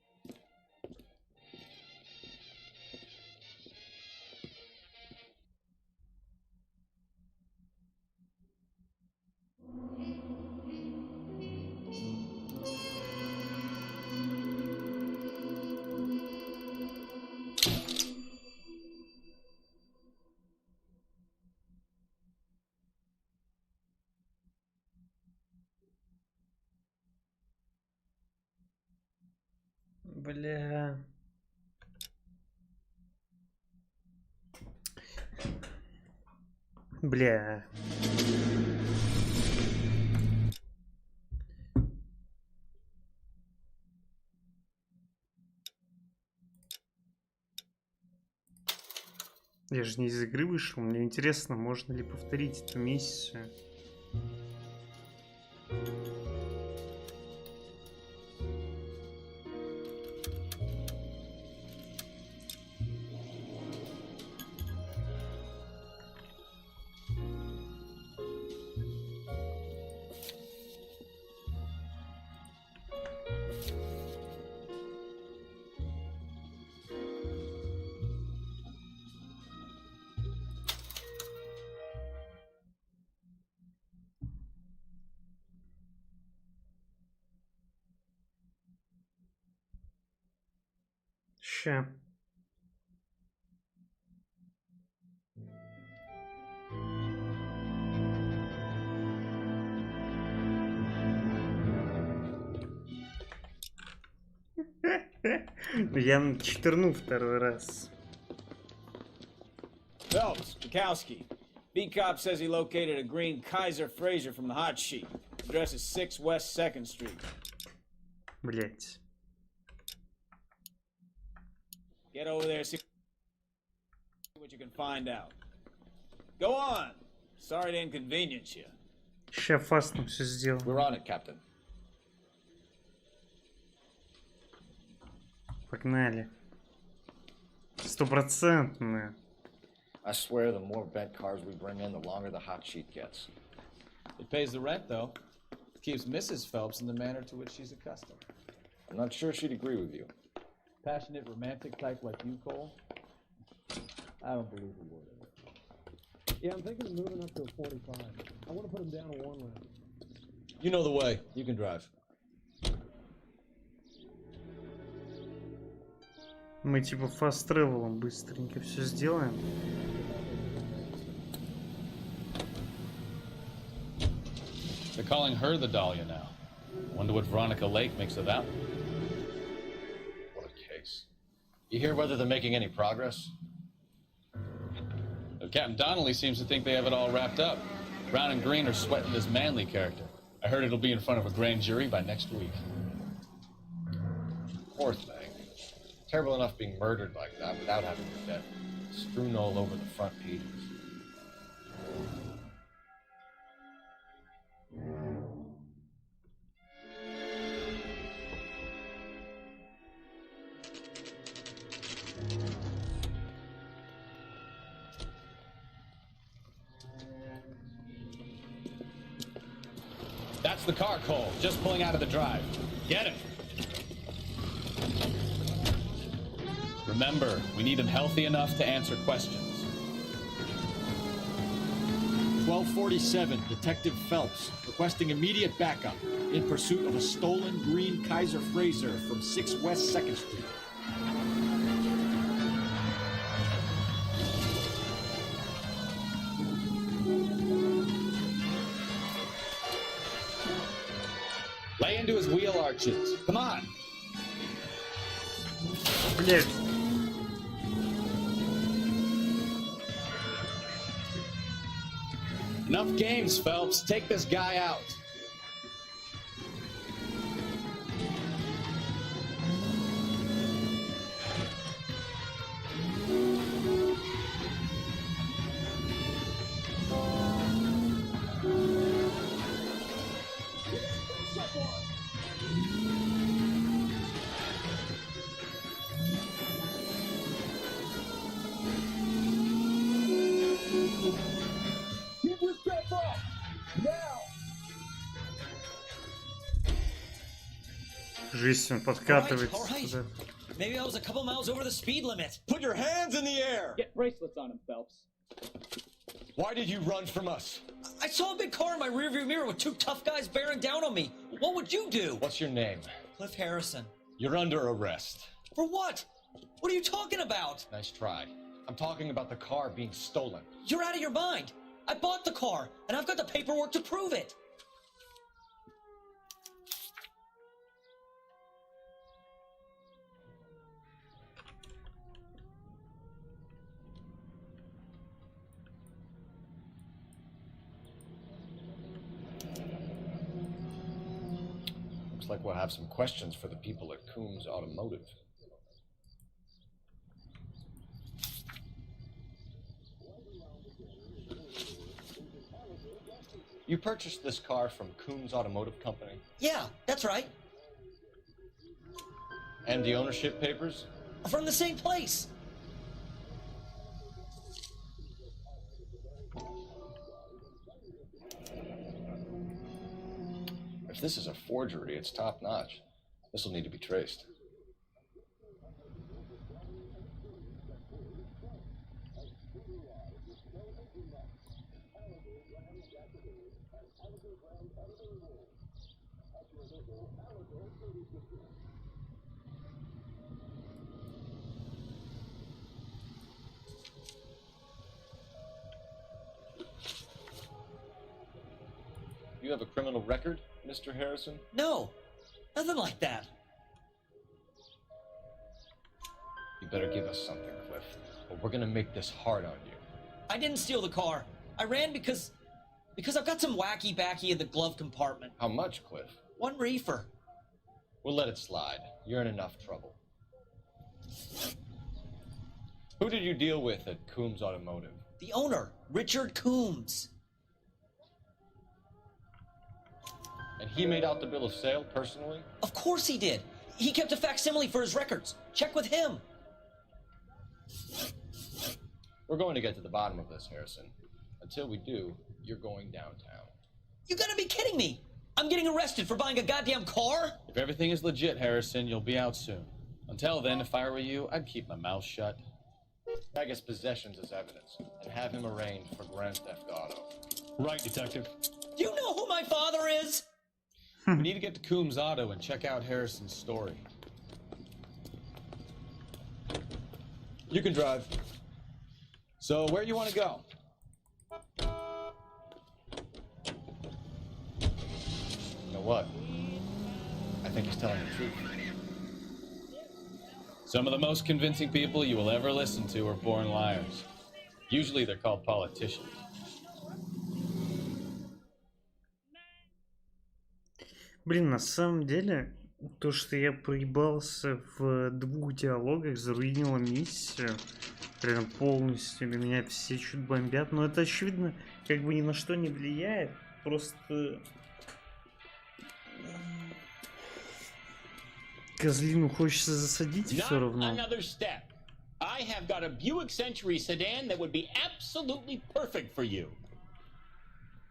S1: Бля. Бля. Я же не из игры вышел. Мне интересно, можно ли повторить эту миссию. Ща. Я читерну второй раз.
S6: Phelps, Bukowski. B-Cop says he located a green Kaiser Fraser from the hot sheet. Address is 6 West 2nd Street.
S1: Блять.
S6: Get over there, see what you can find out. Go on. Sorry to inconvenience you.
S1: Ща фастом все сделал.
S11: We're on it, Captain.
S1: Погнали. Стопроцентно.
S11: I swear the more bent cars we bring in, the longer the hot sheet gets.
S22: It pays the rent, though. It keeps Mrs. Phelps in the manner to which she's accustomed.
S11: I'm not sure she'd agree with you.
S22: Passionate, romantic type like you, Cole? I don't believe a word of it.
S20: Yeah, I'm thinking of moving up to a 45. I want to put him down to 1 round.
S11: You know the way. You can drive.
S1: Мы типа фаст-тревелом быстренько все сделаем.
S15: They're calling her the Dahlia now. Wonder what Veronica Lake makes of that one.
S11: What a case. You hear whether they're making any progress?
S15: Captain Donnelly seems to think they have it all wrapped up. Brown and Green are sweating this Manley character. I heard it'll be in front of a grand jury by next week.
S11: Poor thing. Terrible enough being murdered like that without having her death strewn all over the front pages.
S15: That's the car, Cole. Just pulling out of the drive. Get him. Remember, we need him healthy enough to answer questions.
S3: 1247, Detective Phelps, requesting immediate backup in pursuit of a stolen green Kaiser Frazer from 6 West 2nd Street.
S15: Lay into his wheel arches. Come on.
S1: Блять.
S15: Enough games, Phelps. Take this guy out.
S1: Жизнь, он подкатывает сюда.
S13: Maybe I was a couple miles over the speed limit.
S11: Put your hands in the air!
S12: Get bracelets on him, Phelps.
S11: Why did you run from us?
S13: I saw a big car in my rearview mirror with 2 tough guys bearing down on me. What would you do?
S11: What's your name?
S13: Cliff Harrison.
S11: You're under arrest.
S13: For what? What are you talking about?
S11: Nice try. I'm talking about the car being stolen.
S13: You're out of your mind. I bought the car, and I've got the paperwork to prove it.
S11: Looks like we'll have some questions for the people at Coombs Automotive. You purchased this car from Coombs Automotive Company?
S13: Yeah, that's right.
S11: And the ownership papers?
S13: From the same place.
S11: If this is a forgery, it's top-notch. This will need to be traced. You have a criminal record, Mr. Harrison?
S13: No, nothing like that.
S11: You better give us something, Cliff, or we're gonna make this hard on you.
S13: I didn't steal the car. I ran because I've got some wacky backy in the glove compartment.
S11: How much, Cliff?
S13: 1 reefer.
S11: We'll let it slide. You're in enough trouble. Who did you deal with at Coombs Automotive?
S13: The owner, Richard Coombs.
S11: And he made out the bill of sale personally?
S13: Of course he did. He kept a facsimile for his records. Check with him.
S11: We're going to get to the bottom of this, Harrison. Until we do, you're going downtown.
S13: You gotta be kidding me. I'm getting arrested for buying a goddamn car?
S15: If everything is legit, Harrison, you'll be out soon. Until then, if I were you, I'd keep my mouth shut.
S11: Tag his possessions as evidence and have him arraigned for Grand Theft Auto.
S15: Right, Detective.
S13: Do you know who my father is?
S15: We need to get to Coombs Auto and check out Harrison's story. You can drive. So, where you want to go?
S11: You know what? I think he's telling the truth.
S15: Some of the most convincing people you will ever listen to are born liars. Usually they're called politicians.
S1: Блин, на самом деле, то, что я проебался в 2 диалогах, заруинило миссию. Прям полностью. Для меня все чуть бомбят. Но это, очевидно, как бы ни на что не влияет. Просто... Козлину хочется засадить все равно.
S2: I have got a Buick Century sedan that would be absolutely perfect for you.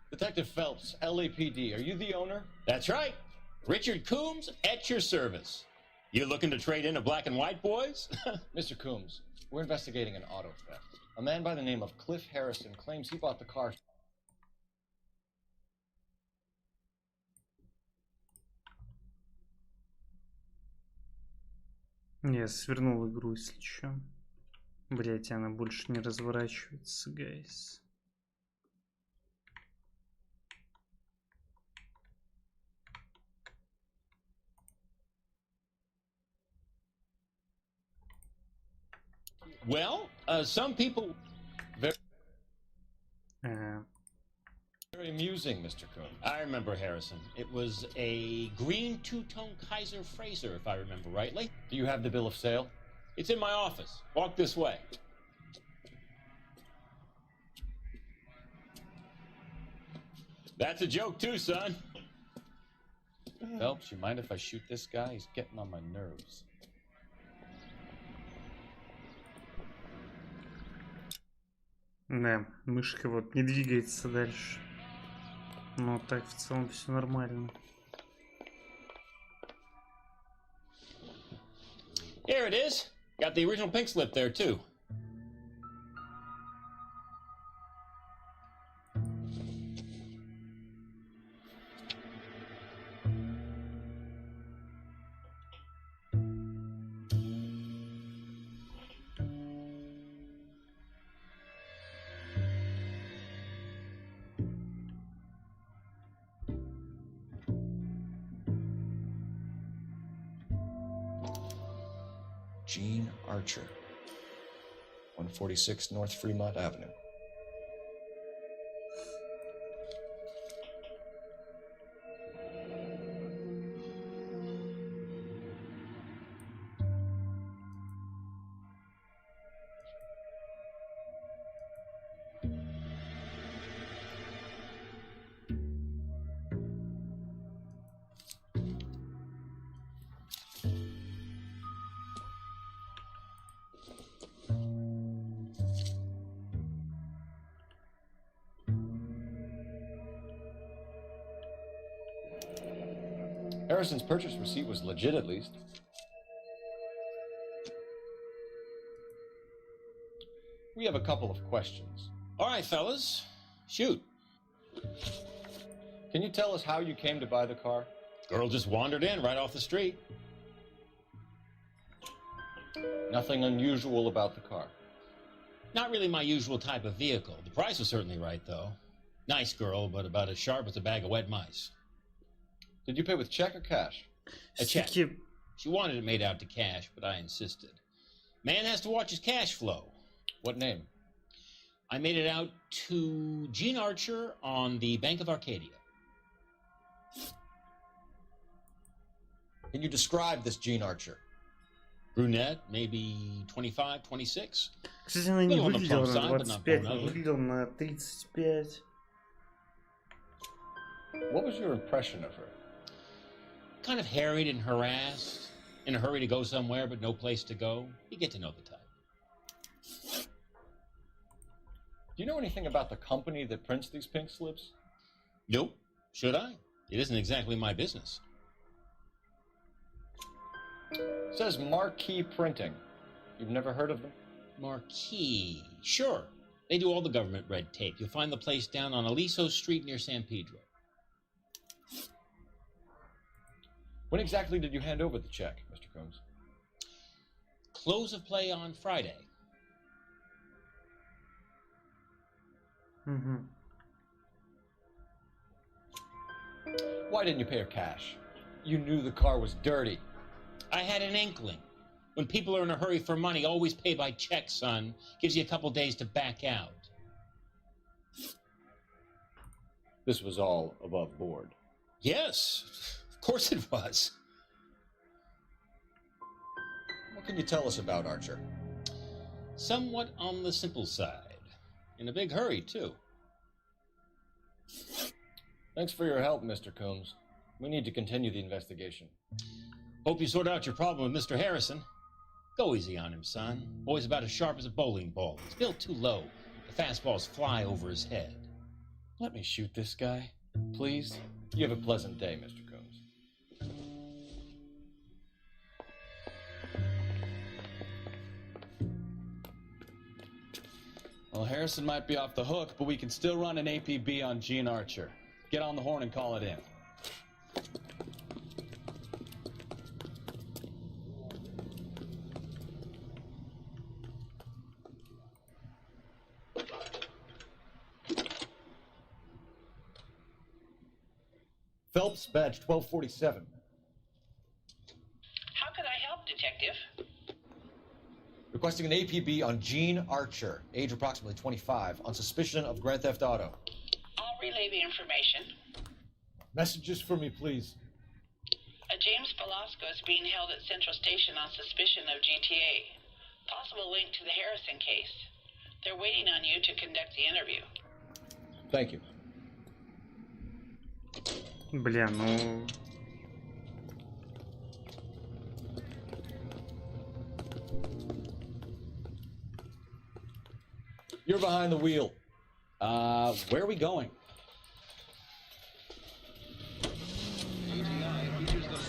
S11: Detective Phelps, LAPD, are you the owner?
S2: That's right. Richard Coombs at your service. You looking to trade in a black and white, boys?
S11: Mr. Coombs, we're investigating an auto theft. A man by the name of Cliff Harrison claims he bought the car.
S1: Я свернул игру, если чё. Блять, она больше не разворачивается, гайс.
S2: Well, some people...
S9: Very amusing, Mr. Coon.
S2: I remember Harrison. It was a green two-tone Kaiser Fraser, if I remember rightly.
S9: Do you have the bill of sale?
S2: It's in my office. Walk this way. That's a joke too, son.
S15: Phelps, you mind if I shoot this guy? He's getting on my nerves.
S1: Да, мышка вот не двигается дальше. Но так в целом все нормально.
S2: Here it is. Got the original pink slip there too.
S11: Gene Archer, 146 North Fremont Avenue.
S9: Harrison's purchase receipt was legit, at least. We have a couple of questions.
S2: All right, fellas. Shoot.
S9: Can you tell us how you came to buy the car?
S2: Girl just wandered in right off the street.
S9: Nothing unusual about the car.
S2: Not really my usual type of vehicle. The price was certainly right, though. Nice girl, but about as sharp as a bag of wet mice.
S9: Did you pay with check or cash?
S2: A check. She wanted it made out to cash, but I insisted. Man has to watch his cash flow.
S9: What name?
S2: I made it out to Gene Archer on the Bank of Arcadia.
S11: Can you describe this Gene Archer?
S2: Brunette, maybe 25, 26.
S1: Кстати, она не выглядела на 25, она выглядела на 35.
S9: What was your impression of her?
S2: Kind of harried and harassed, in a hurry to go somewhere but no place to go. You get to know the type.
S9: Do you know anything about the company that prints these pink slips?
S2: Nope. Should I? It isn't exactly my business.
S9: It says Marquee Printing. You've never heard of them?
S2: Marquee. Sure. They do all the government red tape. You'll find the place down on Aliso Street near San Pedro.
S9: When exactly did you hand over the check, Mr. Combs?
S2: Close of play on Friday.
S1: Mm-hmm.
S9: Why didn't you pay her cash? You knew the car was dirty.
S2: I had an inkling. When people are in a hurry for money, always pay by check, son. Gives you a couple days to back out.
S9: This was all above board.
S2: Yes, of course it was.
S11: What can you tell us about Archer?
S2: Somewhat on the simple side. In a big hurry, too.
S9: Thanks for your help, Mr. Combs. We need to continue the investigation.
S2: Hope you sort out your problem with Mr. Harrison. Go easy on him, son. Boy's about as sharp as a bowling ball. He's built too low. The fastballs fly over his head.
S9: Let me shoot this guy, please. You have a pleasant day, Mr. Combs.
S15: Well, Harrison might be off the hook, but we can still run an APB on Gene Archer. Get on the horn and call it in.
S11: Phelps, badge 1247.
S16: How can I help, Detective?
S11: Requesting an APB on Gene Archer, age approximately 25, on suspicion of Grand Theft Auto.
S16: I'll relay the information.
S11: Messages for me, please.
S16: A James Velasco is being held at Central Station on suspicion of GTA. Possible link to the Harrison case. They're waiting on you to conduct the interview.
S11: Thank you.
S1: Бля, ну...
S11: You're behind the wheel.
S17: Where are we going?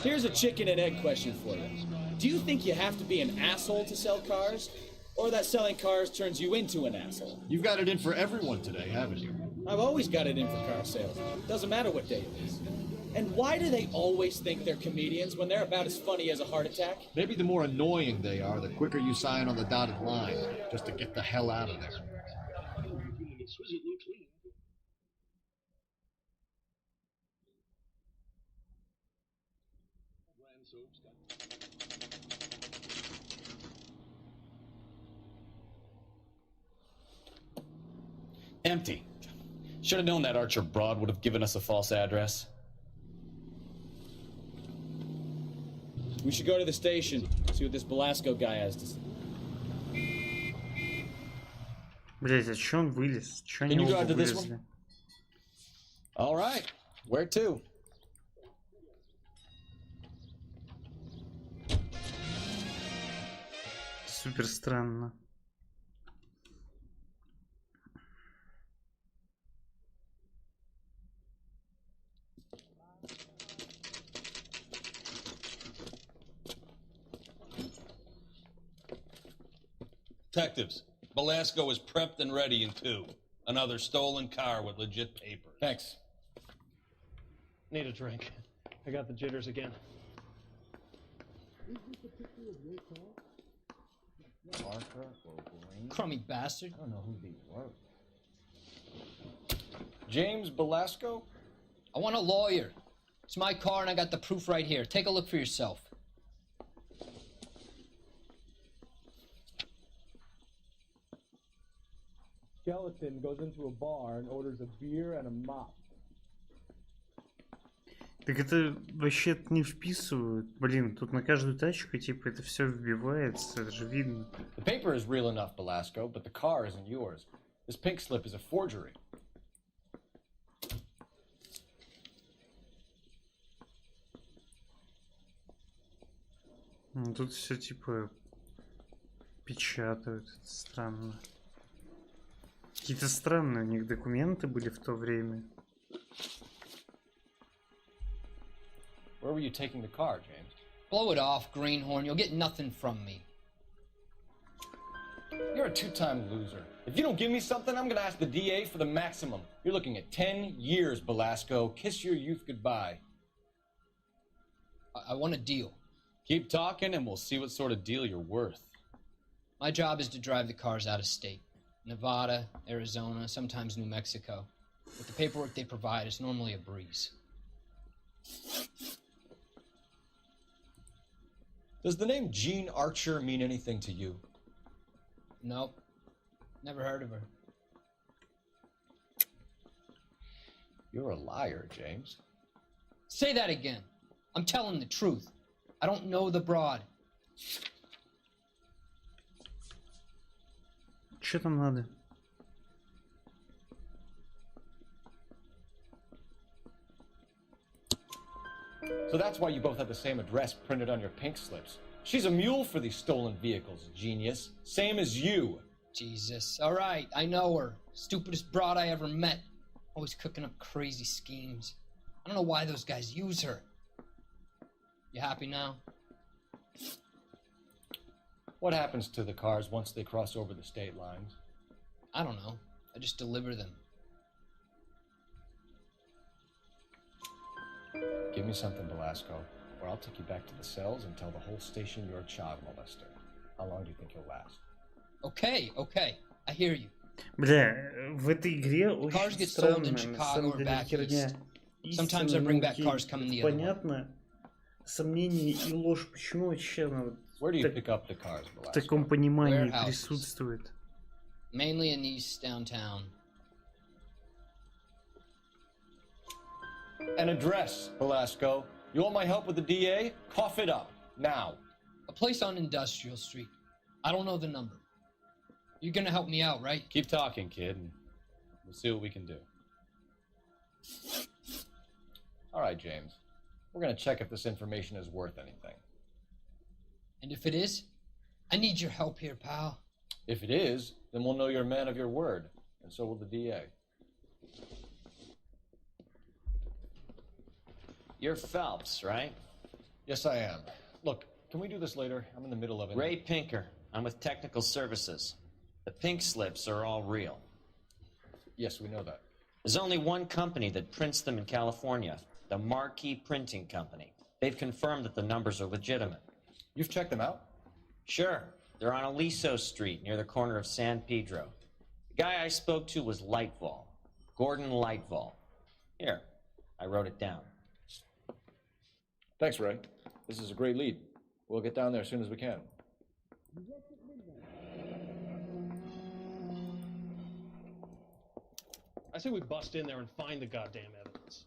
S12: Here's a chicken and egg question for you. Do you think you have to be an asshole to sell cars? Or that selling cars turns you into an asshole?
S18: You've got it in for everyone today, haven't you?
S12: I've always got it in for car sales. Doesn't matter what day it is. And why do they always think they're comedians when they're about as funny as a heart attack?
S18: Maybe the more annoying they are, the quicker you sign on the dotted line, just to get the hell out of there.
S17: Empty. Should have known that Archer broad would have given us a false address.
S12: We should go to the station, see what this Velasco guy has to say.
S1: Блять, а чё он вылез? Чё они
S17: Can you
S1: оба
S17: go to this
S1: вылезли?
S17: one? All right. Where to?
S1: Супер странно.
S2: Detectives, Velasco is prepped and ready in 2. Another stolen car with legit papers.
S17: Thanks.
S19: Need a drink. I got the jitters again.
S8: Crummy bastard.
S22: I don't know who these were.
S17: James Velasco?
S8: I want a lawyer. It's my car and I got the proof right here. Take a look for yourself.
S20: Skeleton goes into a bar and orders a beer and a mop.
S1: Так это вообще не вписывают. Блин, тут на каждую тачку типа это все вбивается, это же видно.
S11: The paper is real enough, Velasco, but the car isn't yours. This pink slip is a forgery.
S1: Ну, тут все типа печатают, это странно. Какие-то странные у них документы были в то время.
S11: Where were you taking the car, James?
S8: Blow it off, greenhorn. You'll get nothing from me.
S11: You're a two-time loser. If you don't give me something, I'm gonna ask the DA for the maximum. You're looking at 10 years, Velasco. Kiss your youth goodbye.
S8: I want a deal.
S17: Keep talking and we'll see what sort of deal you're worth.
S8: My job is to drive the cars out of state. Nevada, Arizona, sometimes New Mexico. With the paperwork they provide, it's normally a breeze.
S11: Does the name Gene Archer mean anything to you?
S8: Nope. Never heard of her.
S11: You're a liar, James.
S8: Say that again. I'm telling the truth. I don't know the broad.
S1: Что там надо?
S11: So that's why you both have the same address printed on your pink slips. She's a mule for these stolen vehicles, genius. Same as you.
S8: Jesus. All right, I know her. Stupidest broad I ever met. Always cooking up crazy schemes. I don't know why those guys use her. You happy now?
S11: What happens to the cars once they cross over the state lines?
S8: I don't know. I just deliver them.
S11: Give me something, Velasco, or I'll take you back to the cells and tell the whole station you're a child molester. How long do you think you'll last?
S8: Okay, okay. I hear you.
S1: Бля, в этой игре очень странная, на самом деле, херня.
S8: Sometimes I bring back cars coming the other way.
S1: Понятно. Сомнение и ложь. Почему вообще она
S11: Where do you pick up the cars,
S1: в таком понимании
S8: Warehouses.
S1: присутствует?
S8: Mainly in East downtown.
S11: An address, Velasco. You want my help with the DA? Cough it up, now.
S8: A place on Industrial Street. I don't know the number. You're gonna help me out, right?
S15: Keep talking, kid, and we'll see what we can do.
S11: All right, James. We're gonna check if this information is worth anything.
S8: And if it is, I need your help here, pal.
S11: If it is, then we'll know you're a man of your word, and so will the DA.
S7: You're Phelps, right?
S11: Yes, I am. Look, can we do this later? I'm in the middle of it.
S7: Ray Pinker. I'm with Technical Services. The pink slips are all real.
S11: Yes, we know that.
S7: There's only one company that prints them in California, the Marquee Printing Company. They've confirmed that the numbers are legitimate.
S11: You've checked them out?
S7: Sure. They're on Aliso Street, near the corner of San Pedro. The guy I spoke to was Lightval. Gordon Lightval. Here, I wrote it down.
S11: Thanks, Ray. This is a great lead. We'll get down there as soon as we can.
S19: I say we bust in there and find the goddamn evidence.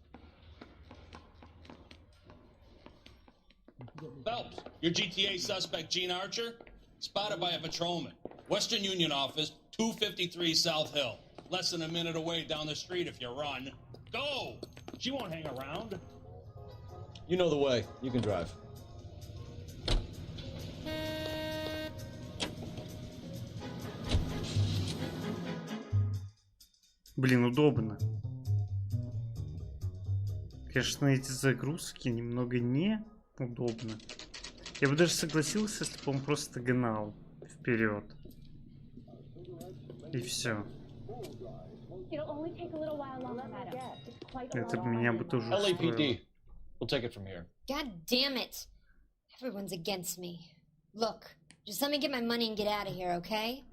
S2: Phelps, your GTA suspect, Gene Archer, spotted by a patrolman. Western Union office, 253 South Hill. Less than a minute away down the street if you run. Go! She won't hang around.
S11: You know the way. You can drive.
S1: Блин, удобно. Конечно, эти загрузки немного неудобно. Я бы даже согласился, если бы он просто гнал вперед. И все. Это меня бы тоже устроило.
S11: We'll take it from here.
S21: God damn it. Everyone's against me. Look, just let me get my money and get out of here, okay?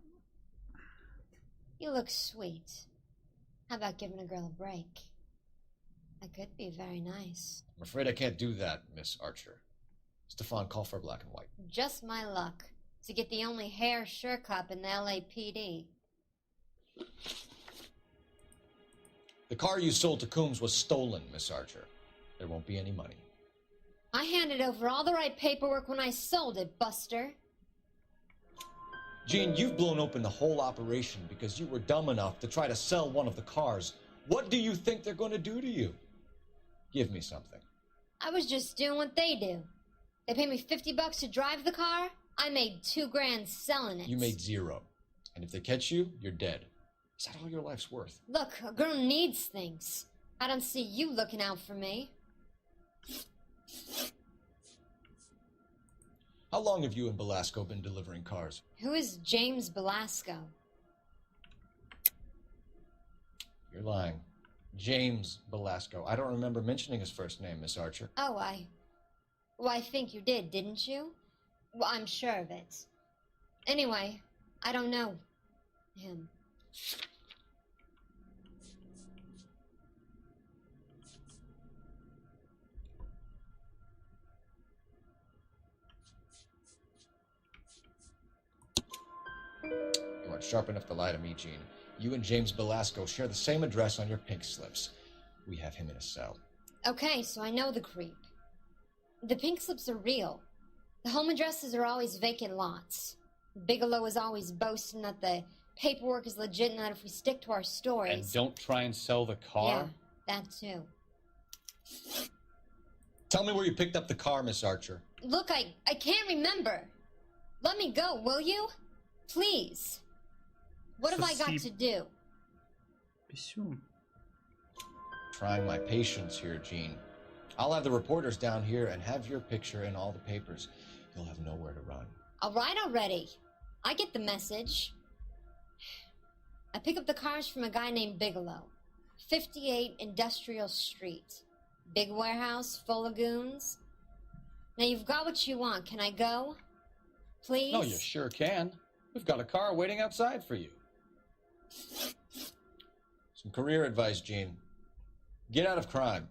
S21: You look sweet. How about giving a girl a break? That could be very nice.
S11: I'm afraid I can't do that, Miss Archer. Stefan, call for black and white.
S21: Just my luck to get the only hair sure cop in the LAPD.
S11: The car you sold to Coombs was stolen, Miss Archer. There won't be any money.
S21: I handed over all the right paperwork when I sold it, Buster.
S11: Gene, you've blown open the whole operation because you were dumb enough to try to sell one of the cars. What do you think they're going to do to you? Give me something.
S21: I was just doing what they do. They paid me $50 to drive the car. I made $2 grand selling it.
S11: You made $0. And if they catch you, you're dead. Is that all your life's worth?
S21: Look, a girl needs things. I don't see you looking out for me.
S11: How long have you and Belasco been delivering cars?
S21: Who is James Belasco?
S11: You're lying. James Belasco. I don't remember mentioning his first name, Miss Archer.
S21: Oh, Well, I think you did, didn't you? Well, I'm sure of it. Anyway, I don't know him.
S11: You aren't sharp enough to lie to me, Gene. You and James Belasco share the same address on your pink slips. We have him in a cell.
S21: Okay, so I know the creep. The pink slips are real. The home addresses are always vacant lots. Bigelow is always boasting that the paperwork is legit and that if we stick to our stories...
S15: And don't try and sell the car?
S21: Yeah, that too.
S11: Tell me where you picked up the car, Miss Archer.
S21: Look, I can't remember. Let me go, will you? Please. What have I got to do?
S11: Trying my patience here, Gene. I'll have the reporters down here and have your picture in all the papers. You'll have nowhere to run.
S21: All right already. I get the message. I pick up the cars from a guy named Bigelow. 58 Industrial Street. Big warehouse full of goons. Now you've got what you want. Can I go? Please?
S15: No, you sure can. We've got a car waiting outside for you.
S11: Some career advice, Gene. Get out of crime.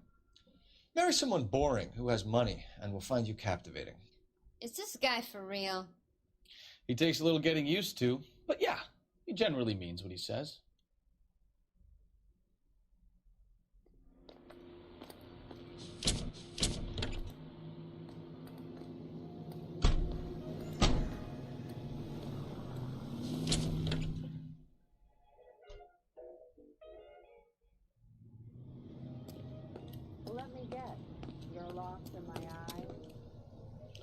S11: Marry someone boring who has money and will find you captivating.
S21: Is this guy for real?
S15: He takes a little getting used to, but yeah, he generally means what he says.
S16: Let me guess. You're lost in my eyes.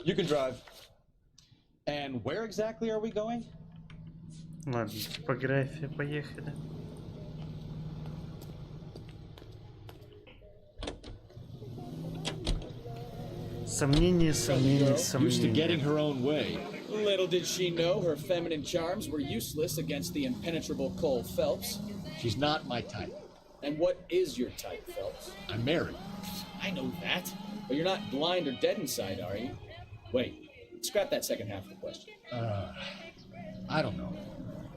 S17: You can drive. And where exactly are we going?
S1: Ладно, типография, поехали. Сомнения, сомнения,
S12: Used to getting
S1: сомнения.
S12: her own way. Little did she know her feminine charms were useless against the impenetrable Cole Phelps.
S18: She's not my type.
S12: And what is your type, Phelps?
S18: I'm married.
S12: I know that. But you're not blind or dead inside, are you? Wait, scrap that second half of the question.
S18: I don't know.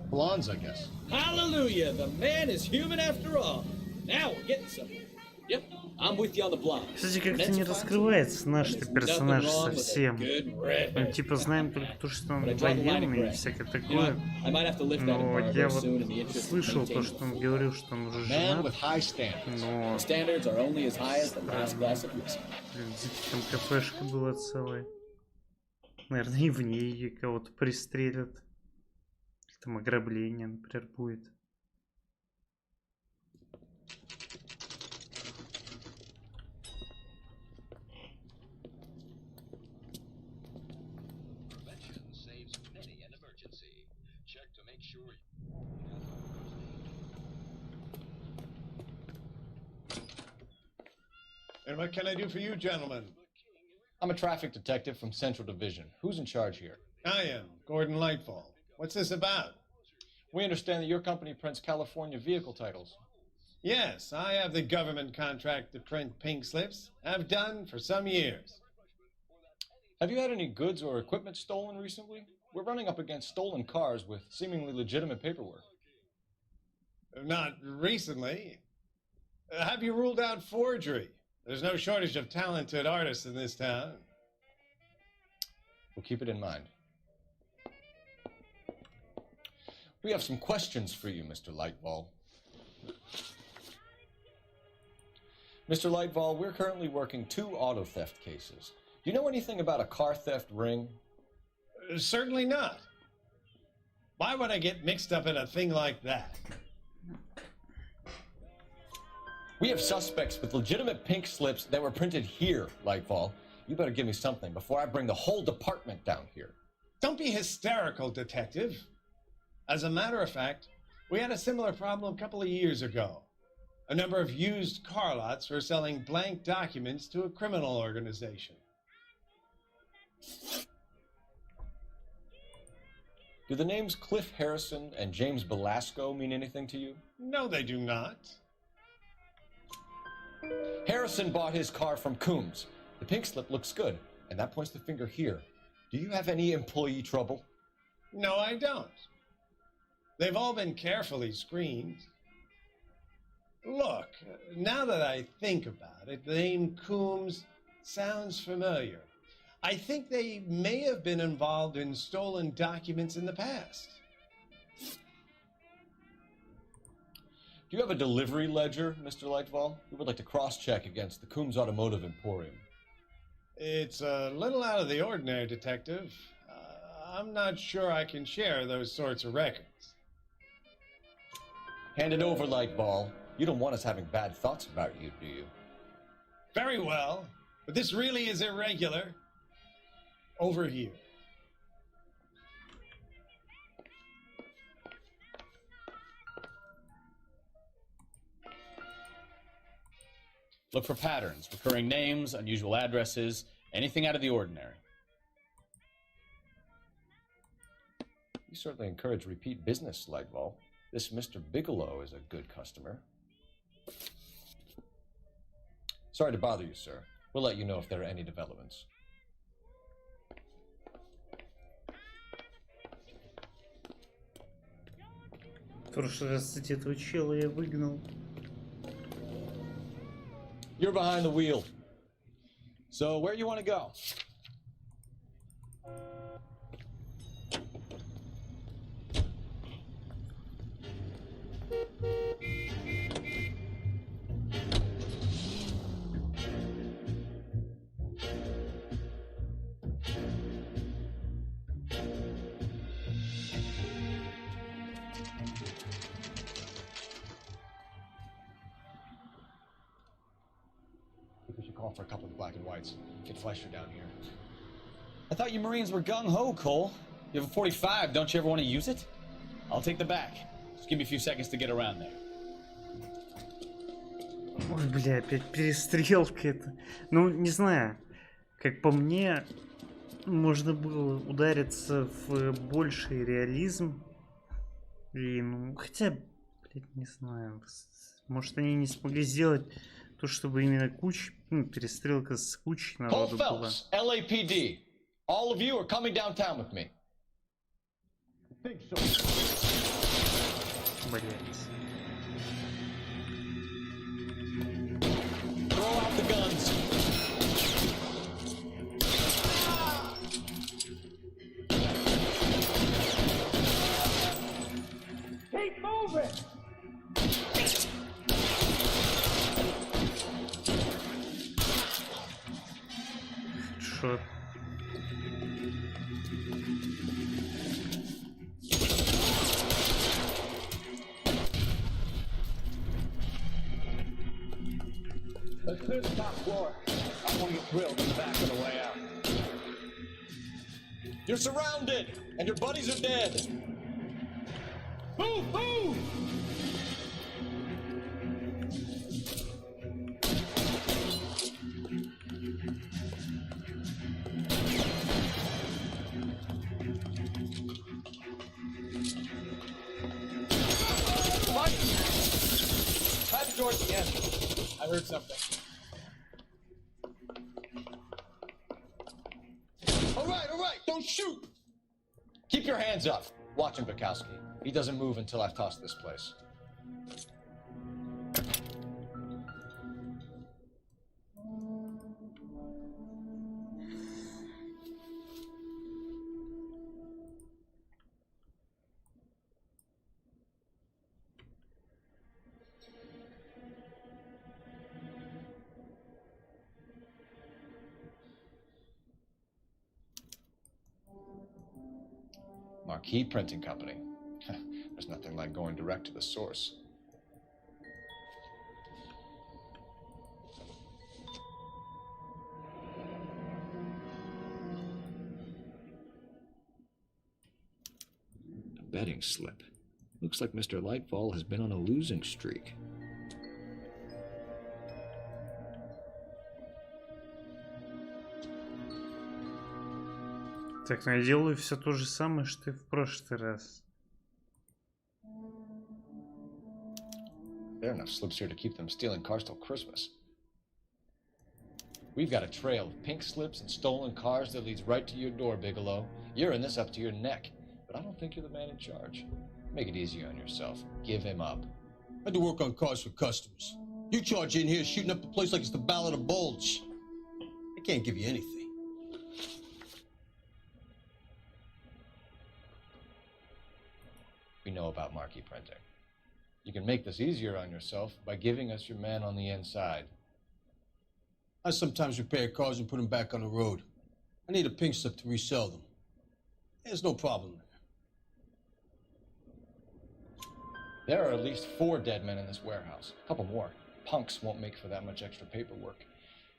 S18: Blondes, I guess.
S12: Hallelujah! The man is human after all. Now we're getting somewhere. Yep, I'm with you on the blonde.
S1: Кстати, как-то не раскрывается наш-то персонаж совсем. Мы типа знаем только то, что он военный и всякое такое. Но я вот слышал то, что он говорил, что он уже женат. Но... Где-то там кафешка была целая. Наверное, и в ней кого-то пристрелят. Или там ограбление, например, будет.
S4: And what can I do for you, gentlemen?
S17: I'm a traffic detective from Central Division. Who's in charge here?
S4: I am, Gordon Lightfall. What's this about?
S17: We understand that your company prints California vehicle titles.
S4: Yes, I have the government contract to print pink slips. I've done for some years.
S17: Have you had any goods or equipment stolen recently? We're running up against stolen cars with seemingly legitimate paperwork.
S4: Not recently. Have you ruled out forgery? There's no shortage of talented artists in this town.
S17: We'll keep it in mind. We have some questions for you, Mr. Lightball. Mr. Lightball, we're currently working 2 auto theft cases. Do you know anything about a car theft ring?
S4: Certainly not. Why would I get mixed up in a thing like that?
S17: We have suspects with legitimate pink slips that were printed here, Lightfall. You better give me something before I bring the whole department down here.
S4: Don't be hysterical, Detective. As a matter of fact, we had a similar problem a couple of years ago. A number of used car lots were selling blank documents to a criminal organization.
S17: Do the names Cliff Harrison and James Belasco mean anything to you?
S4: No, they do not.
S17: Harrison bought his car from Coombs. The pink slip looks good, and that points the finger here. Do you have any employee trouble?
S4: No, I don't. They've all been carefully screened. Look, now that I think about it, the name Coombs sounds familiar. I think they may have been involved in stolen documents in the past.
S17: Do you have a delivery ledger, Mr. Lightfall? We would like to cross-check against the Coombs Automotive Emporium.
S4: It's a little out of the ordinary, Detective. I'm not sure I can share those sorts of records.
S17: Hand it over, Lightball. You don't want us having bad thoughts about you, do you?
S4: Very well, but this really is irregular. Over here.
S15: Look for patterns, recurring names, unusual addresses, anything out of the ordinary.
S17: You certainly encourage repeat business, Lightball. This Mr. Bigelow is a good customer. Sorry to bother you, sir. We'll let you know if there are any developments.
S1: В прошлый раз, кстати, этого чела я выгнал.
S17: You're behind the wheel. So, where you want to go? We should call for a couple of black and whites. Get Fleischer down here.
S15: I thought you Marines were gung-ho, Cole. You have a 45, don't you ever want to use it? I'll take the back. Just give me a few seconds to get around there.
S1: Ой, бля, опять перестрелка это. Ну, не знаю. Как по мне, можно было удариться в больший реализм. И, ну, хотя, блядь, не знаю. Может, они не смогли сделать то, чтобы именно перестрелка с кучей народу была.
S17: LAPD. All of you are coming downtown with me.
S1: Блядь.
S17: Throw out the guns.
S20: Keep moving!
S1: Шот.
S12: Let's clear the top floor. I want to get drilled in the back on the way out.
S17: You're surrounded, and your buddies are dead.
S12: Move! Move!
S17: What? Try the doors again.
S15: I heard something.
S17: All right, don't shoot! Keep your hands up. Watch him, Bukowski. He doesn't move until I've tossed this place. Marquee Printing Company. There's nothing like going direct to the source. A betting slip. Looks like Mr. Lightfall has been on a losing streak.
S1: Так, ну я делаю все то же самое, что и в прошлый раз.
S17: There are enough slips here to keep them stealing cars till Christmas. We've got a trail of pink slips and stolen cars that leads right to your door, Bigelow. You're in this up to your neck, but I don't think you're the man in charge. Make it easier on yourself. Give him up.
S5: I do work on cars for customers. You charge in here shooting up the place like it's the Ballad of Bulge. I can't give you anything.
S17: We know about marquee printing. You can make this easier on yourself by giving us your man on the inside.
S5: I sometimes repair cars and put them back on the road. I need a pink slip to resell them. There's no problem there.
S17: There are at least 4 dead men in this warehouse. A couple more. Punks won't make for that much extra paperwork.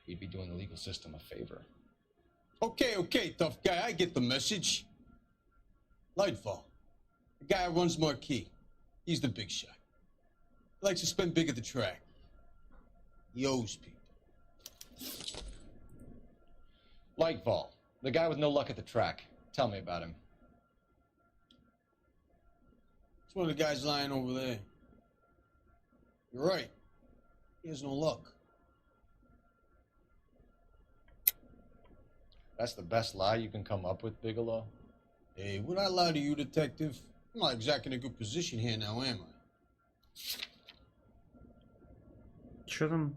S17: You'd be doing the legal system a favor.
S5: Okay, tough guy. I get the message. Lightfall. The guy who runs Marquee. He's the big shot. He likes to spend big at the track. He owes people.
S17: Lightfall. The guy with no luck at the track. Tell me about him.
S5: It's one of the guys lying over there. You're right. He has no luck.
S17: That's the best lie you can come up with, Bigelow?
S5: Hey, would I lie to you, detective? I'm not exactly in a good position here now, am I?
S1: Чё там?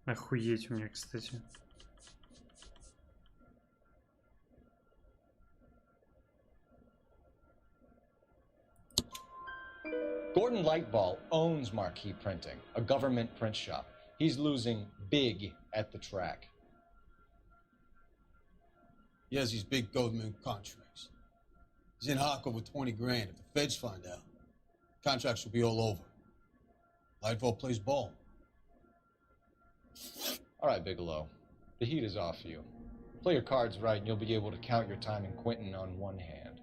S1: Охуеть у меня, кстати.
S17: Gordon Lightball owns Marquee Printing, a government print shop. He's losing big at the track.
S5: He has these big government contracts. He's in hock over 20 grand. If the feds find out, contracts will be all over. Lightball plays ball.
S17: All right, Bigelow. The heat is off you. Play your cards right and you'll be able to count your time in Quentin on one hand.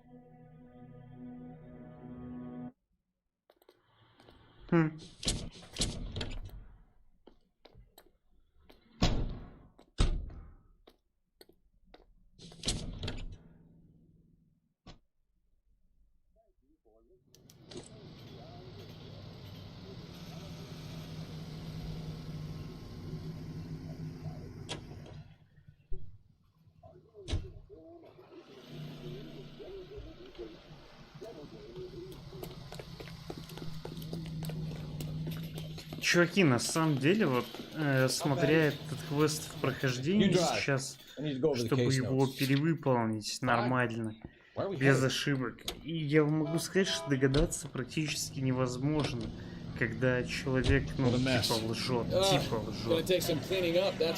S1: Чуваки, на самом деле, вот, смотря этот квест в прохождении сейчас, чтобы его перевыполнить нормально, без ошибок, и я могу сказать, что догадаться практически невозможно, когда человек, ну, типа лжет,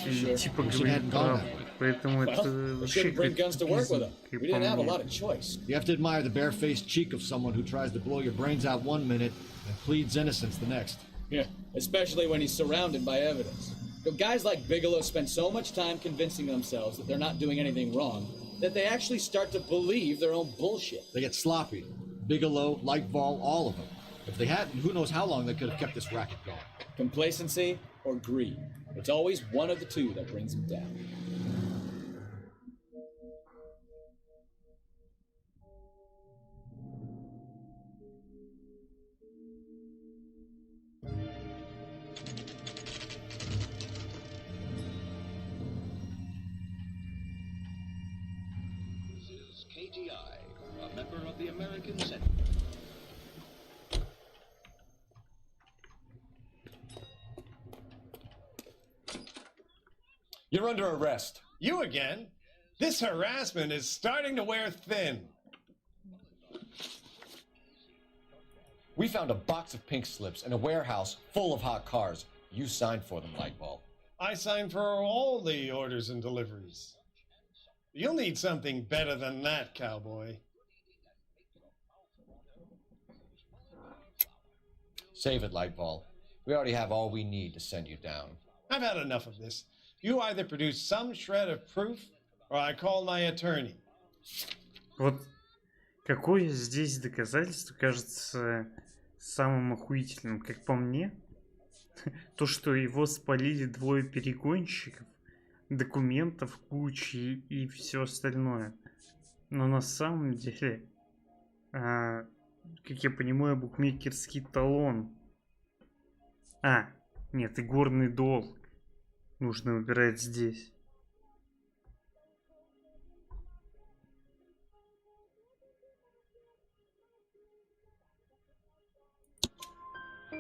S1: и типа говорит правду. Поэтому это вообще как-то
S18: You have to admire the barefaced cheek of someone who tries to blow your brains out one minute and pleads innocence the next.
S3: Yeah, especially when he's surrounded by evidence. Guys like Bigelow spend so much time convincing themselves that they're not doing anything wrong that they actually start to believe their own bullshit.
S18: They get sloppy. Bigelow, Lightball, all of them. If they hadn't, who knows how long they could have kept this racket going.
S3: Complacency or greed. It's always one of the two that brings them down.
S10: A member of the American Senate.
S17: You're under arrest.
S4: You again? This harassment is starting to wear thin.
S17: We found a box of pink slips in a warehouse full of hot cars. You signed for them, Lightball.
S4: I signed for all the orders and deliveries. You'll need something better than that, cowboy.
S17: Save it, Lightball. We already have all we need to send you down.
S4: I've had enough of this. You either produce some shred of proof, or I call my attorney.
S1: Вот какое здесь доказательство кажется самым охуительным, как по мне, то, что его спалили двое перегонщиков, документов кучи и все остальное. Но на самом деле, как я понимаю, букмекерский талон. Нет, игорный долг нужно выбирать здесь.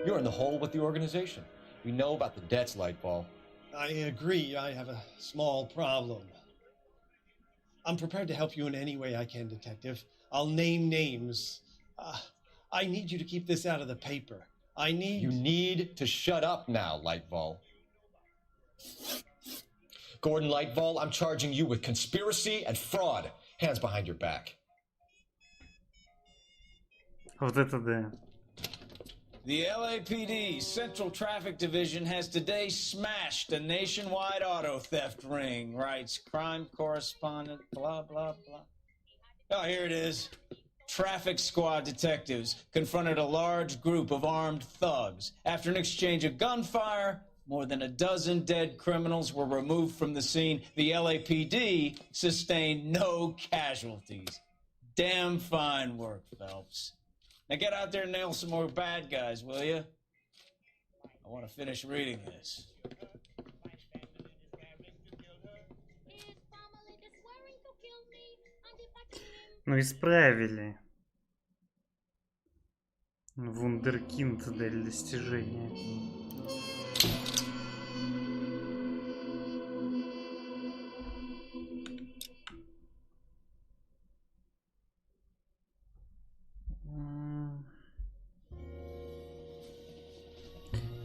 S17: You're in the hole with the organization. We know about the debts, Lightball.
S4: I agree. I have a small problem. I'm prepared to help you in any way I can, Detective. I'll name names. I need you to keep this out of the paper. You
S17: need to shut up now, Lightball. Gordon Lightball, I'm charging you with conspiracy and fraud. Hands behind your back.
S1: Вот это да.
S6: The LAPD Central Traffic Division has today smashed a nationwide auto theft ring, writes crime correspondent, blah, blah, blah. Oh, here it is. Traffic squad detectives confronted a large group of armed thugs. After an exchange of gunfire, more than a dozen dead criminals were removed from the scene. The LAPD sustained no casualties. Damn fine work, Phelps. Now get out there and nail some more bad guys, will you? I want to finish reading this.
S1: Ну, исправили. Вундеркинд дали достижения.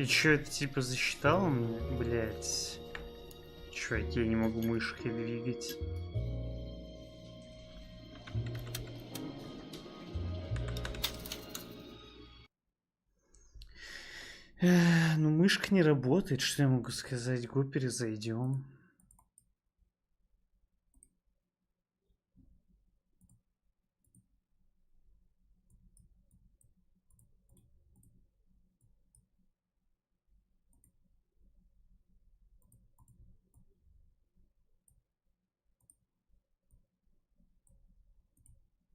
S1: чё, это типа засчитало мне? Блять. Чуваки, я не могу мышкой двигать. Ну, мышка не работает, что я могу сказать? Го перезайдем.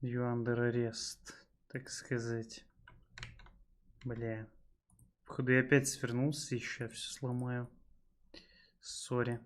S1: You under arrest, так сказать. Бля. Походу я опять свернулся, еще все сломаю. Сори.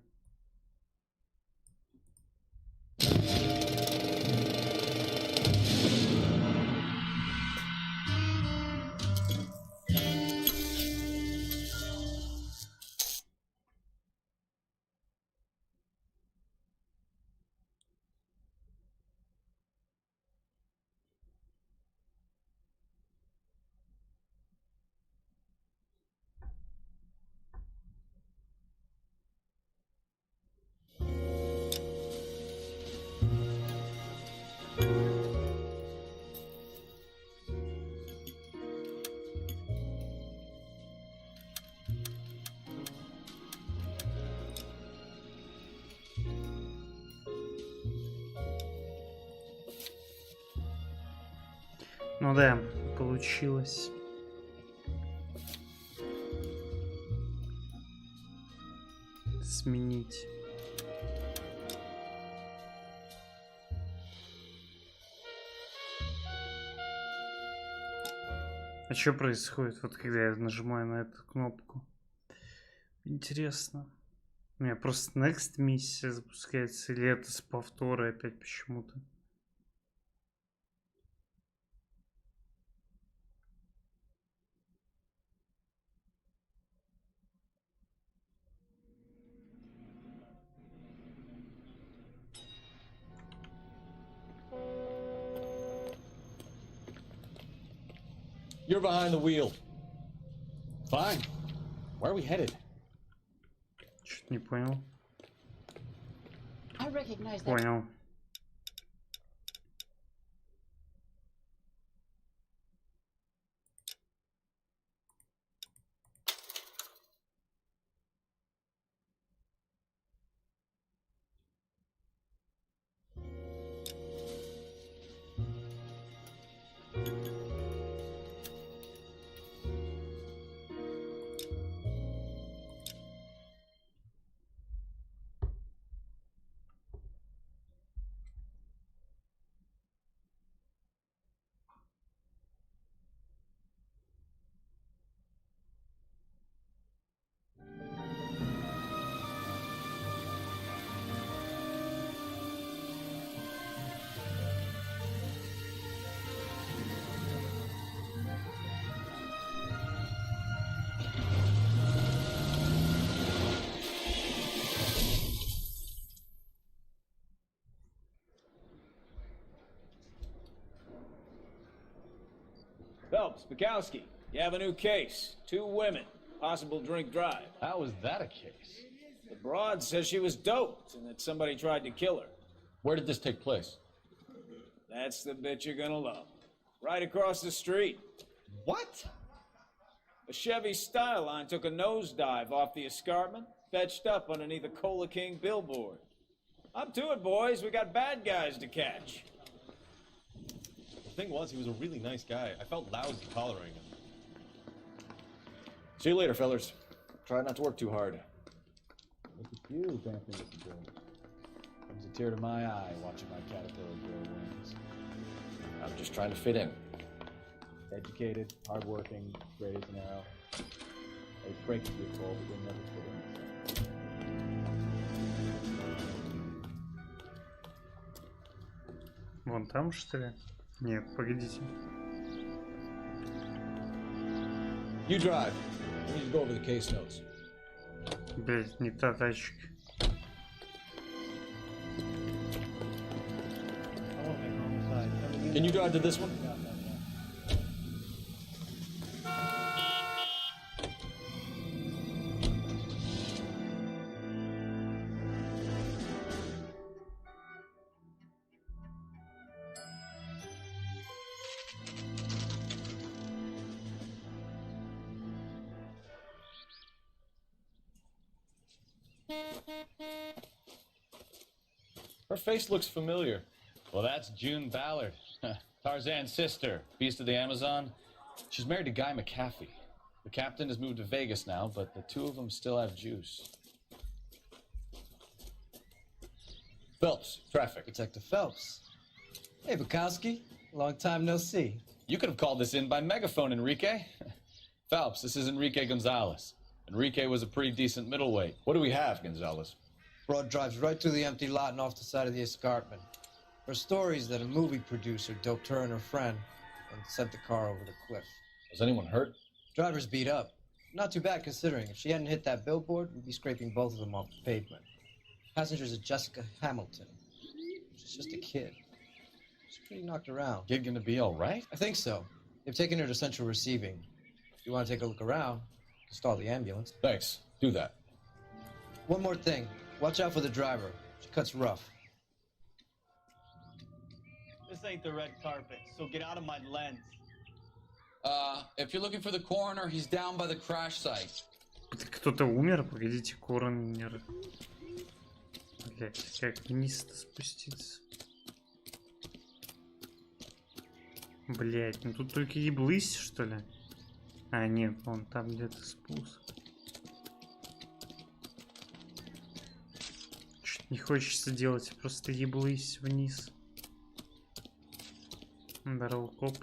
S1: Ну да, получилось. Сменить. А что происходит, вот когда я нажимаю на эту кнопку? Интересно. У меня просто next миссия запускается, или это с повтора опять почему-то?
S17: You're behind the wheel. Fine. Where are we headed?
S1: Чё-то не понял.
S13: I recognize that.
S1: Понял.
S6: Phelps, Bukowski, you have a new case. 2 women, possible drink drive.
S15: How is that a case?
S6: The broad says she was doped and that somebody tried to kill her.
S15: Where did this take place?
S6: That's the bit you're gonna love. Right across the street.
S15: What?
S6: A Chevy Styline took a nosedive off the escarpment, fetched up underneath a Cola King billboard. Up to it, boys. We got bad guys to catch.
S9: The thing was, he was a really nice guy. I felt lousy collaring him.
S11: See you later, fellas. Try not to work too hard.
S22: Look at you dancing with the girl. Comes a tear to my eye watching my caterpillar grow wings.
S11: I'm just trying to fit in.
S22: Educated, hardworking, straight as an arrow. It breaks you, Cole, but you'll never fit in.
S1: Вон там, что ли? Нет, погодите.
S17: You drive. We need to go over the case notes.
S1: Блять, не та тачка.
S17: Can you drive to this one? Her face looks familiar.
S15: Well, that's June Ballard, Tarzan's sister, beast of the Amazon. She's married to Guy McAfee. The captain has moved to Vegas now, but the two of them still have juice.
S17: Phelps, traffic.
S13: Detective Phelps. Hey, Bukowski. Long time no see.
S15: You could have called this in by megaphone, Enrique. Phelps, this is Enrique Gonzalez. Enrique was a pretty decent middleweight.
S17: What do we have, Gonzalez?
S13: Broad drives right through the empty lot and off the side of the escarpment. Her story is that a movie producer doped her and her friend and sent the car over the cliff.
S17: Was anyone hurt?
S13: Driver's beat up. Not too bad considering. If she hadn't hit that billboard, we'd be scraping both of them off the pavement. Passenger's a Jessica Hamilton. She's just a kid. She's pretty knocked around.
S17: Kid gonna be all right?
S13: I think so. They've taken her to central receiving. If you want to take a look around, stall the ambulance.
S17: Thanks. Do that.
S13: One more thing. Watch out for the driver. She cuts rough.
S14: This ain't the red carpet, so get out of my lens.
S23: If you're looking for the coroner, he's down by the crash site.
S1: Кто-то умер? Погодите, коронер. Блять, как вниз-то спуститься? Блять, ну тут только еблысь, что ли? А, нет, вон там где-то спуск. Чуть не хочется делать, просто еблысь вниз. Здорово, коп.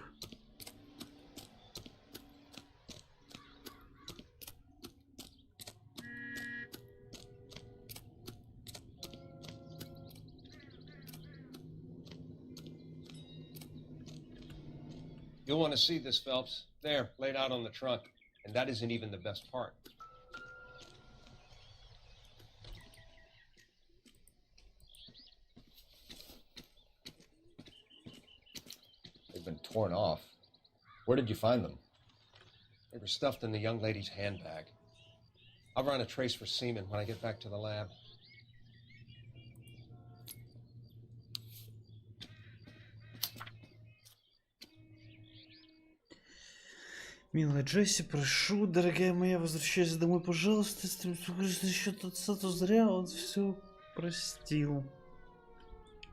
S4: You'll want to see this, Phelps. There, laid out on the trunk. And that isn't even the best part.
S17: They've been torn off. Where did you find them?
S4: They were stuffed in the young lady's handbag. I'll run a trace for semen when I get back to the lab.
S1: Милая Джесси, прошу, дорогая моя, возвращайся домой, пожалуйста. Если ты говоришь насчет отца, то зря он все простил.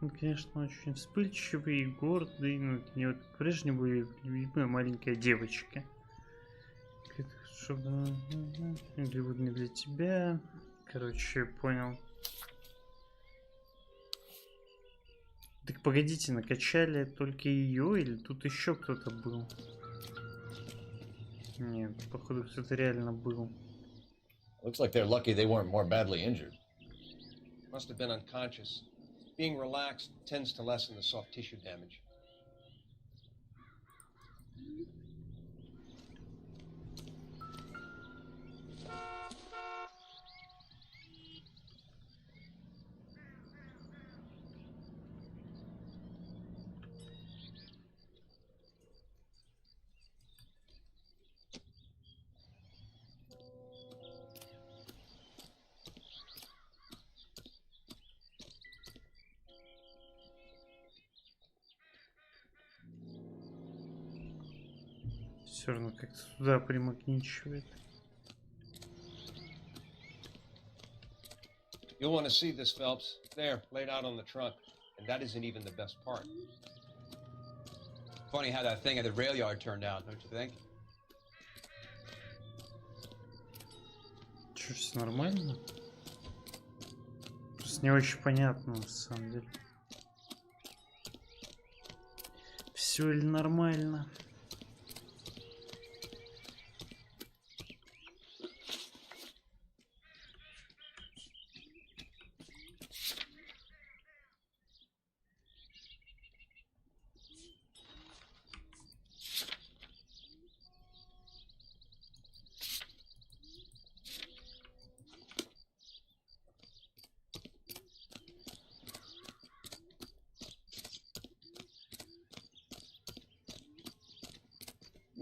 S1: Он, конечно, очень вспыльчивый и гордый, но это не вот по-прежнему любимая маленькая девочка. Чтобы Голливуд не для тебя. Короче, понял. Так погодите, накачали только ее или тут еще кто-то был? Нет, походу кто-то реально был.
S17: Looks like they're lucky they weren't more badly injured.
S4: Must have been unconscious. Being relaxed tends to lessen the soft tissue damage.
S1: Все равно как-то туда примагничивает.
S4: You'll want to see this, Phelps. There, laid out on the trunk. And that isn't even the best part.
S23: Funny how that thing at the rail yard turned out, don't you think?
S1: Чё, все нормально? Просто не очень понятно, на самом деле. Все ли нормально?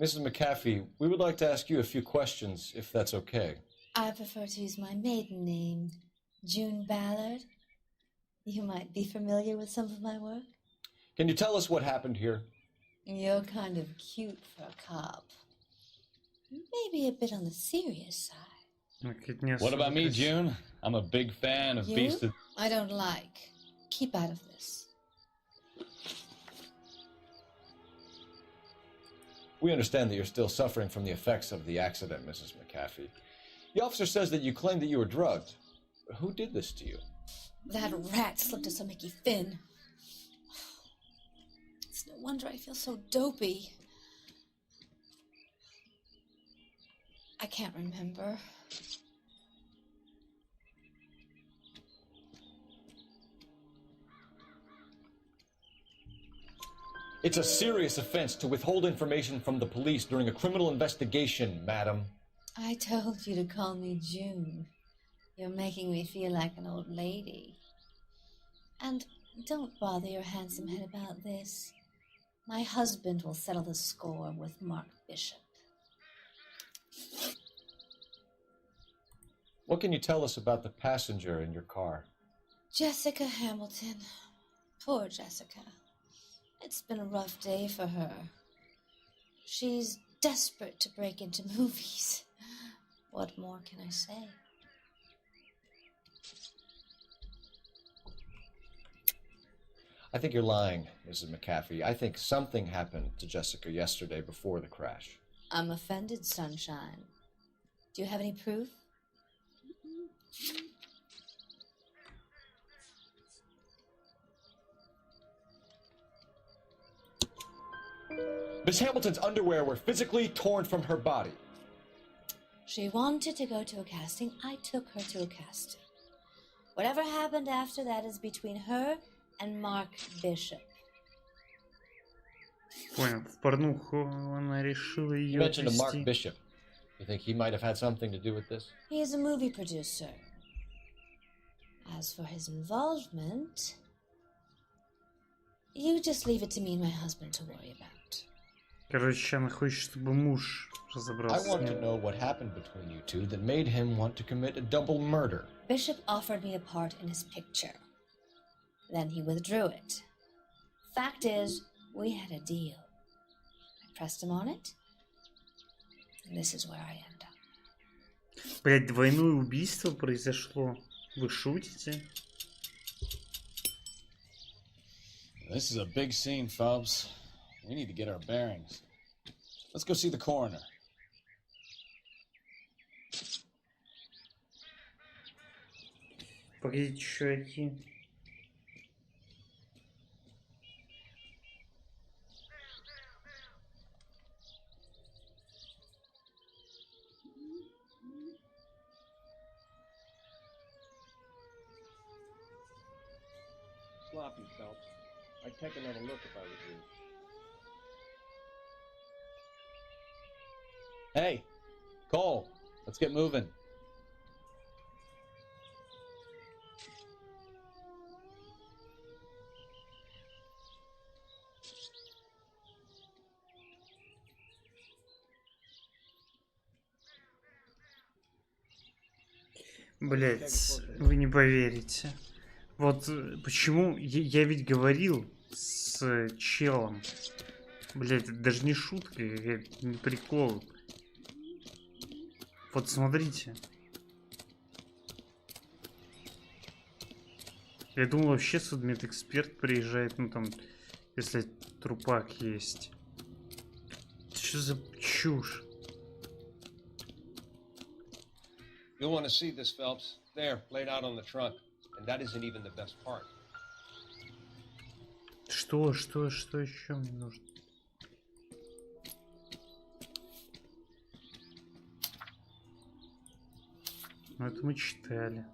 S17: Mrs. McAfee, we would like to ask you a few questions, if that's okay.
S24: I prefer to use my maiden name, June Ballard. You might be familiar with some of my work.
S17: Can you tell us what happened here?
S24: You're kind of cute for a cop. Maybe a bit on the serious side.
S15: What about me, June? I'm a big fan of Beast of...
S24: I don't like. Keep out of this.
S11: We understand that you're still suffering from the effects of the accident, Mrs. McAfee. The officer says that you claimed that you were drugged. Who did this to you?
S24: That rat slipped us a Mickey Finn. It's no wonder I feel so dopey. I can't remember.
S11: It's a serious offense to withhold information from the police during a criminal investigation, madam.
S24: I told you to call me June. You're making me feel like an old lady. And don't bother your handsome head about this. My husband will settle the score with Mark Bishop.
S11: What can you tell us about the passenger in your car?
S24: Jessica Hamilton. Poor Jessica. It's been a rough day for her. She's desperate to break into movies. What more can I say?
S11: I think you're lying, Mrs. McAfee. I think something happened to Jessica yesterday before the crash.
S24: I'm offended, Sunshine. Do you have any proof?
S11: Miss Hamilton's underwear were physically torn from her body.
S24: She wanted to go to a casting. I took her to a casting. Whatever happened after that is between her and Mark Bishop.
S1: Понял, в порнуху она решила ее
S11: You mentioned a Mark
S1: отвезти.
S11: Bishop. You think he might have had something to do with this?
S24: He is a movie producer. As for his involvement, you just leave it to me and my husband to worry about.
S1: Короче, она хочет, чтобы муж
S11: I
S1: разобрался с
S11: want to
S1: ним.
S11: know what happened between you two that made him want to commit a double murder.
S24: Bishop offered me a part in his picture. Then he withdrew it. Fact is, we had a deal. I pressed him on it, and this is where I end up.
S1: Блять, двойное убийство произошло. Вы шутите?
S15: This is a big scene, Phelps. We need to get our bearings. Let's go see the coroner.
S1: Погодите, чуваки.
S22: Sloppy, Phelps. I'd take another look if I was you.
S15: Hey, Cole, let's get moving.
S1: Блять, вы не поверите. Вот почему я ведь говорил с челом. Блять, это даже не шутка, это не прикол. Вот смотрите. Я думал, вообще судмедэксперт приезжает, ну там, если трупак есть. Что за чушь?
S4: You'll want to see this, Phelps. There, laid out on the trunk. And that isn't even the best part.
S1: Что еще мне нужно? Ну, это мы читали.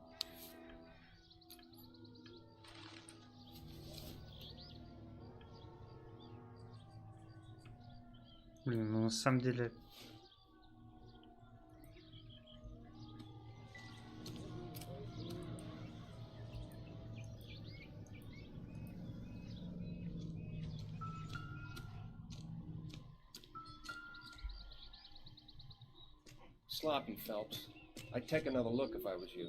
S1: Блин, ну на самом деле...
S4: Sloppy, Phelps. I'd take another look if I was you.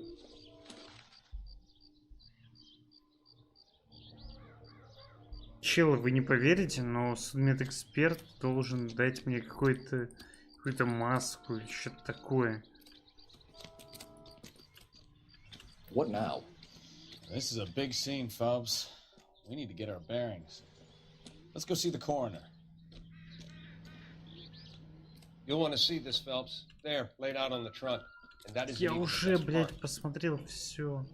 S1: Челы, вы не поверите, но судмедэксперт должен дать мне какую-то маску или что-то такое.
S18: What now?
S15: This is a big scene, Phelps. We need to get our bearings. Let's go see the coroner.
S4: You'll want to see this, Phelps. There, laid out on the trunk. And that is
S1: Я уже, блядь, посмотрел все.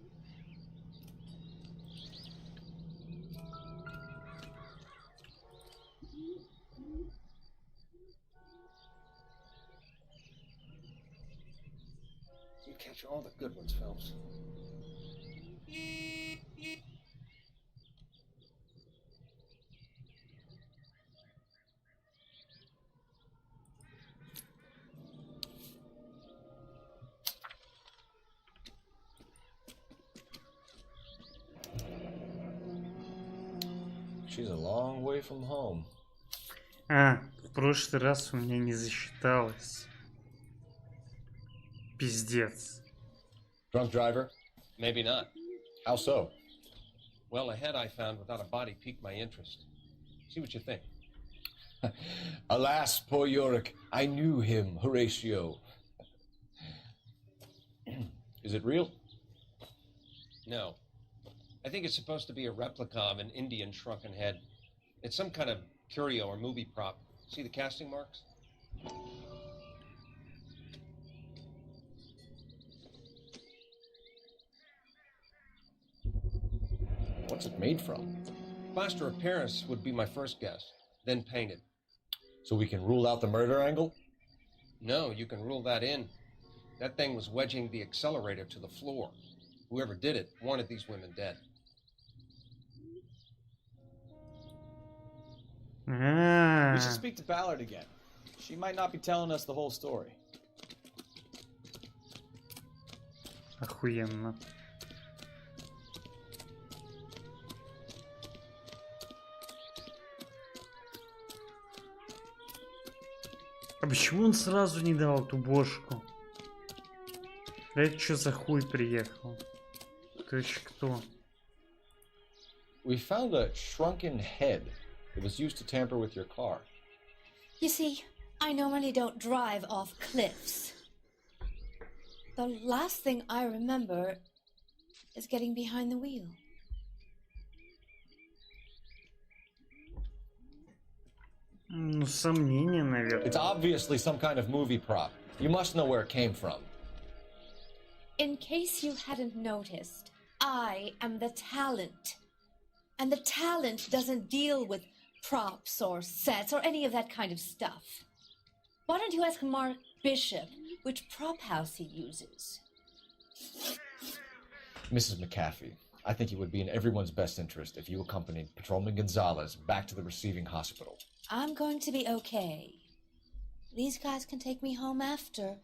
S4: You catch all the good ones, Phelps.
S11: She's a long way from home.
S1: А, в прошлый раз у меня не засчиталось. Пиздец.
S5: Drunk driver?
S4: Maybe not.
S5: How so?
S4: Well, a head I found without a body piqued my interest. See what you think.
S5: Alas, poor Yorick, I knew him, Horatio. Is it real?
S4: No. I think it's supposed to be a replica of an Indian shrunken head. It's some kind of curio or movie prop. See the casting marks?
S5: What's it made from?
S4: Plaster of Paris would be my first guess, then painted.
S5: So we can rule out the murder angle?
S4: No, you can rule that in. That thing was wedging the accelerator to the floor. Whoever did it wanted these women dead.
S6: We should speak to Ballard again. She might not be telling us the whole story.
S1: Охуенно. А почему он сразу не дал эту бошку? Это что за хуй приехал? Это еще кто?
S11: We found a shrunken head. It was used to tamper with your car.
S24: You see, I normally don't drive off cliffs. The last thing I remember is getting behind the wheel.
S1: Ну, сомнения, наверное.
S11: It's obviously some kind of movie prop. You must know where it came from.
S24: In case you hadn't noticed, I am the talent. And the talent doesn't deal with props or sets or any of that kind of stuff. Why don't you ask Mark Bishop which prop house he uses?
S11: Mrs. McAfee, I think it would be in everyone's best interest if you accompanied Patrolman Gonzalez back to the receiving hospital.
S24: I'm going to be okay. These guys can take me home after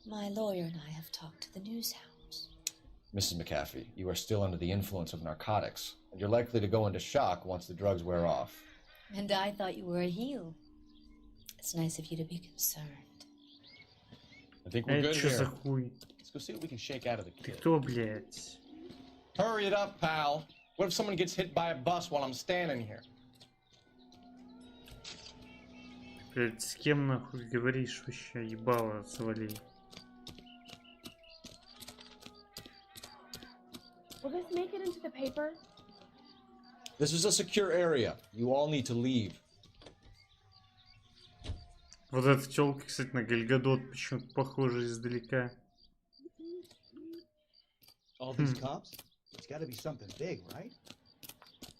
S24: my lawyer and I have talked to the news hounds.
S11: Mrs. McAfee, you are still under the influence of narcotics, and you're likely to go into shock once the drugs wear off.
S24: And I thought you were a heel. It's nice of you to be concerned.
S15: I think we're good
S1: Что за
S15: here.
S1: хуй?
S15: Let's go see what we can shake out of the
S1: Ты
S15: kid.
S1: кто, блядь?
S2: Hurry it up, pal. What if someone gets hit by a bus while I'm standing here?
S1: Блядь, с кем нахуй говоришь вообще? Ебало свали.
S7: Will this make it into the paper?
S11: This is a secure area. You all need to leave.
S1: Вот эта тёлка, кстати, на Гальгадот почему-то похожа издалека.
S20: All these cops? It's gotta be something big, right?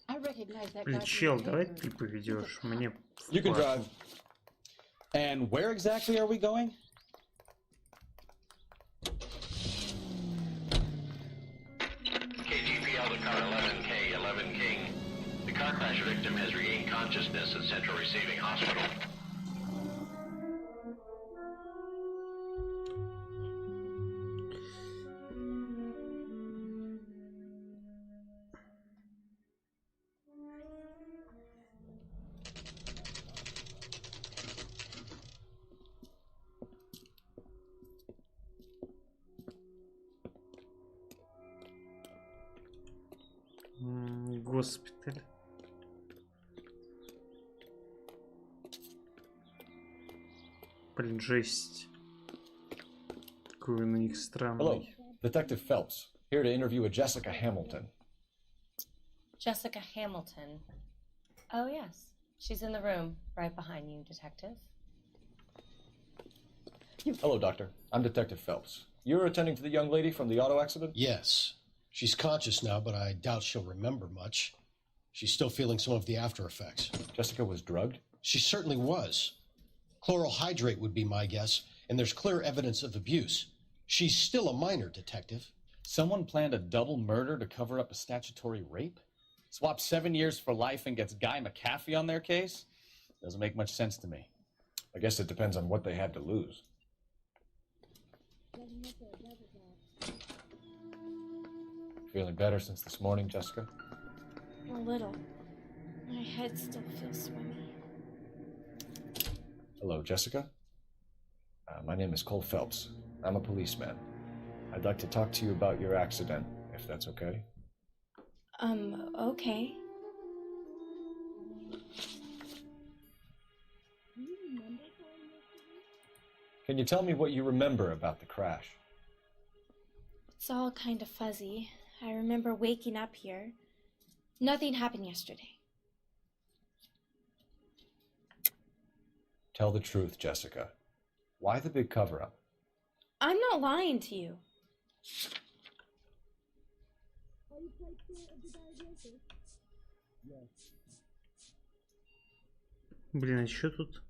S7: I recognize that
S1: Блин,
S7: guy.
S1: чел, давай ты поведешь. Мне
S2: You can
S1: похуй.
S2: drive. And where exactly are we going?
S8: KGPL to car 11K, 11 King. The car crash victim has regained consciousness at Central Receiving Hospital.
S1: Госпиталь. Блин, жесть. Какой на них странный.
S11: Hello, Detective Phelps, Here to interview a Jessica Hamilton.
S12: Jessica Hamilton. Oh, yes. She's in the room, right behind you, Detective.
S11: Hello, Doctor. I'm Detective Phelps. You're attending to the young lady from the auto accident?
S16: Yes. She's conscious now, but I doubt she'll remember much. She's still feeling some of the after effects.
S11: Jessica was drugged?
S16: She certainly was. Chloral hydrate would be my guess, and there's clear evidence of abuse. She's still a minor, Detective.
S15: Someone planned a double murder to cover up a statutory rape? Swap 7 years for life and gets Guy McAfee on their case? Doesn't make much sense to me.
S11: I guess it depends on what they had to lose. Feeling better since this morning, Jessica?
S24: A little. My head still feels swimmy.
S11: Hello, Jessica. My name is Cole Phelps. I'm a policeman. I'd like to talk to you about your accident, if that's okay.
S24: Okay.
S11: Can you tell me what you remember about the crash?
S24: It's all kind of fuzzy. I remember waking up here. Nothing happened yesterday.
S11: Tell the truth, Jessica. Why the big cover-up?
S24: I'm not lying to you.
S1: Блин, а что тут?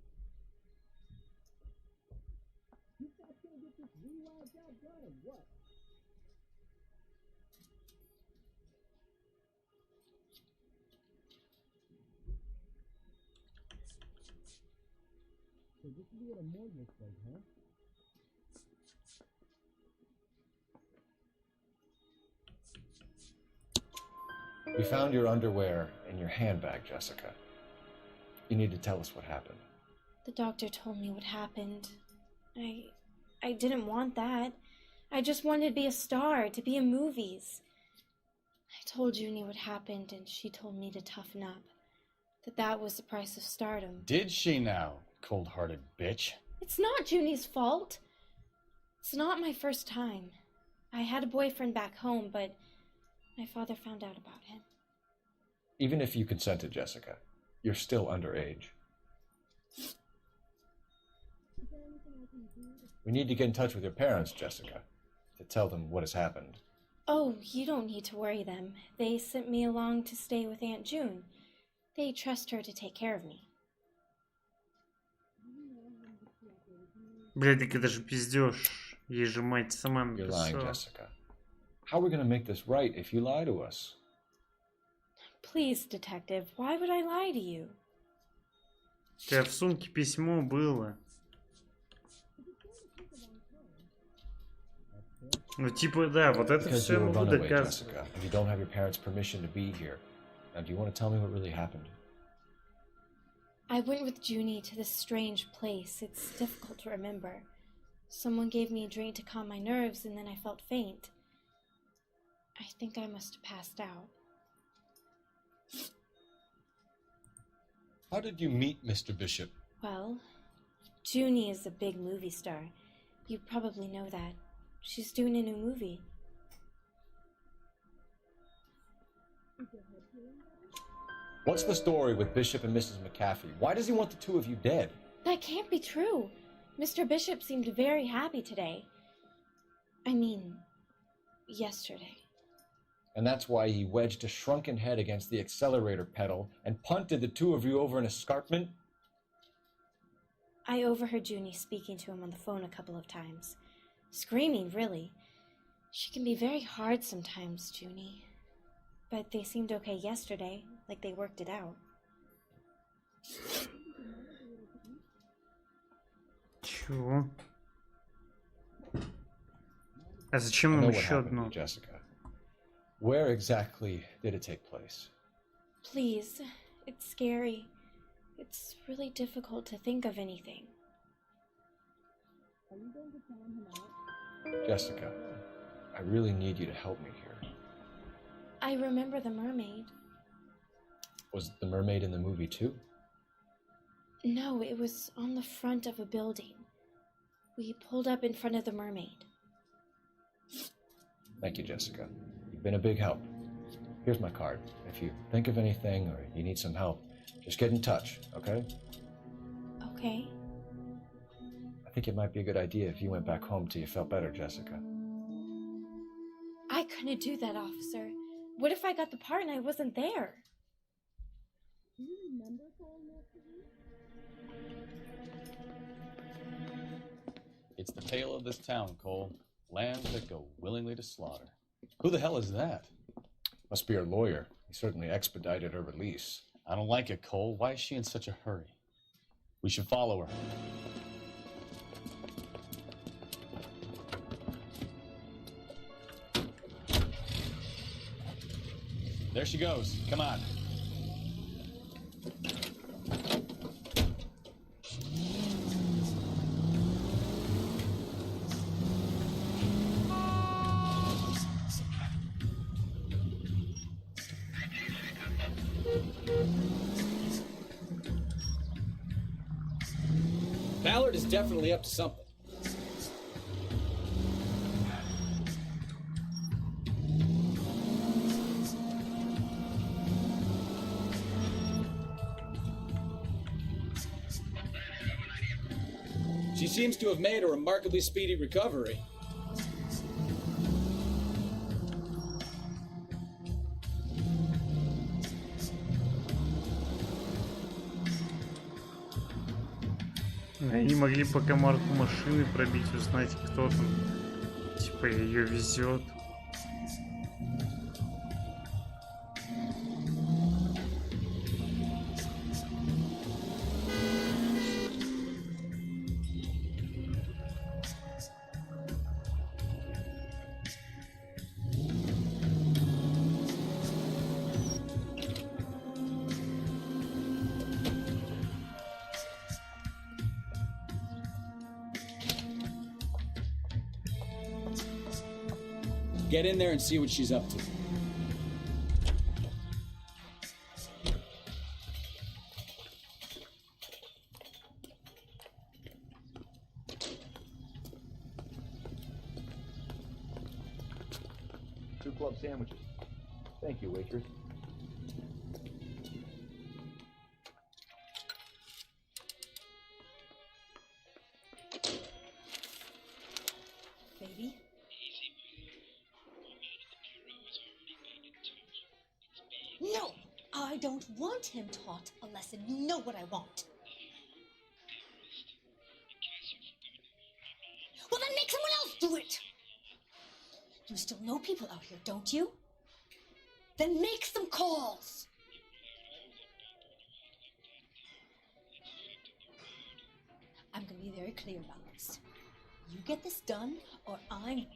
S20: So this is what a morgue looks like, huh?
S11: We found your underwear in your handbag, Jessica. You need to tell us what happened.
S24: The doctor told me what happened. I didn't want that. I just wanted to be a star, to be in movies. I told Junie what happened, and she told me to toughen up. That was the price of stardom.
S15: Did she now, cold-hearted bitch?
S24: It's not Junie's fault. It's not my first time. I had a boyfriend back home, but my father found out about him.
S11: Even if you consented, Jessica, you're still underage. We need to get in touch with your parents, Jessica, to tell them what has happened.
S24: Oh, you don't need to worry them. They sent me along to stay with Aunt June. They trust her to take care of me.
S1: Блядь, так это же пиздёж. Ей же мать сама
S11: You're lying,
S1: написала.
S11: Jessica. How are we going to make this right if you lie to us?
S24: Please, detective, why would I lie to you?
S1: У тебя в сумке письмо было. Ну типа, да, вот это
S11: Because
S1: все
S11: you're a
S1: могу
S11: runaway,
S1: доказывать.
S11: Jessica, and you don't have your parents' permission to be here. Now, do you want to tell me what really happened?
S24: I went with Junie to this strange place. It's difficult to remember. Someone gave me a drink to calm my nerves, and then I felt faint. I think I must have passed out.
S16: How did you meet Mr. Bishop?
S24: Well, Junie is a big movie star. You probably know that. She's doing a new movie.
S11: What's the story with Bishop and Mrs. McAfee? Why does he want the two of you dead?
S24: That can't be true. Mr. Bishop seemed very happy today. I mean, yesterday.
S11: And that's why he wedged a shrunken head against the accelerator pedal and punted the two of you over an escarpment?
S24: I overheard Junie speaking to him on the phone a couple of times. Screaming, really. She can be very hard sometimes, Junie. But they seemed okay yesterday, like they worked it out.
S1: Чего? А зачем
S11: I
S1: нам
S11: know what
S1: еще
S11: happened
S1: одно?
S11: to Jessica. Where exactly did it take place?
S24: Please, it's scary. It's really difficult to think of anything.
S20: Are you going to time him out?
S11: Jessica, I really need you to help me here.
S24: I remember the mermaid.
S11: Was the mermaid in the movie too?
S24: No, it was on the front of a building. We pulled up in front of the mermaid.
S17: Thank you, Jessica. You've been a big help. Here's my card. If you think of anything or you need some help, just get in touch, okay?
S24: Okay.
S17: I think it might be a good idea if you went back home till you felt better, Jessica.
S24: I couldn't do that, officer. What if I got the part and I wasn't there?
S7: Do you remember calling that to me?
S15: It's the tale of this town, Cole. Lambs that go willingly to slaughter. Who the hell is that?
S17: Must be her lawyer. He certainly expedited her release.
S15: I don't like it, Cole. Why is she in such a hurry? We should follow her. There she goes. Come on.
S6: Ballard is definitely up to something. She seems to have made a remarkably speedy recovery.
S1: Они могли по комарку машины пробить, узнать, кто там, типа, ее везет.
S6: Get in there and see what she's up to.
S11: Two club sandwiches. Thank you, waitress.
S24: Baby? No! I don't want him taught a lesson. You know what I want. Well, then make someone else do it! You still know people out here, don't you? Then make some calls! I'm gonna be very clear about this. You get this done, or I'm...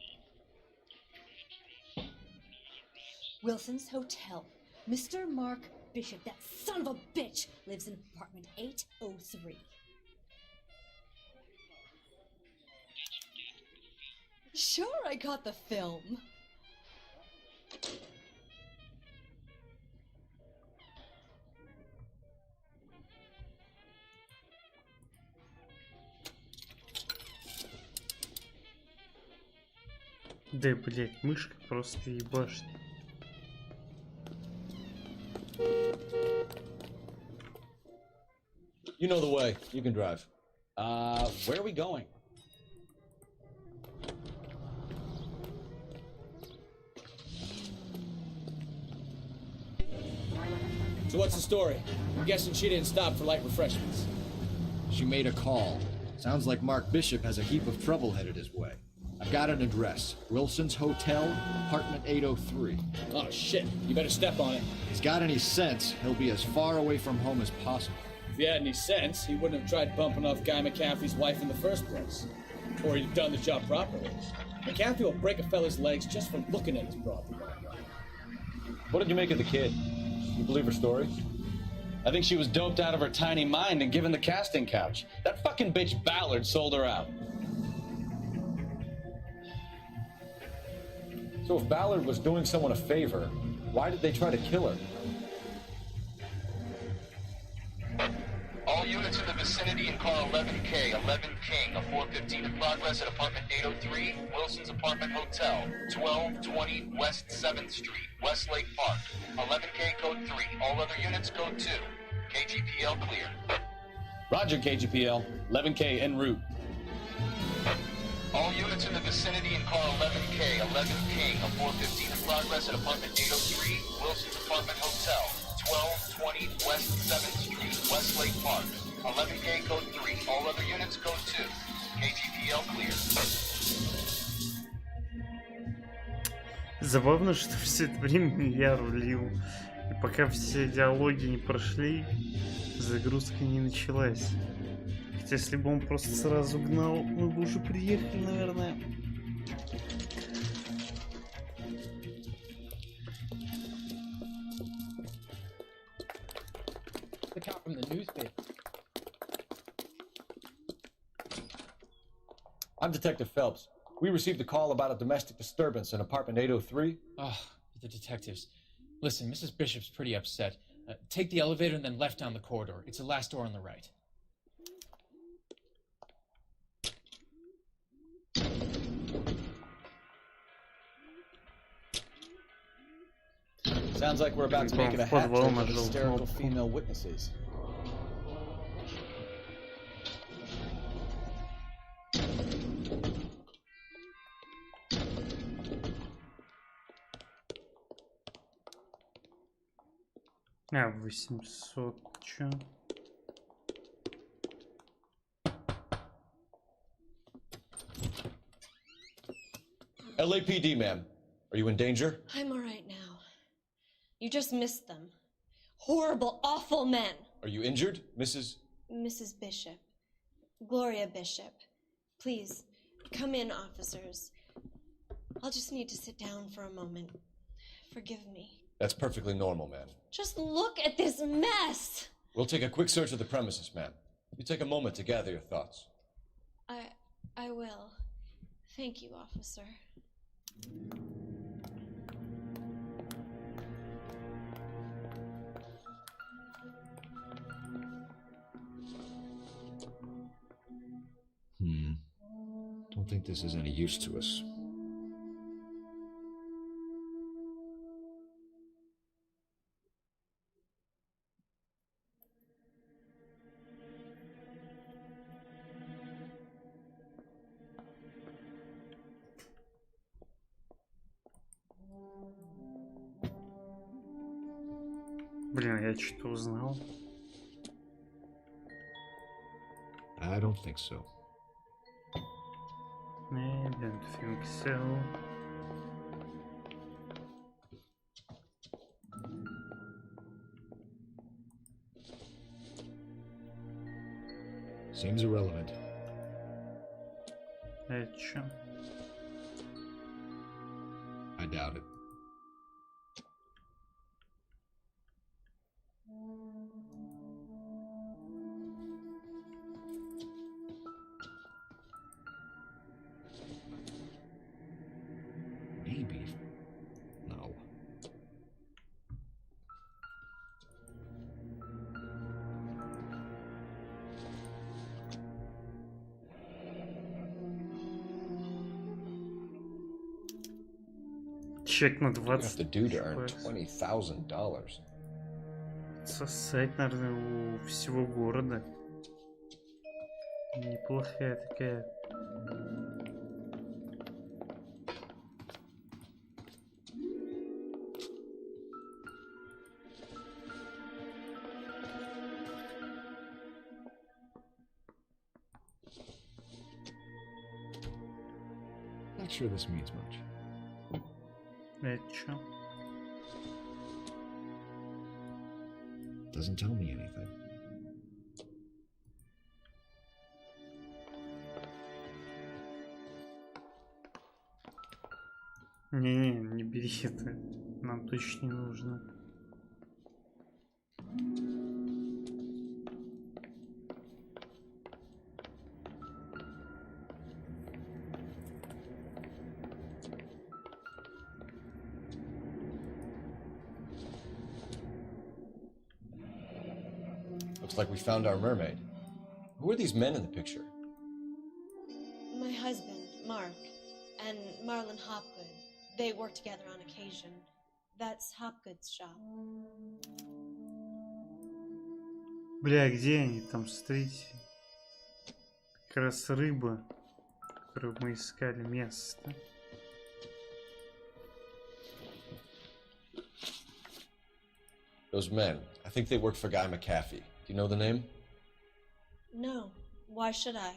S24: Wilson's Hotel. Mr. Mark Bishop, that son of a bitch, lives in apartment 803. Sure, I got the film.
S1: Да, блять, мышка просто ебашит.
S17: You know the way. You can drive. Where are we going?
S6: So what's the story? I'm guessing she didn't stop for light refreshments.
S18: She made a call. Sounds like Mark Bishop has a heap of trouble headed his way. I've got an address. Wilson's Hotel, apartment 803.
S6: Oh, shit. You better step on it.
S18: If he's got any sense, he'll be as far away from home as possible.
S6: If he had any sense, he wouldn't have tried bumping off Guy McCaffrey's wife in the first place. Or he'd have done the job properly. McCaffrey will break a fella's legs just for looking at his broad.
S17: What did you make of the kid? You believe her story?
S15: I think she was doped out of her tiny mind and given the casting couch. That fucking bitch Ballard sold her out.
S17: So if Ballard was doing someone a favor, why did they try to kill her?
S8: All units in the vicinity and car 11K, 11 King, a 415 in progress at apartment 803, Wilson's Apartment Hotel, 1220 West 7th Street, Westlake Park. 11K code 3, all other units code 2. KGPL clear.
S15: Roger, KGPL. 11K en route.
S8: All units in the vicinity in car 11K, 11 King, a 415 in progress at apartment 803, Wilson's Apartment Hotel, 1220 West 7th Street, Westlake Park. 11K code 3, all other units code 2. KGPL clear.
S1: Забавно, что все это время я рулил. И пока все диалоги не прошли, загрузка не началась. Хотя если бы он просто сразу гнал, мы бы уже приехали, наверное.
S22: The cop from the newspaper.
S11: I'm Detective Phelps. We received a call about a domestic disturbance in apartment 803.
S3: Oh, the detectives. Listen, Mrs. Bishop's pretty upset. Take the elevator and then left down the corridor. It's the last door on the right.
S11: Sounds like we're about to make it a hat trick of hysterical female witnesses.
S1: А, 800, чё?
S11: LAPD, ma'am. Are you in danger?
S12: I'm all right now. You just missed them. Horrible, awful men.
S11: Are you injured, Mrs.
S12: Mrs. Bishop. Gloria Bishop. Please, come in, officers. I'll just need to sit down for a moment. Forgive me.
S11: That's perfectly normal, ma'am.
S12: Just look at this mess!
S11: We'll take a quick search of the premises, ma'am. You take a moment to gather your thoughts.
S12: I will. Thank you, officer.
S18: Don't think this is any use to us.
S1: Блин, я что-то узнал.
S18: I don't think so.
S1: I don't think so.
S18: Seems irrelevant.
S1: Это чё?
S18: I doubt it. Maybe. No.
S1: Чек на
S11: What do you have to
S1: 20
S11: do to earn
S1: тысяч.
S11: $20,000?
S1: Сосать, наверное, у всего города. Неплохая такая.
S18: Not sure this means much.
S1: Это чё?
S18: Doesn't tell me anything.
S1: Не-не, не бери это. Нам точно не нужно.
S11: Looks like we found our mermaid. Who are these men in the picture?
S12: My husband, Mark, and Marlon Hopgood. They work together on occasion. That's Hopgood's shop.
S1: Бля, где они там? Смотрите. Как раз рыба, которую мы искали, место.
S11: Those men, I think they work for Guy McAfee. Do you know the name?
S12: No. Why should I?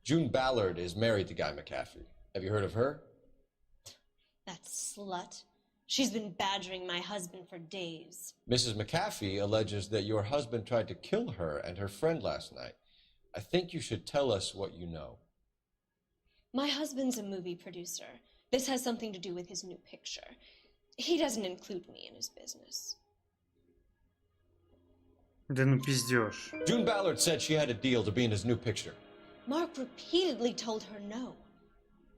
S11: June Ballard is married to Guy McAfee. Have you heard of her?
S12: That slut. She's been badgering my husband for days.
S11: Mrs. McAfee alleges that your husband tried to kill her and her friend last night. I think you should tell us what you know.
S12: My husband's a movie producer. This has something to do with his new picture. He doesn't include me in his business.
S1: Да ну пиздёж.
S11: June Ballard said she had a deal to be in his new picture.
S12: Mark repeatedly told her no.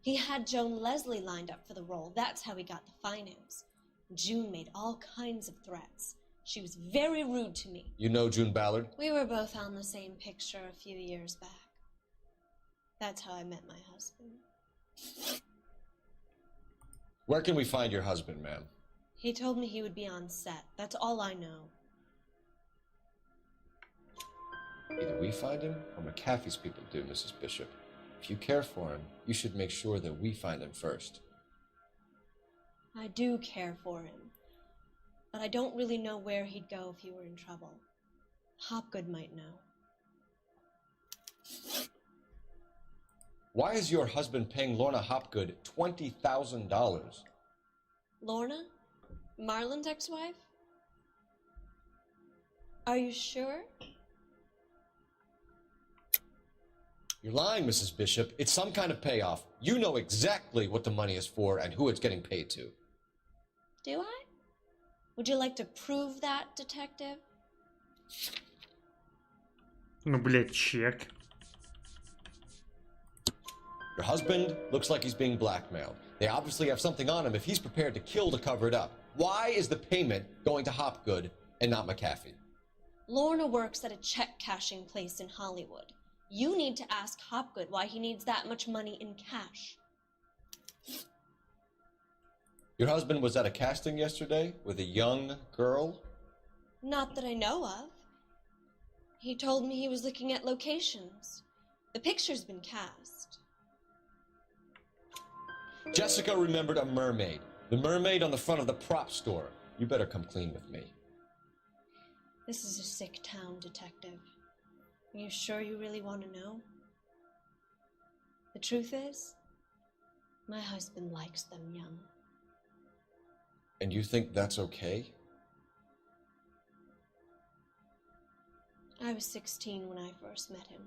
S12: He had Joan Leslie lined up for the role. That's how he got the finance. June made all kinds of threats. She was very rude to me.
S11: You know June Ballard?
S12: We were both on the same picture a few years back. That's how I met my husband.
S11: Where can we find your husband, ma'am?
S12: He told me he would be on set. That's all I know.
S11: Either we find him or McAfee's people do, Mrs. Bishop. If you care for him, you should make sure that we find him first.
S12: I do care for him, but I don't really know where he'd go if he were in trouble. Hopgood might know.
S11: Why is your husband paying Lorna Hopgood $20,000?
S12: Lorna? Marlon's ex-wife? Are you sure?
S11: You're lying, Mrs. Bishop. It's some kind of payoff. You know exactly what the money is for and who it's getting paid to.
S12: Do I? Would you like to prove that, detective?
S1: Ну, блядь, чек.
S11: Your husband looks like he's being blackmailed. They obviously have something on him if he's prepared to kill to cover it up. Why is the payment going to Hopgood and not McAfee?
S12: Lorna works at a check-cashing place in Hollywood. You need to ask Hopgood why he needs that much money in cash.
S11: Your husband was at a casting yesterday with a young girl?
S12: Not that I know of. He told me he was looking at locations. The picture's been cast.
S11: Jessica remembered a mermaid. The mermaid on the front of the prop store. You better come clean with me.
S12: This is a sick town, detective. Are you sure you really want to know? The truth is, my husband likes them young.
S11: And you think that's okay?
S12: I was 16 when I first met him.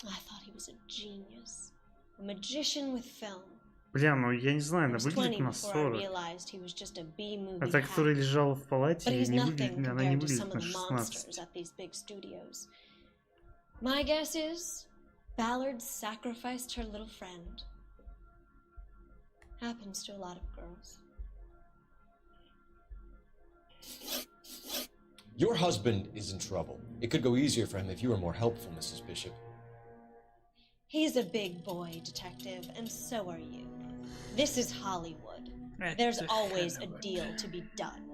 S12: I thought he was a genius. A magician with film.
S1: Бля, ну я не знаю, она
S12: I was
S1: выглядит
S12: 20
S1: на
S12: before I
S1: 40.
S12: realized he was just a B-movie
S1: А та, которая
S12: hack.
S1: лежала в палате,
S12: But he's
S1: не
S12: nothing
S1: выглядит, она не
S12: compared to
S1: выглядит
S12: some
S1: на
S12: of the
S1: 16.
S12: monsters at these big studios. My guess is Ballard sacrificed her little friend. Happens to a lot of girls.
S11: Your husband is in trouble. It could go easier for him if you were more helpful, Mrs. Bishop.
S12: He's a big boy, detective, and so are you. This is Hollywood. There's always a deal to be done.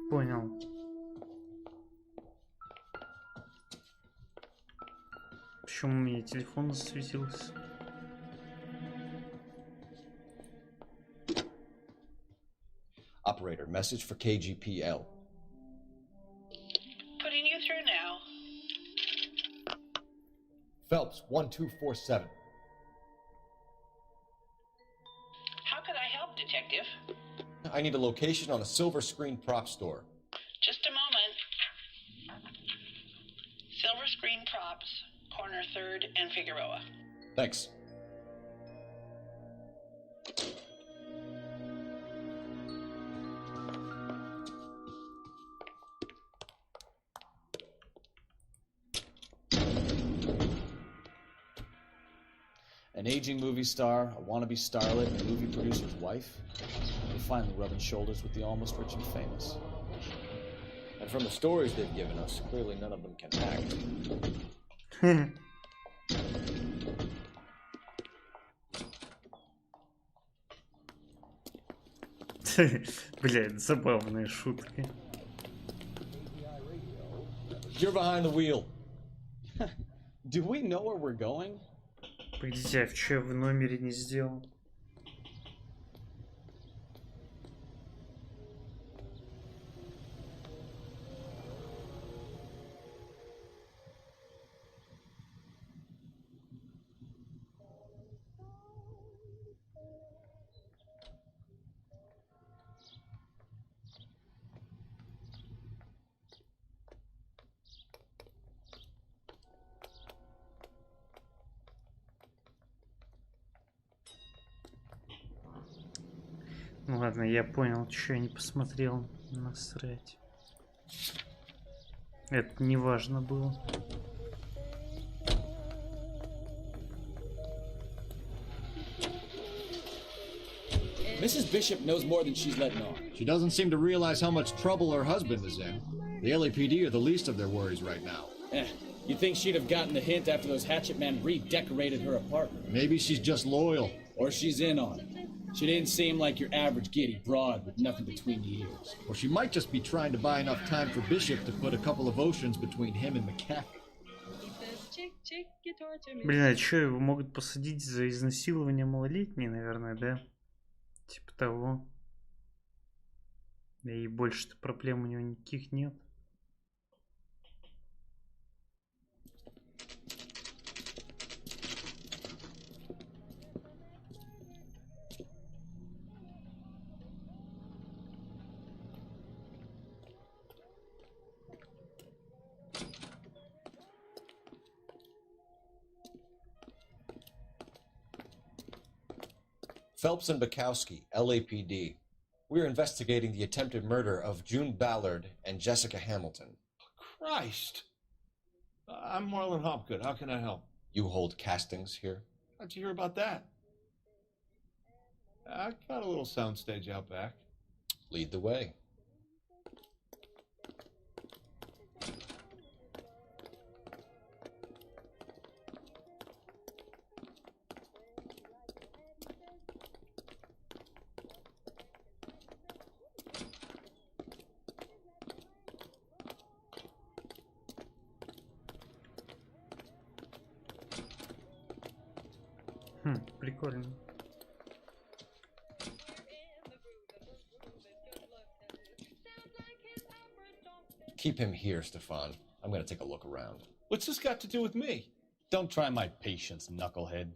S1: Понял. Почему у меня телефон засветился?
S11: Operator, message for KGPL.
S9: Putting you through now.
S11: Phelps, 1247.
S9: How can I help, Detective?
S11: I need a location on a silver screen prop store.
S9: Just a moment. Silver Screen Props, corner 3rd and Figueroa.
S11: Thanks.
S17: An aging movie star, a wannabe starlet, and a movie producer's wife. We're finally rubbing shoulders with the almost rich and famous. And from the stories they've given us, clearly none of them can act.
S1: Блядь, забавная шутка.
S17: You're behind the wheel.
S15: Do we know where we're going?
S1: Погодите, а что я в номере не сделал? Ну ладно, я понял, что я не посмотрел. Насрать. Это не важно было.
S18: Mrs. Bishop knows more than she's letting on. She doesn't seem to realize how much trouble her husband is in. The LAPD are the least of their worries right now.
S22: You'd think she'd have gotten the hint after those hatchet men redecorated her apartment.
S18: Maybe she's just loyal.
S22: Or she's in on it. She didn't seem like your average giddy broad with nothing between the ears.
S18: Or she might just be trying to buy enough time for Bishop to put a couple of oceans between him and McCaffrey.
S1: Блин, а что, его могут посадить за изнасилование малолетней, наверное, да? Типа того. И больше-то проблем у него никаких нет.
S11: Phelps and Bukowski, LAPD. We're investigating the attempted murder of June Ballard and Jessica Hamilton.
S4: Christ! I'm Marlon Hopgood. How can I help?
S11: You hold castings here?
S4: How'd you hear about that? I got a little soundstage out back.
S11: Lead the way.
S1: Прикольно.
S11: Keep him here, Stefan. I'm gonna take a look around.
S4: What's this got to do with me?
S15: Don't try my patience, knucklehead.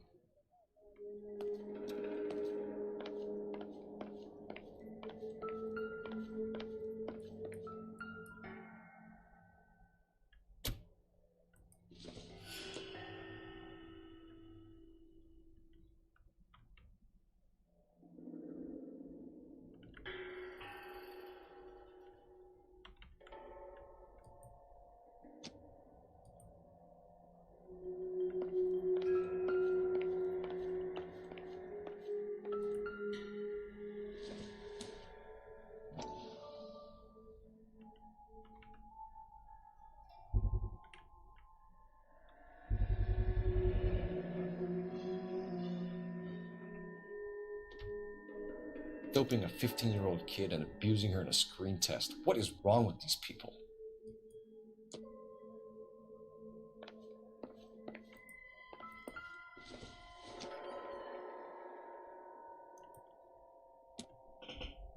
S11: Doping a 15-year-old kid and abusing her in a screen test. What is wrong with these people?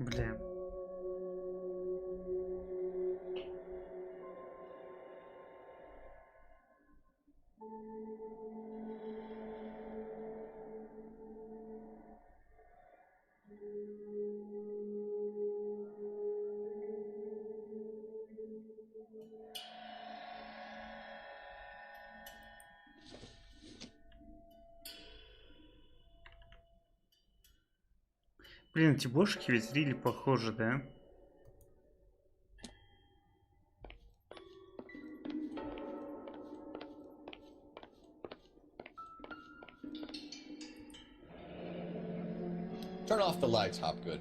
S1: Бля. Блин, эти бошки ведь рили похожи, да?
S11: Turn off the lights, Hopgood.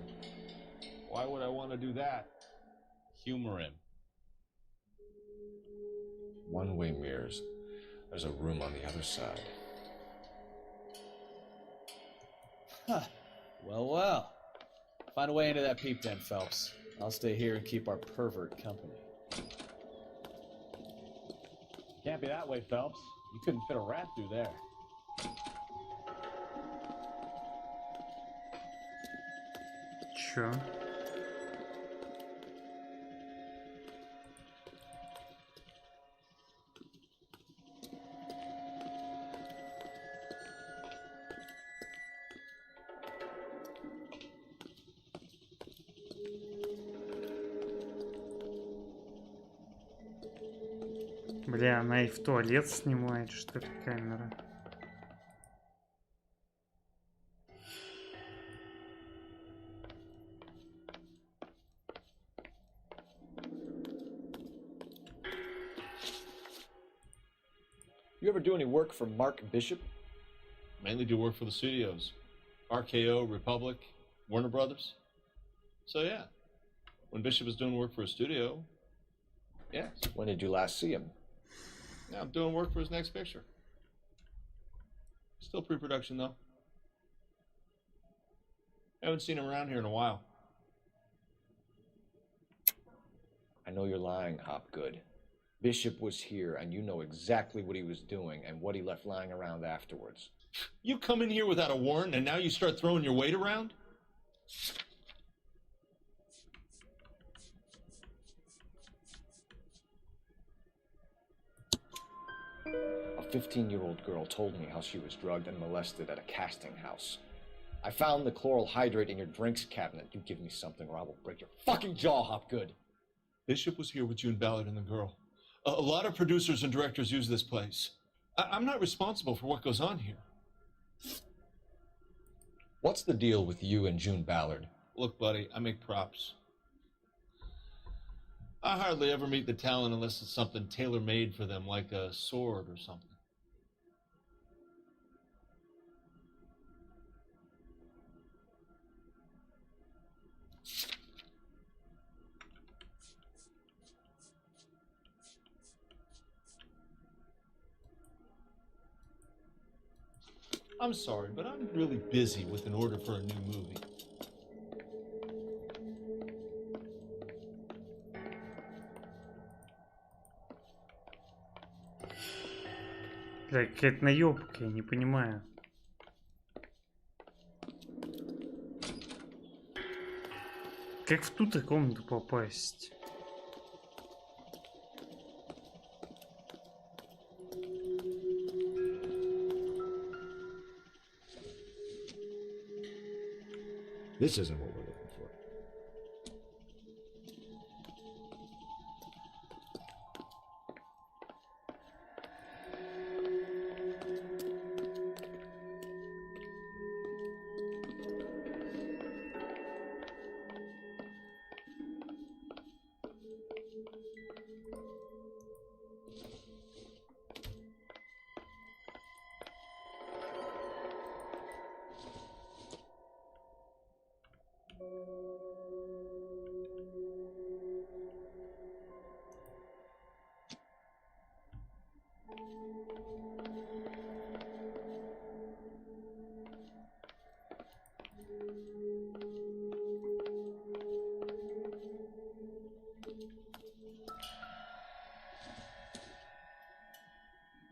S4: Why would I want to do that?
S15: Humor him.
S17: One-way mirrors. There's a room on the other side.
S14: Huh. Well, well. Find a way into that peep den, Phelps. I'll stay here and keep our pervert company.
S15: Can't be that way, Phelps. You couldn't fit a rat through there.
S1: Чё? Бля, она и в туалет снимает, что ли, камера.
S11: You ever do any work for Mark Bishop?
S10: Mainly do work for the studios. RKO, Republic, Warner Brothers. So yeah, when Bishop was doing work for a studio, yes.
S11: When did you last see him?
S10: Yeah, I'm doing work for his next picture. Still pre-production though. Haven't seen him around here in a while.
S11: I know you're lying, Hopgood. Bishop was here, and you know exactly what he was doing and what he left lying around afterwards.
S10: You come in here without a warrant, and now you start throwing your weight around?
S11: A 15-year-old girl told me how she was drugged and molested at a casting house. I found the chloral hydrate in your drinks cabinet. You give me something or I will break your fucking jaw, Hopgood.
S10: Bishop was here with June Ballard and the girl. A lot of producers and directors use this place. I'm not responsible for what goes on here.
S17: What's the deal with you and June Ballard?
S10: Look, buddy, I make props. I hardly ever meet the talent unless it's something tailor-made for them, like a sword or something. I'm sorry, but I'm really busy with an order for a new movie.
S1: Бля, какая-то наёбка, я не понимаю. Как в ту-то комнату попасть?
S18: This isn't what we're looking for.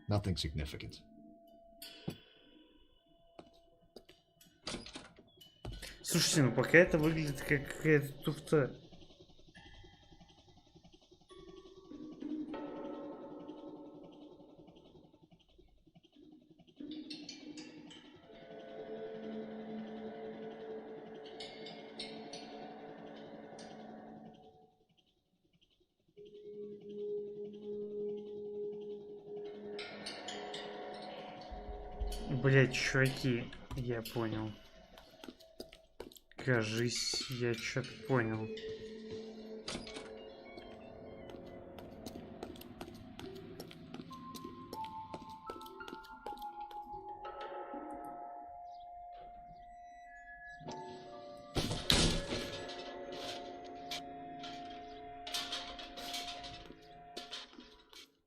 S18: Nothing significant.
S1: Слушайте, ну пока это выглядит как какая-то туфта. Блять, чуваки, я понял. Кажись, я что-то понял.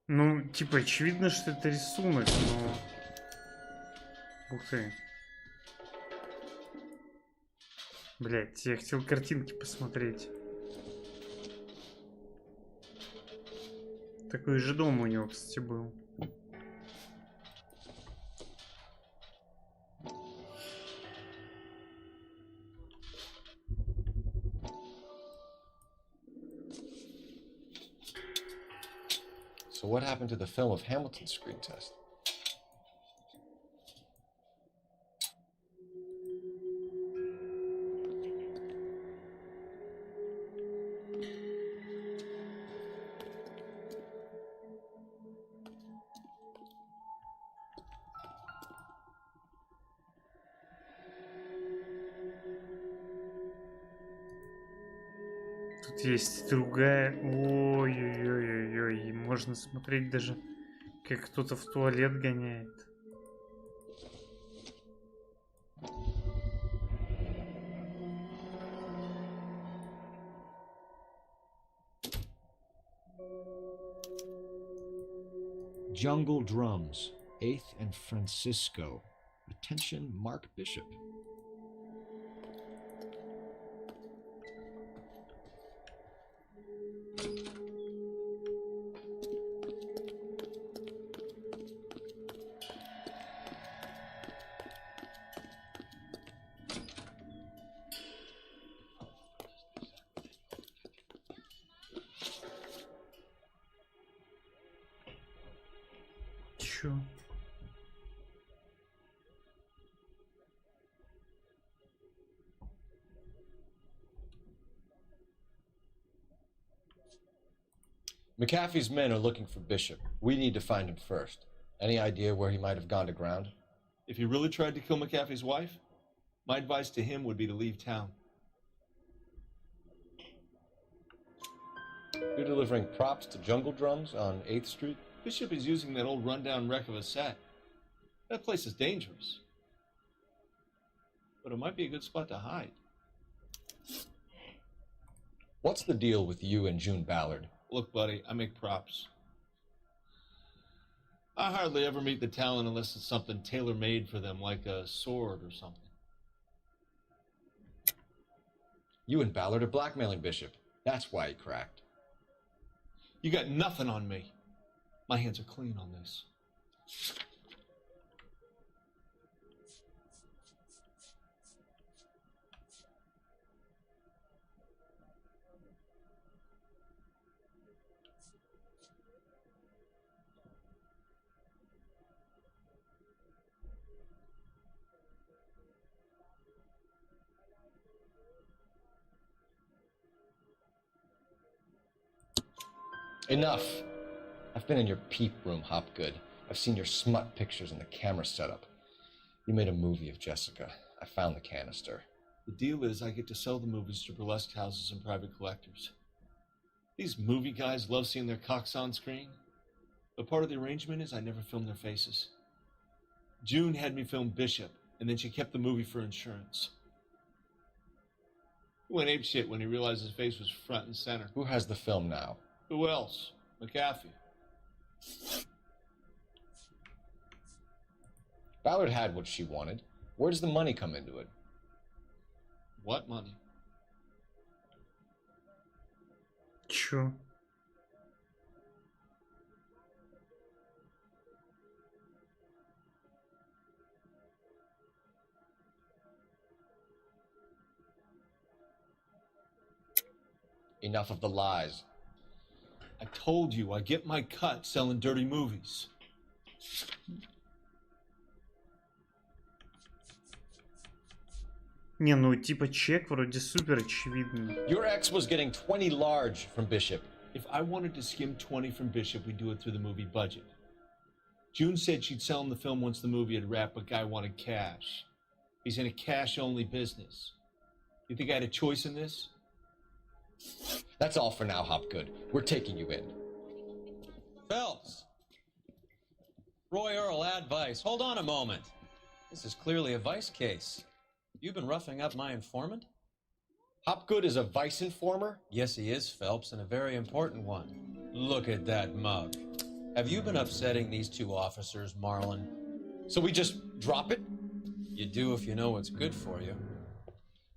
S1: Ну, типа, очевидно, что это рисунок, но... Ух ты. Блять, я хотел картинки посмотреть. Такой же дом у него, кстати, был.
S17: So what happened to the film of Hamilton's screen test?
S1: Тут есть другая... Ой-ой-ой-ой-ой. Можно смотреть даже, как кто-то в туалет гоняет.
S18: Jungle Drums, 8th and Francisco. Attention, Mark Bishop.
S1: Чё?
S17: McAfee's men are looking for Bishop. We need to find him first. Any idea where he might have gone to ground?
S10: If he really tried to kill McAfee's wife, my advice to him would be to leave town.
S17: You're delivering props to Jungle Drums on 8th Street?
S10: Bishop is using that old rundown wreck of a set. That place is dangerous. But it might be a good spot to hide.
S17: What's the deal with you and June Ballard?
S10: Look, buddy, I make props. I hardly ever meet the talent unless it's something tailor-made for them, like a sword or something.
S17: You and Ballard are blackmailing Bishop. That's why he cracked.
S10: You got nothing on me. My hands are clean on this.
S17: Enough. I've been in your peep room, Hopgood. I've seen your smut pictures and the camera setup. You made a movie of Jessica. I found the canister.
S10: The deal is I get to sell the movies to burlesque houses and private collectors. These movie guys love seeing their cocks on screen. But part of the arrangement is I never film their faces. June had me film Bishop, and then she kept the movie for insurance. He went apeshit when he realized his face was front and center.
S17: Who has the film now?
S10: Who else? McAfee.
S17: Ballard had what she wanted. Where does the money come into it?
S10: What money?
S1: Чё?
S17: Enough of the lies.
S10: I told you I get my cut selling dirty movies.
S1: Не, ну типа чек вроде супер очевидный.
S17: Your ex was getting 20 large from Bishop.
S10: If I wanted to skim 20 from Bishop, we'd do it through the movie budget. June said she'd sell him the film once the movie had wrapped, but Guy wanted cash. He's in a cash-only business. You think I had a choice in this?
S17: That's all for now, Hopgood. We're taking you in.
S15: Phelps! Roy Earl, ad vice. Hold on a moment. This is clearly a vice case. You've been roughing up my informant?
S17: Hopgood is a vice informer?
S15: Yes, he is, Phelps, and a very important one. Look at that mug.
S13: Have you been upsetting these two officers, Marlon?
S16: So we just drop it?
S13: You do if you know what's good for you.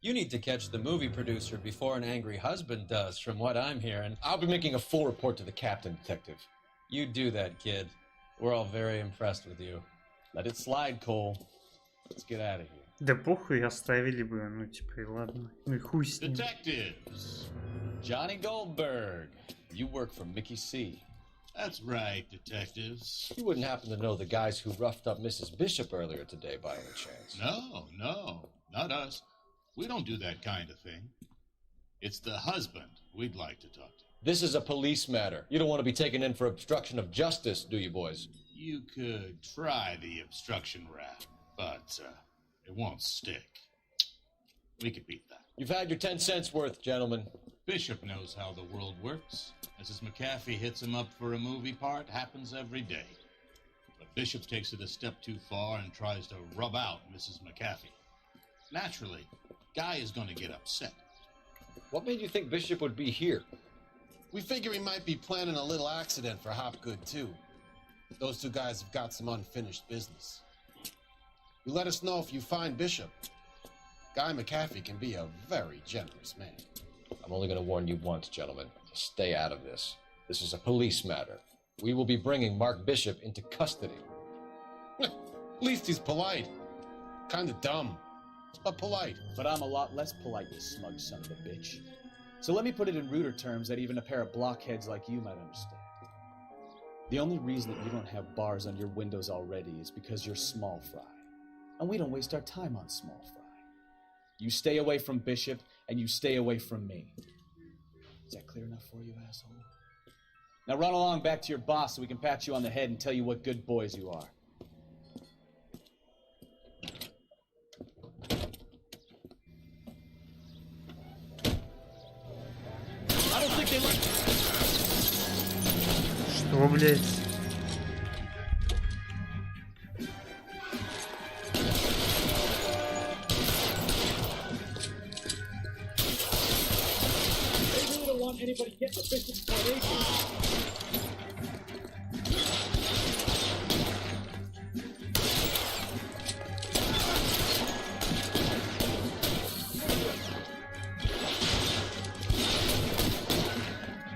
S13: You need to catch the movie producer before an angry husband does, from what I'm hearing.
S16: I'll be making a full report to the captain, Detective.
S13: You do that, kid. We're all very impressed with you.
S15: Let it slide, Cole. Let's get out of here.
S1: Да похуй, оставили бы, ну типа и ладно. Ну и хуй с ним.
S15: Detectives. Johnny Goldberg. You work for Mickey C.
S17: That's right, detectives.
S11: You wouldn't happen to know the guys who roughed up Mrs. Bishop earlier today by any chance?
S17: No, not us. We don't do that kind of thing. It's the husband we'd like to talk to.
S11: This is a police matter. You don't want to be taken in for obstruction of justice, do you, boys?
S17: You could try the obstruction rap, but it won't stick. We could beat that.
S11: You've had your 10 cents worth, gentlemen.
S17: Bishop knows how the world works. Mrs. McAfee hits him up for a movie part, happens every day. But Bishop takes it a step too far and tries to rub out Mrs. McAfee. Naturally, Guy is going to get upset.
S11: What made you think Bishop would be here?
S16: We figure he might be planning a little accident for Hopgood, too. Those two guys have got some unfinished business. You let us know if you find Bishop. Guy McAfee can be a very generous man.
S11: I'm only going to warn you once, gentlemen. Stay out of this. This is a police matter. We will be bringing Mark Bishop into custody.
S16: At least he's polite. Kind of dumb, but polite.
S14: But I'm a lot less polite, you smug son of a bitch. So let me put it in ruder terms that even a pair of blockheads like you might understand. The only reason that you don't have bars on your windows already is because you're small fry. And we don't waste our time on small fry. You stay away from Bishop, and you stay away from me. Is that clear enough for you, asshole? Now run along back to your boss so we can pat you on the head and tell you what good boys you are.
S6: I don't think they like...
S1: Что, блядь?
S6: Anybody get the Bishop's formation?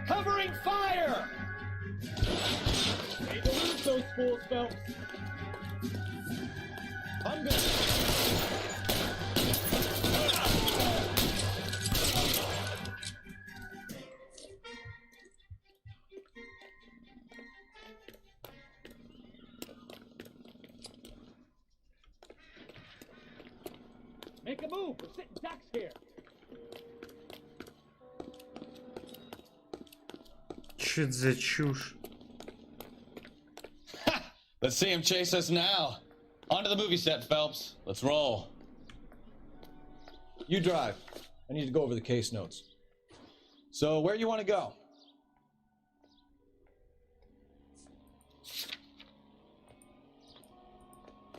S6: Covering fire! Hate to lose those fools, Phelps. I'm gonna... Make a move. We're sitting ducks here.
S1: Чё это за чушь?
S15: Let's see him chase us now. Onto the movie set, Phelps. Let's roll.
S11: You drive. I need to go over the case notes. So, where you want to go?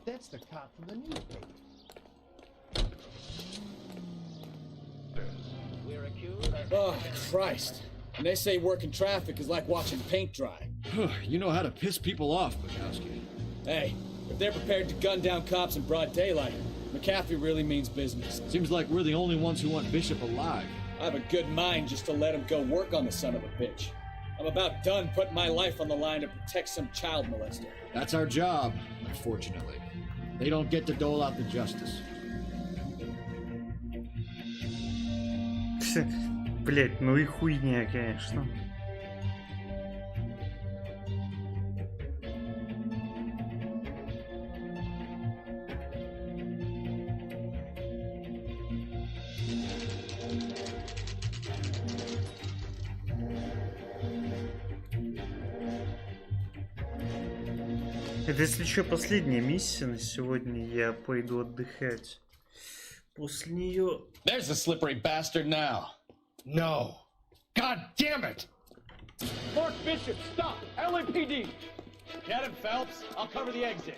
S16: That's the cop from the newspaper.
S14: Oh, Christ. And they say working traffic is like watching paint dry.
S18: You know how to piss people off, Bukowski.
S14: Hey, if they're prepared to gun down cops in broad daylight, McAfee really means business.
S18: Seems like we're the only ones who want Bishop alive.
S14: I have a good mind just to let him go work on the son of a bitch. I'm about done putting my life on the line to protect some child molester.
S18: That's our job, unfortunately. They don't get to dole out the justice.
S1: Блять, ну и хуйня, конечно. Это, если что, последняя миссия на сегодня. Я пойду отдыхать. После нее...
S15: There's the slippery bastard now.
S16: No. God damn it!
S6: Mark Bishop, stop! LAPD! Get him, Phelps. I'll cover the exit.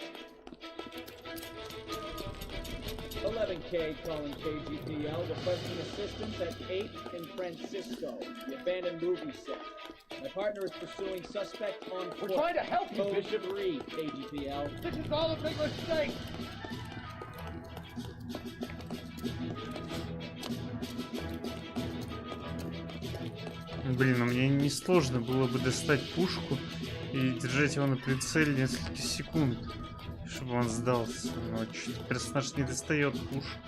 S22: 11K calling KGPL, requesting assistance at 8th and Francisco, the abandoned movie set. My partner is pursuing suspect on foot.
S20: We're trying to help you,
S22: Code
S20: Bishop.
S22: 3, KGPL.
S20: This is all a big mistake.
S1: Блин, мне не сложно было бы достать пушку и держать его на прицеле несколько секунд, чтобы он сдался. Но что-то персонаж не достает пушку.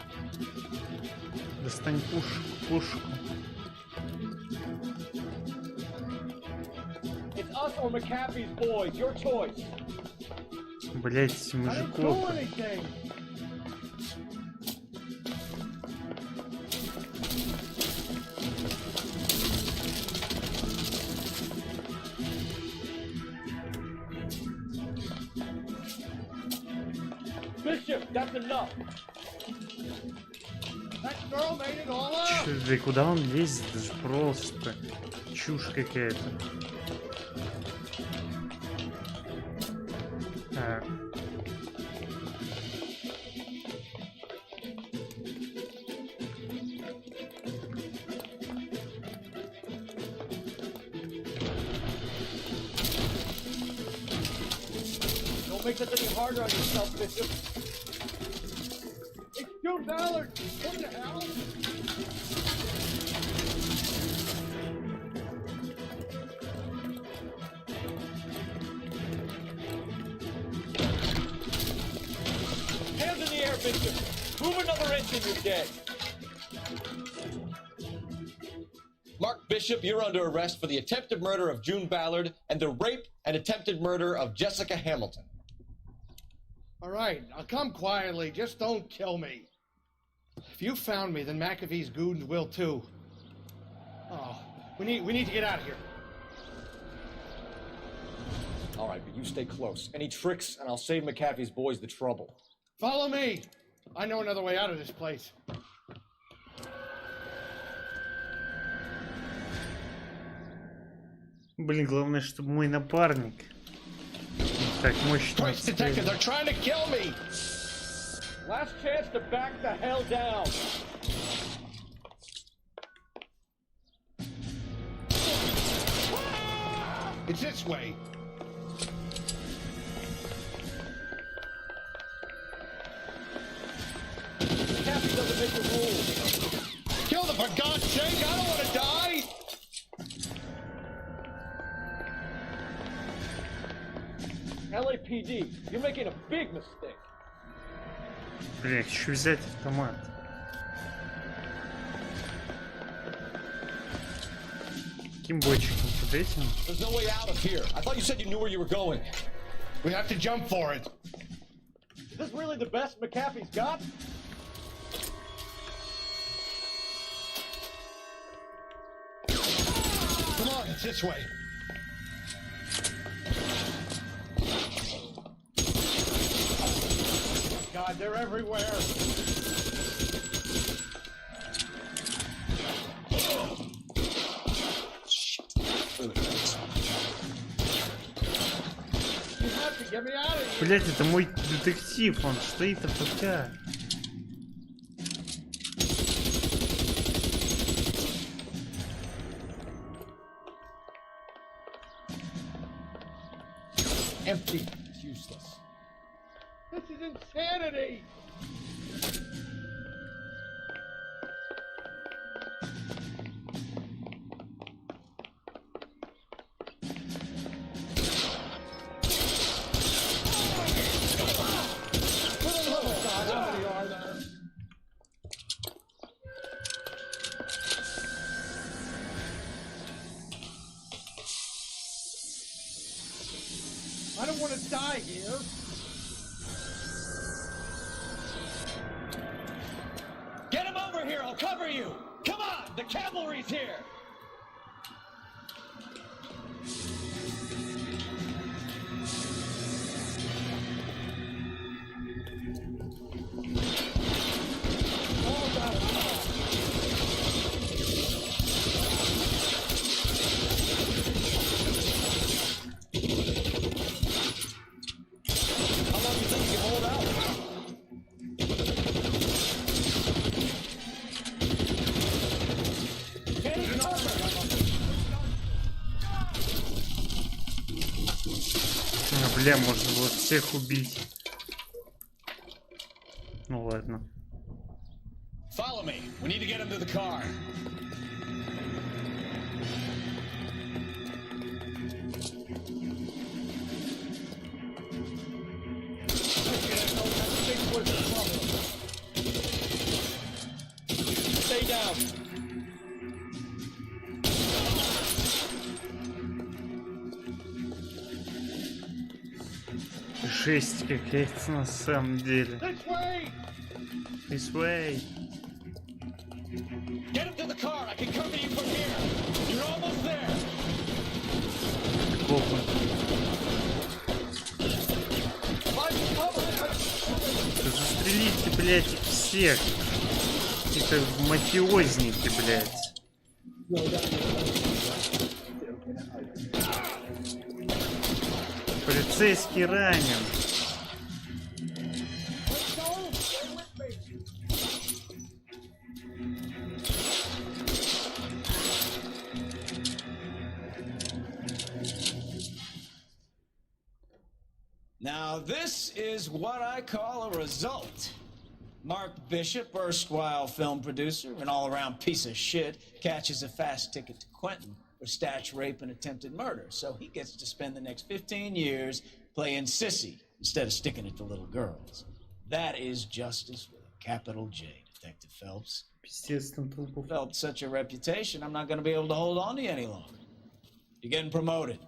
S1: Достань пушку.
S20: It's us or McAfee's boys, your choice.
S1: Блять, мужиков.
S20: Bishop, that's enough. That girl made it all up.
S1: Чё, да куда он лезет? Это же просто чушь какая-то. Так.
S20: Don't make this any harder on yourself, Bishop. It's June Ballard. What the hell?
S6: Hands in the air, Bishop. Move another inch and you're dead.
S11: Mark Bishop, you're under arrest for the attempted murder of June Ballard and the rape and attempted murder of Jessica Hamilton.
S20: All right, I'll come quietly. Just don't kill me. If you found me, then McAfee's goons will too. Oh, we need to get out of here.
S11: All right, but you stay close. Any tricks, and I'll save McAfee's boys the trouble.
S20: Follow me. I know another way out of this place.
S1: Блин, главное, чтобы мой напарник так мощно
S20: Christ, detective, they're trying to kill me.
S6: Last chance to back the hell down.
S20: It's this way.
S6: McAfee doesn't make the rules.
S20: Kill them for God's sake. I don't want to die.
S6: LAPD, you're making a big mistake.
S1: Бля, хочу взять автомат. Каким бойчиком? Под этим?
S11: There's no way out of here. I thought you said you knew where you were going.
S20: We have to jump for it.
S6: Is this really the best McAfee's got?
S20: Come on, it's this way. God, they're everywhere. You have to get me out of here.
S1: Блять, это мой детектив, он стоит АФК.
S20: Empty. It's useless. This is insanity. I don't want to die here.
S6: Get him over here, I'll cover you! Come on, the cavalry's here! How long do you think you can hold out?
S1: Бля, можно было всех убить. Ну ладно.
S15: Follow me. We need to get him to the car. Stay down.
S1: Жесть какая-то на самом деле. This way.
S15: Get him to the car. I can cover you from here. You're almost there.
S1: Копы. Да застрелите, блядь, их всех. Это мафиозники, блядь. Полицейский ранен.
S6: Now, this is what I call a result. Mark Bishop, erstwhile film producer and all-around piece of shit, catches a fast ticket to Quentin for statch rape and attempted murder, so he gets to spend the next 15 years playing sissy instead of sticking it to little girls. That is justice with a capital J, Detective Phelps. Phelps such a reputation, I'm not going to be able to hold on to you any longer. You're getting promoted.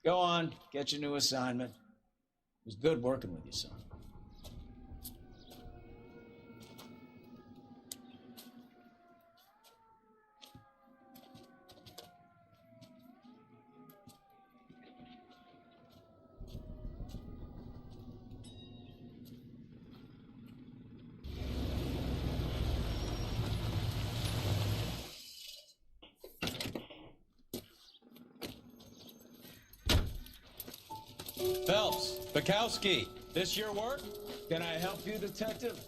S6: Go on, get your new assignment. It was good working with you, son.
S13: Phelps, Bukowski, this your work?
S6: Can I help you, Detective?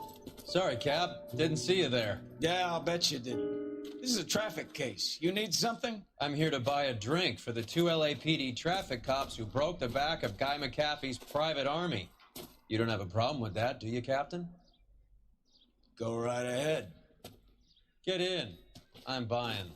S13: Sorry, Cap. Didn't see you there.
S6: Yeah, I'll bet you didn't. This is a traffic case. You need something?
S13: I'm here to buy a drink for the 2 LAPD traffic cops who broke the back of Guy McAfee's private army. You don't have a problem with that, do you, Captain?
S6: Go right ahead.
S13: Get in. I'm buying.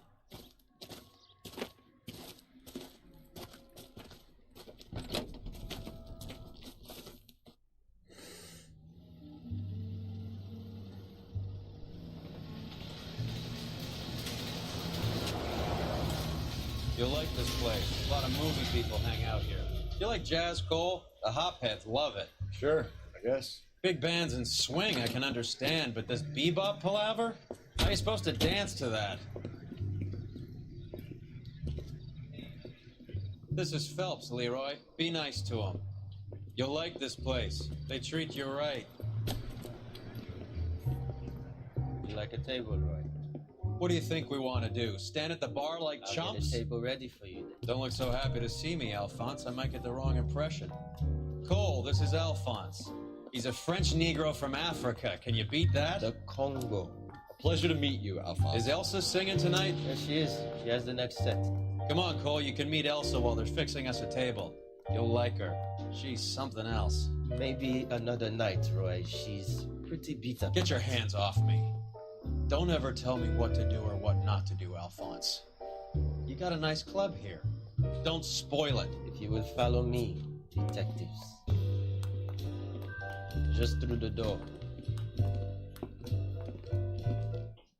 S13: You'll like this place. A lot of movie people hang out here. You like jazz, Cole? The hopheads love it.
S11: Sure, I guess.
S13: Big bands and swing I can understand, but this bebop palaver? How are you supposed to dance to that? This is Phelps, Leroy. Be nice to him. You'll like this place. They treat you right.
S5: You like a table, Roy?
S13: What do you think we want to do? Stand at the bar like
S5: I'll
S13: chumps?
S5: get a table ready for you.
S13: Don't look so happy to see me, Alphonse. I might get the wrong impression. Cole, this is Alphonse. He's a French Negro from Africa. Can you beat that?
S5: The Congo.
S11: A pleasure to meet you, Alphonse.
S13: Is Elsa singing tonight?
S5: Yes, she is. She has the next set.
S13: Come on, Cole. You can meet Elsa while they're fixing us a table. You'll like her. She's something else.
S5: Maybe another night, Roy. She's pretty beat up.
S13: Get your hands off me. Don't ever tell me what to do or what not to do, Alphonse. You got a nice club here. Don't spoil it.
S5: If you will follow me, detectives. Just through the door.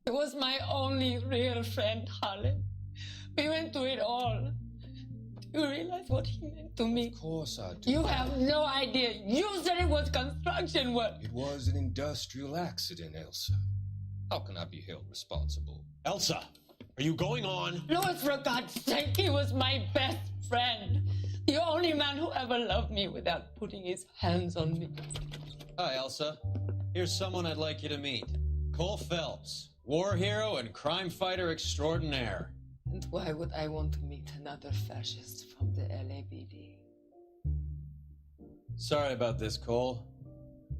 S19: He was my only real friend, Harlan. We went through it all. Do you realize what he meant to me?
S21: Of course I do.
S19: You have no idea. You said it was construction work.
S21: It was an industrial accident, Elsa. How can I be held responsible?
S15: Elsa, are you going on?
S19: Louis, for God's sake, he was my best friend. The only man who ever loved me without putting his hands on me.
S13: Hi, Elsa. Here's someone I'd like you to meet. Cole Phelps, war hero and crime fighter extraordinaire.
S19: And why would I want to meet another fascist from the LAPD?
S13: Sorry about this, Cole.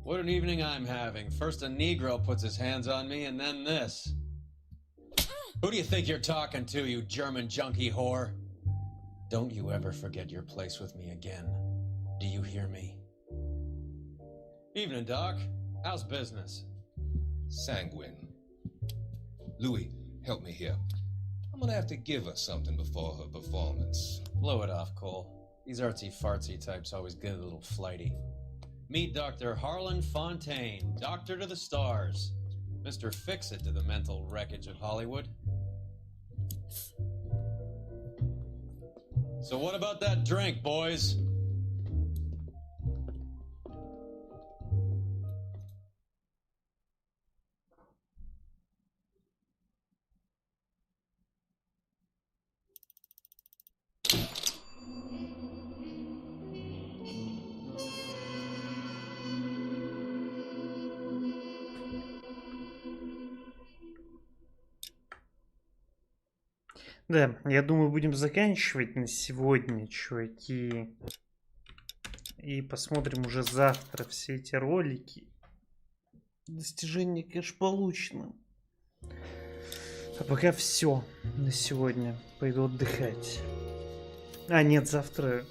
S13: What an evening I'm having. First a Negro puts his hands on me, and then this. Who do you think you're talking to, you German junkie whore? Don't you ever forget your place with me again. Do you hear me? Evening, Doc. How's business?
S21: Sanguine. Louis, help me here. I'm gonna have to give her something before her performance.
S13: Blow it off, Cole. These artsy-fartsy types always get a little flighty. Meet Dr. Harlan Fontaine, doctor to the stars. Mr. Fix-It to the mental wreckage of Hollywood. So what about that drink, boys?
S1: Да, я думаю, будем заканчивать на сегодня, чуваки. И посмотрим уже завтра все эти ролики. Достижение, конечно, получено. А пока все на сегодня. Пойду отдыхать. А, нет, завтра...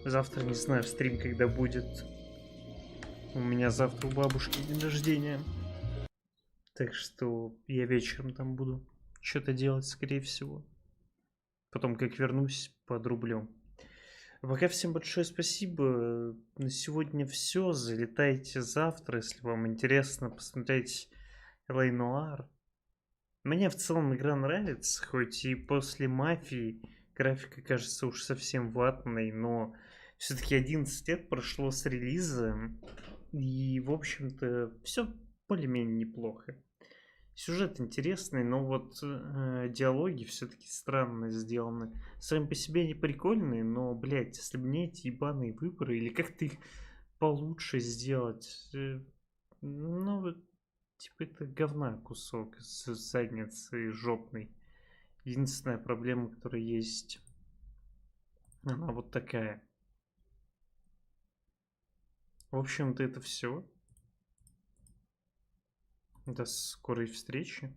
S1: Завтра, не знаю, стрим когда будет. У меня завтра у бабушки день рождения. Так что я вечером там буду что-то делать, скорее всего. Потом, как вернусь, подрублю. Пока всем большое спасибо. На сегодня все. Залетайте завтра, если вам интересно посмотреть Noire. Мне в целом игра нравится, хоть и после Мафии графика кажется уж совсем ватной, но все-таки 11 лет прошло с релиза, и, в общем-то, все более-менее неплохо. Сюжет интересный, но вот диалоги все-таки странно сделаны. Сами по себе они прикольные, но, блядь, если бы не эти ебаные выборы, или как-то их получше сделать, ну, типа это говна кусок с задницы жопной. Единственная проблема, которая есть, она вот такая. В общем-то, это все. До скорой встречи.